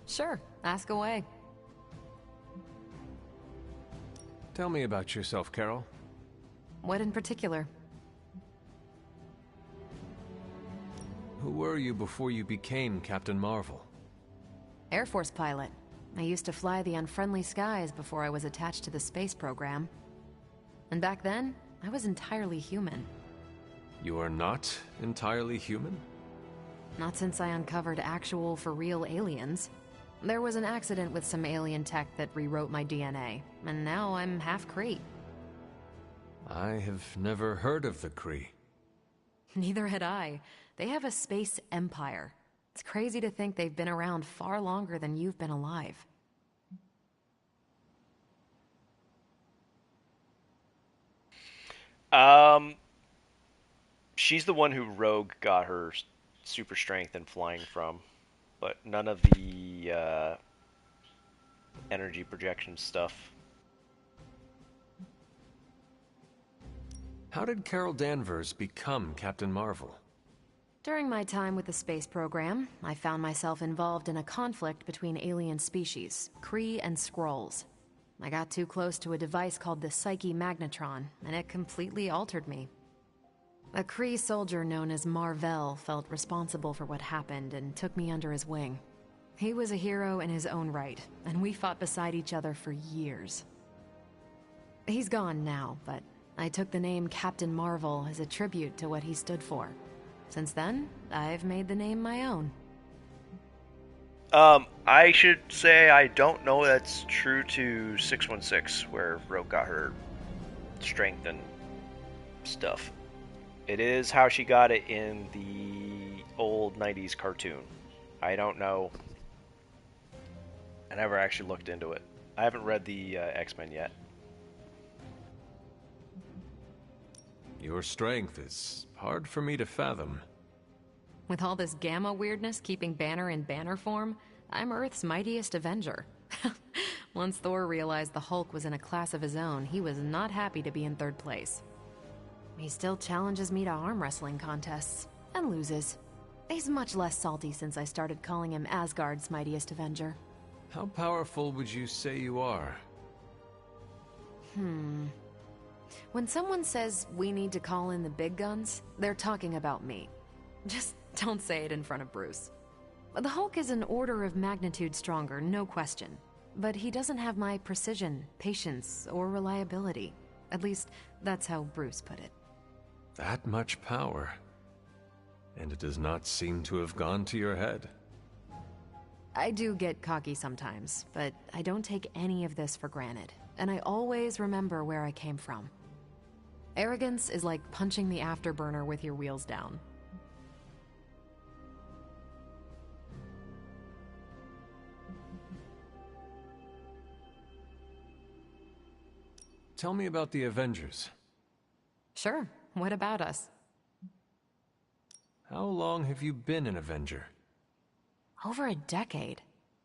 Sure, ask away. Tell me about yourself, Carol. What in particular? Who were you before you became Captain Marvel? Air Force pilot. I used to fly the unfriendly skies before I was attached to the space program. And back then, I was entirely human. You are not entirely human? Not since I uncovered actual, for real aliens. There was an accident with some alien tech that rewrote my DNA, and now I'm half Kree. I have never heard of the Kree. Neither had I. They have a space empire. It's crazy to think they've been around far longer than you've been alive. She's the one who Rogue got her super strength and flying from, but none of the energy projection stuff. How did Carol Danvers become Captain Marvel? During my time with the space program, I found myself involved in a conflict between alien species, Kree and Skrulls. I got too close to a device called the Psyche Magnetron, and it completely altered me. A Kree soldier known as Mar-Vell felt responsible for what happened and took me under his wing. He was a hero in his own right, and we fought beside each other for years. He's gone now, but I took the name Captain Marvel as a tribute to what he stood for. Since then, I've made the name my own. I should say I don't know that's true to 616, where Rogue got her strength and stuff. It is how she got it in the old 90s cartoon. I don't know. I never actually looked into it. I haven't read the X-Men yet. Your strength is hard for me to fathom. With all this gamma weirdness keeping Banner in banner form, I'm Earth's mightiest Avenger. Once Thor realized the Hulk was in a class of his own, he was not happy to be in third place. He still challenges me to arm wrestling contests, and loses. He's much less salty since I started calling him Asgard's mightiest Avenger. How powerful would you say you are? When someone says we need to call in the big guns, they're talking about me. Just don't say it in front of Bruce. The Hulk is an order of magnitude stronger, no question. But he doesn't have my precision, patience, or reliability. At least, that's how Bruce put it. That much power. And it does not seem to have gone to your head. I do get cocky sometimes, but I don't take any of this for granted. And I always remember where I came from. Arrogance is like punching the afterburner with your wheels down. Tell me about the Avengers. Sure, what about us? How long have you been an Avenger? Over a decade.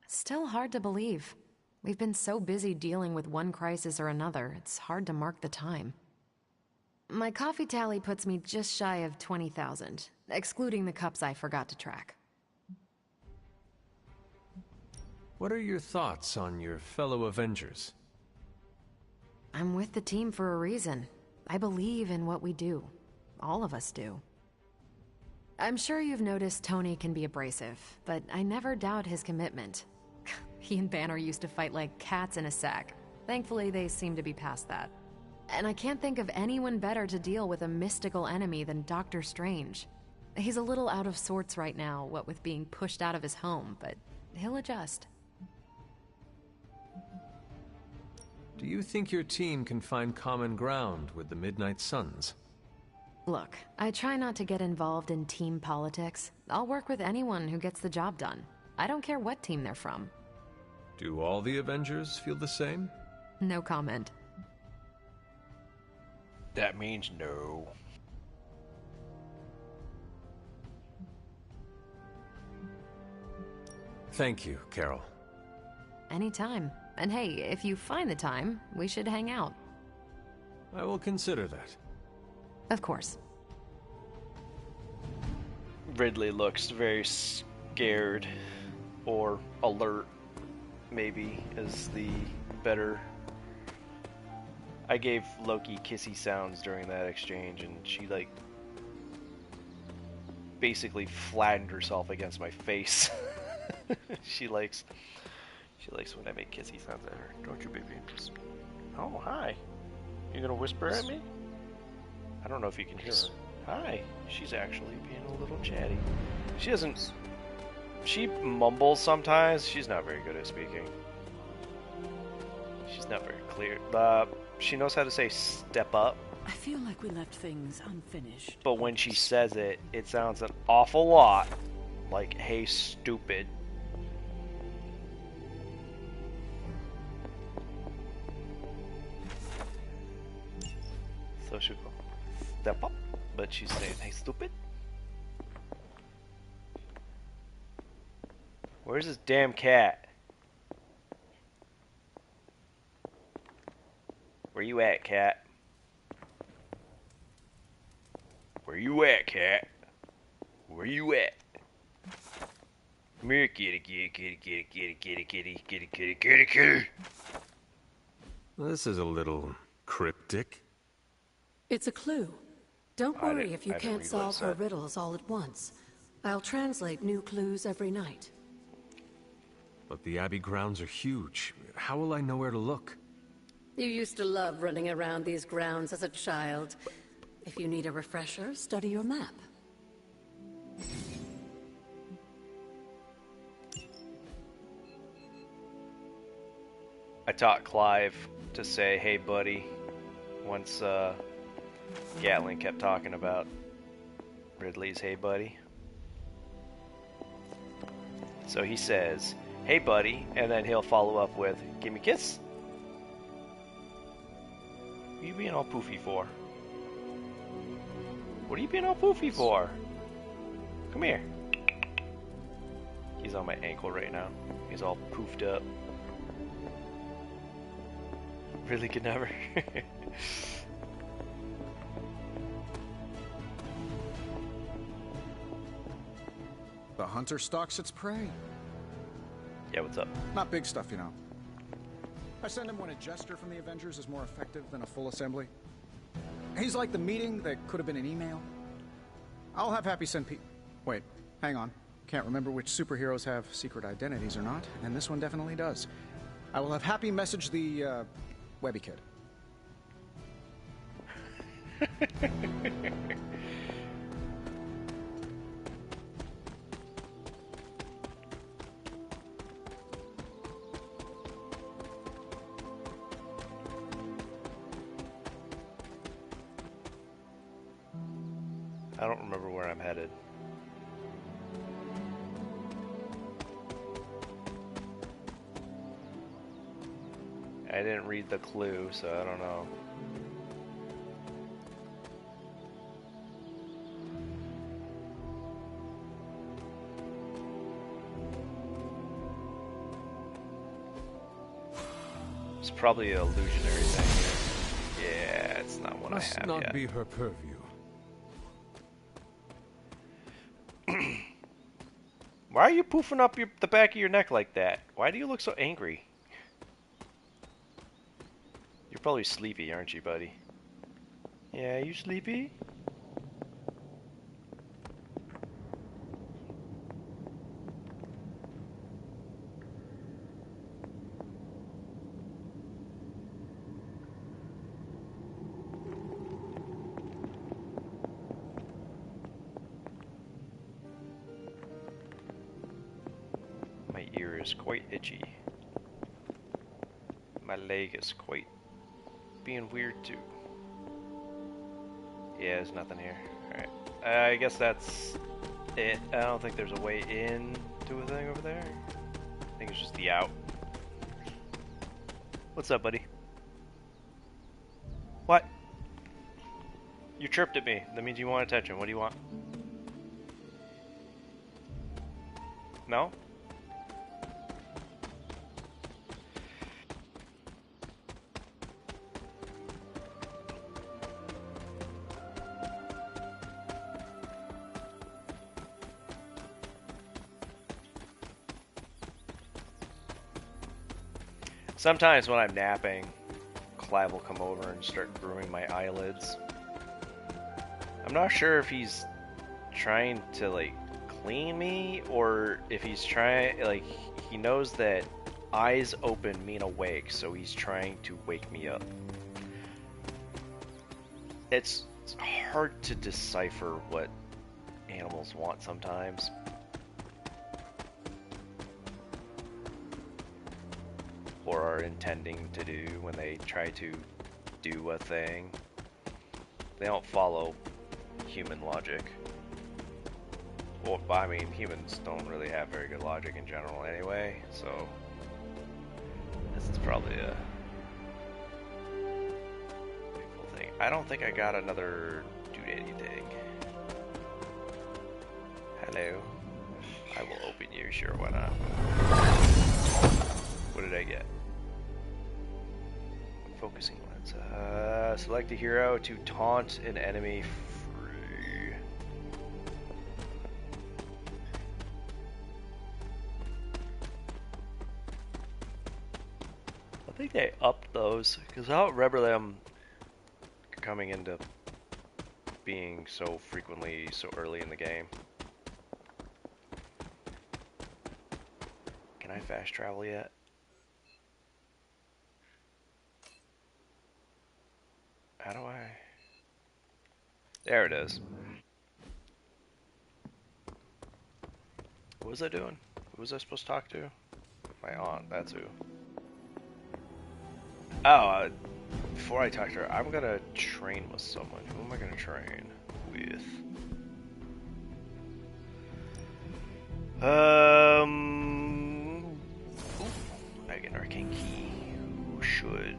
Still hard to believe. We've been so busy dealing with one crisis or another, it's hard to mark the time. My coffee tally puts me just shy of 20,000, excluding the cups I forgot to track. What are your thoughts on your fellow Avengers? I'm with the team for a reason. I believe in what we do. All of us do. I'm sure you've noticed Tony can be abrasive, but I never doubt his commitment. He and Banner used to fight like cats in a sack. Thankfully, they seem to be past that. And I can't think of anyone better to deal with a mystical enemy than Doctor Strange. He's a little out of sorts right now, what with being pushed out of his home, but he'll adjust. Do you think your team can find common ground with the Midnight Suns? Look, I try not to get involved in team politics. I'll work with anyone who gets the job done. I don't care what team they're from. Do all the Avengers feel the same? No comment. That means no. Thank you, Carol. Anytime. And hey, if you find the time, we should hang out. I will consider that. Of course. Ridley looks very scared, or alert, maybe, is the better... I gave Loki kissy sounds during that exchange, and she, like, basically flattened herself against my face. She likes when I make kissy sounds at her. Don't you, baby? Just... Oh, hi. You gonna whisper at me? I don't know if you can hear her. Hi. She's actually being a little chatty. She doesn't... She mumbles sometimes. She's not very good at speaking. She's not very clear. She knows how to say step up. I feel like we left things unfinished. But when she says it, it sounds an awful lot like, hey, stupid. So she'll go, step up, but she's saying, hey, stupid. Where's this damn cat? Where you at, cat? Where you at, cat? Where you at? Come here, kitty, kitty, kitty, kitty, kitty, kitty, kitty, kitty, kitty, kitty, kitty. This is a little cryptic. It's a clue. Don't worry if you I didn't can't read solve what it her said. riddles all at once. I'll translate new clues every night. But the Abbey grounds are huge. How will I know where to look? You used to love running around these grounds as a child. If you need a refresher, study your map. I taught Clive to say, hey, buddy, once Gatling kept talking about Ridley's hey, buddy. So he says, hey, buddy, and then he'll follow up with, give me a kiss. What are you being all poofy for? What are you being all poofy for? Come here. He's on my ankle right now. He's all poofed up. Really could never. The hunter stalks its prey. Yeah, what's up? Not big stuff, you know. I send him when a gesture from the Avengers is more effective than a full assembly. He's like the meeting that could have been an email. I'll have Happy send Wait, hang on. Can't remember which superheroes have secret identities or not, and this one definitely does. I will have Happy message the, Webby Kid. I don't remember where I'm headed. I didn't read the clue, so I don't know. It's probably an illusionary thing. Yeah, it's not what Must I have not yet. be her purview. Why are you poofing up the back of your neck like that? Why do you look so angry? You're probably sleepy, aren't you, buddy? Yeah, you sleepy? My ear is quite itchy. My leg is quite being weird too. Yeah, there's nothing here. Alright. I guess that's it. I don't think there's a way in to a thing over there. I think it's just the out. What's up, buddy? What? You chirped at me. That means you want attention. What do you want? No? Sometimes when I'm napping, Clive will come over and start grooming my eyelids. I'm not sure if he's trying to, like, clean me, or if he's trying, like, he knows that eyes open mean awake, so he's trying to wake me up. It's hard to decipher what animals want sometimes. Or are intending to do when they try to do a thing. They don't follow human logic. Well, I mean, humans don't really have very good logic in general anyway, so this is probably a cool thing. I don't think I got another doodaddy thing. Hello. I will open you, sure, why not? What did I get? Focusing lens. Select a hero to taunt an enemy free. I think they upped those, because I don't remember them coming into being so frequently, so early in the game. Can I fast travel yet? How do I? There it is. What was I doing? Who was I supposed to talk to? My aunt, that's who. Oh, before I talk to her, I'm gonna train with someone. Who am I gonna train with? I get an arcane key. Who should?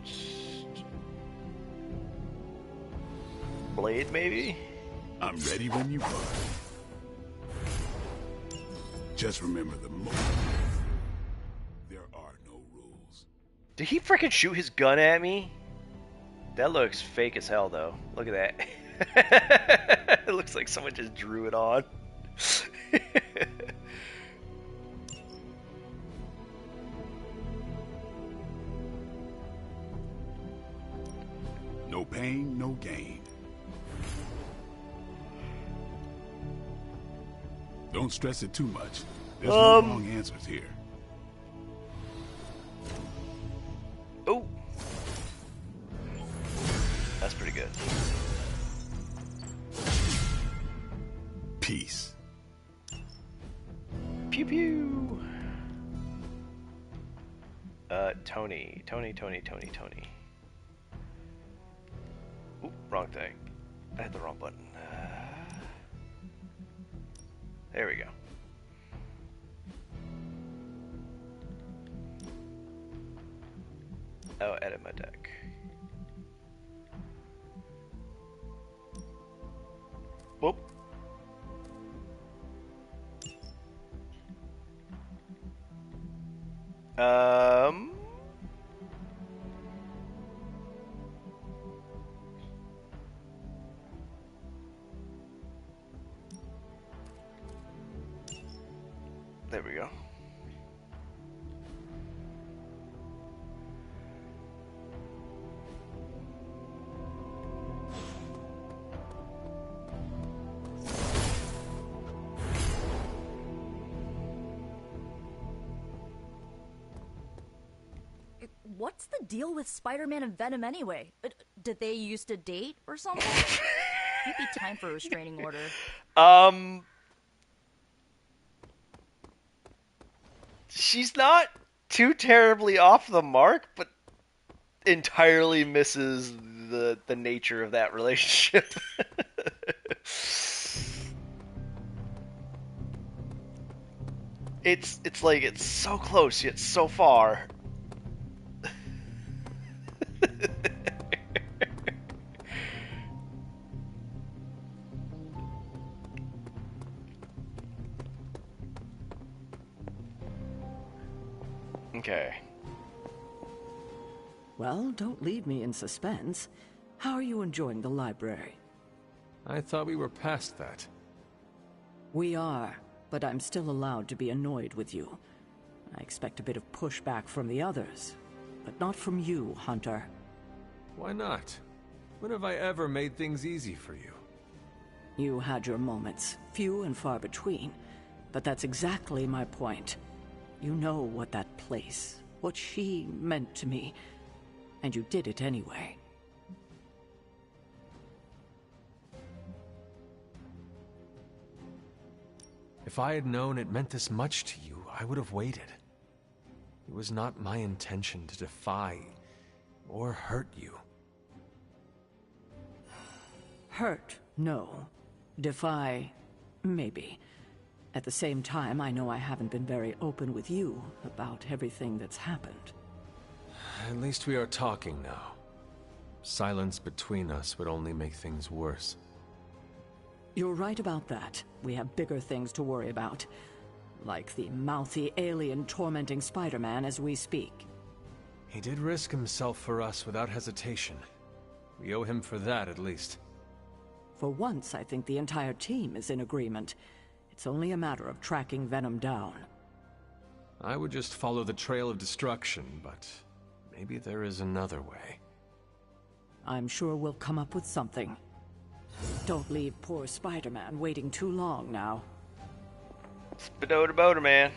Blade, maybe? I'm ready when you are. Just remember the moment. There are no rules. Did he freaking shoot his gun at me? That looks fake as hell, though. Look at that. It looks like someone just drew it on. No pain, no gain. Don't stress it too much. There's no wrong answers here. Oh, that's pretty good. Peace. Pew pew. Tony. Oop, wrong thing. I hit the wrong button. There we go. Oh, edit my deck. Whoop. There we go. What's the deal with Spider-Man and Venom anyway? Did they used to date or something? Might be time for a restraining order. she's not too terribly off the mark, but entirely misses the nature of that relationship. It's like it's so close yet so far. Okay. Well, don't leave me in suspense. How are you enjoying the library? I thought we were past that. We are, but I'm still allowed to be annoyed with you. I expect a bit of pushback from the others, but not from you, Hunter. Why not? When have I ever made things easy for you? You had your moments, few and far between, but that's exactly my point. You know what that place, what she meant to me, and you did it anyway. If I had known it meant this much to you, I would have waited. It was not my intention to defy or hurt you. Hurt, no. Defy, maybe. At the same time, I know I haven't been very open with you about everything that's happened. At least we are talking now. Silence between us would only make things worse. You're right about that. We have bigger things to worry about. Like the mouthy alien tormenting Spider-Man as we speak. He did risk himself for us without hesitation. We owe him for that, at least. For once, I think the entire team is in agreement. It's only a matter of tracking Venom down. I would just follow the trail of destruction, but maybe there is another way. I'm sure we'll come up with something. Don't leave poor Spider-Man waiting too long now. Spadota man.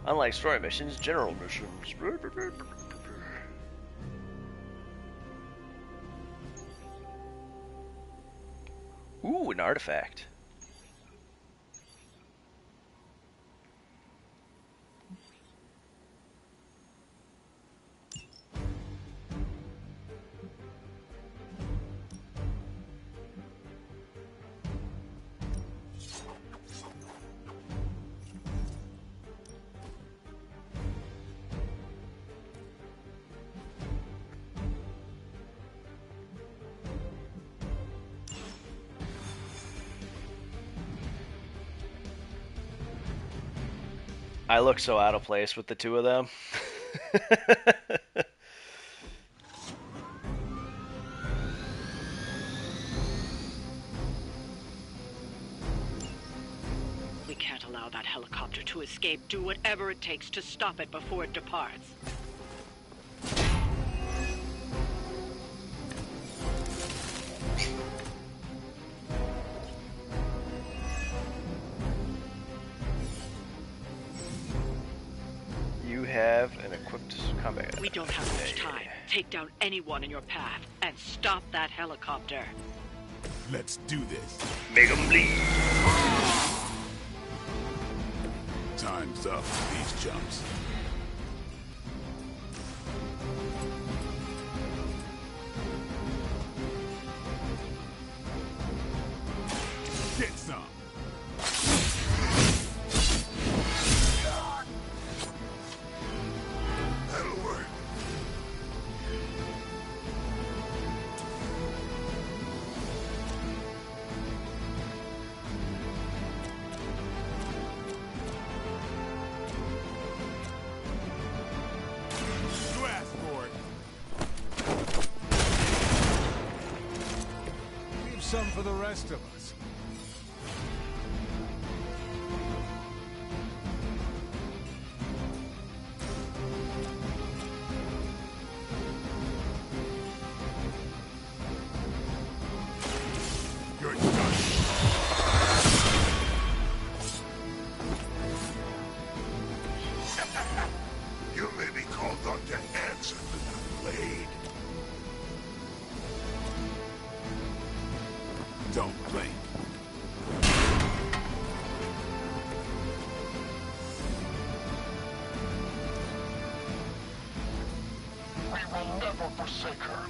Unlike story missions, general missions. Ooh, an artifact. I look so out of place with the two of them. We can't allow that helicopter to escape. Do whatever it takes to stop it before it departs. Have an equipped combat. We don't have much time. Take down anyone in your path and stop that helicopter. Let's do this. Make 'em bleed. Time's up for these jumps. Get some. Some for the rest of us. You're done. You may be called Dr. Hanson, but not Blade. Don't blame forsake her.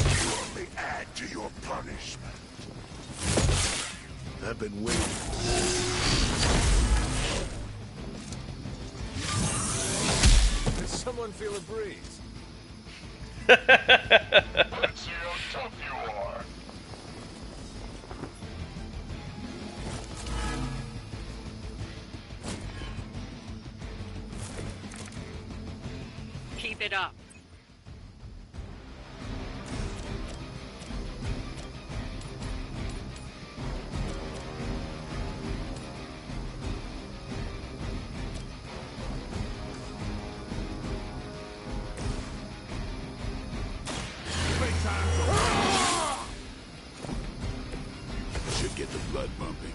You only add to your punishment. I've been waiting. Did someone feel a breeze? Let's see how tough you are. Keep it up. Should get the blood pumping.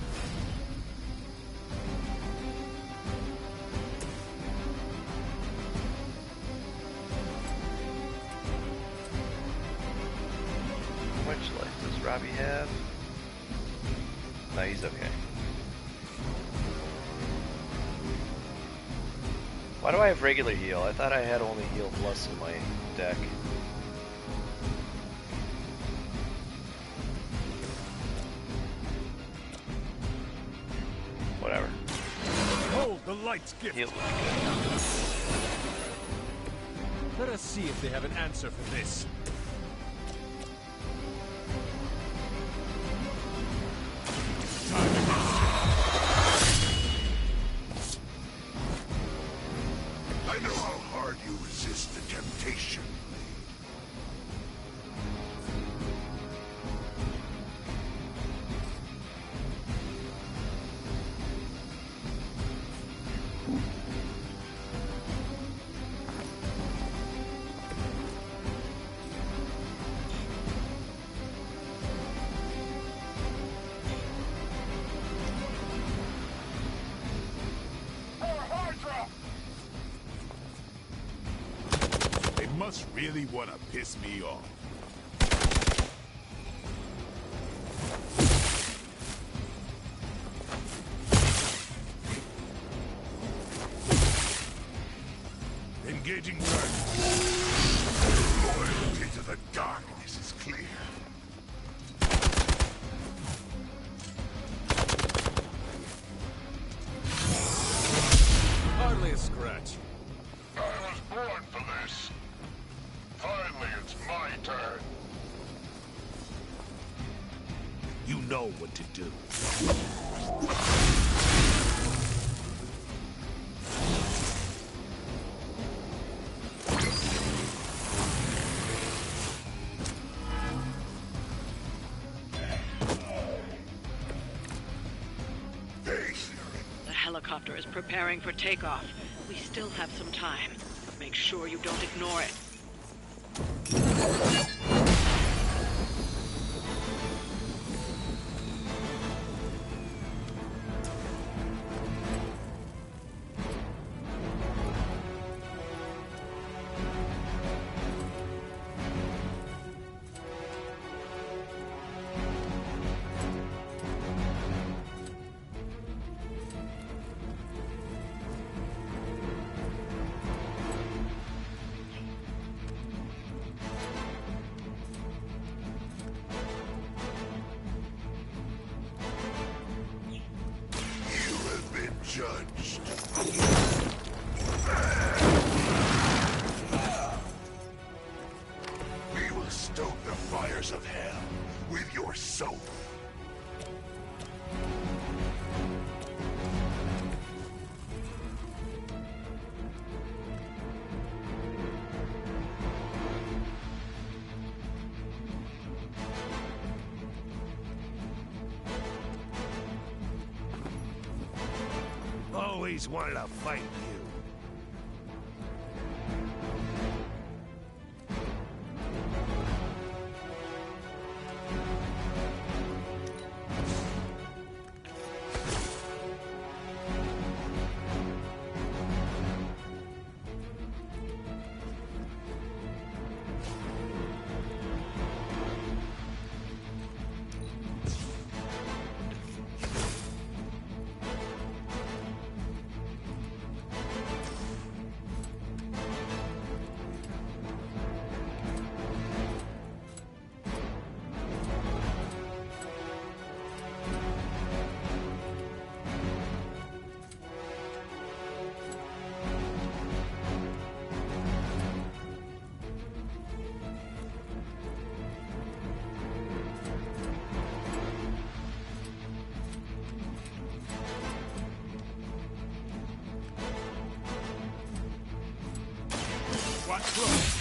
How much life does Robbie have? No, he's okay. Why do I have regular heal? I thought I had only heal plus in my deck. Whatever. Behold the light's gift. Heal. Let us see if they have an answer for this. I know how hard you resist the temptation. They must really want to piss me off. Engaging target. Loyalty to the darkness is clear. Hardly a scratch. I was born for this. Finally, it's my turn. You know what to do. The helicopter is preparing for takeoff. We still have some time. Make sure you don't ignore it. You have been judged. We will stoke the fires of hell with your soul. Always wanted to fight you. not close.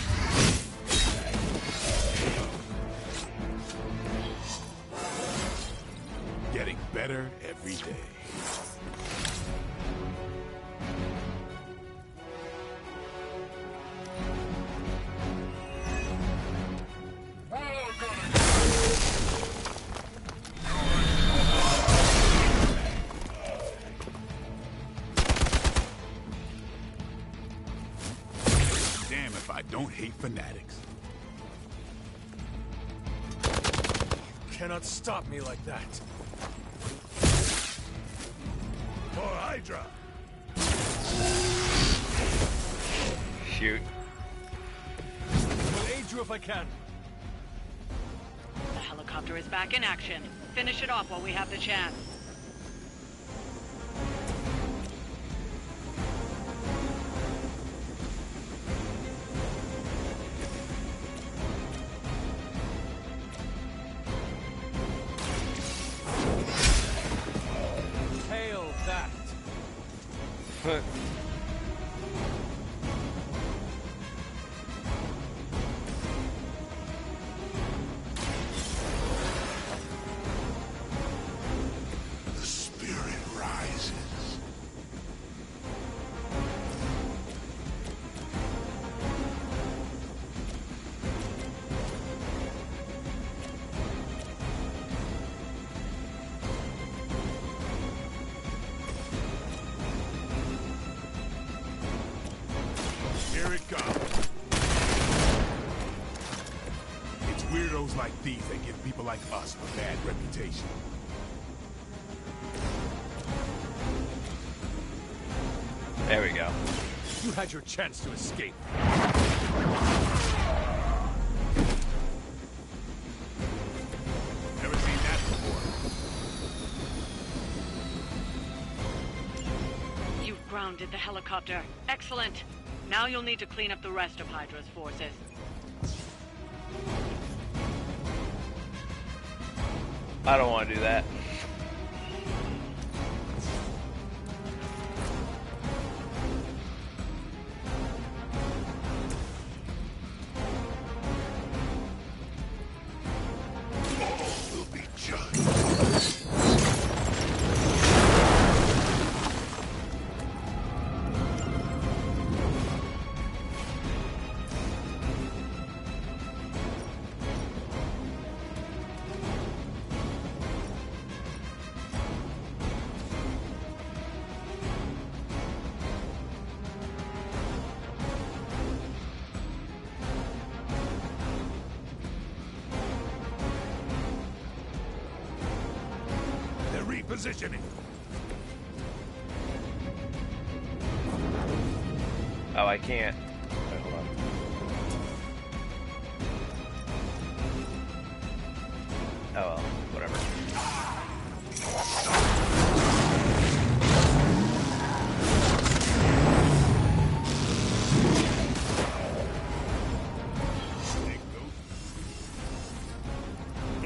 Getting better every day. Damn if I don't hate fanatics. You cannot stop me like that. For Hydra! Shoot. Will aid you if I can. The helicopter is back in action. Finish it off while we have the chance. Hail that! The spirit rises. Here it comes. It's weirdos like these that give people like us a bad reputation. There we go. You had your chance to escape. Never seen that before. You've grounded the helicopter. Excellent. Now you'll need to clean up the rest of Hydra's forces. I don't want to do that. Will be judged. They're repositioning. Oh, I can't. Wait, hold on. Oh well, whatever.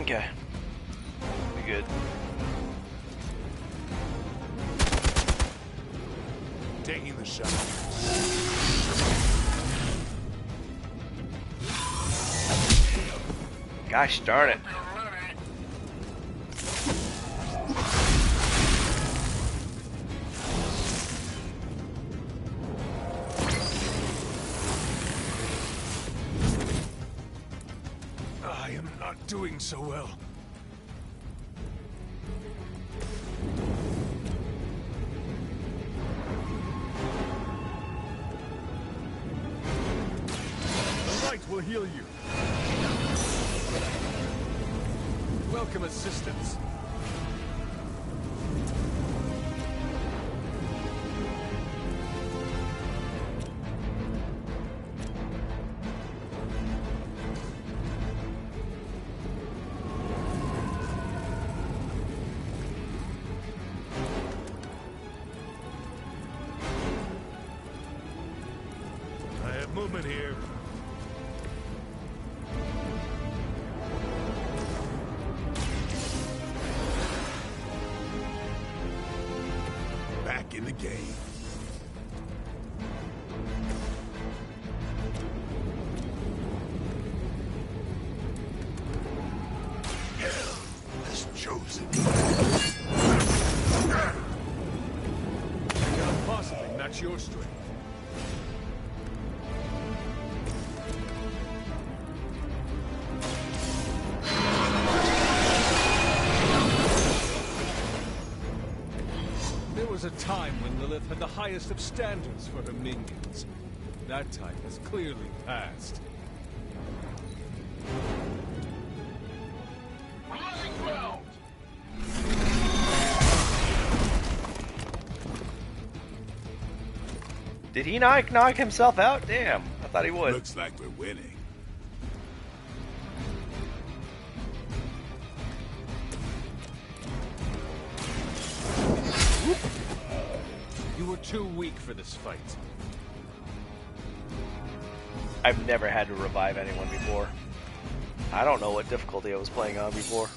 Okay. We good. Taking the shot. Gosh darn it. I am not doing so well. The light will heal you. Welcome assistance. I have movement here. Back in the game. strength. There was a time when Lilith had the highest of standards for her minions. That time has clearly passed. Did he knock himself out? Damn, I thought he would. Looks like we're winning. You were too weak for this fight. I've never had to revive anyone before. I don't know what difficulty I was playing on before.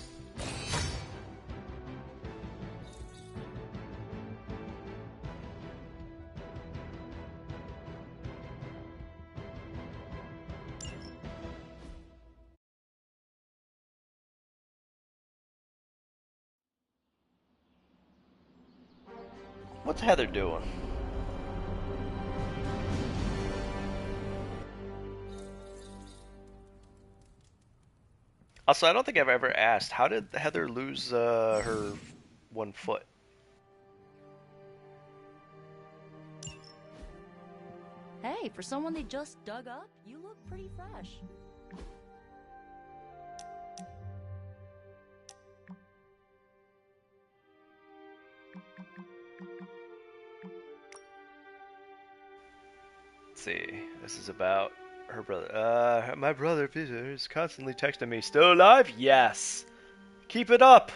What's Heather doing? Also, I don't think I've ever asked, how did Heather lose her one foot? Hey, for someone they just dug up, you look pretty fresh. Let's see, this is about her brother. My brother Peter is constantly texting me. Still alive? Yes. Keep it up.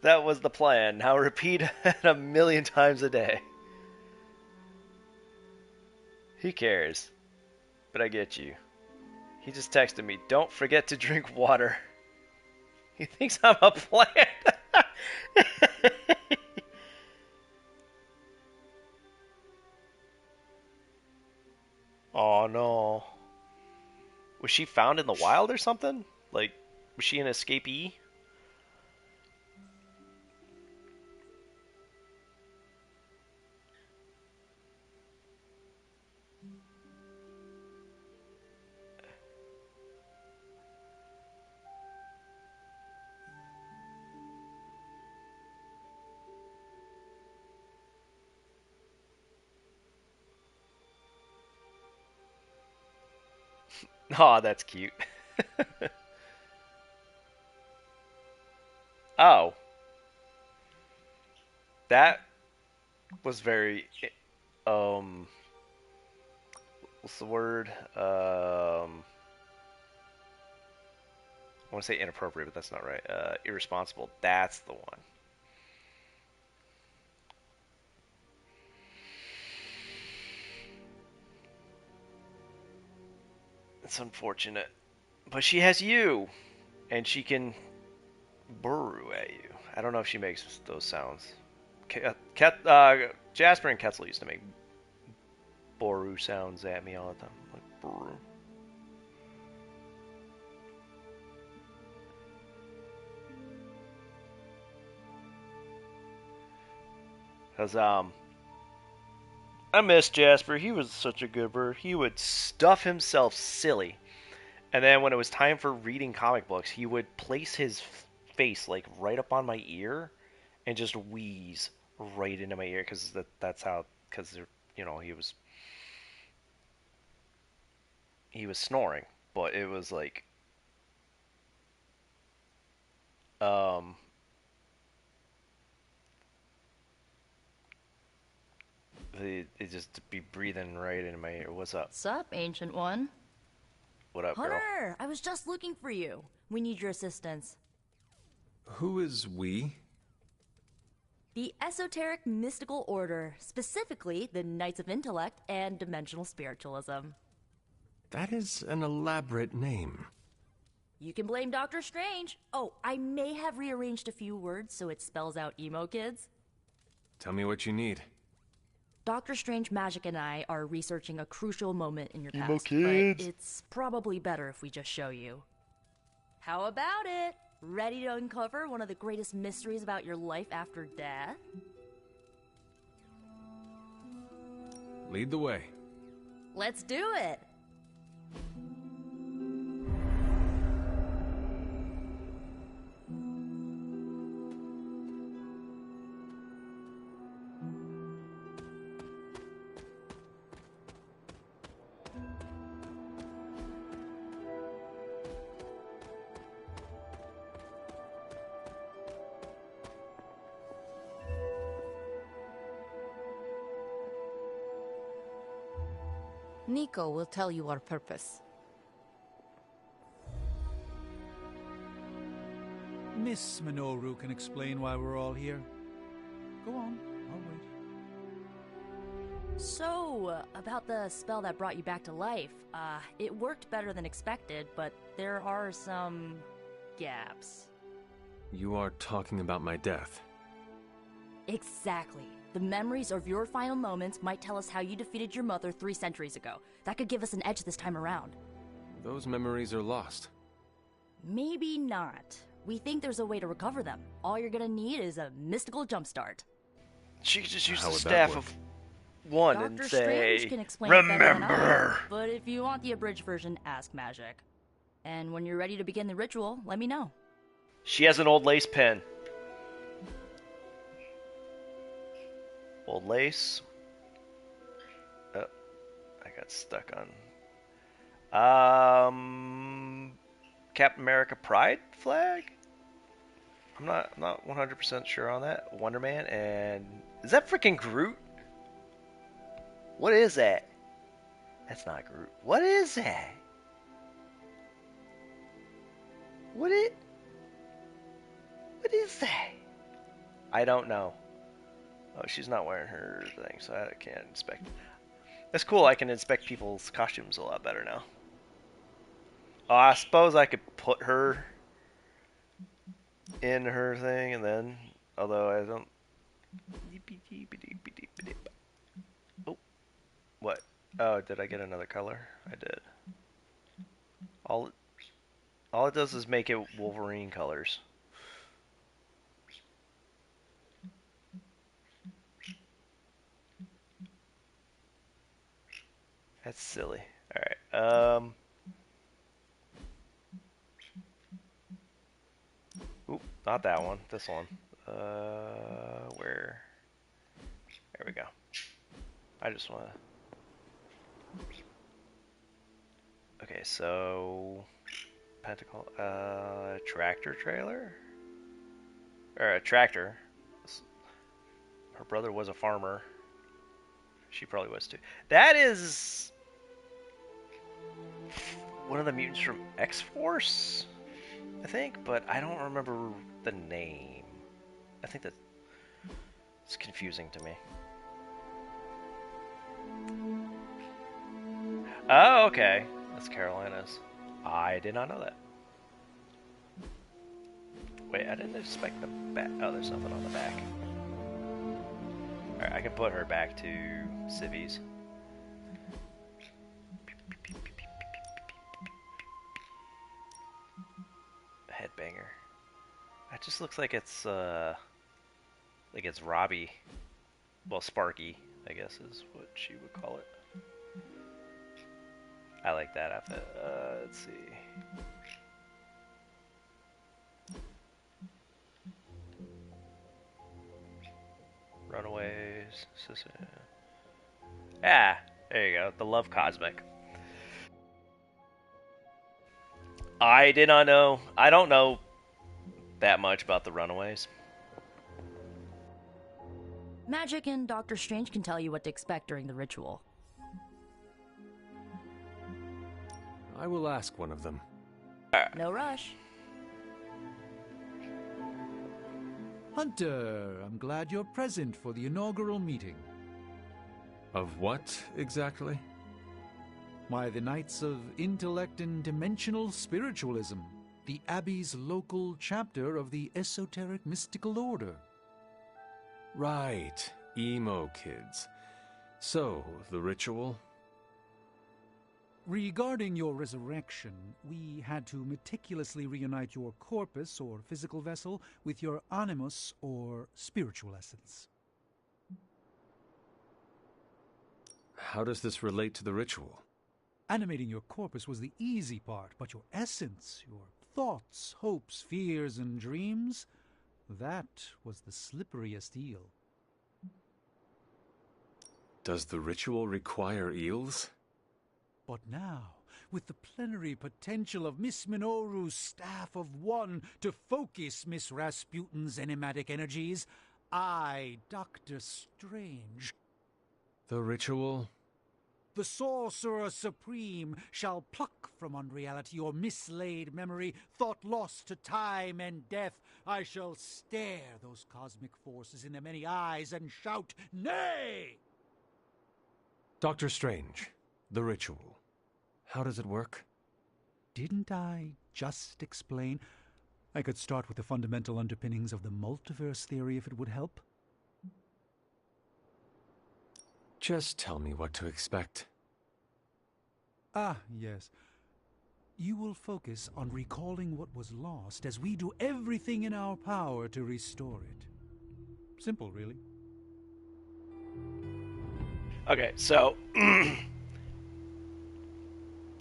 That was the plan. Now repeat it 1,000,000 times a day. He cares. But I get you. He just texted me, don't forget to drink water. He thinks I'm a plant. Oh no. Was she found in the wild or something? Like, was she an escapee? Oh, that's cute. Oh. That was very, what's the word? I want to say inappropriate, but that's not right. Irresponsible. That's the one. It's unfortunate. But she has you, and she can burrow at you. I don't know if she makes those sounds. Jasper and Ketzel used to make Boru sounds at me all the time. Like Boru. Because, I miss Jasper. He was such a good bird. He would stuff himself silly. And then when it was time for reading comic books, he would place his face like right up on my ear and just wheeze right into my ear because that's how, because you know, he was snoring, but it was like it just be breathing right into my ear. What's up? What's up, Ancient One? What up, girl? Hunter, I was just looking for you. We need your assistance. Who is we? The Esoteric Mystical Order, specifically the Knights of Intellect and Dimensional Spiritualism. That is an elaborate name. You can blame Doctor Strange. Oh, I may have rearranged a few words so it spells out emo kids. Tell me what you need. Dr. Strange Magic and I are researching a crucial moment in your Emo past, kids. but it's probably better if we just show you. How about it? Ready to uncover one of the greatest mysteries about your life after death? Lead the way. Let's do it! Nico will tell you our purpose. Miss Minoru can explain why we're all here. Go on, I'll wait. So, about the spell that brought you back to life, it worked better than expected, but there are some gaps. You are talking about my death. Exactly. The memories of your final moments might tell us how you defeated your mother 3 centuries ago. That could give us an edge this time around. Those memories are lost. Maybe not. We think there's a way to recover them. All you're gonna need is a mystical jumpstart. She could just use How the would that staff work? of one Dr. and Strange say, can explain it better than I. remember. But if you want the abridged version, ask Magic. And when you're ready to begin the ritual, let me know. She has an old lace pen. Old lace. Oh, I got stuck on. Captain America Pride flag. I'm not 100% sure on that. Wonder Man and is that freaking Groot? What is that? That's not Groot. What is that? What is that? I don't know. Oh, she's not wearing her thing, so I can't inspect. That's cool. I can inspect people's costumes a lot better now. Oh, I suppose I could put her in her thing, and then, although I don't. Oh, what? Oh, did I get another color? I did. All it does is make it Wolverine colors. That's silly. Alright, Oop, not that one. This one. Where? There we go. I just wanna... Okay, so... Pentacle... tractor trailer? Or a tractor. Her brother was a farmer. She probably was too. That is... one of the mutants from X-Force, I think, but I don't remember the name. I think it's confusing to me. Oh, okay. That's Carolina's. I did not know that. Wait, I didn't expect the back. Oh, there's nothing on the back. Alright, I can put her back to civvies. Headbanger. That just looks like it's Robbie. Well, Sparky, I guess is what she would call it. I like that outfit. Let's see. Runaways. Ah, there you go. The Love Cosmic. I did not know. I don't know that much about the Runaways. Magic and Doctor Strange can tell you what to expect during the ritual. I will ask one of them. No rush. Hunter, I'm glad you're present for the inaugural meeting. Of what, exactly? Why, the Knights of Intellect and Dimensional Spiritualism, the Abbey's local chapter of the Esoteric Mystical Order. Right, emo kids. So, the ritual? Regarding your resurrection, we had to meticulously reunite your corpus, or physical vessel, with your animus, or spiritual essence. How does this relate to the ritual? Animating your corpus was the easy part, but your essence, your thoughts, hopes, fears, and dreams, that was the slipperiest eel. Does the ritual require eels? But now, with the plenary potential of Miss Minoru's Staff of One to focus Miss Rasputin's enigmatic energies, I, Dr. Strange... The ritual? The Sorcerer Supreme shall pluck from unreality your mislaid memory, thought lost to time and death. I shall stare those cosmic forces in their many eyes and shout, nay! Dr. Strange, the ritual. How does it work? Didn't I just explain? I could start with the fundamental underpinnings of the multiverse theory if it would help. Just tell me what to expect. Ah, yes. You will focus on recalling what was lost as we do everything in our power to restore it. Simple, really. Okay, so...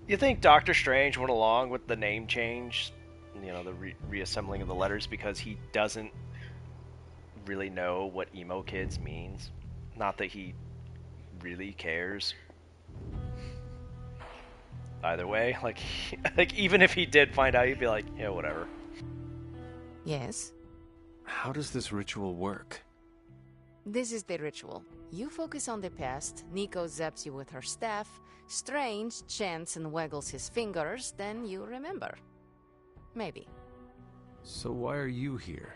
you think Doctor Strange went along with the name change, you know, the reassembling of the letters, because he doesn't really know what emo kids means? Not that he really cares. Either way, like even if he did find out, he'd be like, yeah, whatever. Yes? How does this ritual work? This is the ritual. You focus on the past, Nico zaps you with her staff, Strange chants and waggles his fingers, then you remember. Maybe. So why are you here?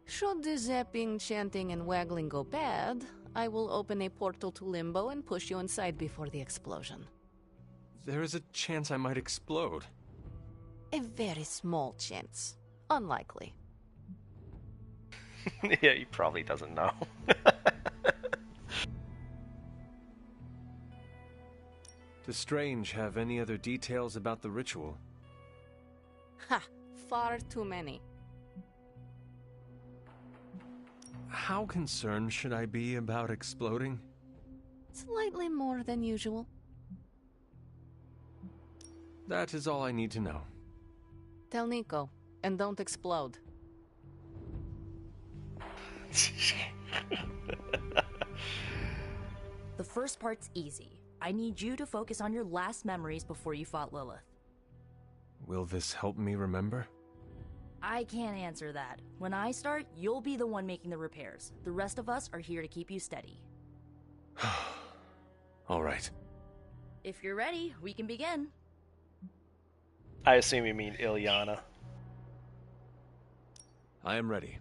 Should the zapping, chanting, and waggling go bad, I will open a portal to Limbo and push you inside before the explosion. There is a chance I might explode. A very small chance. Unlikely. Yeah, he probably doesn't know. Does Strange have any other details about the ritual? Ha! Far too many. How concerned should I be about exploding? Slightly more than usual. That is all I need to know. Tell Nico, and don't explode. The first part's easy. I need you to focus on your last memories before you fought Lilith. Will this help me remember? I can't answer that. When I start, you'll be the one making the repairs. The rest of us are here to keep you steady. All right. If you're ready, we can begin. I assume you mean Ilyana. I am ready.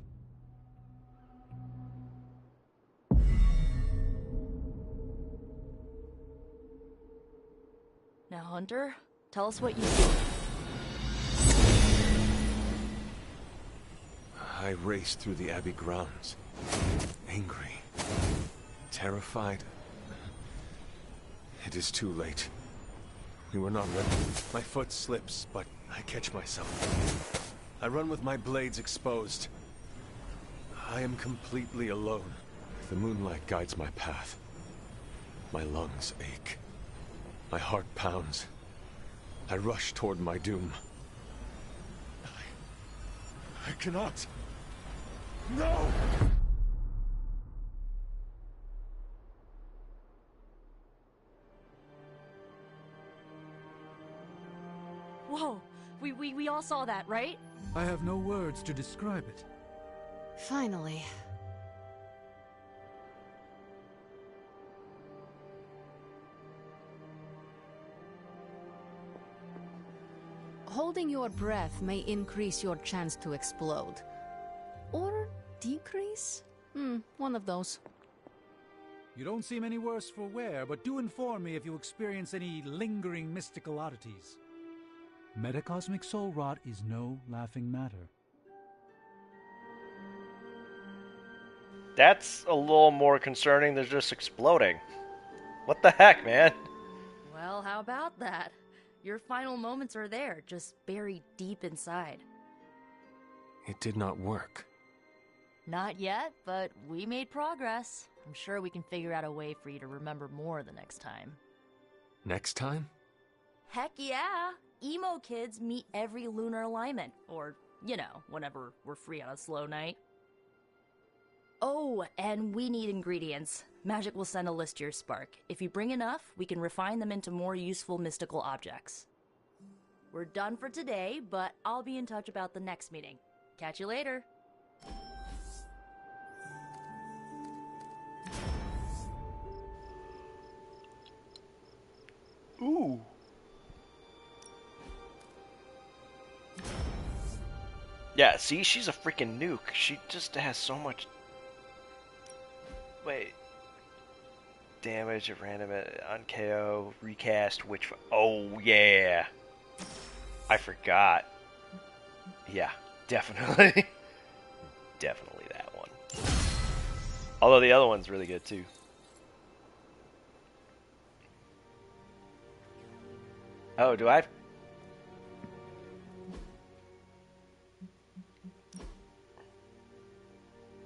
Now, Hunter, tell us what you see. I raced through the Abbey grounds. Angry. Terrified. It is too late. We were not ready. My foot slips, but I catch myself. I run with my blades exposed. I am completely alone. The moonlight guides my path. My lungs ache. My heart pounds. I rush toward my doom. I cannot. No! Whoa! We all saw that, right? I have no words to describe it. Finally. Holding your breath may increase your chance to explode. Or decrease? One of those. You don't seem any worse for wear, but do inform me if you experience any lingering mystical oddities. Metacosmic soul rot is no laughing matter. That's a little more concerning than just exploding. What the heck, man? Well, how about that? Your final moments are there, just buried deep inside. It did not work. Not yet, but we made progress. I'm sure we can figure out a way for you to remember more the next time. Next time? Heck yeah! Emo kids meet every lunar alignment. Or, you know, whenever we're free on a slow night. Oh, and we need ingredients. Magic will send a list to your spark. If you bring enough, we can refine them into more useful mystical objects. We're done for today, but I'll be in touch about the next meeting. Catch you later. Ooh. Yeah, see, she's a freaking nuke. She just has so much... Wait. Damage at random on KO, recast, which... Oh, yeah. I forgot. Yeah, definitely. Definitely that one. Although the other one's really good, too. Oh, do I...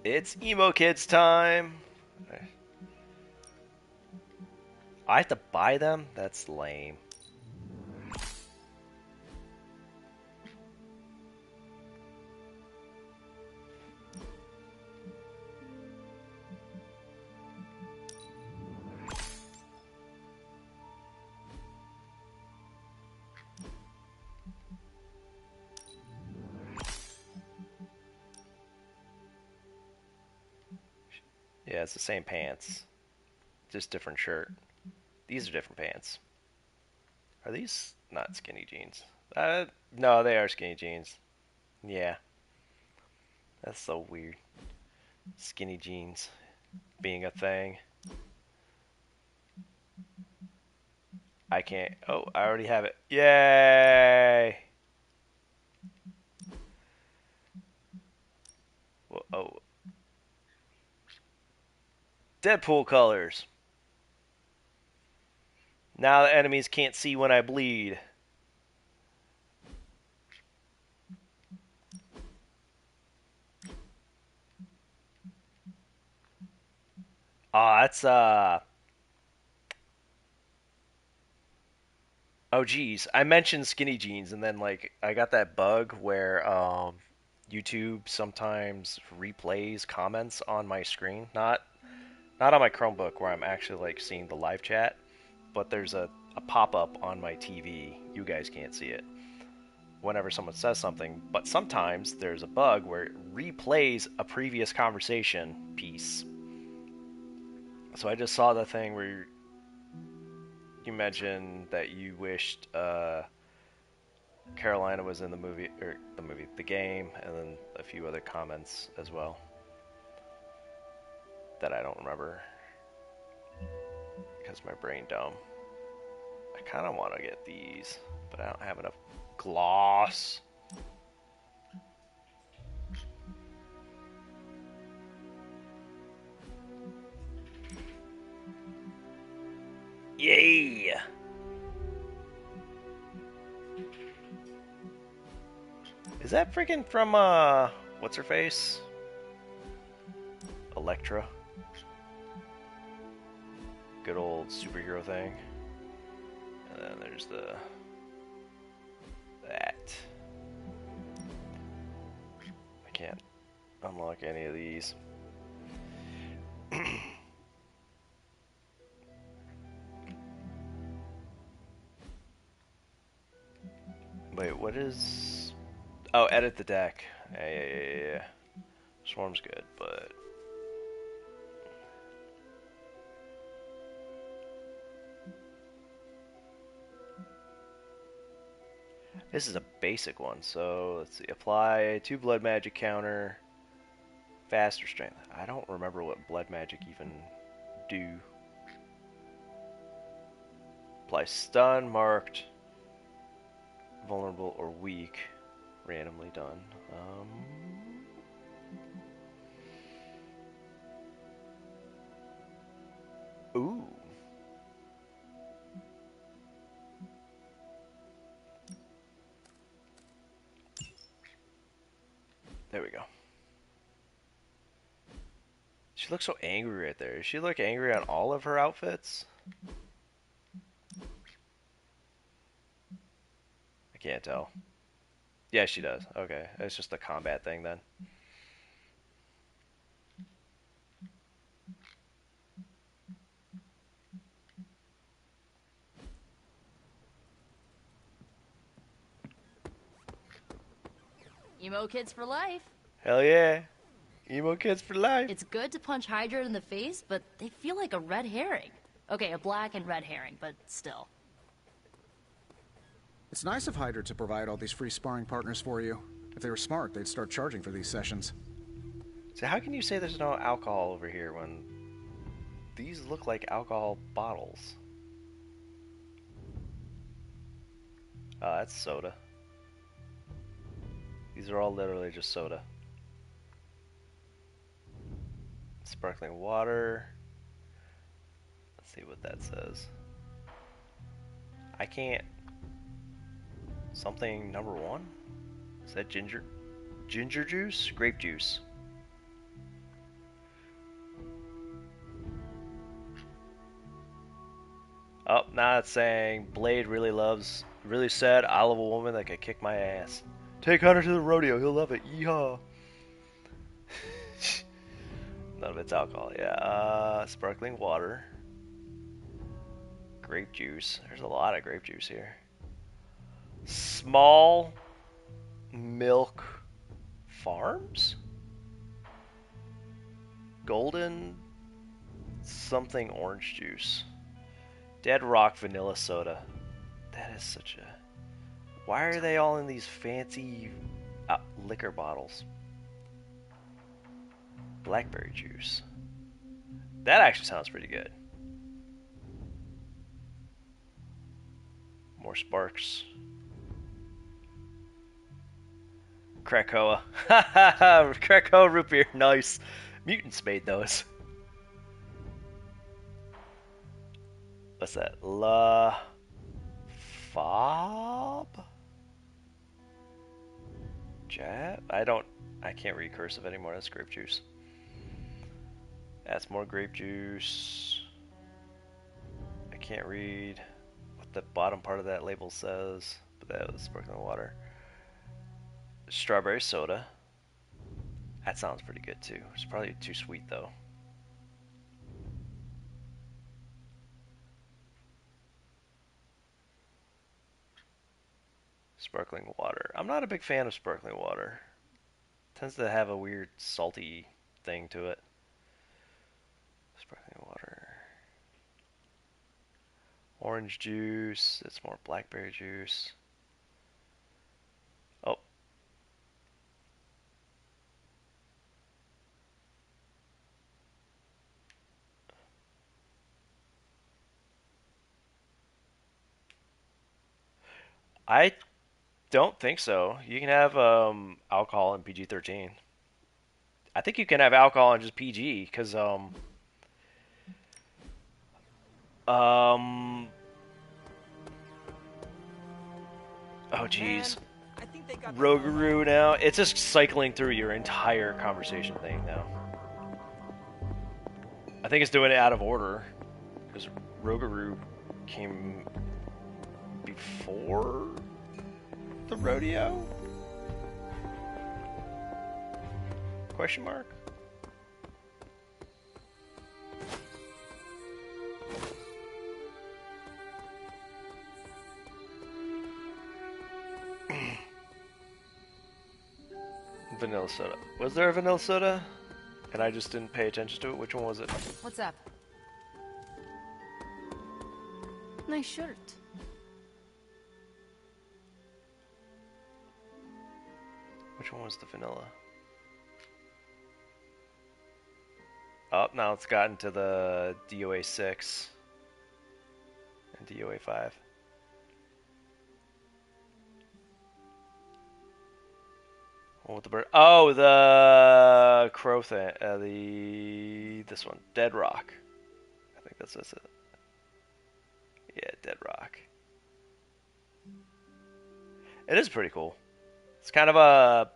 It's Emo Kids time! I have to buy them? That's lame. Yeah, it's the same pants. Just different shirt. These are different pants. Are these not skinny jeans? No, they are skinny jeans. Yeah. That's so weird. Skinny jeans being a thing. I can't... Oh, I already have it. Yay! Whoa, oh. Deadpool colors. Now the enemies can't see when I bleed. That's Oh geez, I mentioned skinny jeans and then like I got that bug where YouTube sometimes replays comments on my screen, not on my Chromebook where I'm actually like seeing the live chat, but there's a pop-up on my TV. You guys can't see it whenever someone says something, but sometimes there's a bug where it replays a previous conversation piece. So I just saw the thing where you mentioned that you wished Carolina was in the movie, or the game, and then a few other comments as well that I don't remember because my brain dumb. I kind of want to get these, but I don't have enough gloss. Yay! Is that freaking from, what's her face? Elektra. Good old superhero thing. And then there's that. I can't unlock any of these. Wait, what is... Oh, edit the deck. Yeah. Swarm's good, but... This is a basic one, so let's see. Apply 2 blood magic counter. Faster strength. I don't remember what blood magic even do. Apply stun, marked, vulnerable, or weak. Randomly done. Ooh. There we go. She She looks so angry right there. Does she look angry on all of her outfits? I can't tell. Yeah, she does. Okay, it's just a combat thing then. Emo kids for life. Hell yeah. Emo kids for life. It's good to punch Hydra in the face, but they feel like a red herring. Okay, a black and red herring, but still. It's nice of Hydra to provide all these free sparring partners for you. If they were smart, they'd start charging for these sessions. So how can you say there's no alcohol over here when these look like alcohol bottles? Oh, that's soda. These are all literally just soda. Sparkling water. Let's see what that says. I can't. Something number 1? Is that ginger juice? Grape juice. Oh, now it's saying Blade really said I love a woman that could kick my ass. Take Hunter to the rodeo, he'll love it. Yeehaw. None of it's alcohol. Yeah, sparkling water. Grape juice. There's a lot of grape juice here. Small milk farms? Golden something orange juice. Dead Rock vanilla soda. That is such a... Why are they all in these fancy liquor bottles? Blackberry juice. That actually sounds pretty good. More sparks. Krakoa. Krakoa root beer. Nice. Mutants made those. What's that? La Fob? Jab? I can't read cursive anymore. That's grape juice. That's more grape juice. I can't read what the bottom part of that label says, but that was sparkling water. Strawberry soda. That sounds pretty good too. It's probably too sweet though. Sparkling water. I'm not a big fan of sparkling water. It tends to have a weird salty thing to it. Sparkling water. Orange juice. It's more blackberry juice. Oh. I don't think so. You can have alcohol in PG-13. I think you can have alcohol in just PG because oh geez, Rougarou now. It's just cycling through your entire conversation thing now. I think it's doing it out of order because Rougarou came before the rodeo? Question mark? Vanilla soda. Was there a vanilla soda? And I just didn't pay attention to it? Which one was it? What's up? Nice shirt. Which one was the vanilla? Oh, now it's gotten to the DOA 6 and DOA 5. One with the bird. Oh, the crow thing. This one, Dead Rock. I think that's it. Yeah, Dead Rock. It is pretty cool. It's kind of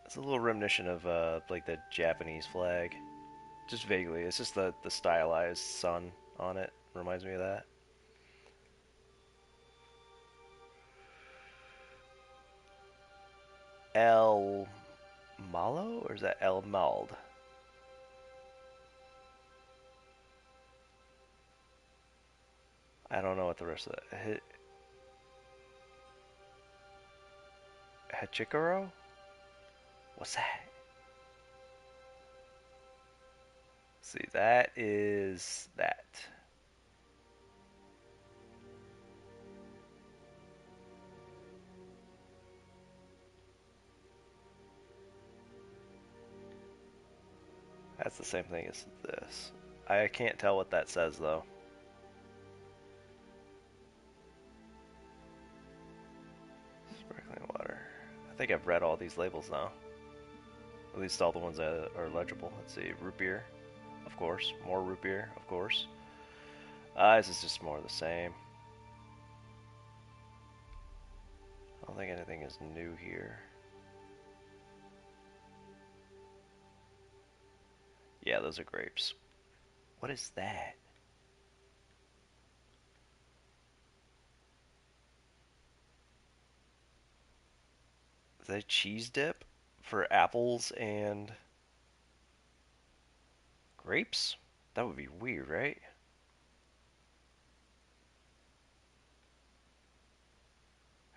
it's a little reminiscent of like the Japanese flag. Just vaguely. It's just the stylized sun on it. Reminds me of that. El Malo? Or is that El Mald? I don't know what the rest of that... Hachikoro? What's that? See, that is that. That's the same thing as this. I can't tell what that says though. Sparkling water. I think I've read all these labels now. At least all the ones that are legible. Let's see, root beer, of course. More root beer, of course. This is just more of the same. I don't think anything is new here. Yeah, those are grapes. What is that? Is that a cheese dip for apples and grapes? That would be weird, right?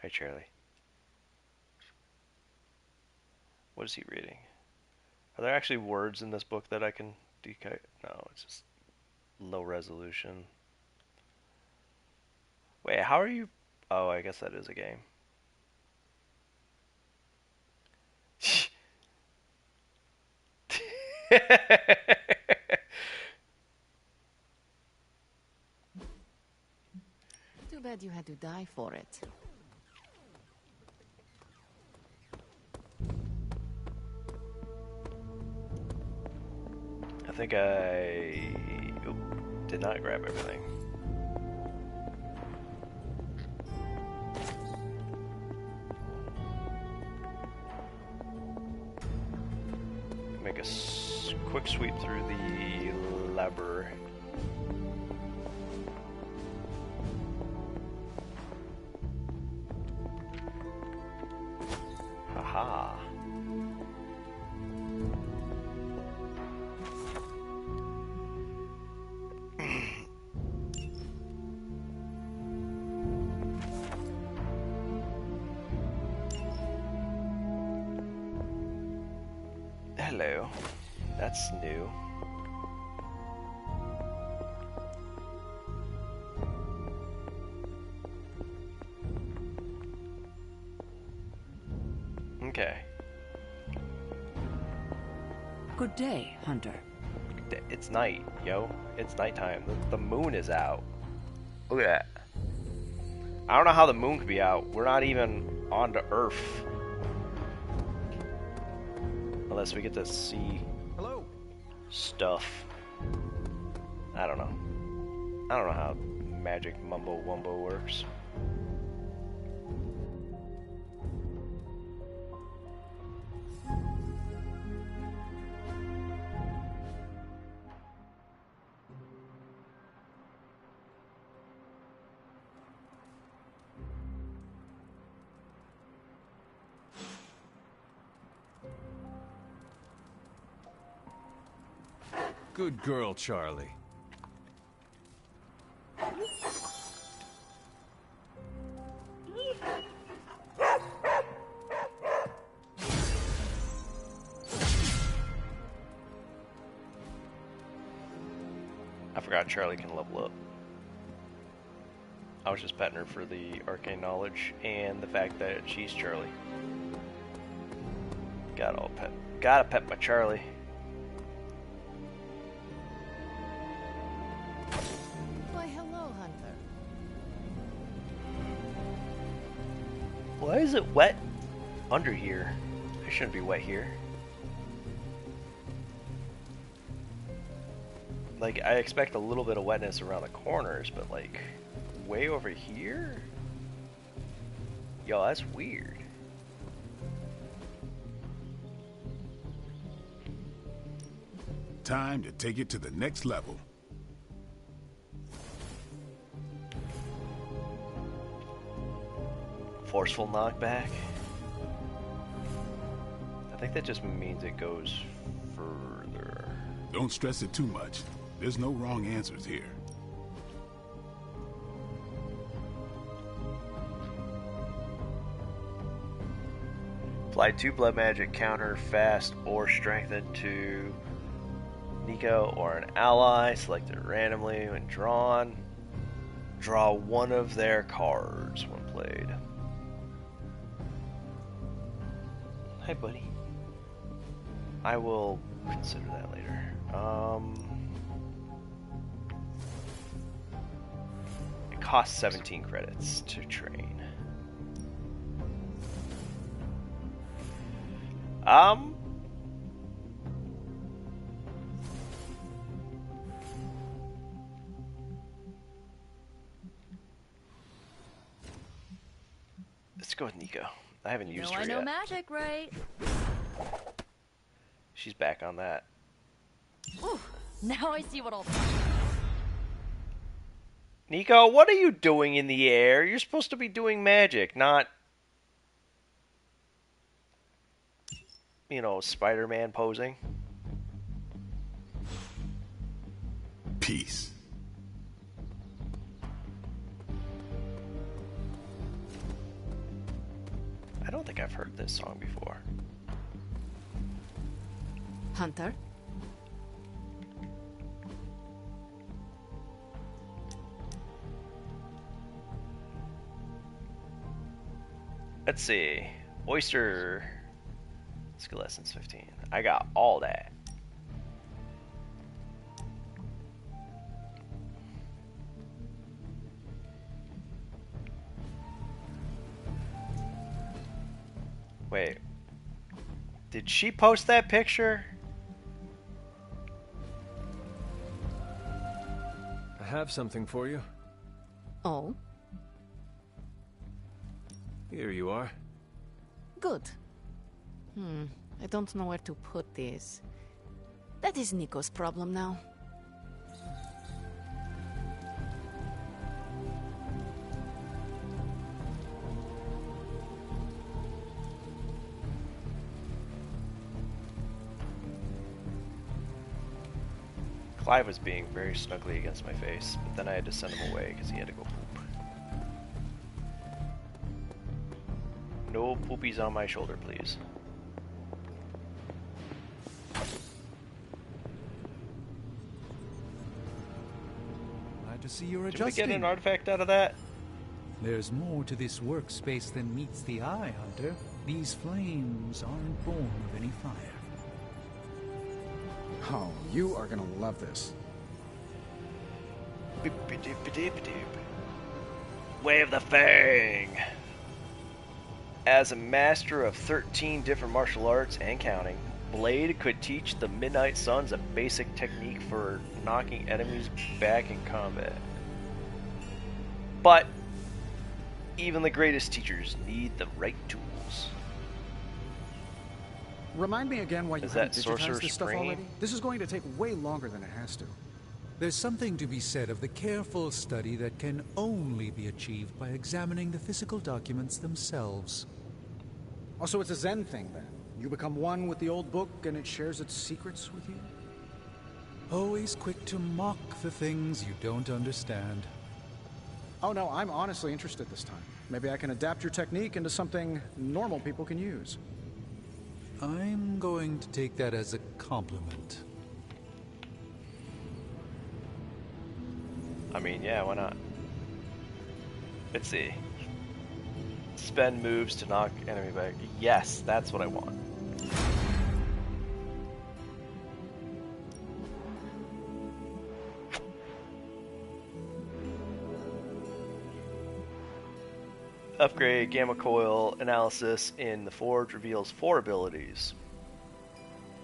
Hi, Charlie. What is he reading? Are there actually words in this book that I can decode? No, it's just low resolution. Wait, how are you? Oh, I guess that is a game. Too bad you had to die for it. I think I did not grab everything. Make a quick sweep through the library. Haha. Hello. That's new. Okay. Good day, Hunter. It's night, yo. It's nighttime. The moon is out. Look at that. I don't know how the moon could be out. We're not even onto Earth. Unless we get to see stuff. I don't know. I don't know how magic mumbo wumbo works. Good girl, Charlie. I forgot Charlie can level up. I was just petting her for the arcane knowledge and the fact that she's Charlie. Gotta pet my Charlie. Why, hello, Hunter. Why is it wet under here? It shouldn't be wet here. Like, I expect a little bit of wetness around the corners, but like, way over here? Yo, that's weird. time to take it to the next level. Forceful knockback. I think that just means it goes further. Don't stress it too much. There's no wrong answers here. Apply 2 blood magic, counter, fast, or strengthen to Nico or an ally, selected randomly when drawn. Draw one of their cards when played. Hi, buddy. I will consider that later. It costs 17 credits to train. Let's go with Nico. I haven't used her I know yet. magic, right? She's back on that. Ooh, now I see what all. Nico, what are you doing in the air? You're supposed to be doing magic, not, you know, Spider-Man posing. Peace. I don't think I've heard this song before. Hunter? Let's see. Oyster skill essence 15. I got all that. Wait. Did she post that picture? I have something for you. Oh? Here you are. Good. I don't know where to put this. That is Nico's problem now. Clive was being very snuggly against my face, but then I had to send him away because he had to go poop. No poopies on my shoulder, please. Glad to see you're Did adjusting. we get an artifact out of that? There's more to this workspace than meets the eye, Hunter. These flames aren't born of any fire. Oh, you are gonna love this. Way of the Fang! As a master of 13 different martial arts and counting, Blade could teach the Midnight Suns a basic technique for knocking enemies back in combat. But even the greatest teachers need the right tools. Remind me again why you Is haven't that digitized Sorcerer's this stuff Scream? already? This is going to take way longer than it has to. There's something to be said of the careful study that can only be achieved by examining the physical documents themselves. Also, it's a Zen thing, then. You become one with the old book, and it shares its secrets with you? Always quick to mock the things you don't understand. Oh no, I'm honestly interested this time. Maybe I can adapt your technique into something normal people can use. I'm going to take that as a compliment. I mean, yeah, why not? Let's see. Spend moves to knock enemy back. Yes, that's what I want. Upgrade Gamma Coil Analysis in the Forge reveals 4 abilities.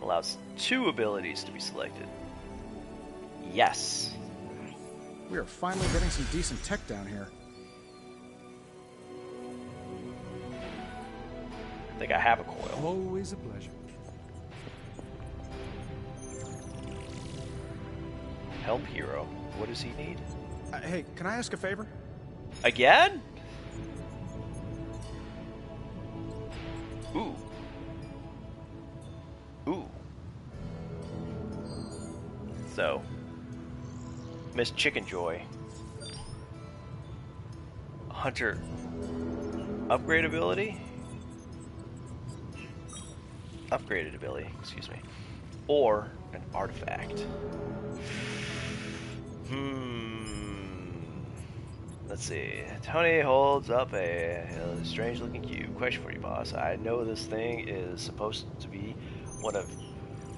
Allows 2 abilities to be selected. Yes. We are finally getting some decent tech down here. I think I have a coil. Always a pleasure. Help hero. What does he need? Hey, can I ask a favor? Again? Ooh. Ooh. So, Miss Chicken Joy. Hunter. Upgrade ability? Upgraded ability, excuse me. Or an artifact. Let's see. Tony holds up a strange looking cube. Question for you, boss. I know this thing is supposed to be one of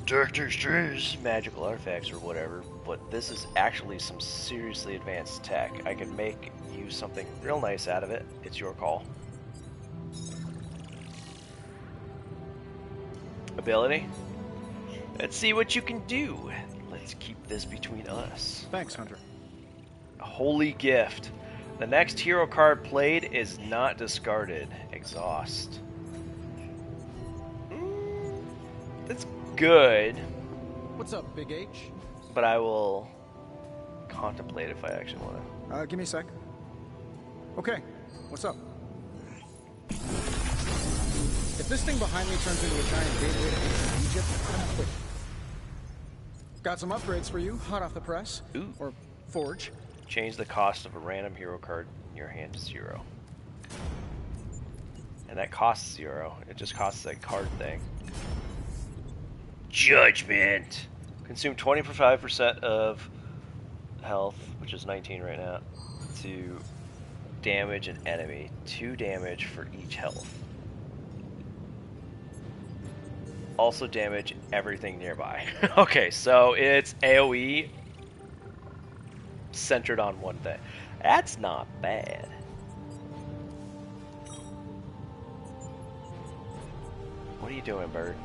Doctor Strange's magical artifacts or whatever, but this is actually some seriously advanced tech. I can make you something real nice out of it. It's your call. Ability? Let's see what you can do. Let's keep this between us. Thanks, Hunter. A holy gift. The next hero card played is not discarded. Exhaust. That's good. What's up, Big H? But I will contemplate if I actually want to. Give me a sec. Okay, what's up? If this thing behind me turns into a giant gateway to ancient Egypt, I'm quitting. Got some upgrades for you, hot off the press. Ooh. Or forge. Change the cost of a random hero card in your hand to 0. And that costs 0. It just costs that card thing. Judgment! Consume 25% of health, which is 19 right now, to damage an enemy. 2 damage for each health. Also damage everything nearby. Okay, so it's AoE centered on one thing. That's not bad. What are you doing, bird?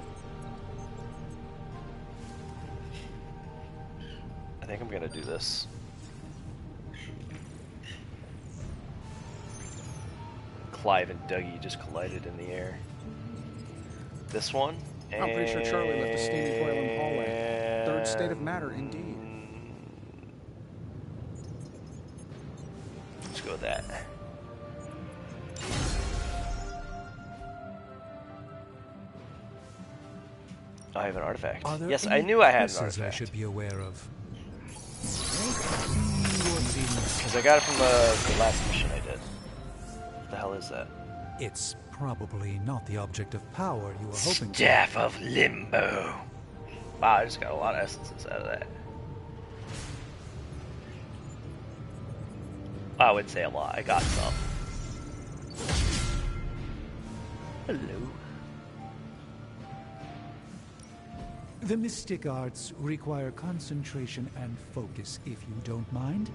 I think I'm gonna do this. Clive and Dougie just collided in the air. This one? I'm pretty sure Charlie left a steamy coil in the hallway. Third state of matter, indeed. Let's go with that. I have an artifact. Yes, I knew I had an artifact. I should be aware of. Because I got it from the last mission I did. What the hell is that? It's probably not the object of power you were hoping for. Staff of Limbo. Wow, I just got a lot of essences out of that. I would say a lot. I got some. Hello. The mystic arts require concentration and focus, if you don't mind.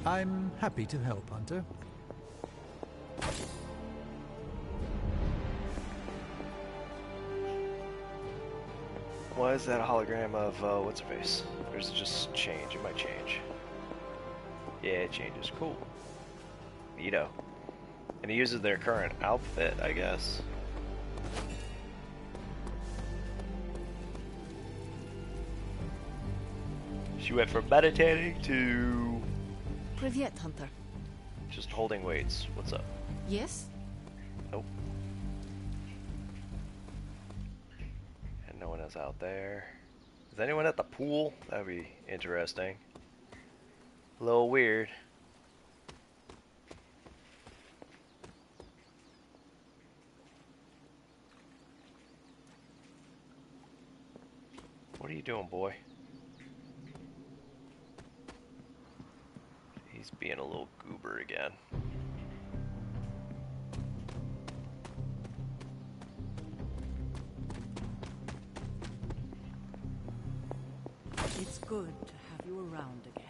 I'm happy to help, Hunter. Why is that a hologram of what's her face? Or does it just change? It might change. Yeah, it changes. Cool. Neato. And he uses their current outfit, I guess. She went from meditating to Privyet, Hunter. just holding weights. What's up? Yes? Nope. And no one is out there. Is anyone at the pool? That'd be interesting. A little weird. What are you doing, boy? He's being a little goober again. It's good to have you around again.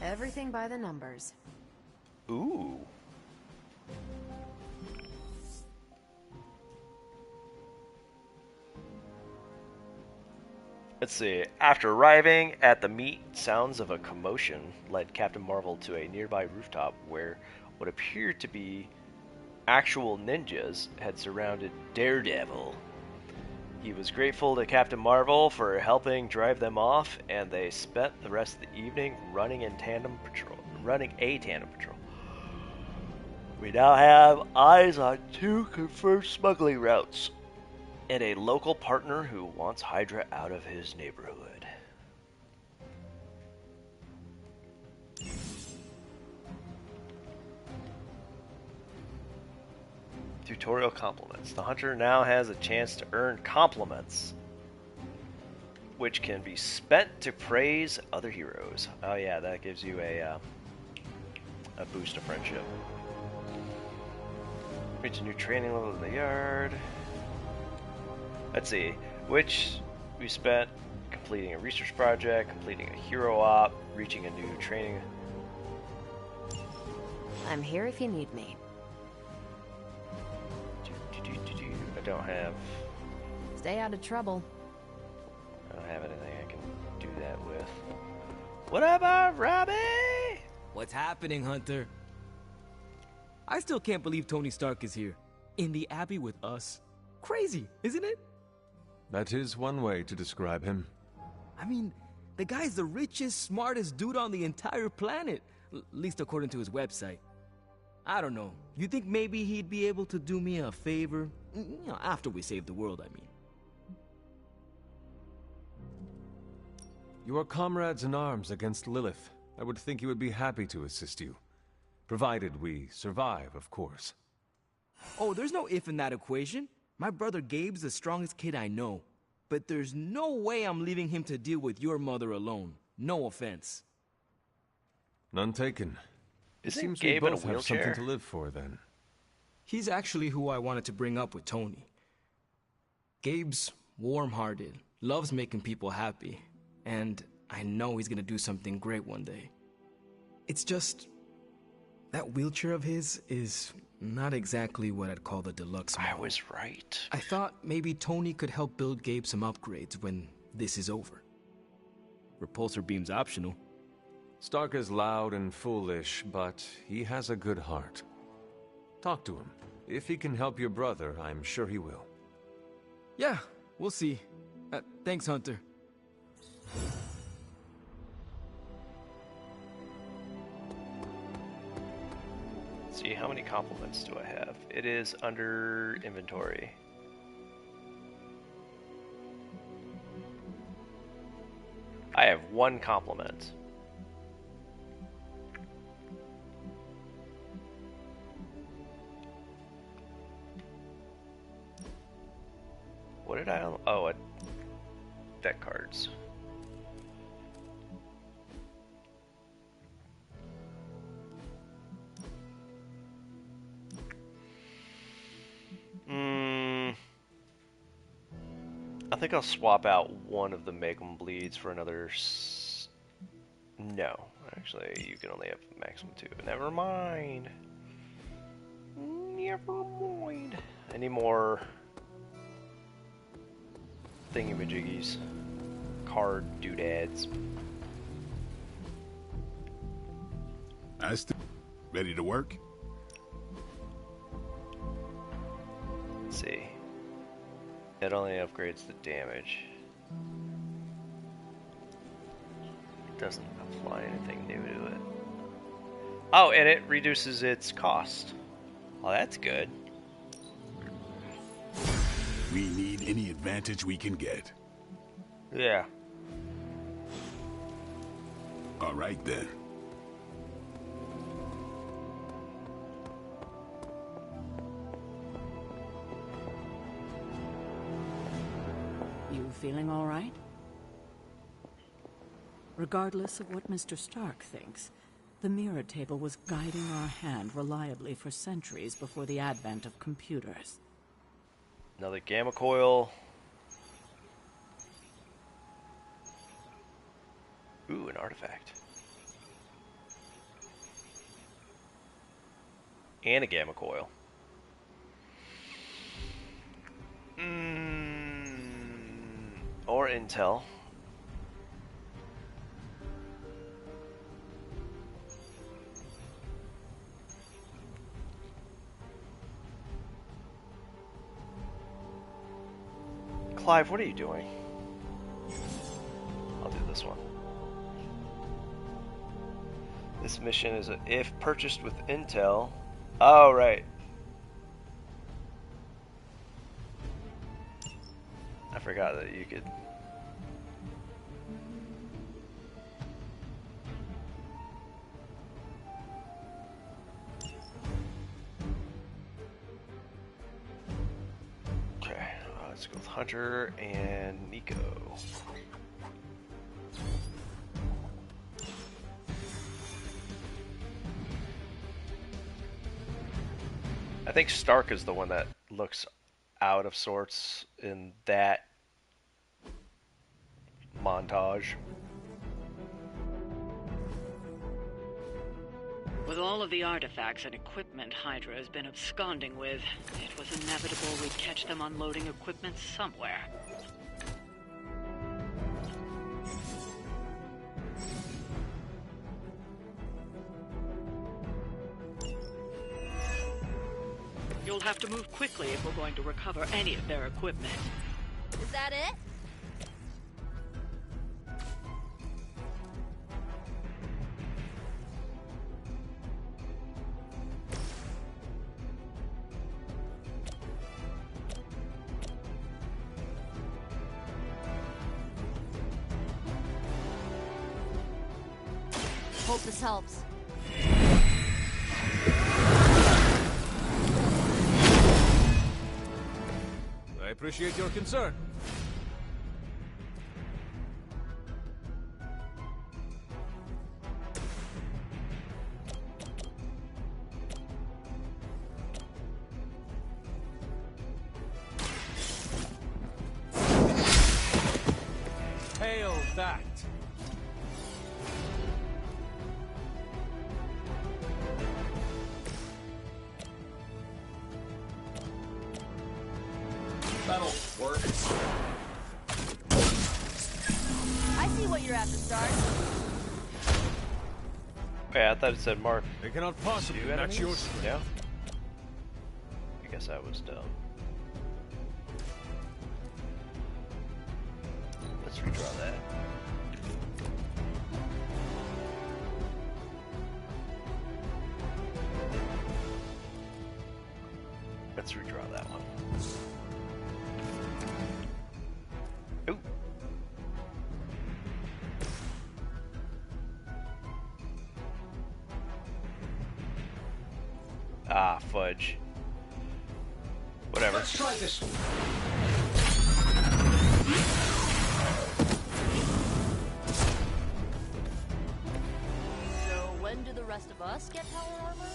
Everything by the numbers. Ooh. Let's see. After arriving at the meet, sounds of a commotion led Captain Marvel to a nearby rooftop where what appeared to be actual ninjas had surrounded Daredevil. He was grateful to Captain Marvel for helping drive them off, and they spent the rest of the evening running a tandem patrol. We now have eyes on 2 confirmed smuggling routes and a local partner who wants Hydra out of his neighborhood. Tutorial compliments. The hunter now has a chance to earn compliments, which can be spent to praise other heroes. Oh yeah, that gives you a boost of friendship. Reach a new training level in the yard. Let's see, which we spent completing a research project, completing a hero op, reaching a new training. I'm here if you need me. I don't have... Stay out of trouble. I don't have anything I can do that with. What about Robbie? What's happening, Hunter? I still can't believe Tony Stark is here. In the Abbey with us. Crazy, isn't it? That is one way to describe him. I mean, the guy's the richest, smartest dude on the entire planet. At least according to his website. I don't know. You think maybe he'd be able to do me a favor? You know, after we save the world, I mean. You are comrades in arms against Lilith. I would think he would be happy to assist you. Provided we survive, of course. Oh, there's no if in that equation. My brother Gabe's the strongest kid I know. But there's no way I'm leaving him to deal with your mother alone. No offense. None taken. It Isn't seems Gabe we in a both have wheelchair? something to live for, then. He's actually who I wanted to bring up with Tony. Gabe's warm-hearted, loves making people happy, and I know he's gonna do something great one day. It's just... that wheelchair of his is not exactly what I'd call the deluxe model. I was right. I thought maybe Tony could help build Gabe some upgrades when this is over. Repulsor beam's optional. Stark is loud and foolish, but he has a good heart. Talk to him. If he can help your brother, I'm sure he will. Yeah, we'll see. Thanks, Hunter. Let's see, how many compliments do I have? It is under inventory. I have 1 compliment. What did I... Oh, deck cards. I think I'll swap out one of the Make 'em Bleeds for another... No. Actually, you can only have maximum 2. Never mind. Never mind. Any more... thingamajiggies. Card doodads. Ready to work? Let's see. It only upgrades the damage. It doesn't apply anything new to it. Oh, and it reduces its cost. Well, that's good. We need any advantage we can get. Yeah. All right, then. You feeling all right? Regardless of what Mr. Stark thinks, the mirror table was guiding our hand reliably for centuries before the advent of computers. Another gamma coil. Ooh, an artifact. And a gamma coil. Or intel. Clive, what are you doing? I'll do this one. This mission is if purchased with intel. Oh, right. I forgot that you could. Okay, let's go with Hunter and Nico. I think Stark is the one that looks out of sorts in that montage. With all of the artifacts and equipment Hydra has been absconding with, it was inevitable we'd catch them unloading equipment somewhere. You'll have to move quickly if we're going to recover any of their equipment. Is that it? Hope this helps. I appreciate your concern. Hail that! That'll work. I see what you're after, Stark. Okay, I thought it said Mark. They cannot possibly match your strength. Yeah. I guess I was dumb. Let's redraw that. Let's redraw that one. Ooh. Ah, fudge. Whatever. Let's try this one. So when do the rest of us get power armor?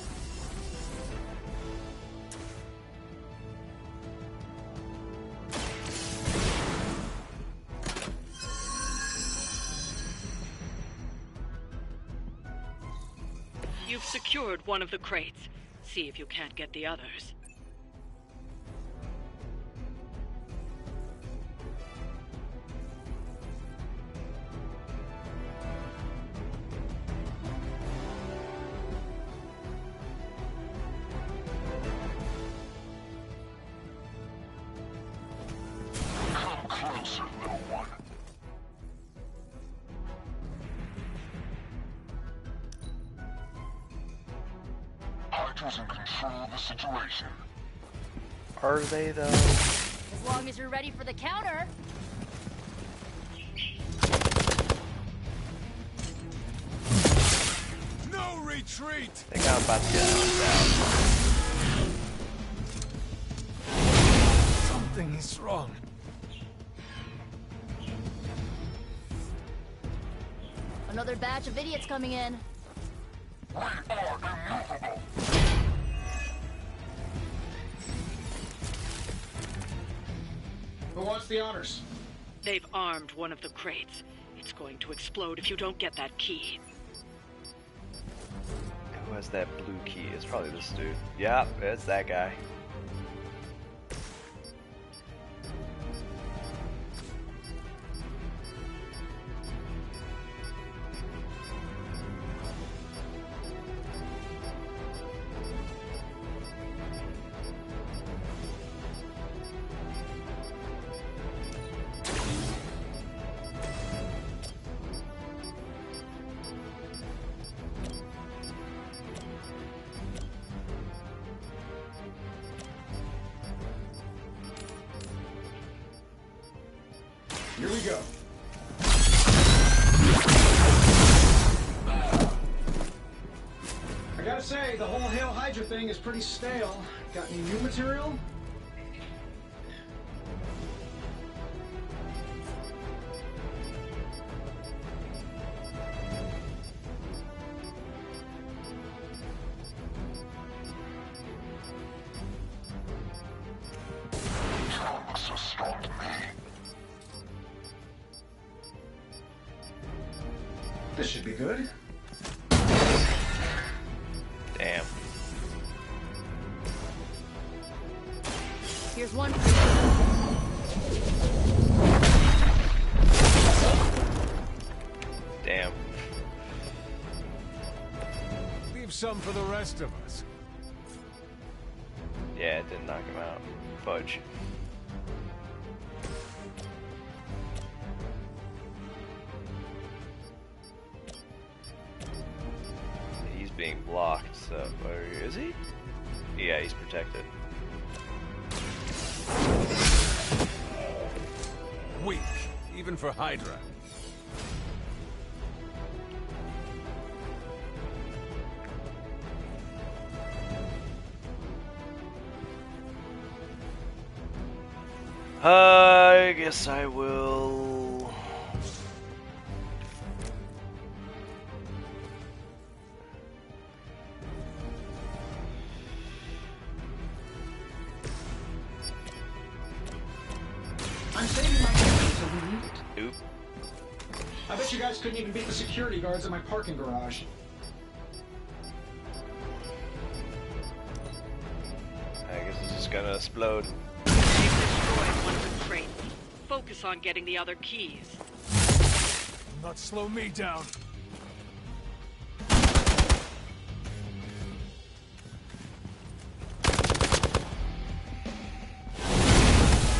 You've secured one of the crates. See if you can't get the others. Come closer, little one. Hydra's in control of the situation. Are they though? As long as you're ready for the counter. No retreat! I think I'm about to get knocked out. Something is wrong. Another batch of idiots coming in. We are immovable. Who wants the honors? They've armed one of the crates. It's going to explode if you don't get that key. Who has that blue key? It's probably this dude. Yeah, it's that guy. Here we go. I gotta say, the whole Hail Hydra thing is pretty stale. Got any new material? This should be good. Damn. Here's one. Damn. Leave some for the rest of us. Yeah, it didn't knock him out. Fudge. He's being blocked, so where is he? Yeah, he's protected. Weak, even for Hydra. I guess I will. I'm saving my money until we need it. Oop. I bet you guys couldn't even beat the security guards at my parking garage. I guess it's just gonna explode. They've destroyed one of the crates. Focus on getting the other keys. Not slow me down.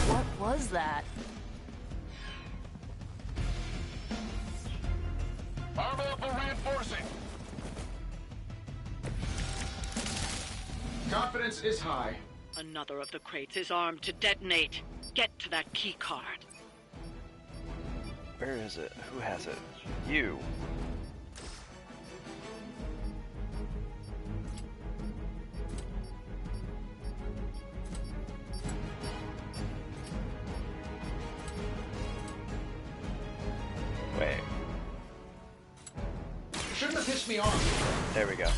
What was that? I'm up for reinforcing. Confidence is high. Another of the crates is armed to detonate. Get to that key card. Where is it? Who has it? You. Wait. Shouldn't have pissed me off. There we go.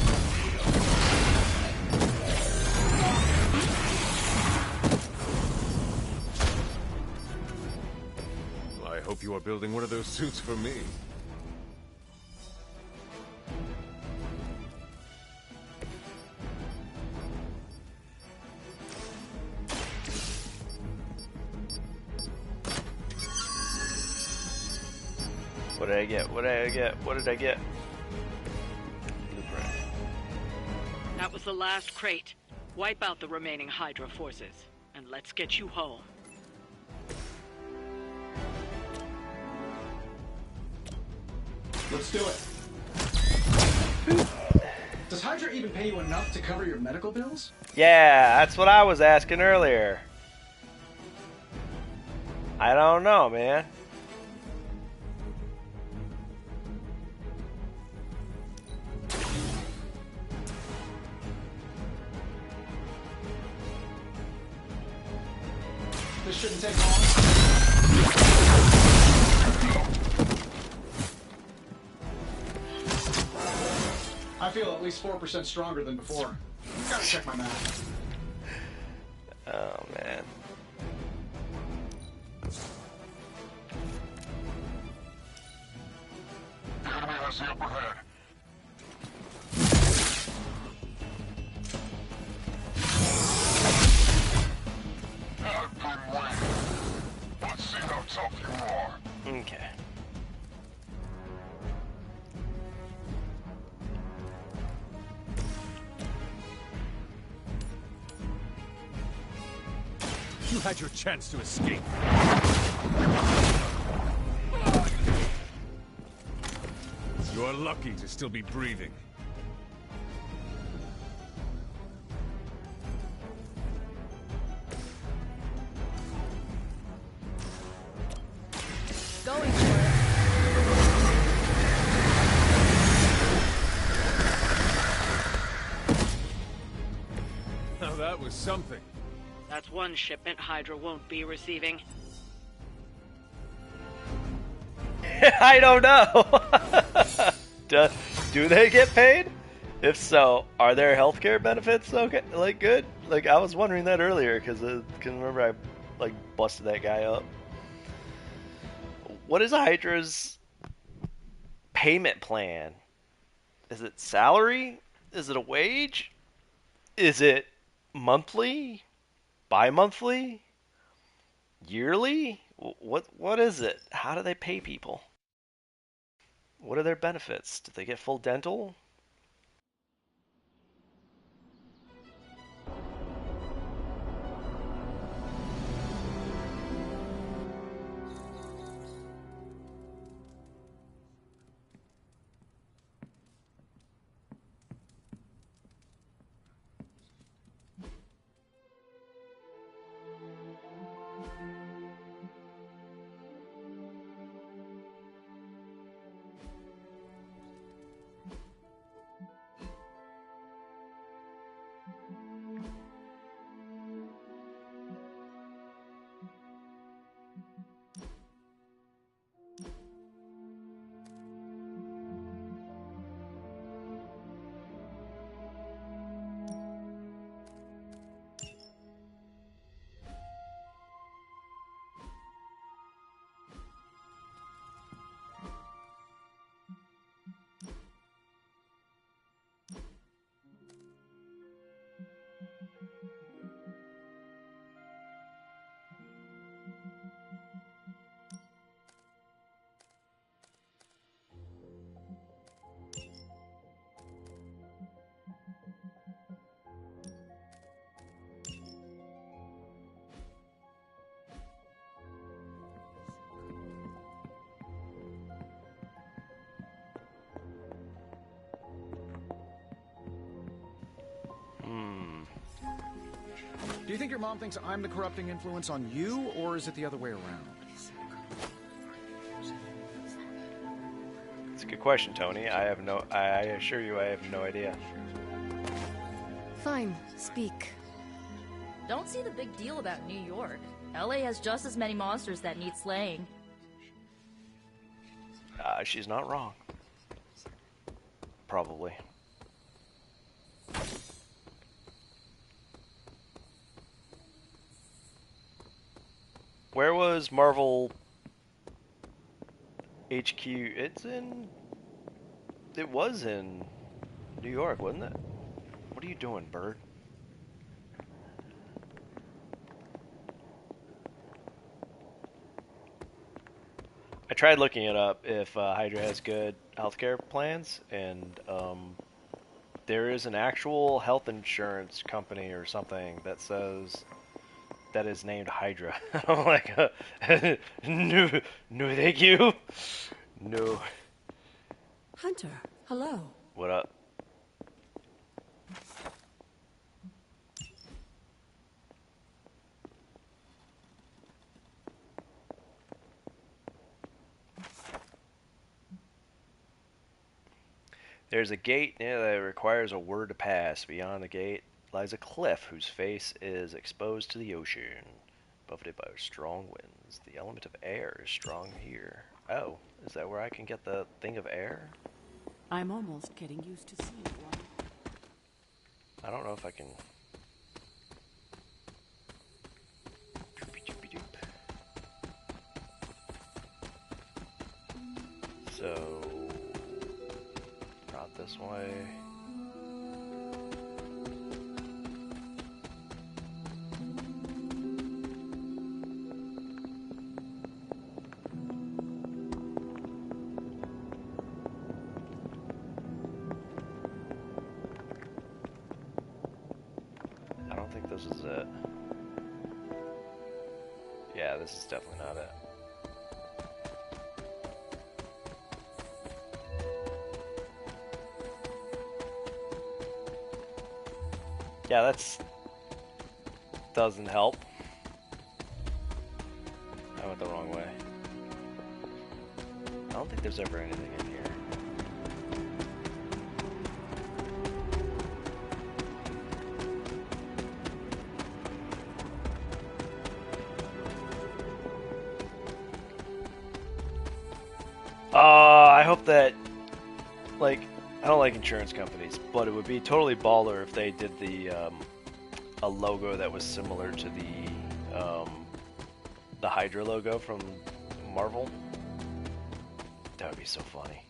I hope you are building one of those suits for me. What did I get? What did I get? What did I get? Blueprint. That was the last crate. Wipe out the remaining Hydra forces, and let's get you home. Let's do it. Does Hydra even pay you enough to cover your medical bills? Yeah, that's what I was asking earlier. I don't know, man. This shouldn't take long. I feel at least 4% stronger than before. Gotta check my math. Oh, man. The enemy has the upper hand. I've been waiting. Let's see how tough you are. Okay. You had your chance to escape. You are lucky to still be breathing. going for it. Now that was something. That's one shipment Hydra won't be receiving. I don't know. Do they get paid? If so, are their healthcare benefits okay? Like good? Like I was wondering that earlier because I can remember I like busted that guy up. What is Hydra's payment plan? Is it salary? Is it a wage? Is it monthly? Bi-monthly? Yearly? What is it? How do they pay people? What are their benefits? Do they get full dental? Do you think your mom thinks I'm the corrupting influence on you, or is it the other way around? It's a good question, Tony. I assure you I have no idea. Fine, speak. Don't see the big deal about New York. LA has just as many monsters that need slaying. She's not wrong. Probably. Where was Marvel HQ? It was in New York, wasn't it? What are you doing, bird? I tried looking it up if Hydra has good healthcare plans, and there is an actual health insurance company or something that says that is named Hydra. I'm like, no, thank you. No. Hunter, hello. What up? There's a gate that requires a word to pass. Beyond the gate lies a cliff whose face is exposed to the ocean, buffeted by strong winds. The element of air is strong here. Oh, is that where I can get the thing of air? I'm almost getting used to seeing one. I don't know if I can... So... not this way. I don't think this is it. Yeah, this is definitely not it. Yeah, that's... doesn't help. I went the wrong way. don't think there's ever anything in here. I hope that, like, I don't like insurance companies, but it would be totally baller if they did a logo that was similar to the Hydra logo from Marvel. That would be so funny.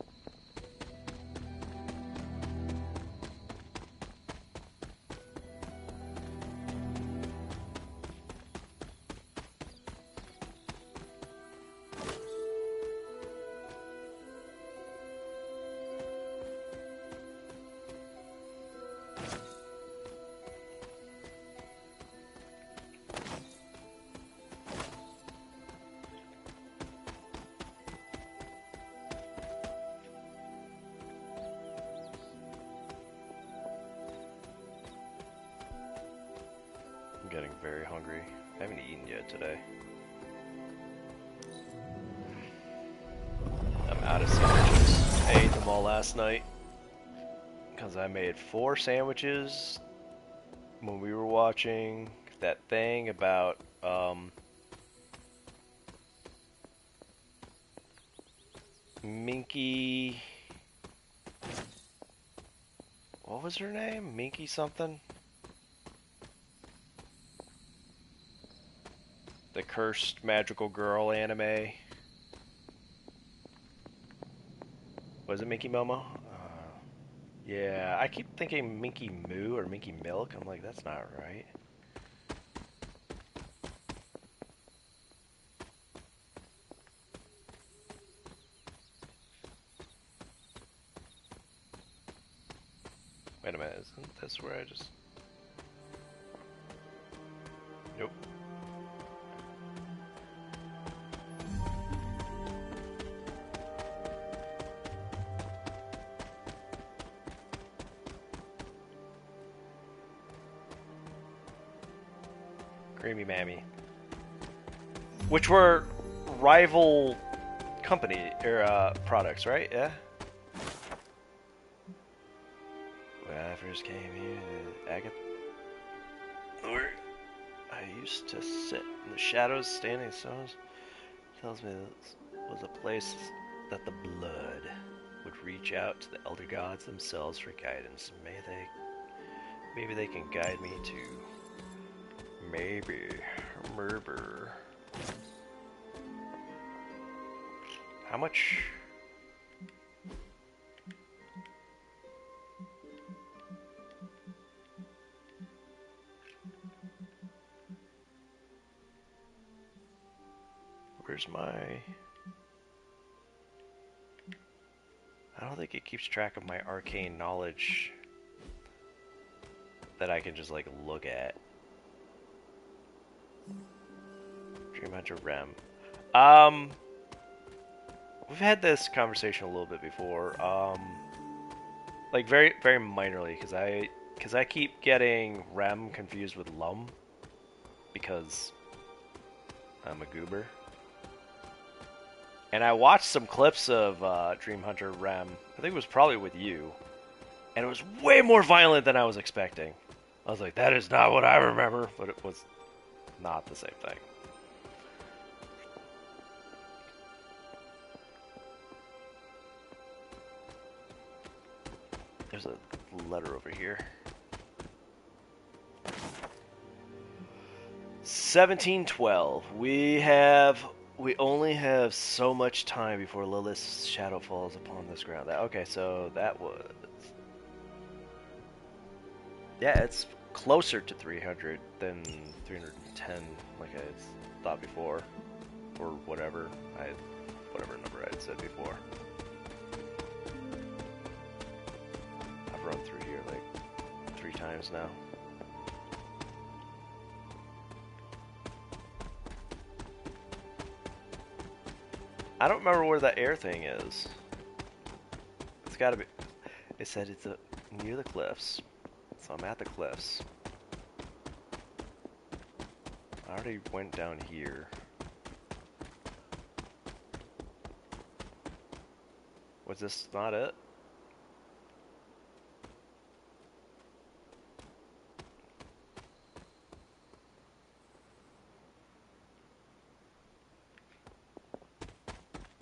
I'm getting very hungry. I haven't eaten yet today. I'm out of sandwiches. I ate them all last night because I made 4 sandwiches when we were watching that thing about Minky. What was her name? Minky something? The Cursed Magical Girl anime. Was it Minky Momo? Yeah, I keep thinking Minky Moo or Minky Milk. I'm like, that's not right. Wait a minute, isn't this where I just... Nope. Creamy Mammy. Which were rival company, or products, right? Yeah? When I first came here, Agatha, where I used to sit in the shadows, standing stones, tells me this was a place that the blood would reach out to the elder gods themselves for guidance. Maybe they can guide me to murder. How much? Where's my... I don't think it keeps track of my arcane knowledge that I can just like look at. Dream Hunter Rem. We've had this conversation a little bit before. Like very, very minorly, because I keep getting Rem confused with Lum because I'm a goober. And I watched some clips of Dream Hunter Rem. I think it was probably with you, and it was way more violent than I was expecting. I was like, that is not what I remember, but it was not the same thing. There's a letter over here. 1712. We only have so much time before Lilith's shadow falls upon this ground. Okay, so that was... Yeah, it's closer to 300 than 310, like I thought before. Or whatever number I had said before. I've run through here like 3 times now. I don't remember where that air thing is. It's gotta be... It said it's near the cliffs. So I'm at the cliffs. I already went down here. Was this not it?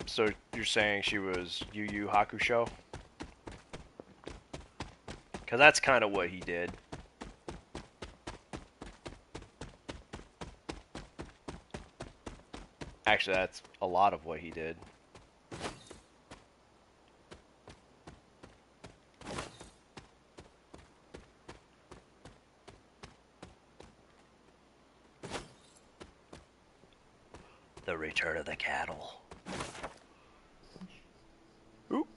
So you're saying she was Yu Yu Hakusho? Because that's kind of what he did. Actually, that's a lot of what he did. The Return of the Cattle. Oop.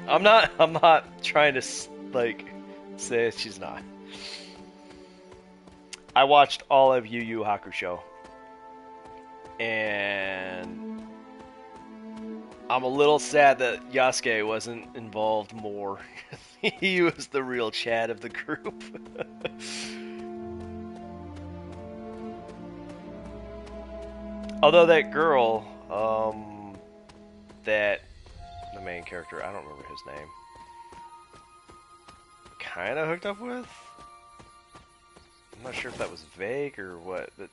I'm not trying to like say she's not. I watched all of Yu Yu Hakusho, and I'm a little sad that Yasuke wasn't involved more. He was the real Chad of the group. Although that girl, that the main character, I don't remember his name, kind of hooked up with. I'm not sure if that was vague or what, but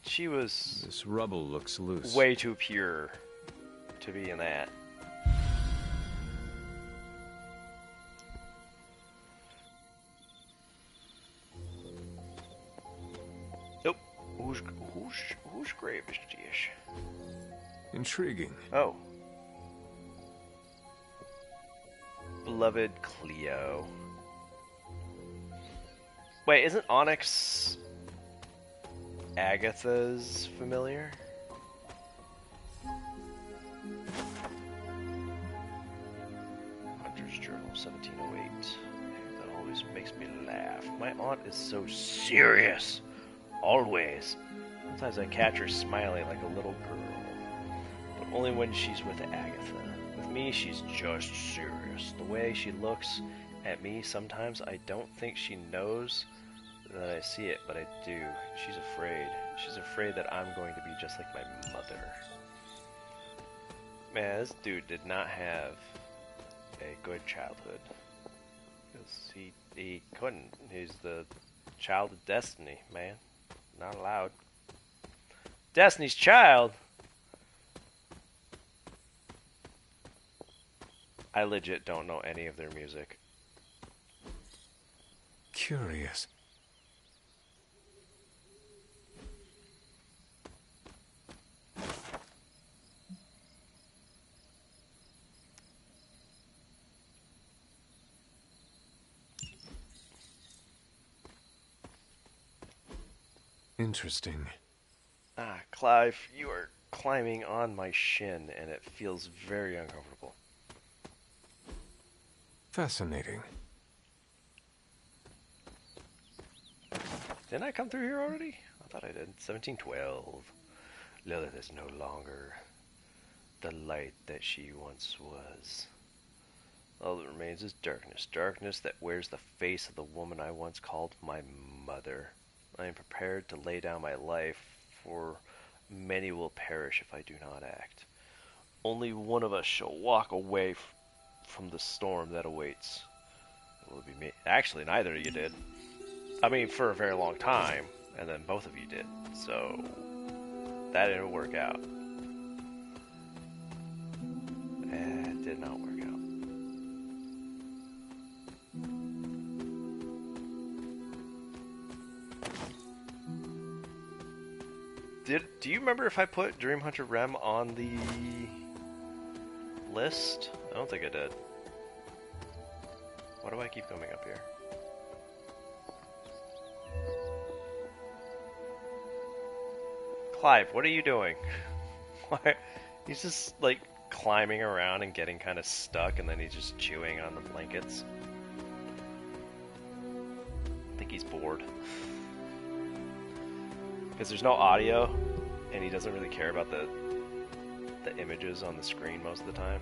she was. This rubble looks loose. Way too pure to be in that. Nope. Whose grave is this? Intriguing. Oh. Beloved Cleo. Wait, isn't Onyx Agatha's familiar? Hunter's Journal, 1708. That always makes me laugh. My aunt is so serious. Always. Sometimes I catch her smiling like a little girl. But only when she's with Agatha. With me, she's just serious. The way she looks at me, sometimes I don't think she knows that I see it, but I do. She's afraid. She's afraid that I'm going to be just like my mother. Man, this dude did not have a good childhood. He couldn't. He's the child of Destiny, man. Not allowed. Destiny's Child? I legit don't know any of their music. Curious. Interesting. Ah, Clive, you are climbing on my shin, and it feels very uncomfortable. Fascinating. Didn't I come through here already? I thought I did. 1712. Lilith is no longer the light that she once was. All that remains is darkness. Darkness that wears the face of the woman I once called my mother. I am prepared to lay down my life, for many will perish if I do not act. Only one of us shall walk away from the storm that awaits. It will be me. Actually, neither of you did. I mean, for a very long time, and then both of you did. So, that didn't work out. It did not work out. Do you remember if I put Dream Hunter Rem on the list? I don't think I did. Why do I keep coming up here? Clive, what are you doing? Why? He's just like climbing around and getting kind of stuck, and then he's just chewing on the blankets. I think he's bored. Because there's no audio, and he doesn't really care about the the images on the screen most of the time.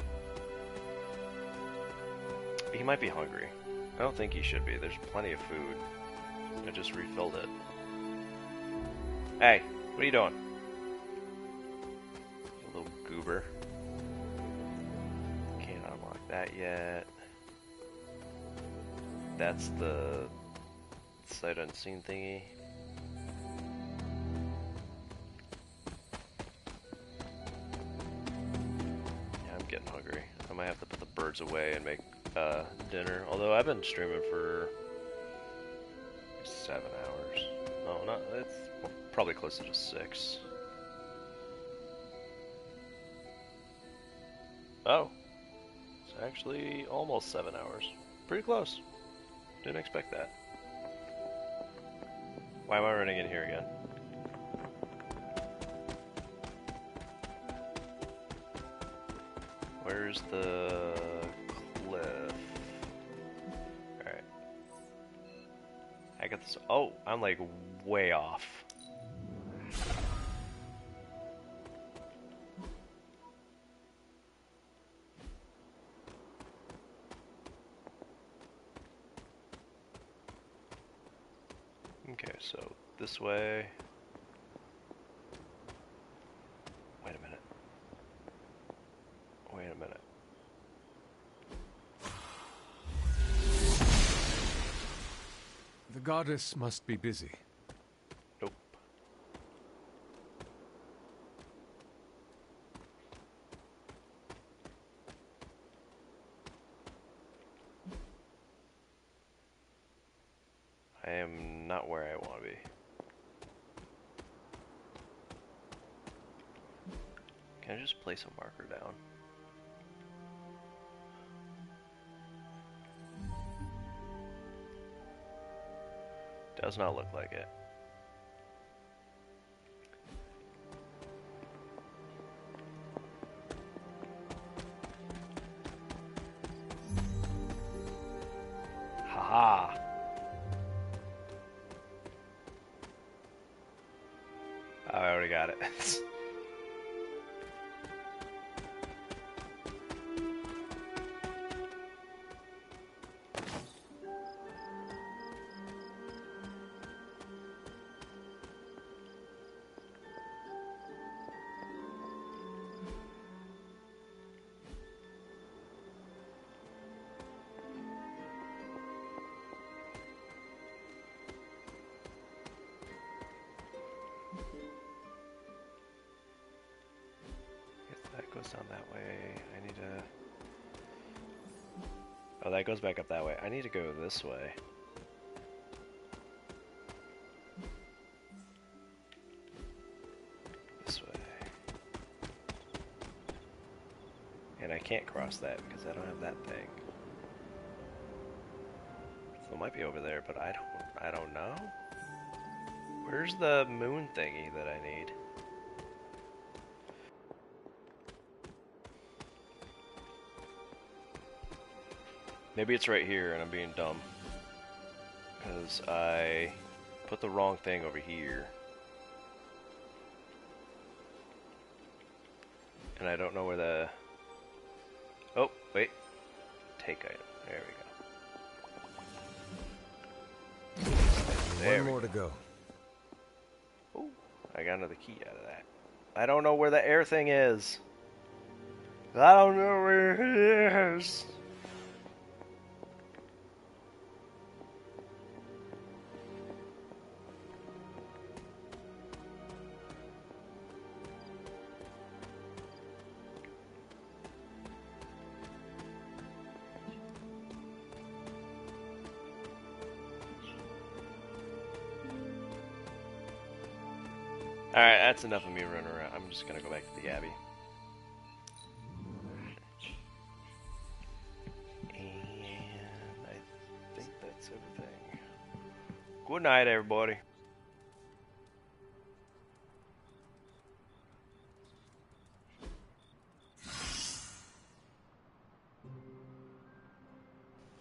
He might be hungry. I don't think he should be. There's plenty of food. I just refilled it. Hey, what are you doing? You little goober. Can't unlock that yet. That's the sight unseen thingy. Yeah, I'm getting hungry. I might have to put the birds away and make dinner. Although I've been streaming for 7 hours. No, not. It's probably closer to 6. Oh, it's actually almost 7 hours. Pretty close. Didn't expect that. Why am I running in here again? Where's the cliff? Alright. I got this. Oh, I'm like way off. Okay, so this way. Wait a minute. Wait a minute. The goddess must be busy. Nope. I am not where I want to be. Can I just place a marker down? Does not look like it. Haha. I already got it. Goes down that way. I need to... Oh, that goes back up that way. I need to go this way. This way. And I can't cross that because I don't have that thing. So it might be over there, but I don't know. Where's the moon thingy that I need? Maybe it's right here and I'm being dumb. Because I put the wrong thing over here. And I don't know where the... Oh, wait. Take item. There we go. There One more to go. Oh, I got another key out of that. I don't know where the air thing is. I don't know where it is. Alright, that's enough of me running around. I'm just gonna go back to the Abbey. And I think that's everything. Good night, everybody.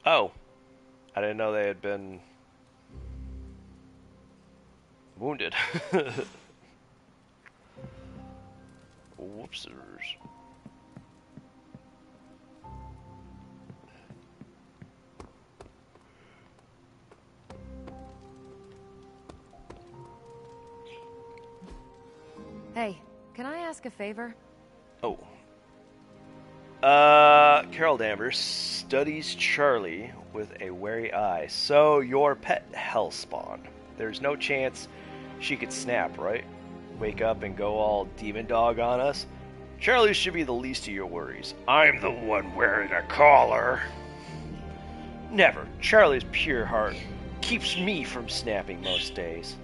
Oh. I didn't know they had been wounded. Whoopsers. Hey, can I ask a favor? Oh. Carol Danvers studies Charlie with a wary eye. So, your pet Hellspawn. There's no chance she could snap, right? Wake up and go all demon dog on us? Charlie should be the least of your worries. I'm the one wearing a collar. Never. Charlie's pure heart keeps me from snapping most days.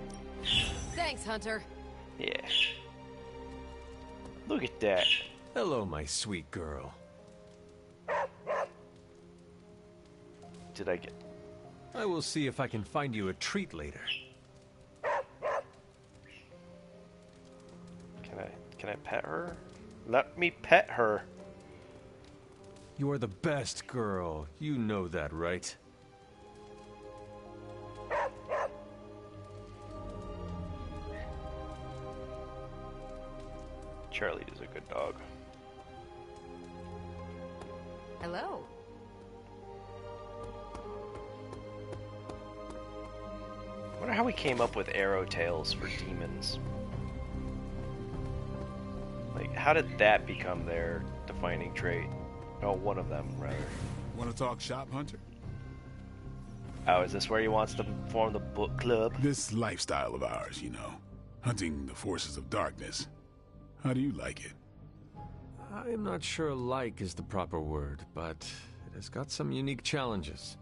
Thanks, Hunter. Yeah. Look at that. Hello, my sweet girl. Did I get... I will see if I can find you a treat later. Can I pet her? Let me pet her. You are the best girl. You know that, right? Charlie is a good dog. Hello. I wonder how we came up with arrow tails for demons. Like, how did that become their defining trait? Oh, one of them, rather. Want to talk shop, Hunter? Oh, is this where he wants to form the book club? This lifestyle of ours, you know. Hunting the forces of darkness. How do you like it? I'm not sure like is the proper word, but it has got some unique challenges.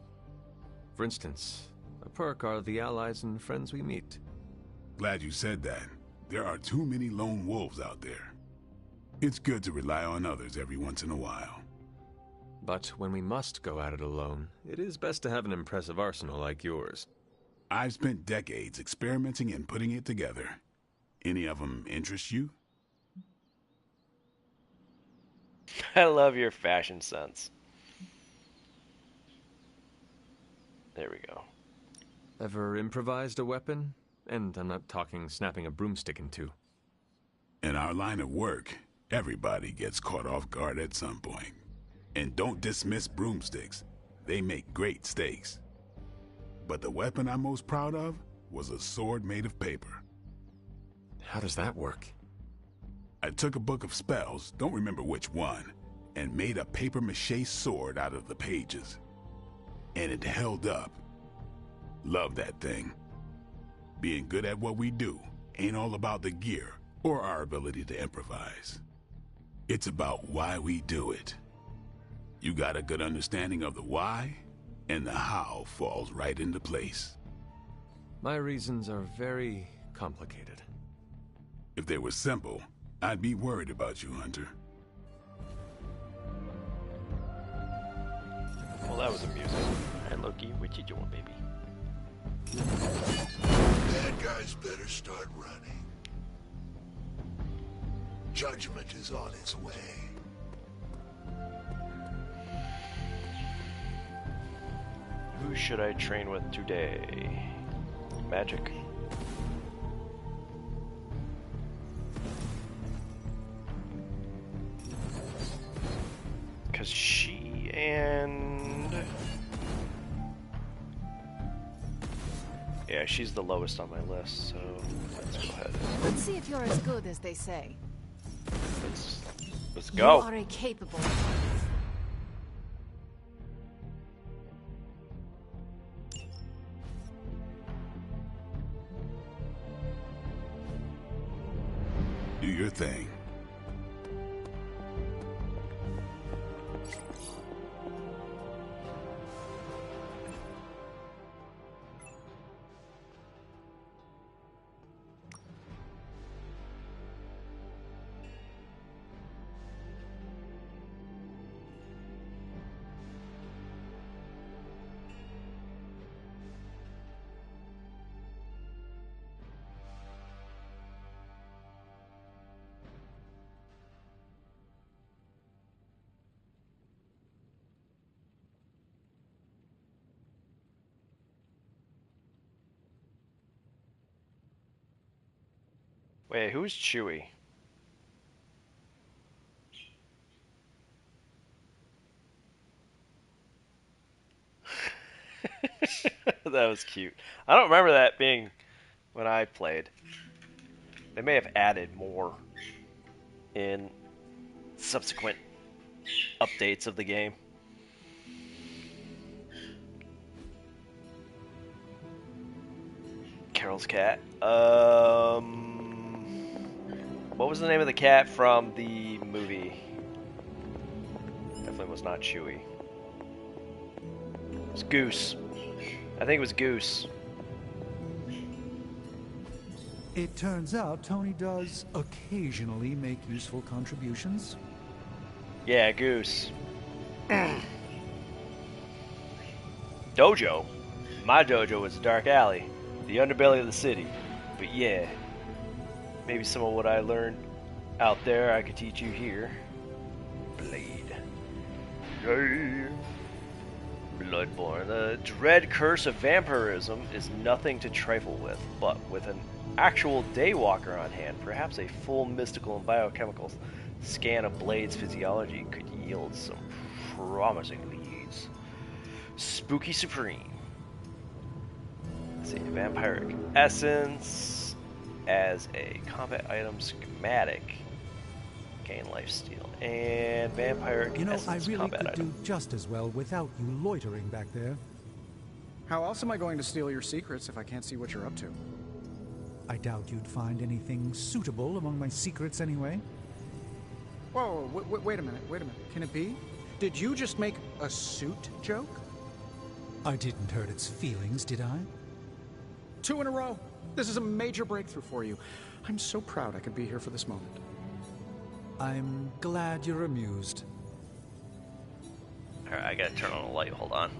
For instance, a perk are the allies and friends we meet. Glad you said that. There are too many lone wolves out there. It's good to rely on others every once in a while. But when we must go at it alone, it is best to have an impressive arsenal like yours. I've spent decades experimenting and putting it together. Any of them interest you? I love your fashion sense. There we go. Ever improvised a weapon? And I'm not talking snapping a broomstick in two. In our line of work, everybody gets caught off guard at some point. And don't dismiss broomsticks. They make great steaks. But the weapon I'm most proud of was a sword made of paper. How does that work? I took a book of spells, don't remember which one, and made a paper-mache sword out of the pages. And it held up. Love that thing. Being good at what we do ain't all about the gear or our ability to improvise. It's about why we do it. You got a good understanding of the why, and the how falls right into place. My reasons are very complicated. If they were simple, I'd be worried about you, Hunter. Well, that was amusing. And Loki, what you doing, baby? Bad guys better start running. Judgment is on its way. Who should I train with today? Magic. Because she and... Yeah, she's the lowest on my list, so let's go ahead. Let's see if you're as good as they say. Let's go. You are a capable. Do your thing. Wait, who's Chewie? That was cute. I don't remember that being when I played. They may have added more in subsequent updates of the game. Carol's cat. What was the name of the cat from the movie? Definitely was not Chewie. It was Goose. I think it was Goose. It turns out Tony does occasionally make useful contributions. Yeah, Goose. Dojo. My dojo was a dark alley, the underbelly of the city. But yeah, maybe some of what I learned out there I could teach you here. Blade. Bloodborne. The dread curse of vampirism is nothing to trifle with, but with an actual daywalker on hand, perhaps a full mystical and biochemical scan of Blade's physiology could yield some promising leads. Spooky Supreme. Let's see, vampiric essence as a combat item schematic. Gain lifesteal. And vampiric essence I really combat could item. do just as well without you loitering back there. How else am I going to steal your secrets if I can't see what you're up to? I doubt you'd find anything suitable among my secrets anyway. Whoa, wait a minute, Can it be? Did you just make a suit joke? I didn't hurt its feelings, did I? 2 in a row. This is a major breakthrough for you. I'm so proud I could be here for this moment. I'm glad you're amused. Alright, I gotta turn on the light, hold on.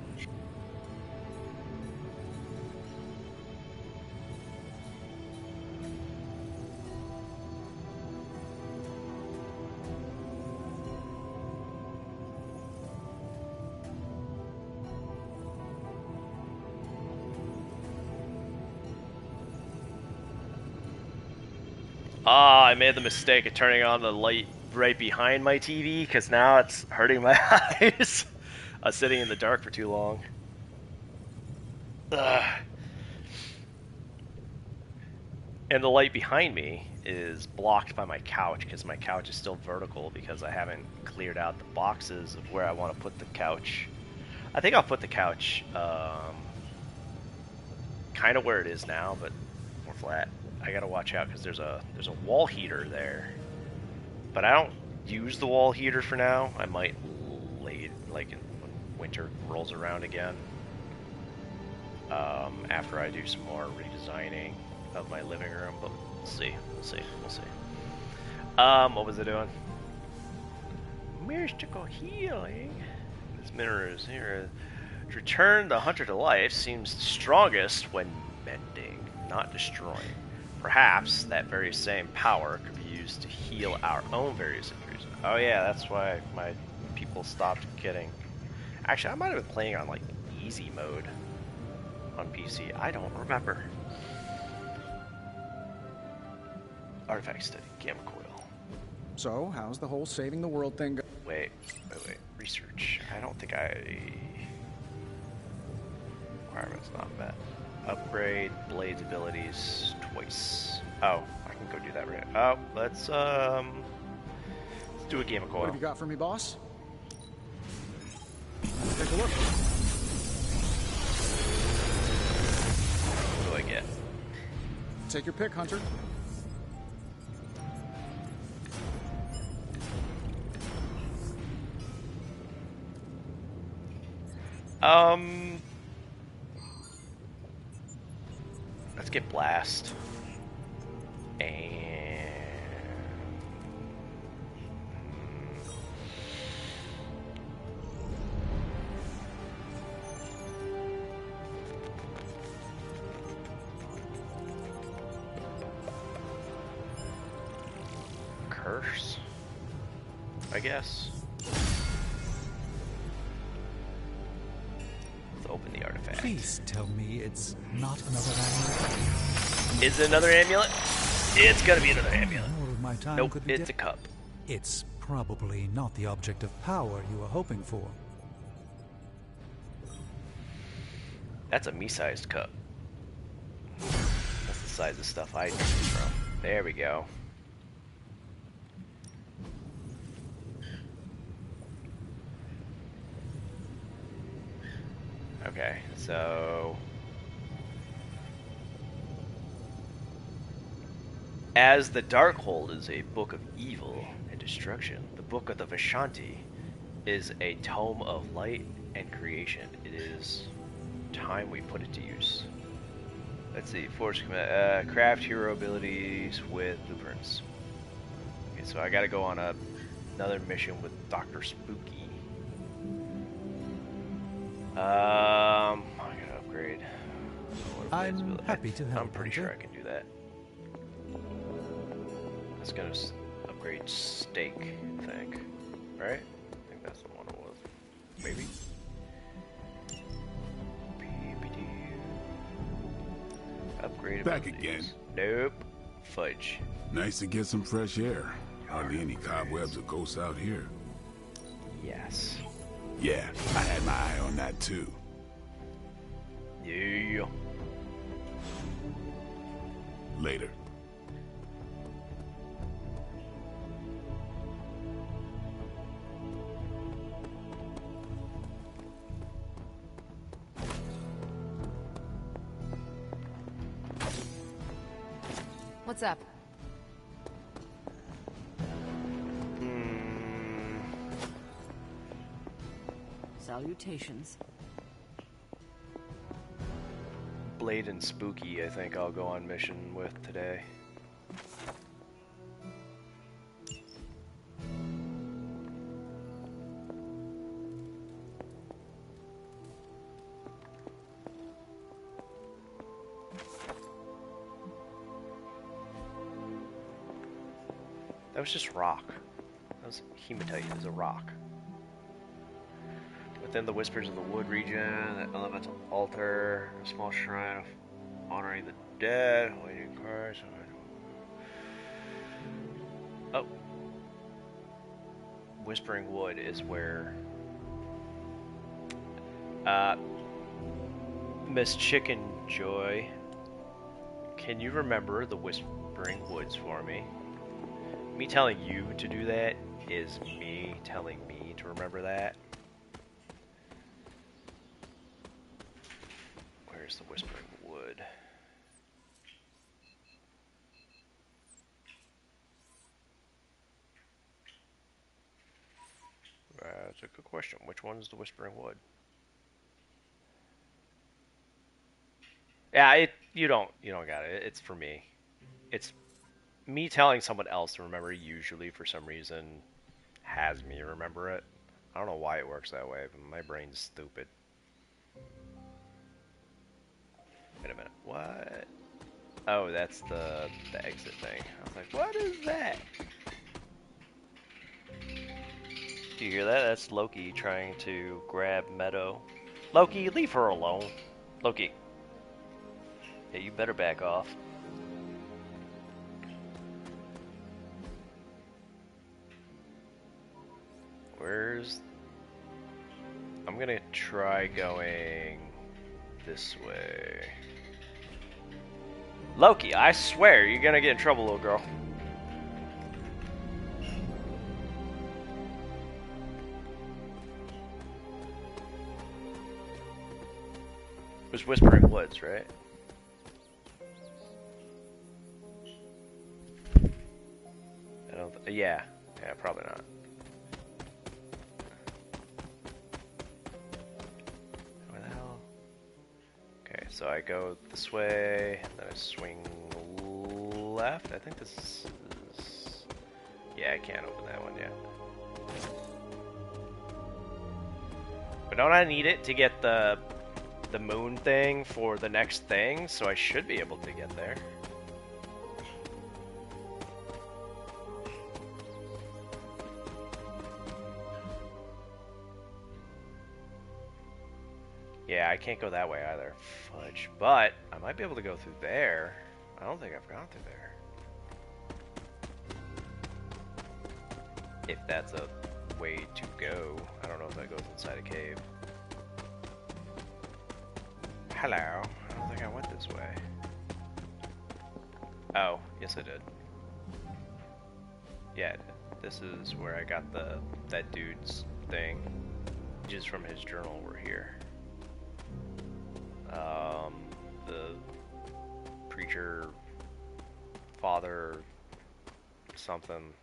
Ah, I made the mistake of turning on the light right behind my TV, because now it's hurting my eyes. I was sitting in the dark for too long. Ugh. And the light behind me is blocked by my couch, because my couch is still vertical, because I haven't cleared out the boxes of where I want to put the couch. I think I'll put the couch kind of where it is now, but more flat. I gotta watch out because there's a wall heater there, but I don't use the wall heater for now. I might when winter rolls around again, after I do some more redesigning of my living room. But we'll see. What was I doing? Mystical healing. This mineral is here. To return the hunter to life seems strongest when mending, not destroying. Perhaps that very same power could be used to heal our own various injuries. Oh yeah, that's why my people stopped getting... Actually, I might have been playing on like easy mode on PC. I don't remember. Artifact study, gamma coil. So, how's the whole saving the world thing go? Wait. Research. I don't think requirements not met. Upgrade Blade's abilities twice. Oh, I can go do that right. Oh, let's do a game of coil. What have you got for me, boss? Take a look. What do I get? Take your pick, Hunter. Let's get Blast. And... Curse, I guess. Let's open the artifact. Please tell me it's not another amulet. Is it another amulet? It's gonna be another amulet. More of my time Nope, could be it's a cup. It's probably not the object of power you were hoping for. That's a me-sized cup. That's the size of stuff I drink from. There we go. Okay, so... As the Darkhold is a book of evil and destruction, the Book of the Vishanti is a tome of light and creation. It is time we put it to use. Let's see, Forge craft hero abilities with blueprints. Okay, so I gotta go on another mission with Dr. Spooky. I gotta upgrade. I'm happy to help. I'm pretty sure I can do that. It's gonna upgrade steak, I think. Right? I think that's the one it was. Maybe? Upgrade Back abilities. again. Nope. Fudge. Nice to get some fresh air. Hardly any cobwebs or ghosts out here. Yes. Yeah, I had my eye on that too. Yeah. Later. What's up? Salutations. Blade and Spooky, I think I'll go on mission with today. That was just rock. That was hematite. It was a rock. Within the Whispers of the Wood region, an elemental altar, a small shrine of honoring the dead, waiting cars. Oh. Whispering Wood is where Miss Chicken Joy, can you remember the Whispering Woods for me? Me telling you to do that is me telling me to remember that. Where's the Whispering Wood? That's a good question. Which one's the Whispering Wood? Yeah, you don't got it. It's for me. It's me telling someone else to remember, usually for some reason has me remember it. I don't know why it works that way, but my brain's stupid. Wait a minute, what? Oh, that's the exit thing. I was like, what is that? Do you hear that? That's Loki trying to grab Meadow. Loki, leave her alone. Loki. Yeah, you better back off. Where's... I'm gonna try going this way. Loki, I swear, you're gonna get in trouble, little girl. It was Whispering Woods, right? I don't... yeah, probably not. Where the hell? Okay, so I go this way, then I swing left. I think this is... yeah, I can't open that one yet. But don't I need it to get the moon thing for the next thing? So I should be able to get there. Yeah, I can't go that way either. Fudge. But I might be able to go through there. I don't think I've gone through there. If that's a way to go. I don't know if that goes inside a cave. Hello. I don't think I went this way. Oh, yes I did. Yeah, this is where I got that dude's thing. Pages from his journal were here. The preacher, father, something,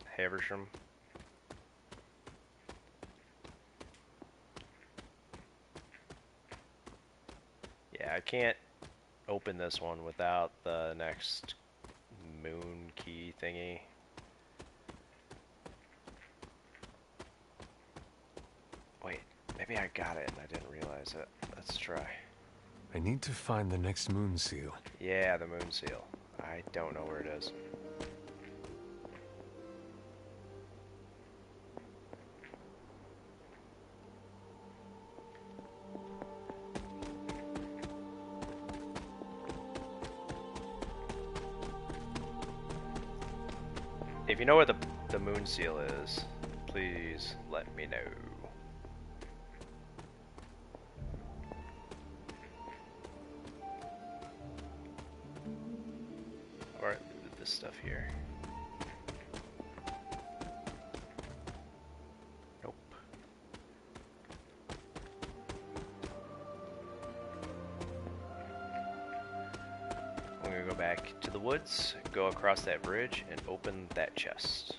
Haversham. Yeah, I can't open this one without the next moon key thingy. Wait, maybe I got it and I didn't realize it. Let's try. I need to find the next moon seal. Yeah, the moon seal. I don't know where it is. If you know where the moon seal is, please let me know. Or this stuff here. Nope. I'm gonna go back to the woods, go across that bridge, and open that chest.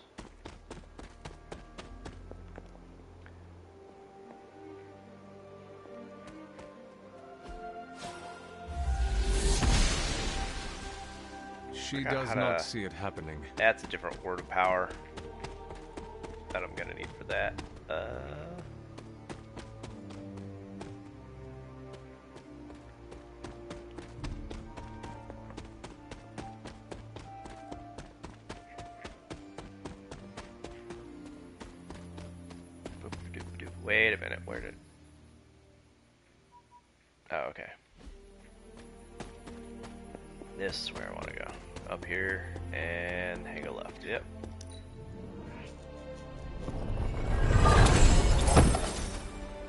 She does not see it happening. That's a different word of power that I'm gonna need for that. Wait a minute, where did... Oh, okay. This is where I want to go. Up here, and hang a left, yep.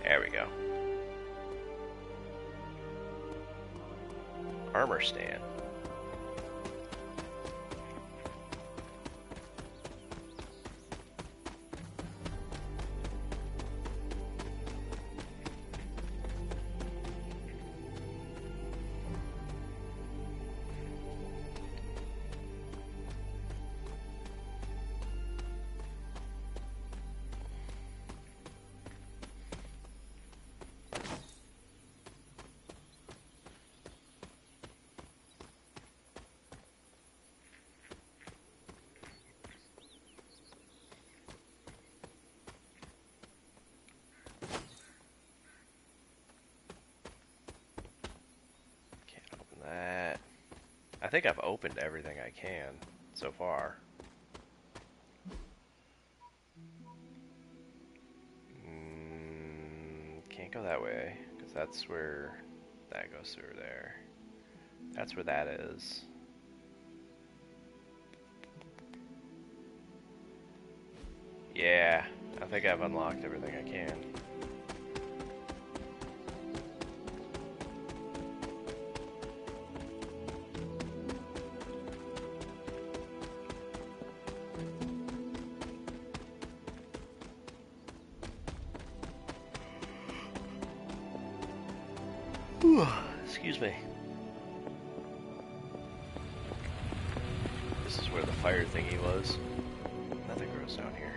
There we go. Armor stand. I think I've opened everything I can so far. Can't go that way, because that's where that goes through there. That's where that is. Yeah, I think I've unlocked everything I can. Excuse me. This is where the fire thingy was. Nothing grows down here.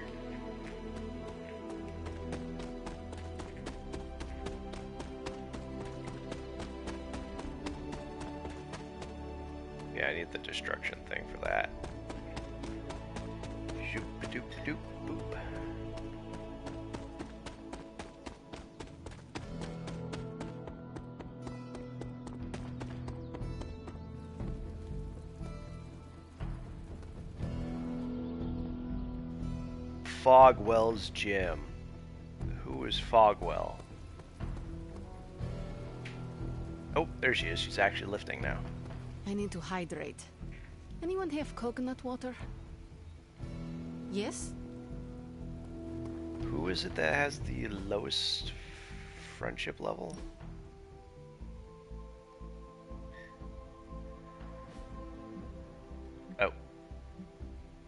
Yeah, I need the destruction thing for that. Shoop doop doop boop. Fogwell's gym. Who is Fogwell? Oh, there she is. She's actually lifting now. I need to hydrate. Anyone have coconut water? Yes? Who is it that has the lowest friendship level?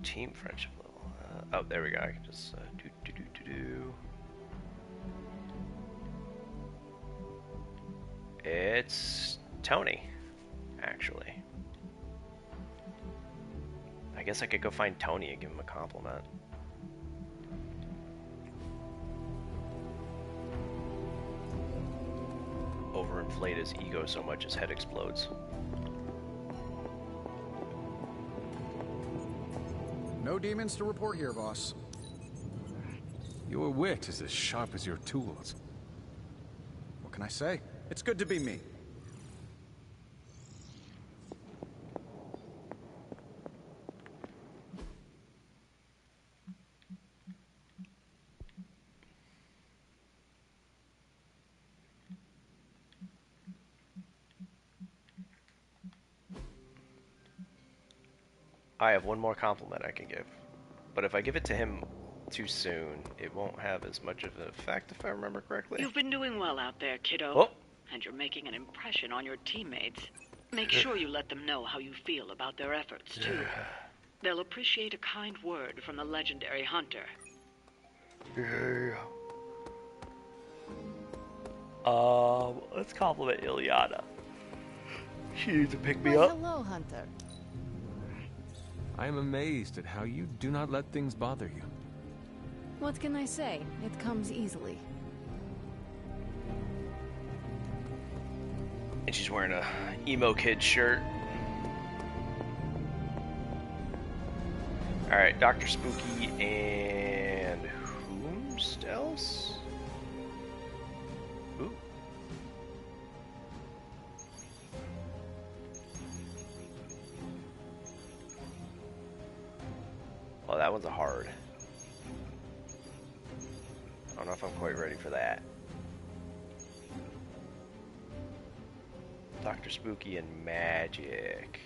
team friendship level. Oh, there we go. I can just do. It's Tony, actually. I guess I could go find Tony and give him a compliment. Overinflate his ego so much his head explodes. No demons to report here, boss. Your wit is as sharp as your tools. What can I say? It's good to be me. I have one more compliment I can give, but if I give it to him too soon, it won't have as much of an effect, if I remember correctly. You've been doing well out there, kiddo. Oh. And you're making an impression on your teammates. Make sure you let them know how you feel about their efforts, too. They'll appreciate a kind word from the legendary hunter. Yeah. Let's compliment Ilyana. She needs to pick me Why, up. hello, Hunter. I am amazed at how you do not let things bother you. What can I say? It comes easily. And she's wearing a emo kid shirt. Alright, Dr. Spooky and whom else? Ooh. Oh, that one's a hard. I don't know if I'm quite ready for that. Dr. Spooky and magic.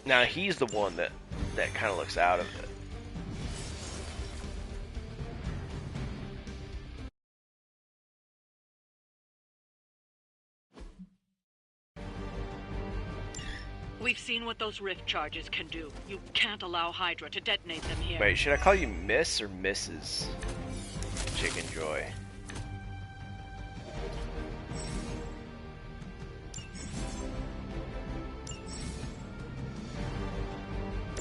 Now he's the one that kind of looks out of it. We've seen what those rift charges can do. You can't allow Hydra to detonate them here. Wait, should I call you Miss or Mrs. Chicken Joy?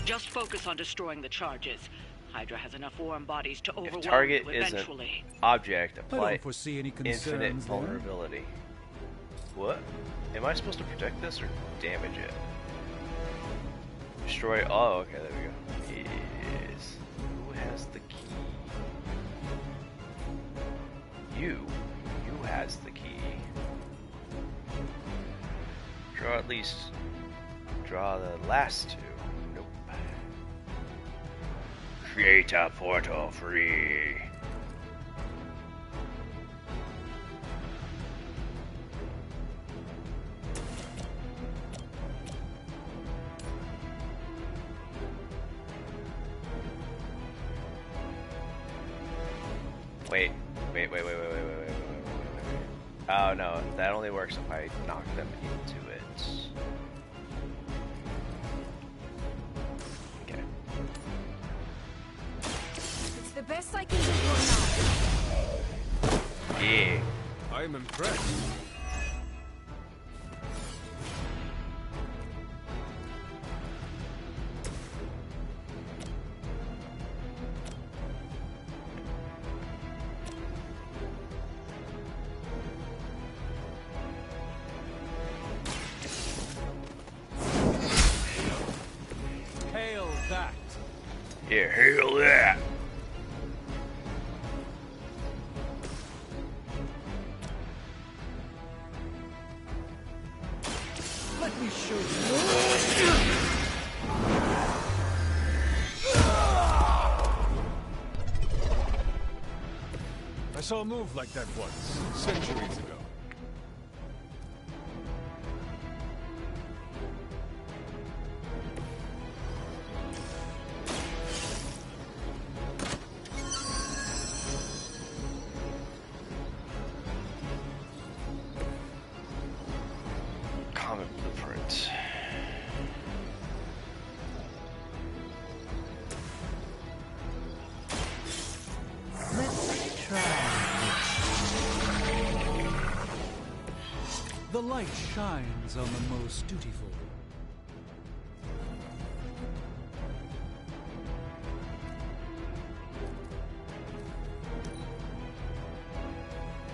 Just focus on destroying the charges. Hydra has enough warm bodies to overwhelm If target you isn't eventually. object, I apply don't foresee any infinite concerns there. vulnerability. What? Am I supposed to protect this or damage it? Destroy. Oh, okay, there we go. Yes. Who has the key? You. You has the key. Draw at least. Draw the last two. Nope. Create a portal free. Wait. Oh no, that only works if I knock them into it. Okay. It's the best I can do for now. Yeah. I am impressed. Hail that. Yeah, hail that. Let me show you. I saw a move like that once, centuries ago. light shines on the most dutiful.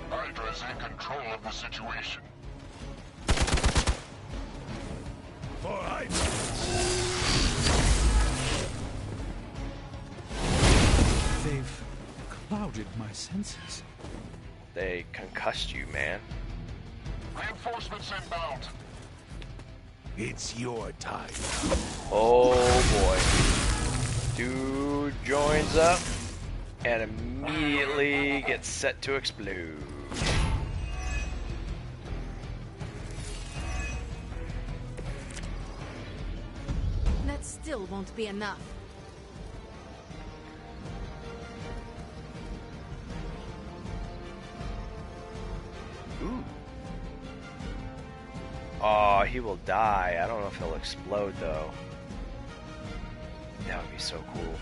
Hydra's in control of the situation. For Hydra! They've clouded my senses. They concussed you, man. Reinforcements inbound. It's your time. Oh boy. Dude joins up and immediately gets set to explode. That still won't be enough. Ooh. Oh, he will die. I don't know if he'll explode though. That would be so cool.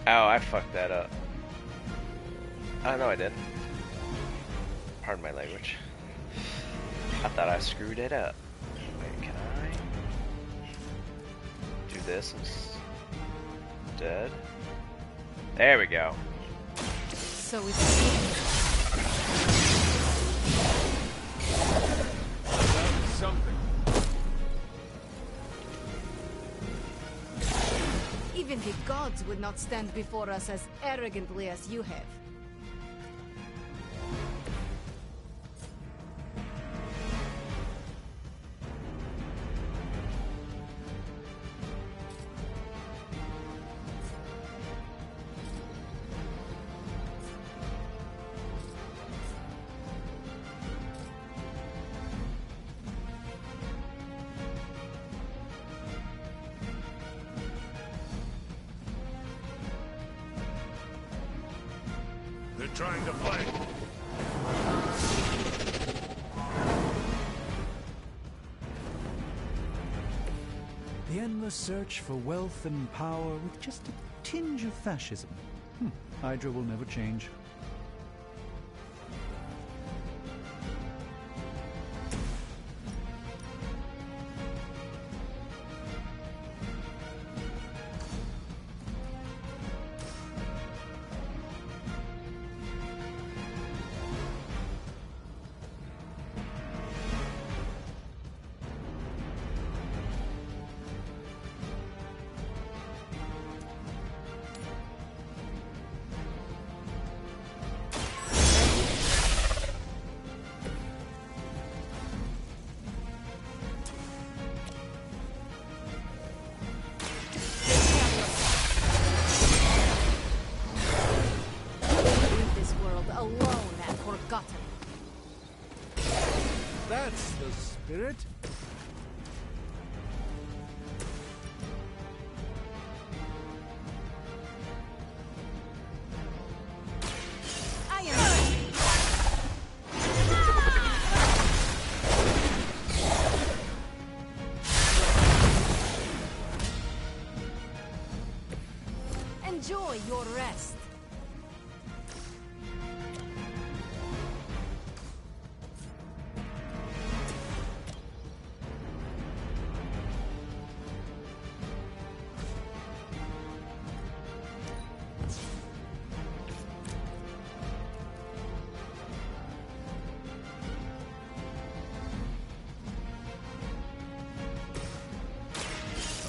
Oh, I fucked that up. Oh, no, I didn't. Pardon my language. I thought I screwed it up. Wait, can I do this instead? There we go. So it's something. even the gods would not stand before us as arrogantly as you have. They're trying to fight. The endless search for wealth and power with just a tinge of fascism. Hydra will never change. That's the spirit. Enjoy your rest.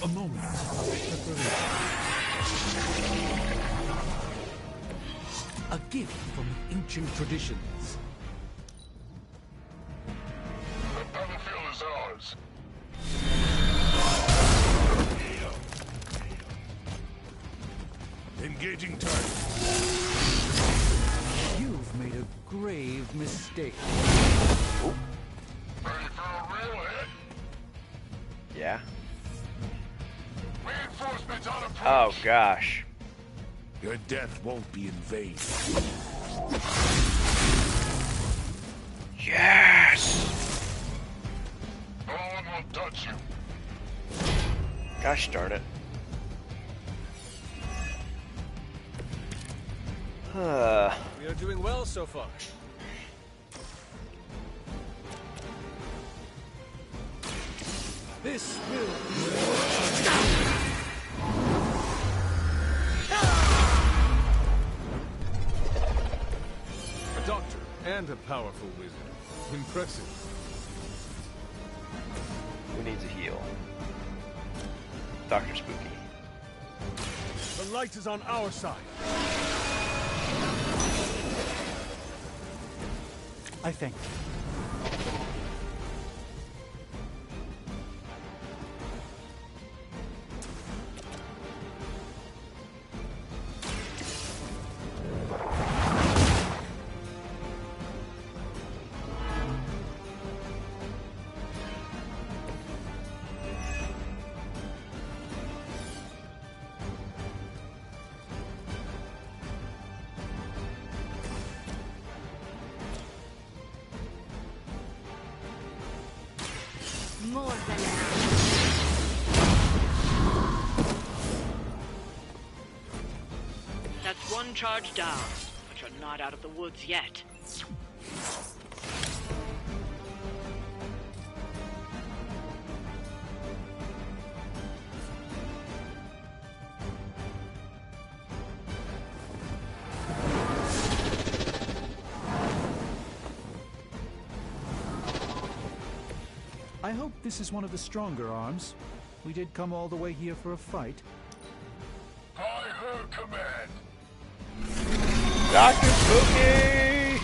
A moment of preparation. A gift from ancient traditions. The battlefield is ours. Engaging target. You've made a grave mistake. Yeah? Reinforcements on approach. Oh, gosh. Your death won't be in vain. Yes! No one will touch you. Gosh darn it. We are doing well so far. This will A doctor and a powerful wizard. Impressive. Who needs a heal? Dr. Spooky. The light is on our side. I thank you. More than That's one charge down, but you're not out of the woods yet. I hope this is one of the stronger arms. We did come all the way here for a fight. By her command. Dr. Spooky!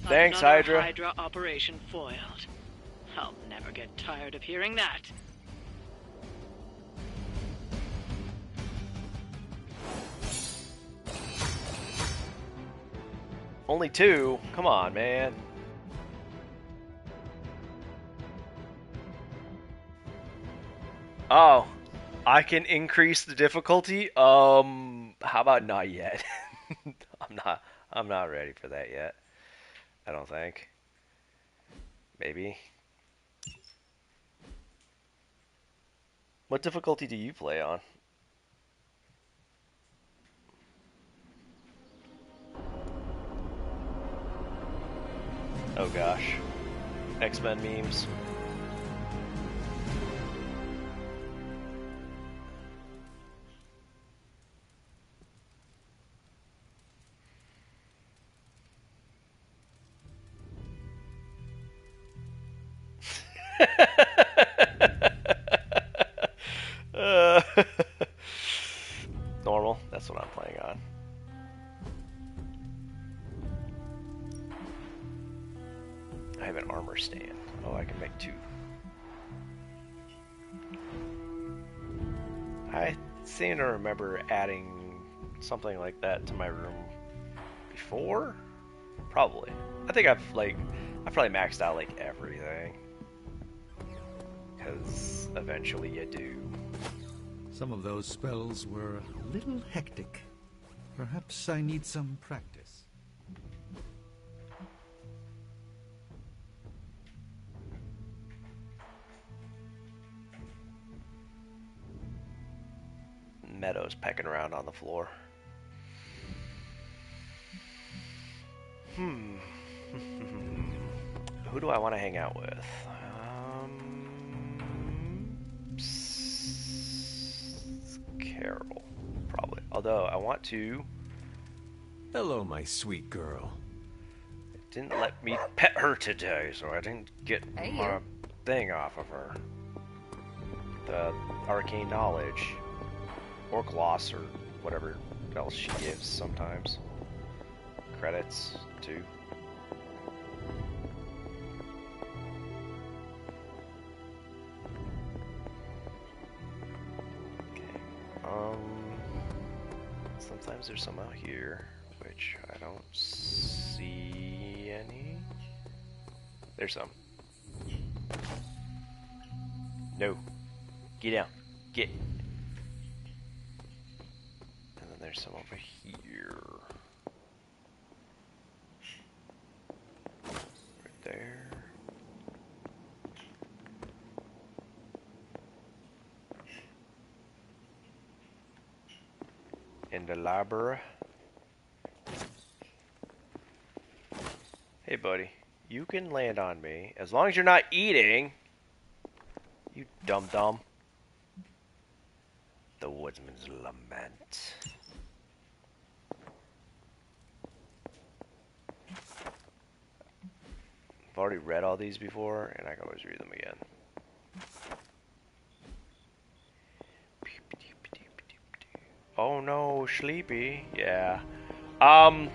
Thanks, Another Hydra. Hydra operation foiled. I'll never get tired of hearing that. Only 2? Come on, man. Oh, I can increase the difficulty? How about not yet? I'm not ready for that yet. I don't think. Maybe. What difficulty do you play on? Oh gosh. X-Men memes. Normal, that's what I'm playing on. I have an armor stand. Oh, I can make 2. I seem to remember adding something like that to my room before. Probably. I think I've probably maxed out like everything. Because eventually you do. Some of those spells were a little hectic. Perhaps I need some practice. Meadows pecking around on the floor. Who do I want to hang out with? Carol, probably. Although I want to. Hello, my sweet girl. It didn't let me pet her today, so I didn't get Hey, my you. thing off of her. The arcane knowledge, or gloss, or whatever else she gives sometimes. Credits too. Sometimes there's some out here, which I don't see any. There's some. No. Get down. Get. And then there's some over here. Right there. In the library. Hey, buddy. You can land on me as long as you're not eating. You dum-dum. The Woodsman's Lament. I've already read all these before, and I can always read them again. Oh no, sleepy. Yeah. I'm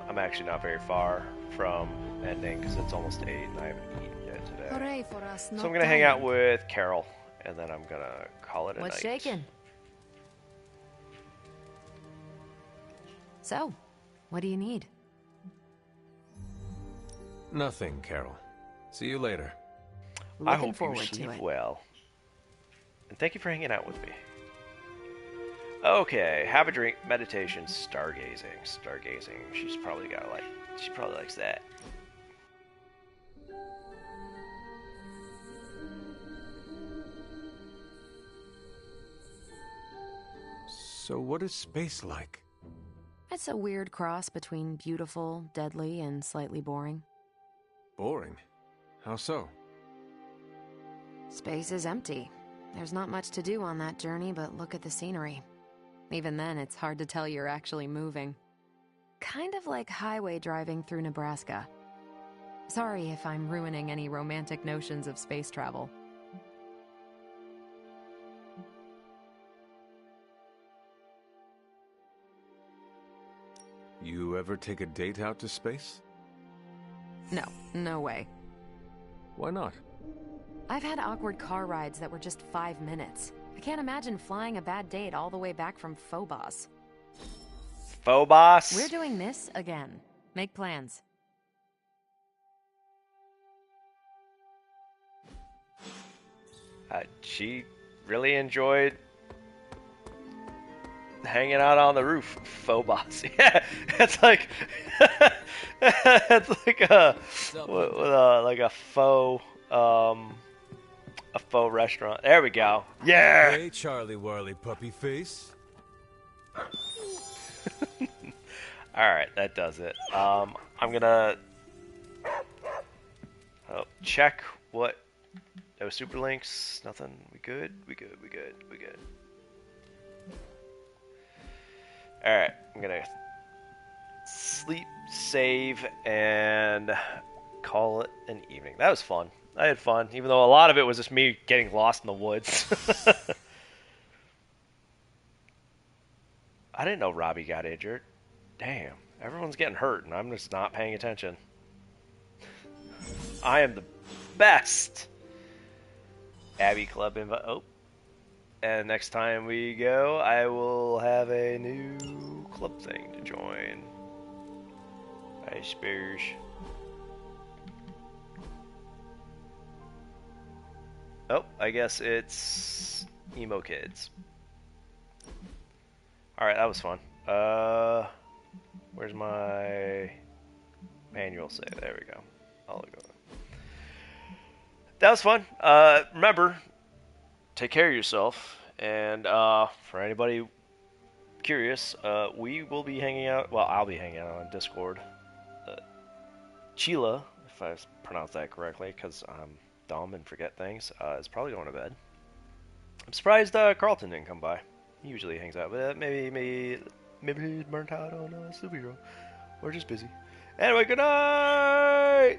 actually not very far from ending because it's almost 8 and I haven't eaten yet today. So I'm gonna hang out with Carol, and then I'm gonna call it a night. What's shaking? So, what do you need? Nothing, Carol. See you later. I hope you sleep well. And thank you for hanging out with me. Okay, have a drink, meditation, stargazing. Stargazing. She probably likes that. So what is space like? It's a weird cross between beautiful, deadly, and slightly boring. Boring? How so? Space is empty. There's not much to do on that journey, but look at the scenery. Even then, it's hard to tell you're actually moving. Kind of like highway driving through Nebraska. Sorry if I'm ruining any romantic notions of space travel. You ever take a date out to space? No, no way. Why not? I've had awkward car rides that were just 5 minutes. I can't imagine flying a bad date all the way back from Phobos. Phobos? We're doing this again. Make plans. She really enjoyed hanging out on the roof. Phobos. Yeah, it's like it's like a faux a faux restaurant. There we go. Yeah. Hey, Charlie Warley puppy face. All right, that does it. I'm gonna check what. No super links. Nothing. We good. We good. We good. We good. All right. I'm gonna sleep, save, and call it an evening. That was fun. I had fun, even though a lot of it was just me getting lost in the woods. I didn't know Robbie got injured. Damn, everyone's getting hurt, and I'm just not paying attention. I am the best. Abbey Club invite. Oh, and next time we go, I will have a new club thing to join. I suppose. Oh, I guess it's Emo Kids. Alright, that was fun. Where's my manual save? There we go. I'll go. That was fun. Remember, take care of yourself. And for anybody curious, we will be hanging out. Well, I'll be hanging out on Discord. Chila, if I pronounced that correctly, because I'm dumb and forget things, is probably going to bed. I'm surprised Carlton didn't come by. He usually hangs out, but maybe he's burnt out on superhero, or just busy. Anyway, good night.